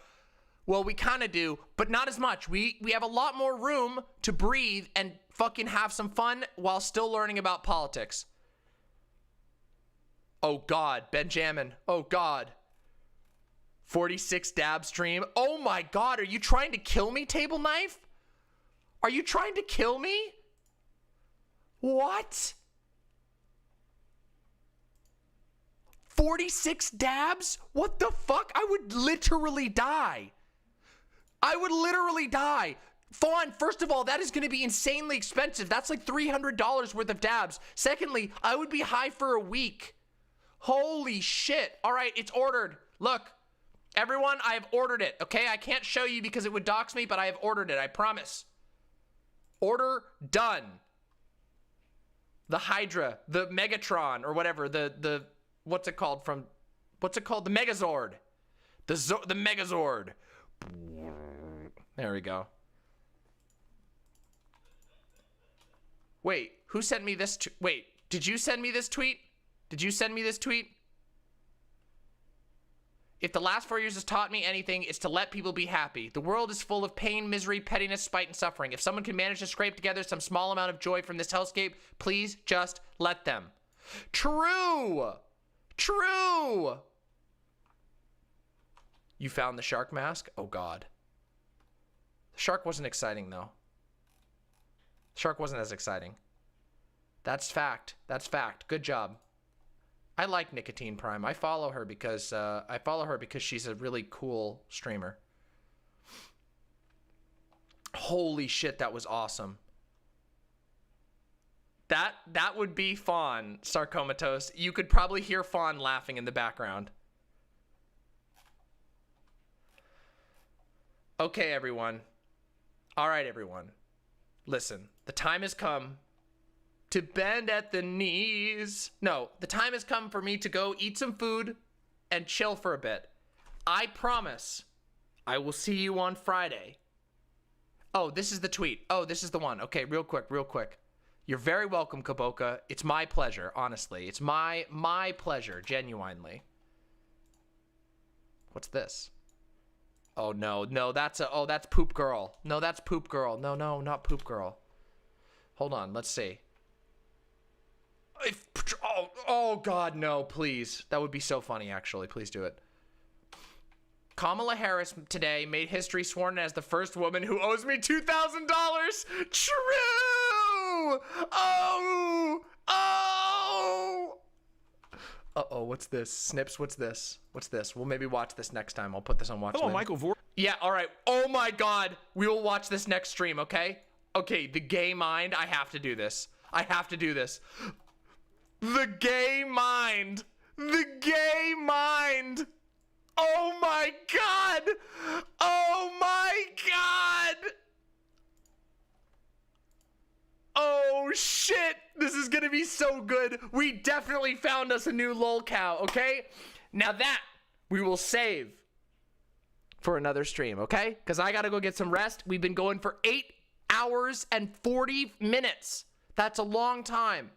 Well, we kind of do, but not as much. We have a lot more room to breathe and fucking have some fun while still learning about politics. Oh, God. Benjamin. Oh, God. 46 dab stream. Oh, my God. Are you trying to kill me, Table Knife? Are you trying to kill me? What? 46 dabs? What the fuck? I would literally die. I would literally die. Fawn, first of all, that is going to be insanely expensive. That's like $300 worth of dabs. Secondly, I would be high for a week. Holy shit. All right, it's ordered. Look, everyone, I have ordered it, okay? I can't show you because it would dox me, but I have ordered it, I promise. Order done. The Hydra, the Megatron, or whatever, the what's it called? The Megazord. The Megazord. There we go. Wait, who sent me this? Wait, did you send me this tweet? Did you send me this tweet? If the last 4 years has taught me anything, it's to let people be happy. The world is full of pain, misery, pettiness, spite, and suffering. If someone can manage to scrape together some small amount of joy from this hellscape, please just let them. True! True! You found the shark mask? Oh, God. The shark wasn't exciting, though. Shark wasn't as exciting. That's fact. That's fact. Good job. I like Nicotine Prime. I follow her because she's a really cool streamer. Holy shit, that was awesome. That would be Fawn, Sarcomatose. You could probably hear Fawn laughing in the background. Okay, everyone. All right, everyone. Listen, the time has come to bend at the knees. No, the time has come for me to go eat some food and chill for a bit. I promise I will see you on Friday. Oh, this is the tweet. Oh, this is the one. Okay, real quick. You're very welcome, Kaboka. It's my pleasure, honestly. It's my pleasure, genuinely. What's this? Oh, no, that's Poop Girl. No, that's Poop Girl. No, not Poop Girl. Hold on, let's see. Oh, God, no, please. That would be so funny, actually. Please do it. Kamala Harris today made history, sworn as the first woman who owes me $2,000. True! Oh! Uh-oh, what's this? Snips, what's this? We'll maybe watch this next time. I'll put this on watch. Hello, Michael Vor. Yeah, all right. Oh, my God. We will watch this next stream, okay? Okay, the gay mind. I have to do this. The gay mind. The gay mind. Oh my God. Oh my God. Oh shit. This is gonna be so good. We definitely found us a new lolcow, okay? Now that we will save for another stream, okay? Because I gotta go get some rest. We've been going for 8 hours and 40 minutes. That's a long time.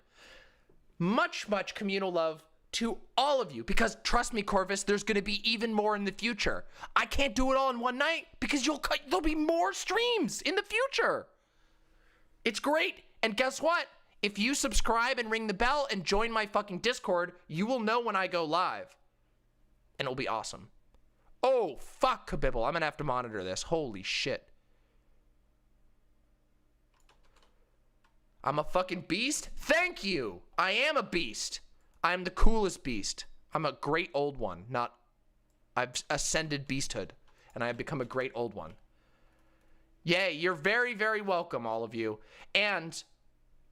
Much communal love to all of you, because trust me, Corvus, there's going to be even more in the future. I can't do it all in one night because there'll be more streams in the future. It's great. And guess what? If you subscribe and ring the bell and join my fucking Discord, you will know when I go live. And it'll be awesome. Oh, fuck, Kabibble. I'm going to have to monitor this. Holy shit. I'm a fucking beast? Thank you! I am a beast. I'm the coolest beast. I'm a great old one. I've ascended beasthood, and I have become a great old one. Yay, you're very, very welcome, all of you. And,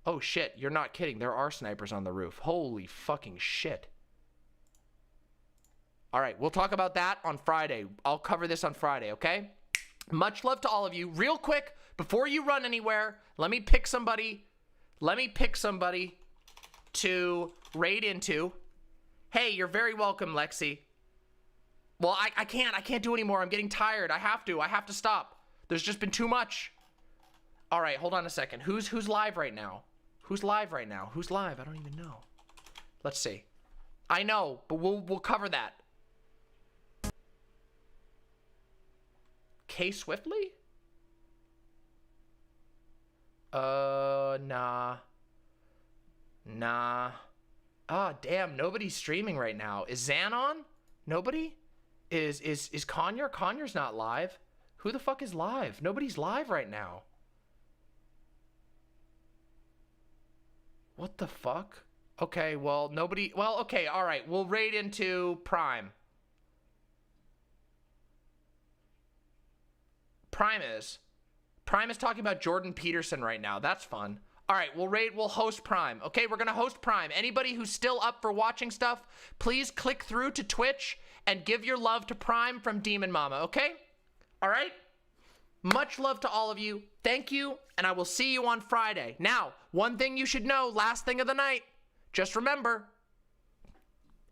oh shit, you're not kidding. There are snipers on the roof. Holy fucking shit. All right, we'll talk about that on Friday. I'll cover this on Friday, okay? Much love to all of you. Real quick, before you run anywhere, let me pick somebody to raid into. Hey, you're very welcome, Lexi. Well, I can't do anymore. I'm getting tired. I have to stop. There's just been too much. All right, hold on a second. Who's live right now? Who's live? I don't even know. Let's see. I know, but we'll cover that. K Swiftly? Nah. Ah, damn, nobody's streaming right now. Is Zan on? Nobody? Is Conyer? Conyer's not live. Who the fuck is live? Nobody's live right now. What the fuck? Okay, well, okay, all right. We'll raid into Prime. Prime Prime is talking about Jordan Peterson right now. That's fun. All right, we'll host Prime. Okay, we're going to host Prime. Anybody who's still up for watching stuff, please click through to Twitch and give your love to Prime from Demon Mama, okay? All right? Much love to all of you. Thank you, and I will see you on Friday. Now, one thing you should know, last thing of the night, just remember,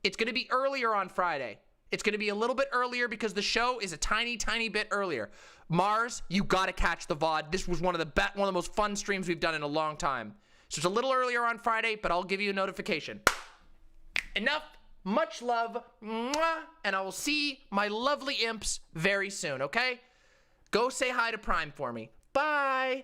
it's going to be earlier on Friday. It's going to be a little bit earlier because the show is a tiny, tiny bit earlier. Mars, you got to catch the VOD. This was one of the most fun streams we've done in a long time. So it's a little earlier on Friday, but I'll give you a notification. Enough. Much love. Mwah, and I will see my lovely imps very soon, okay? Go say hi to Prime for me. Bye.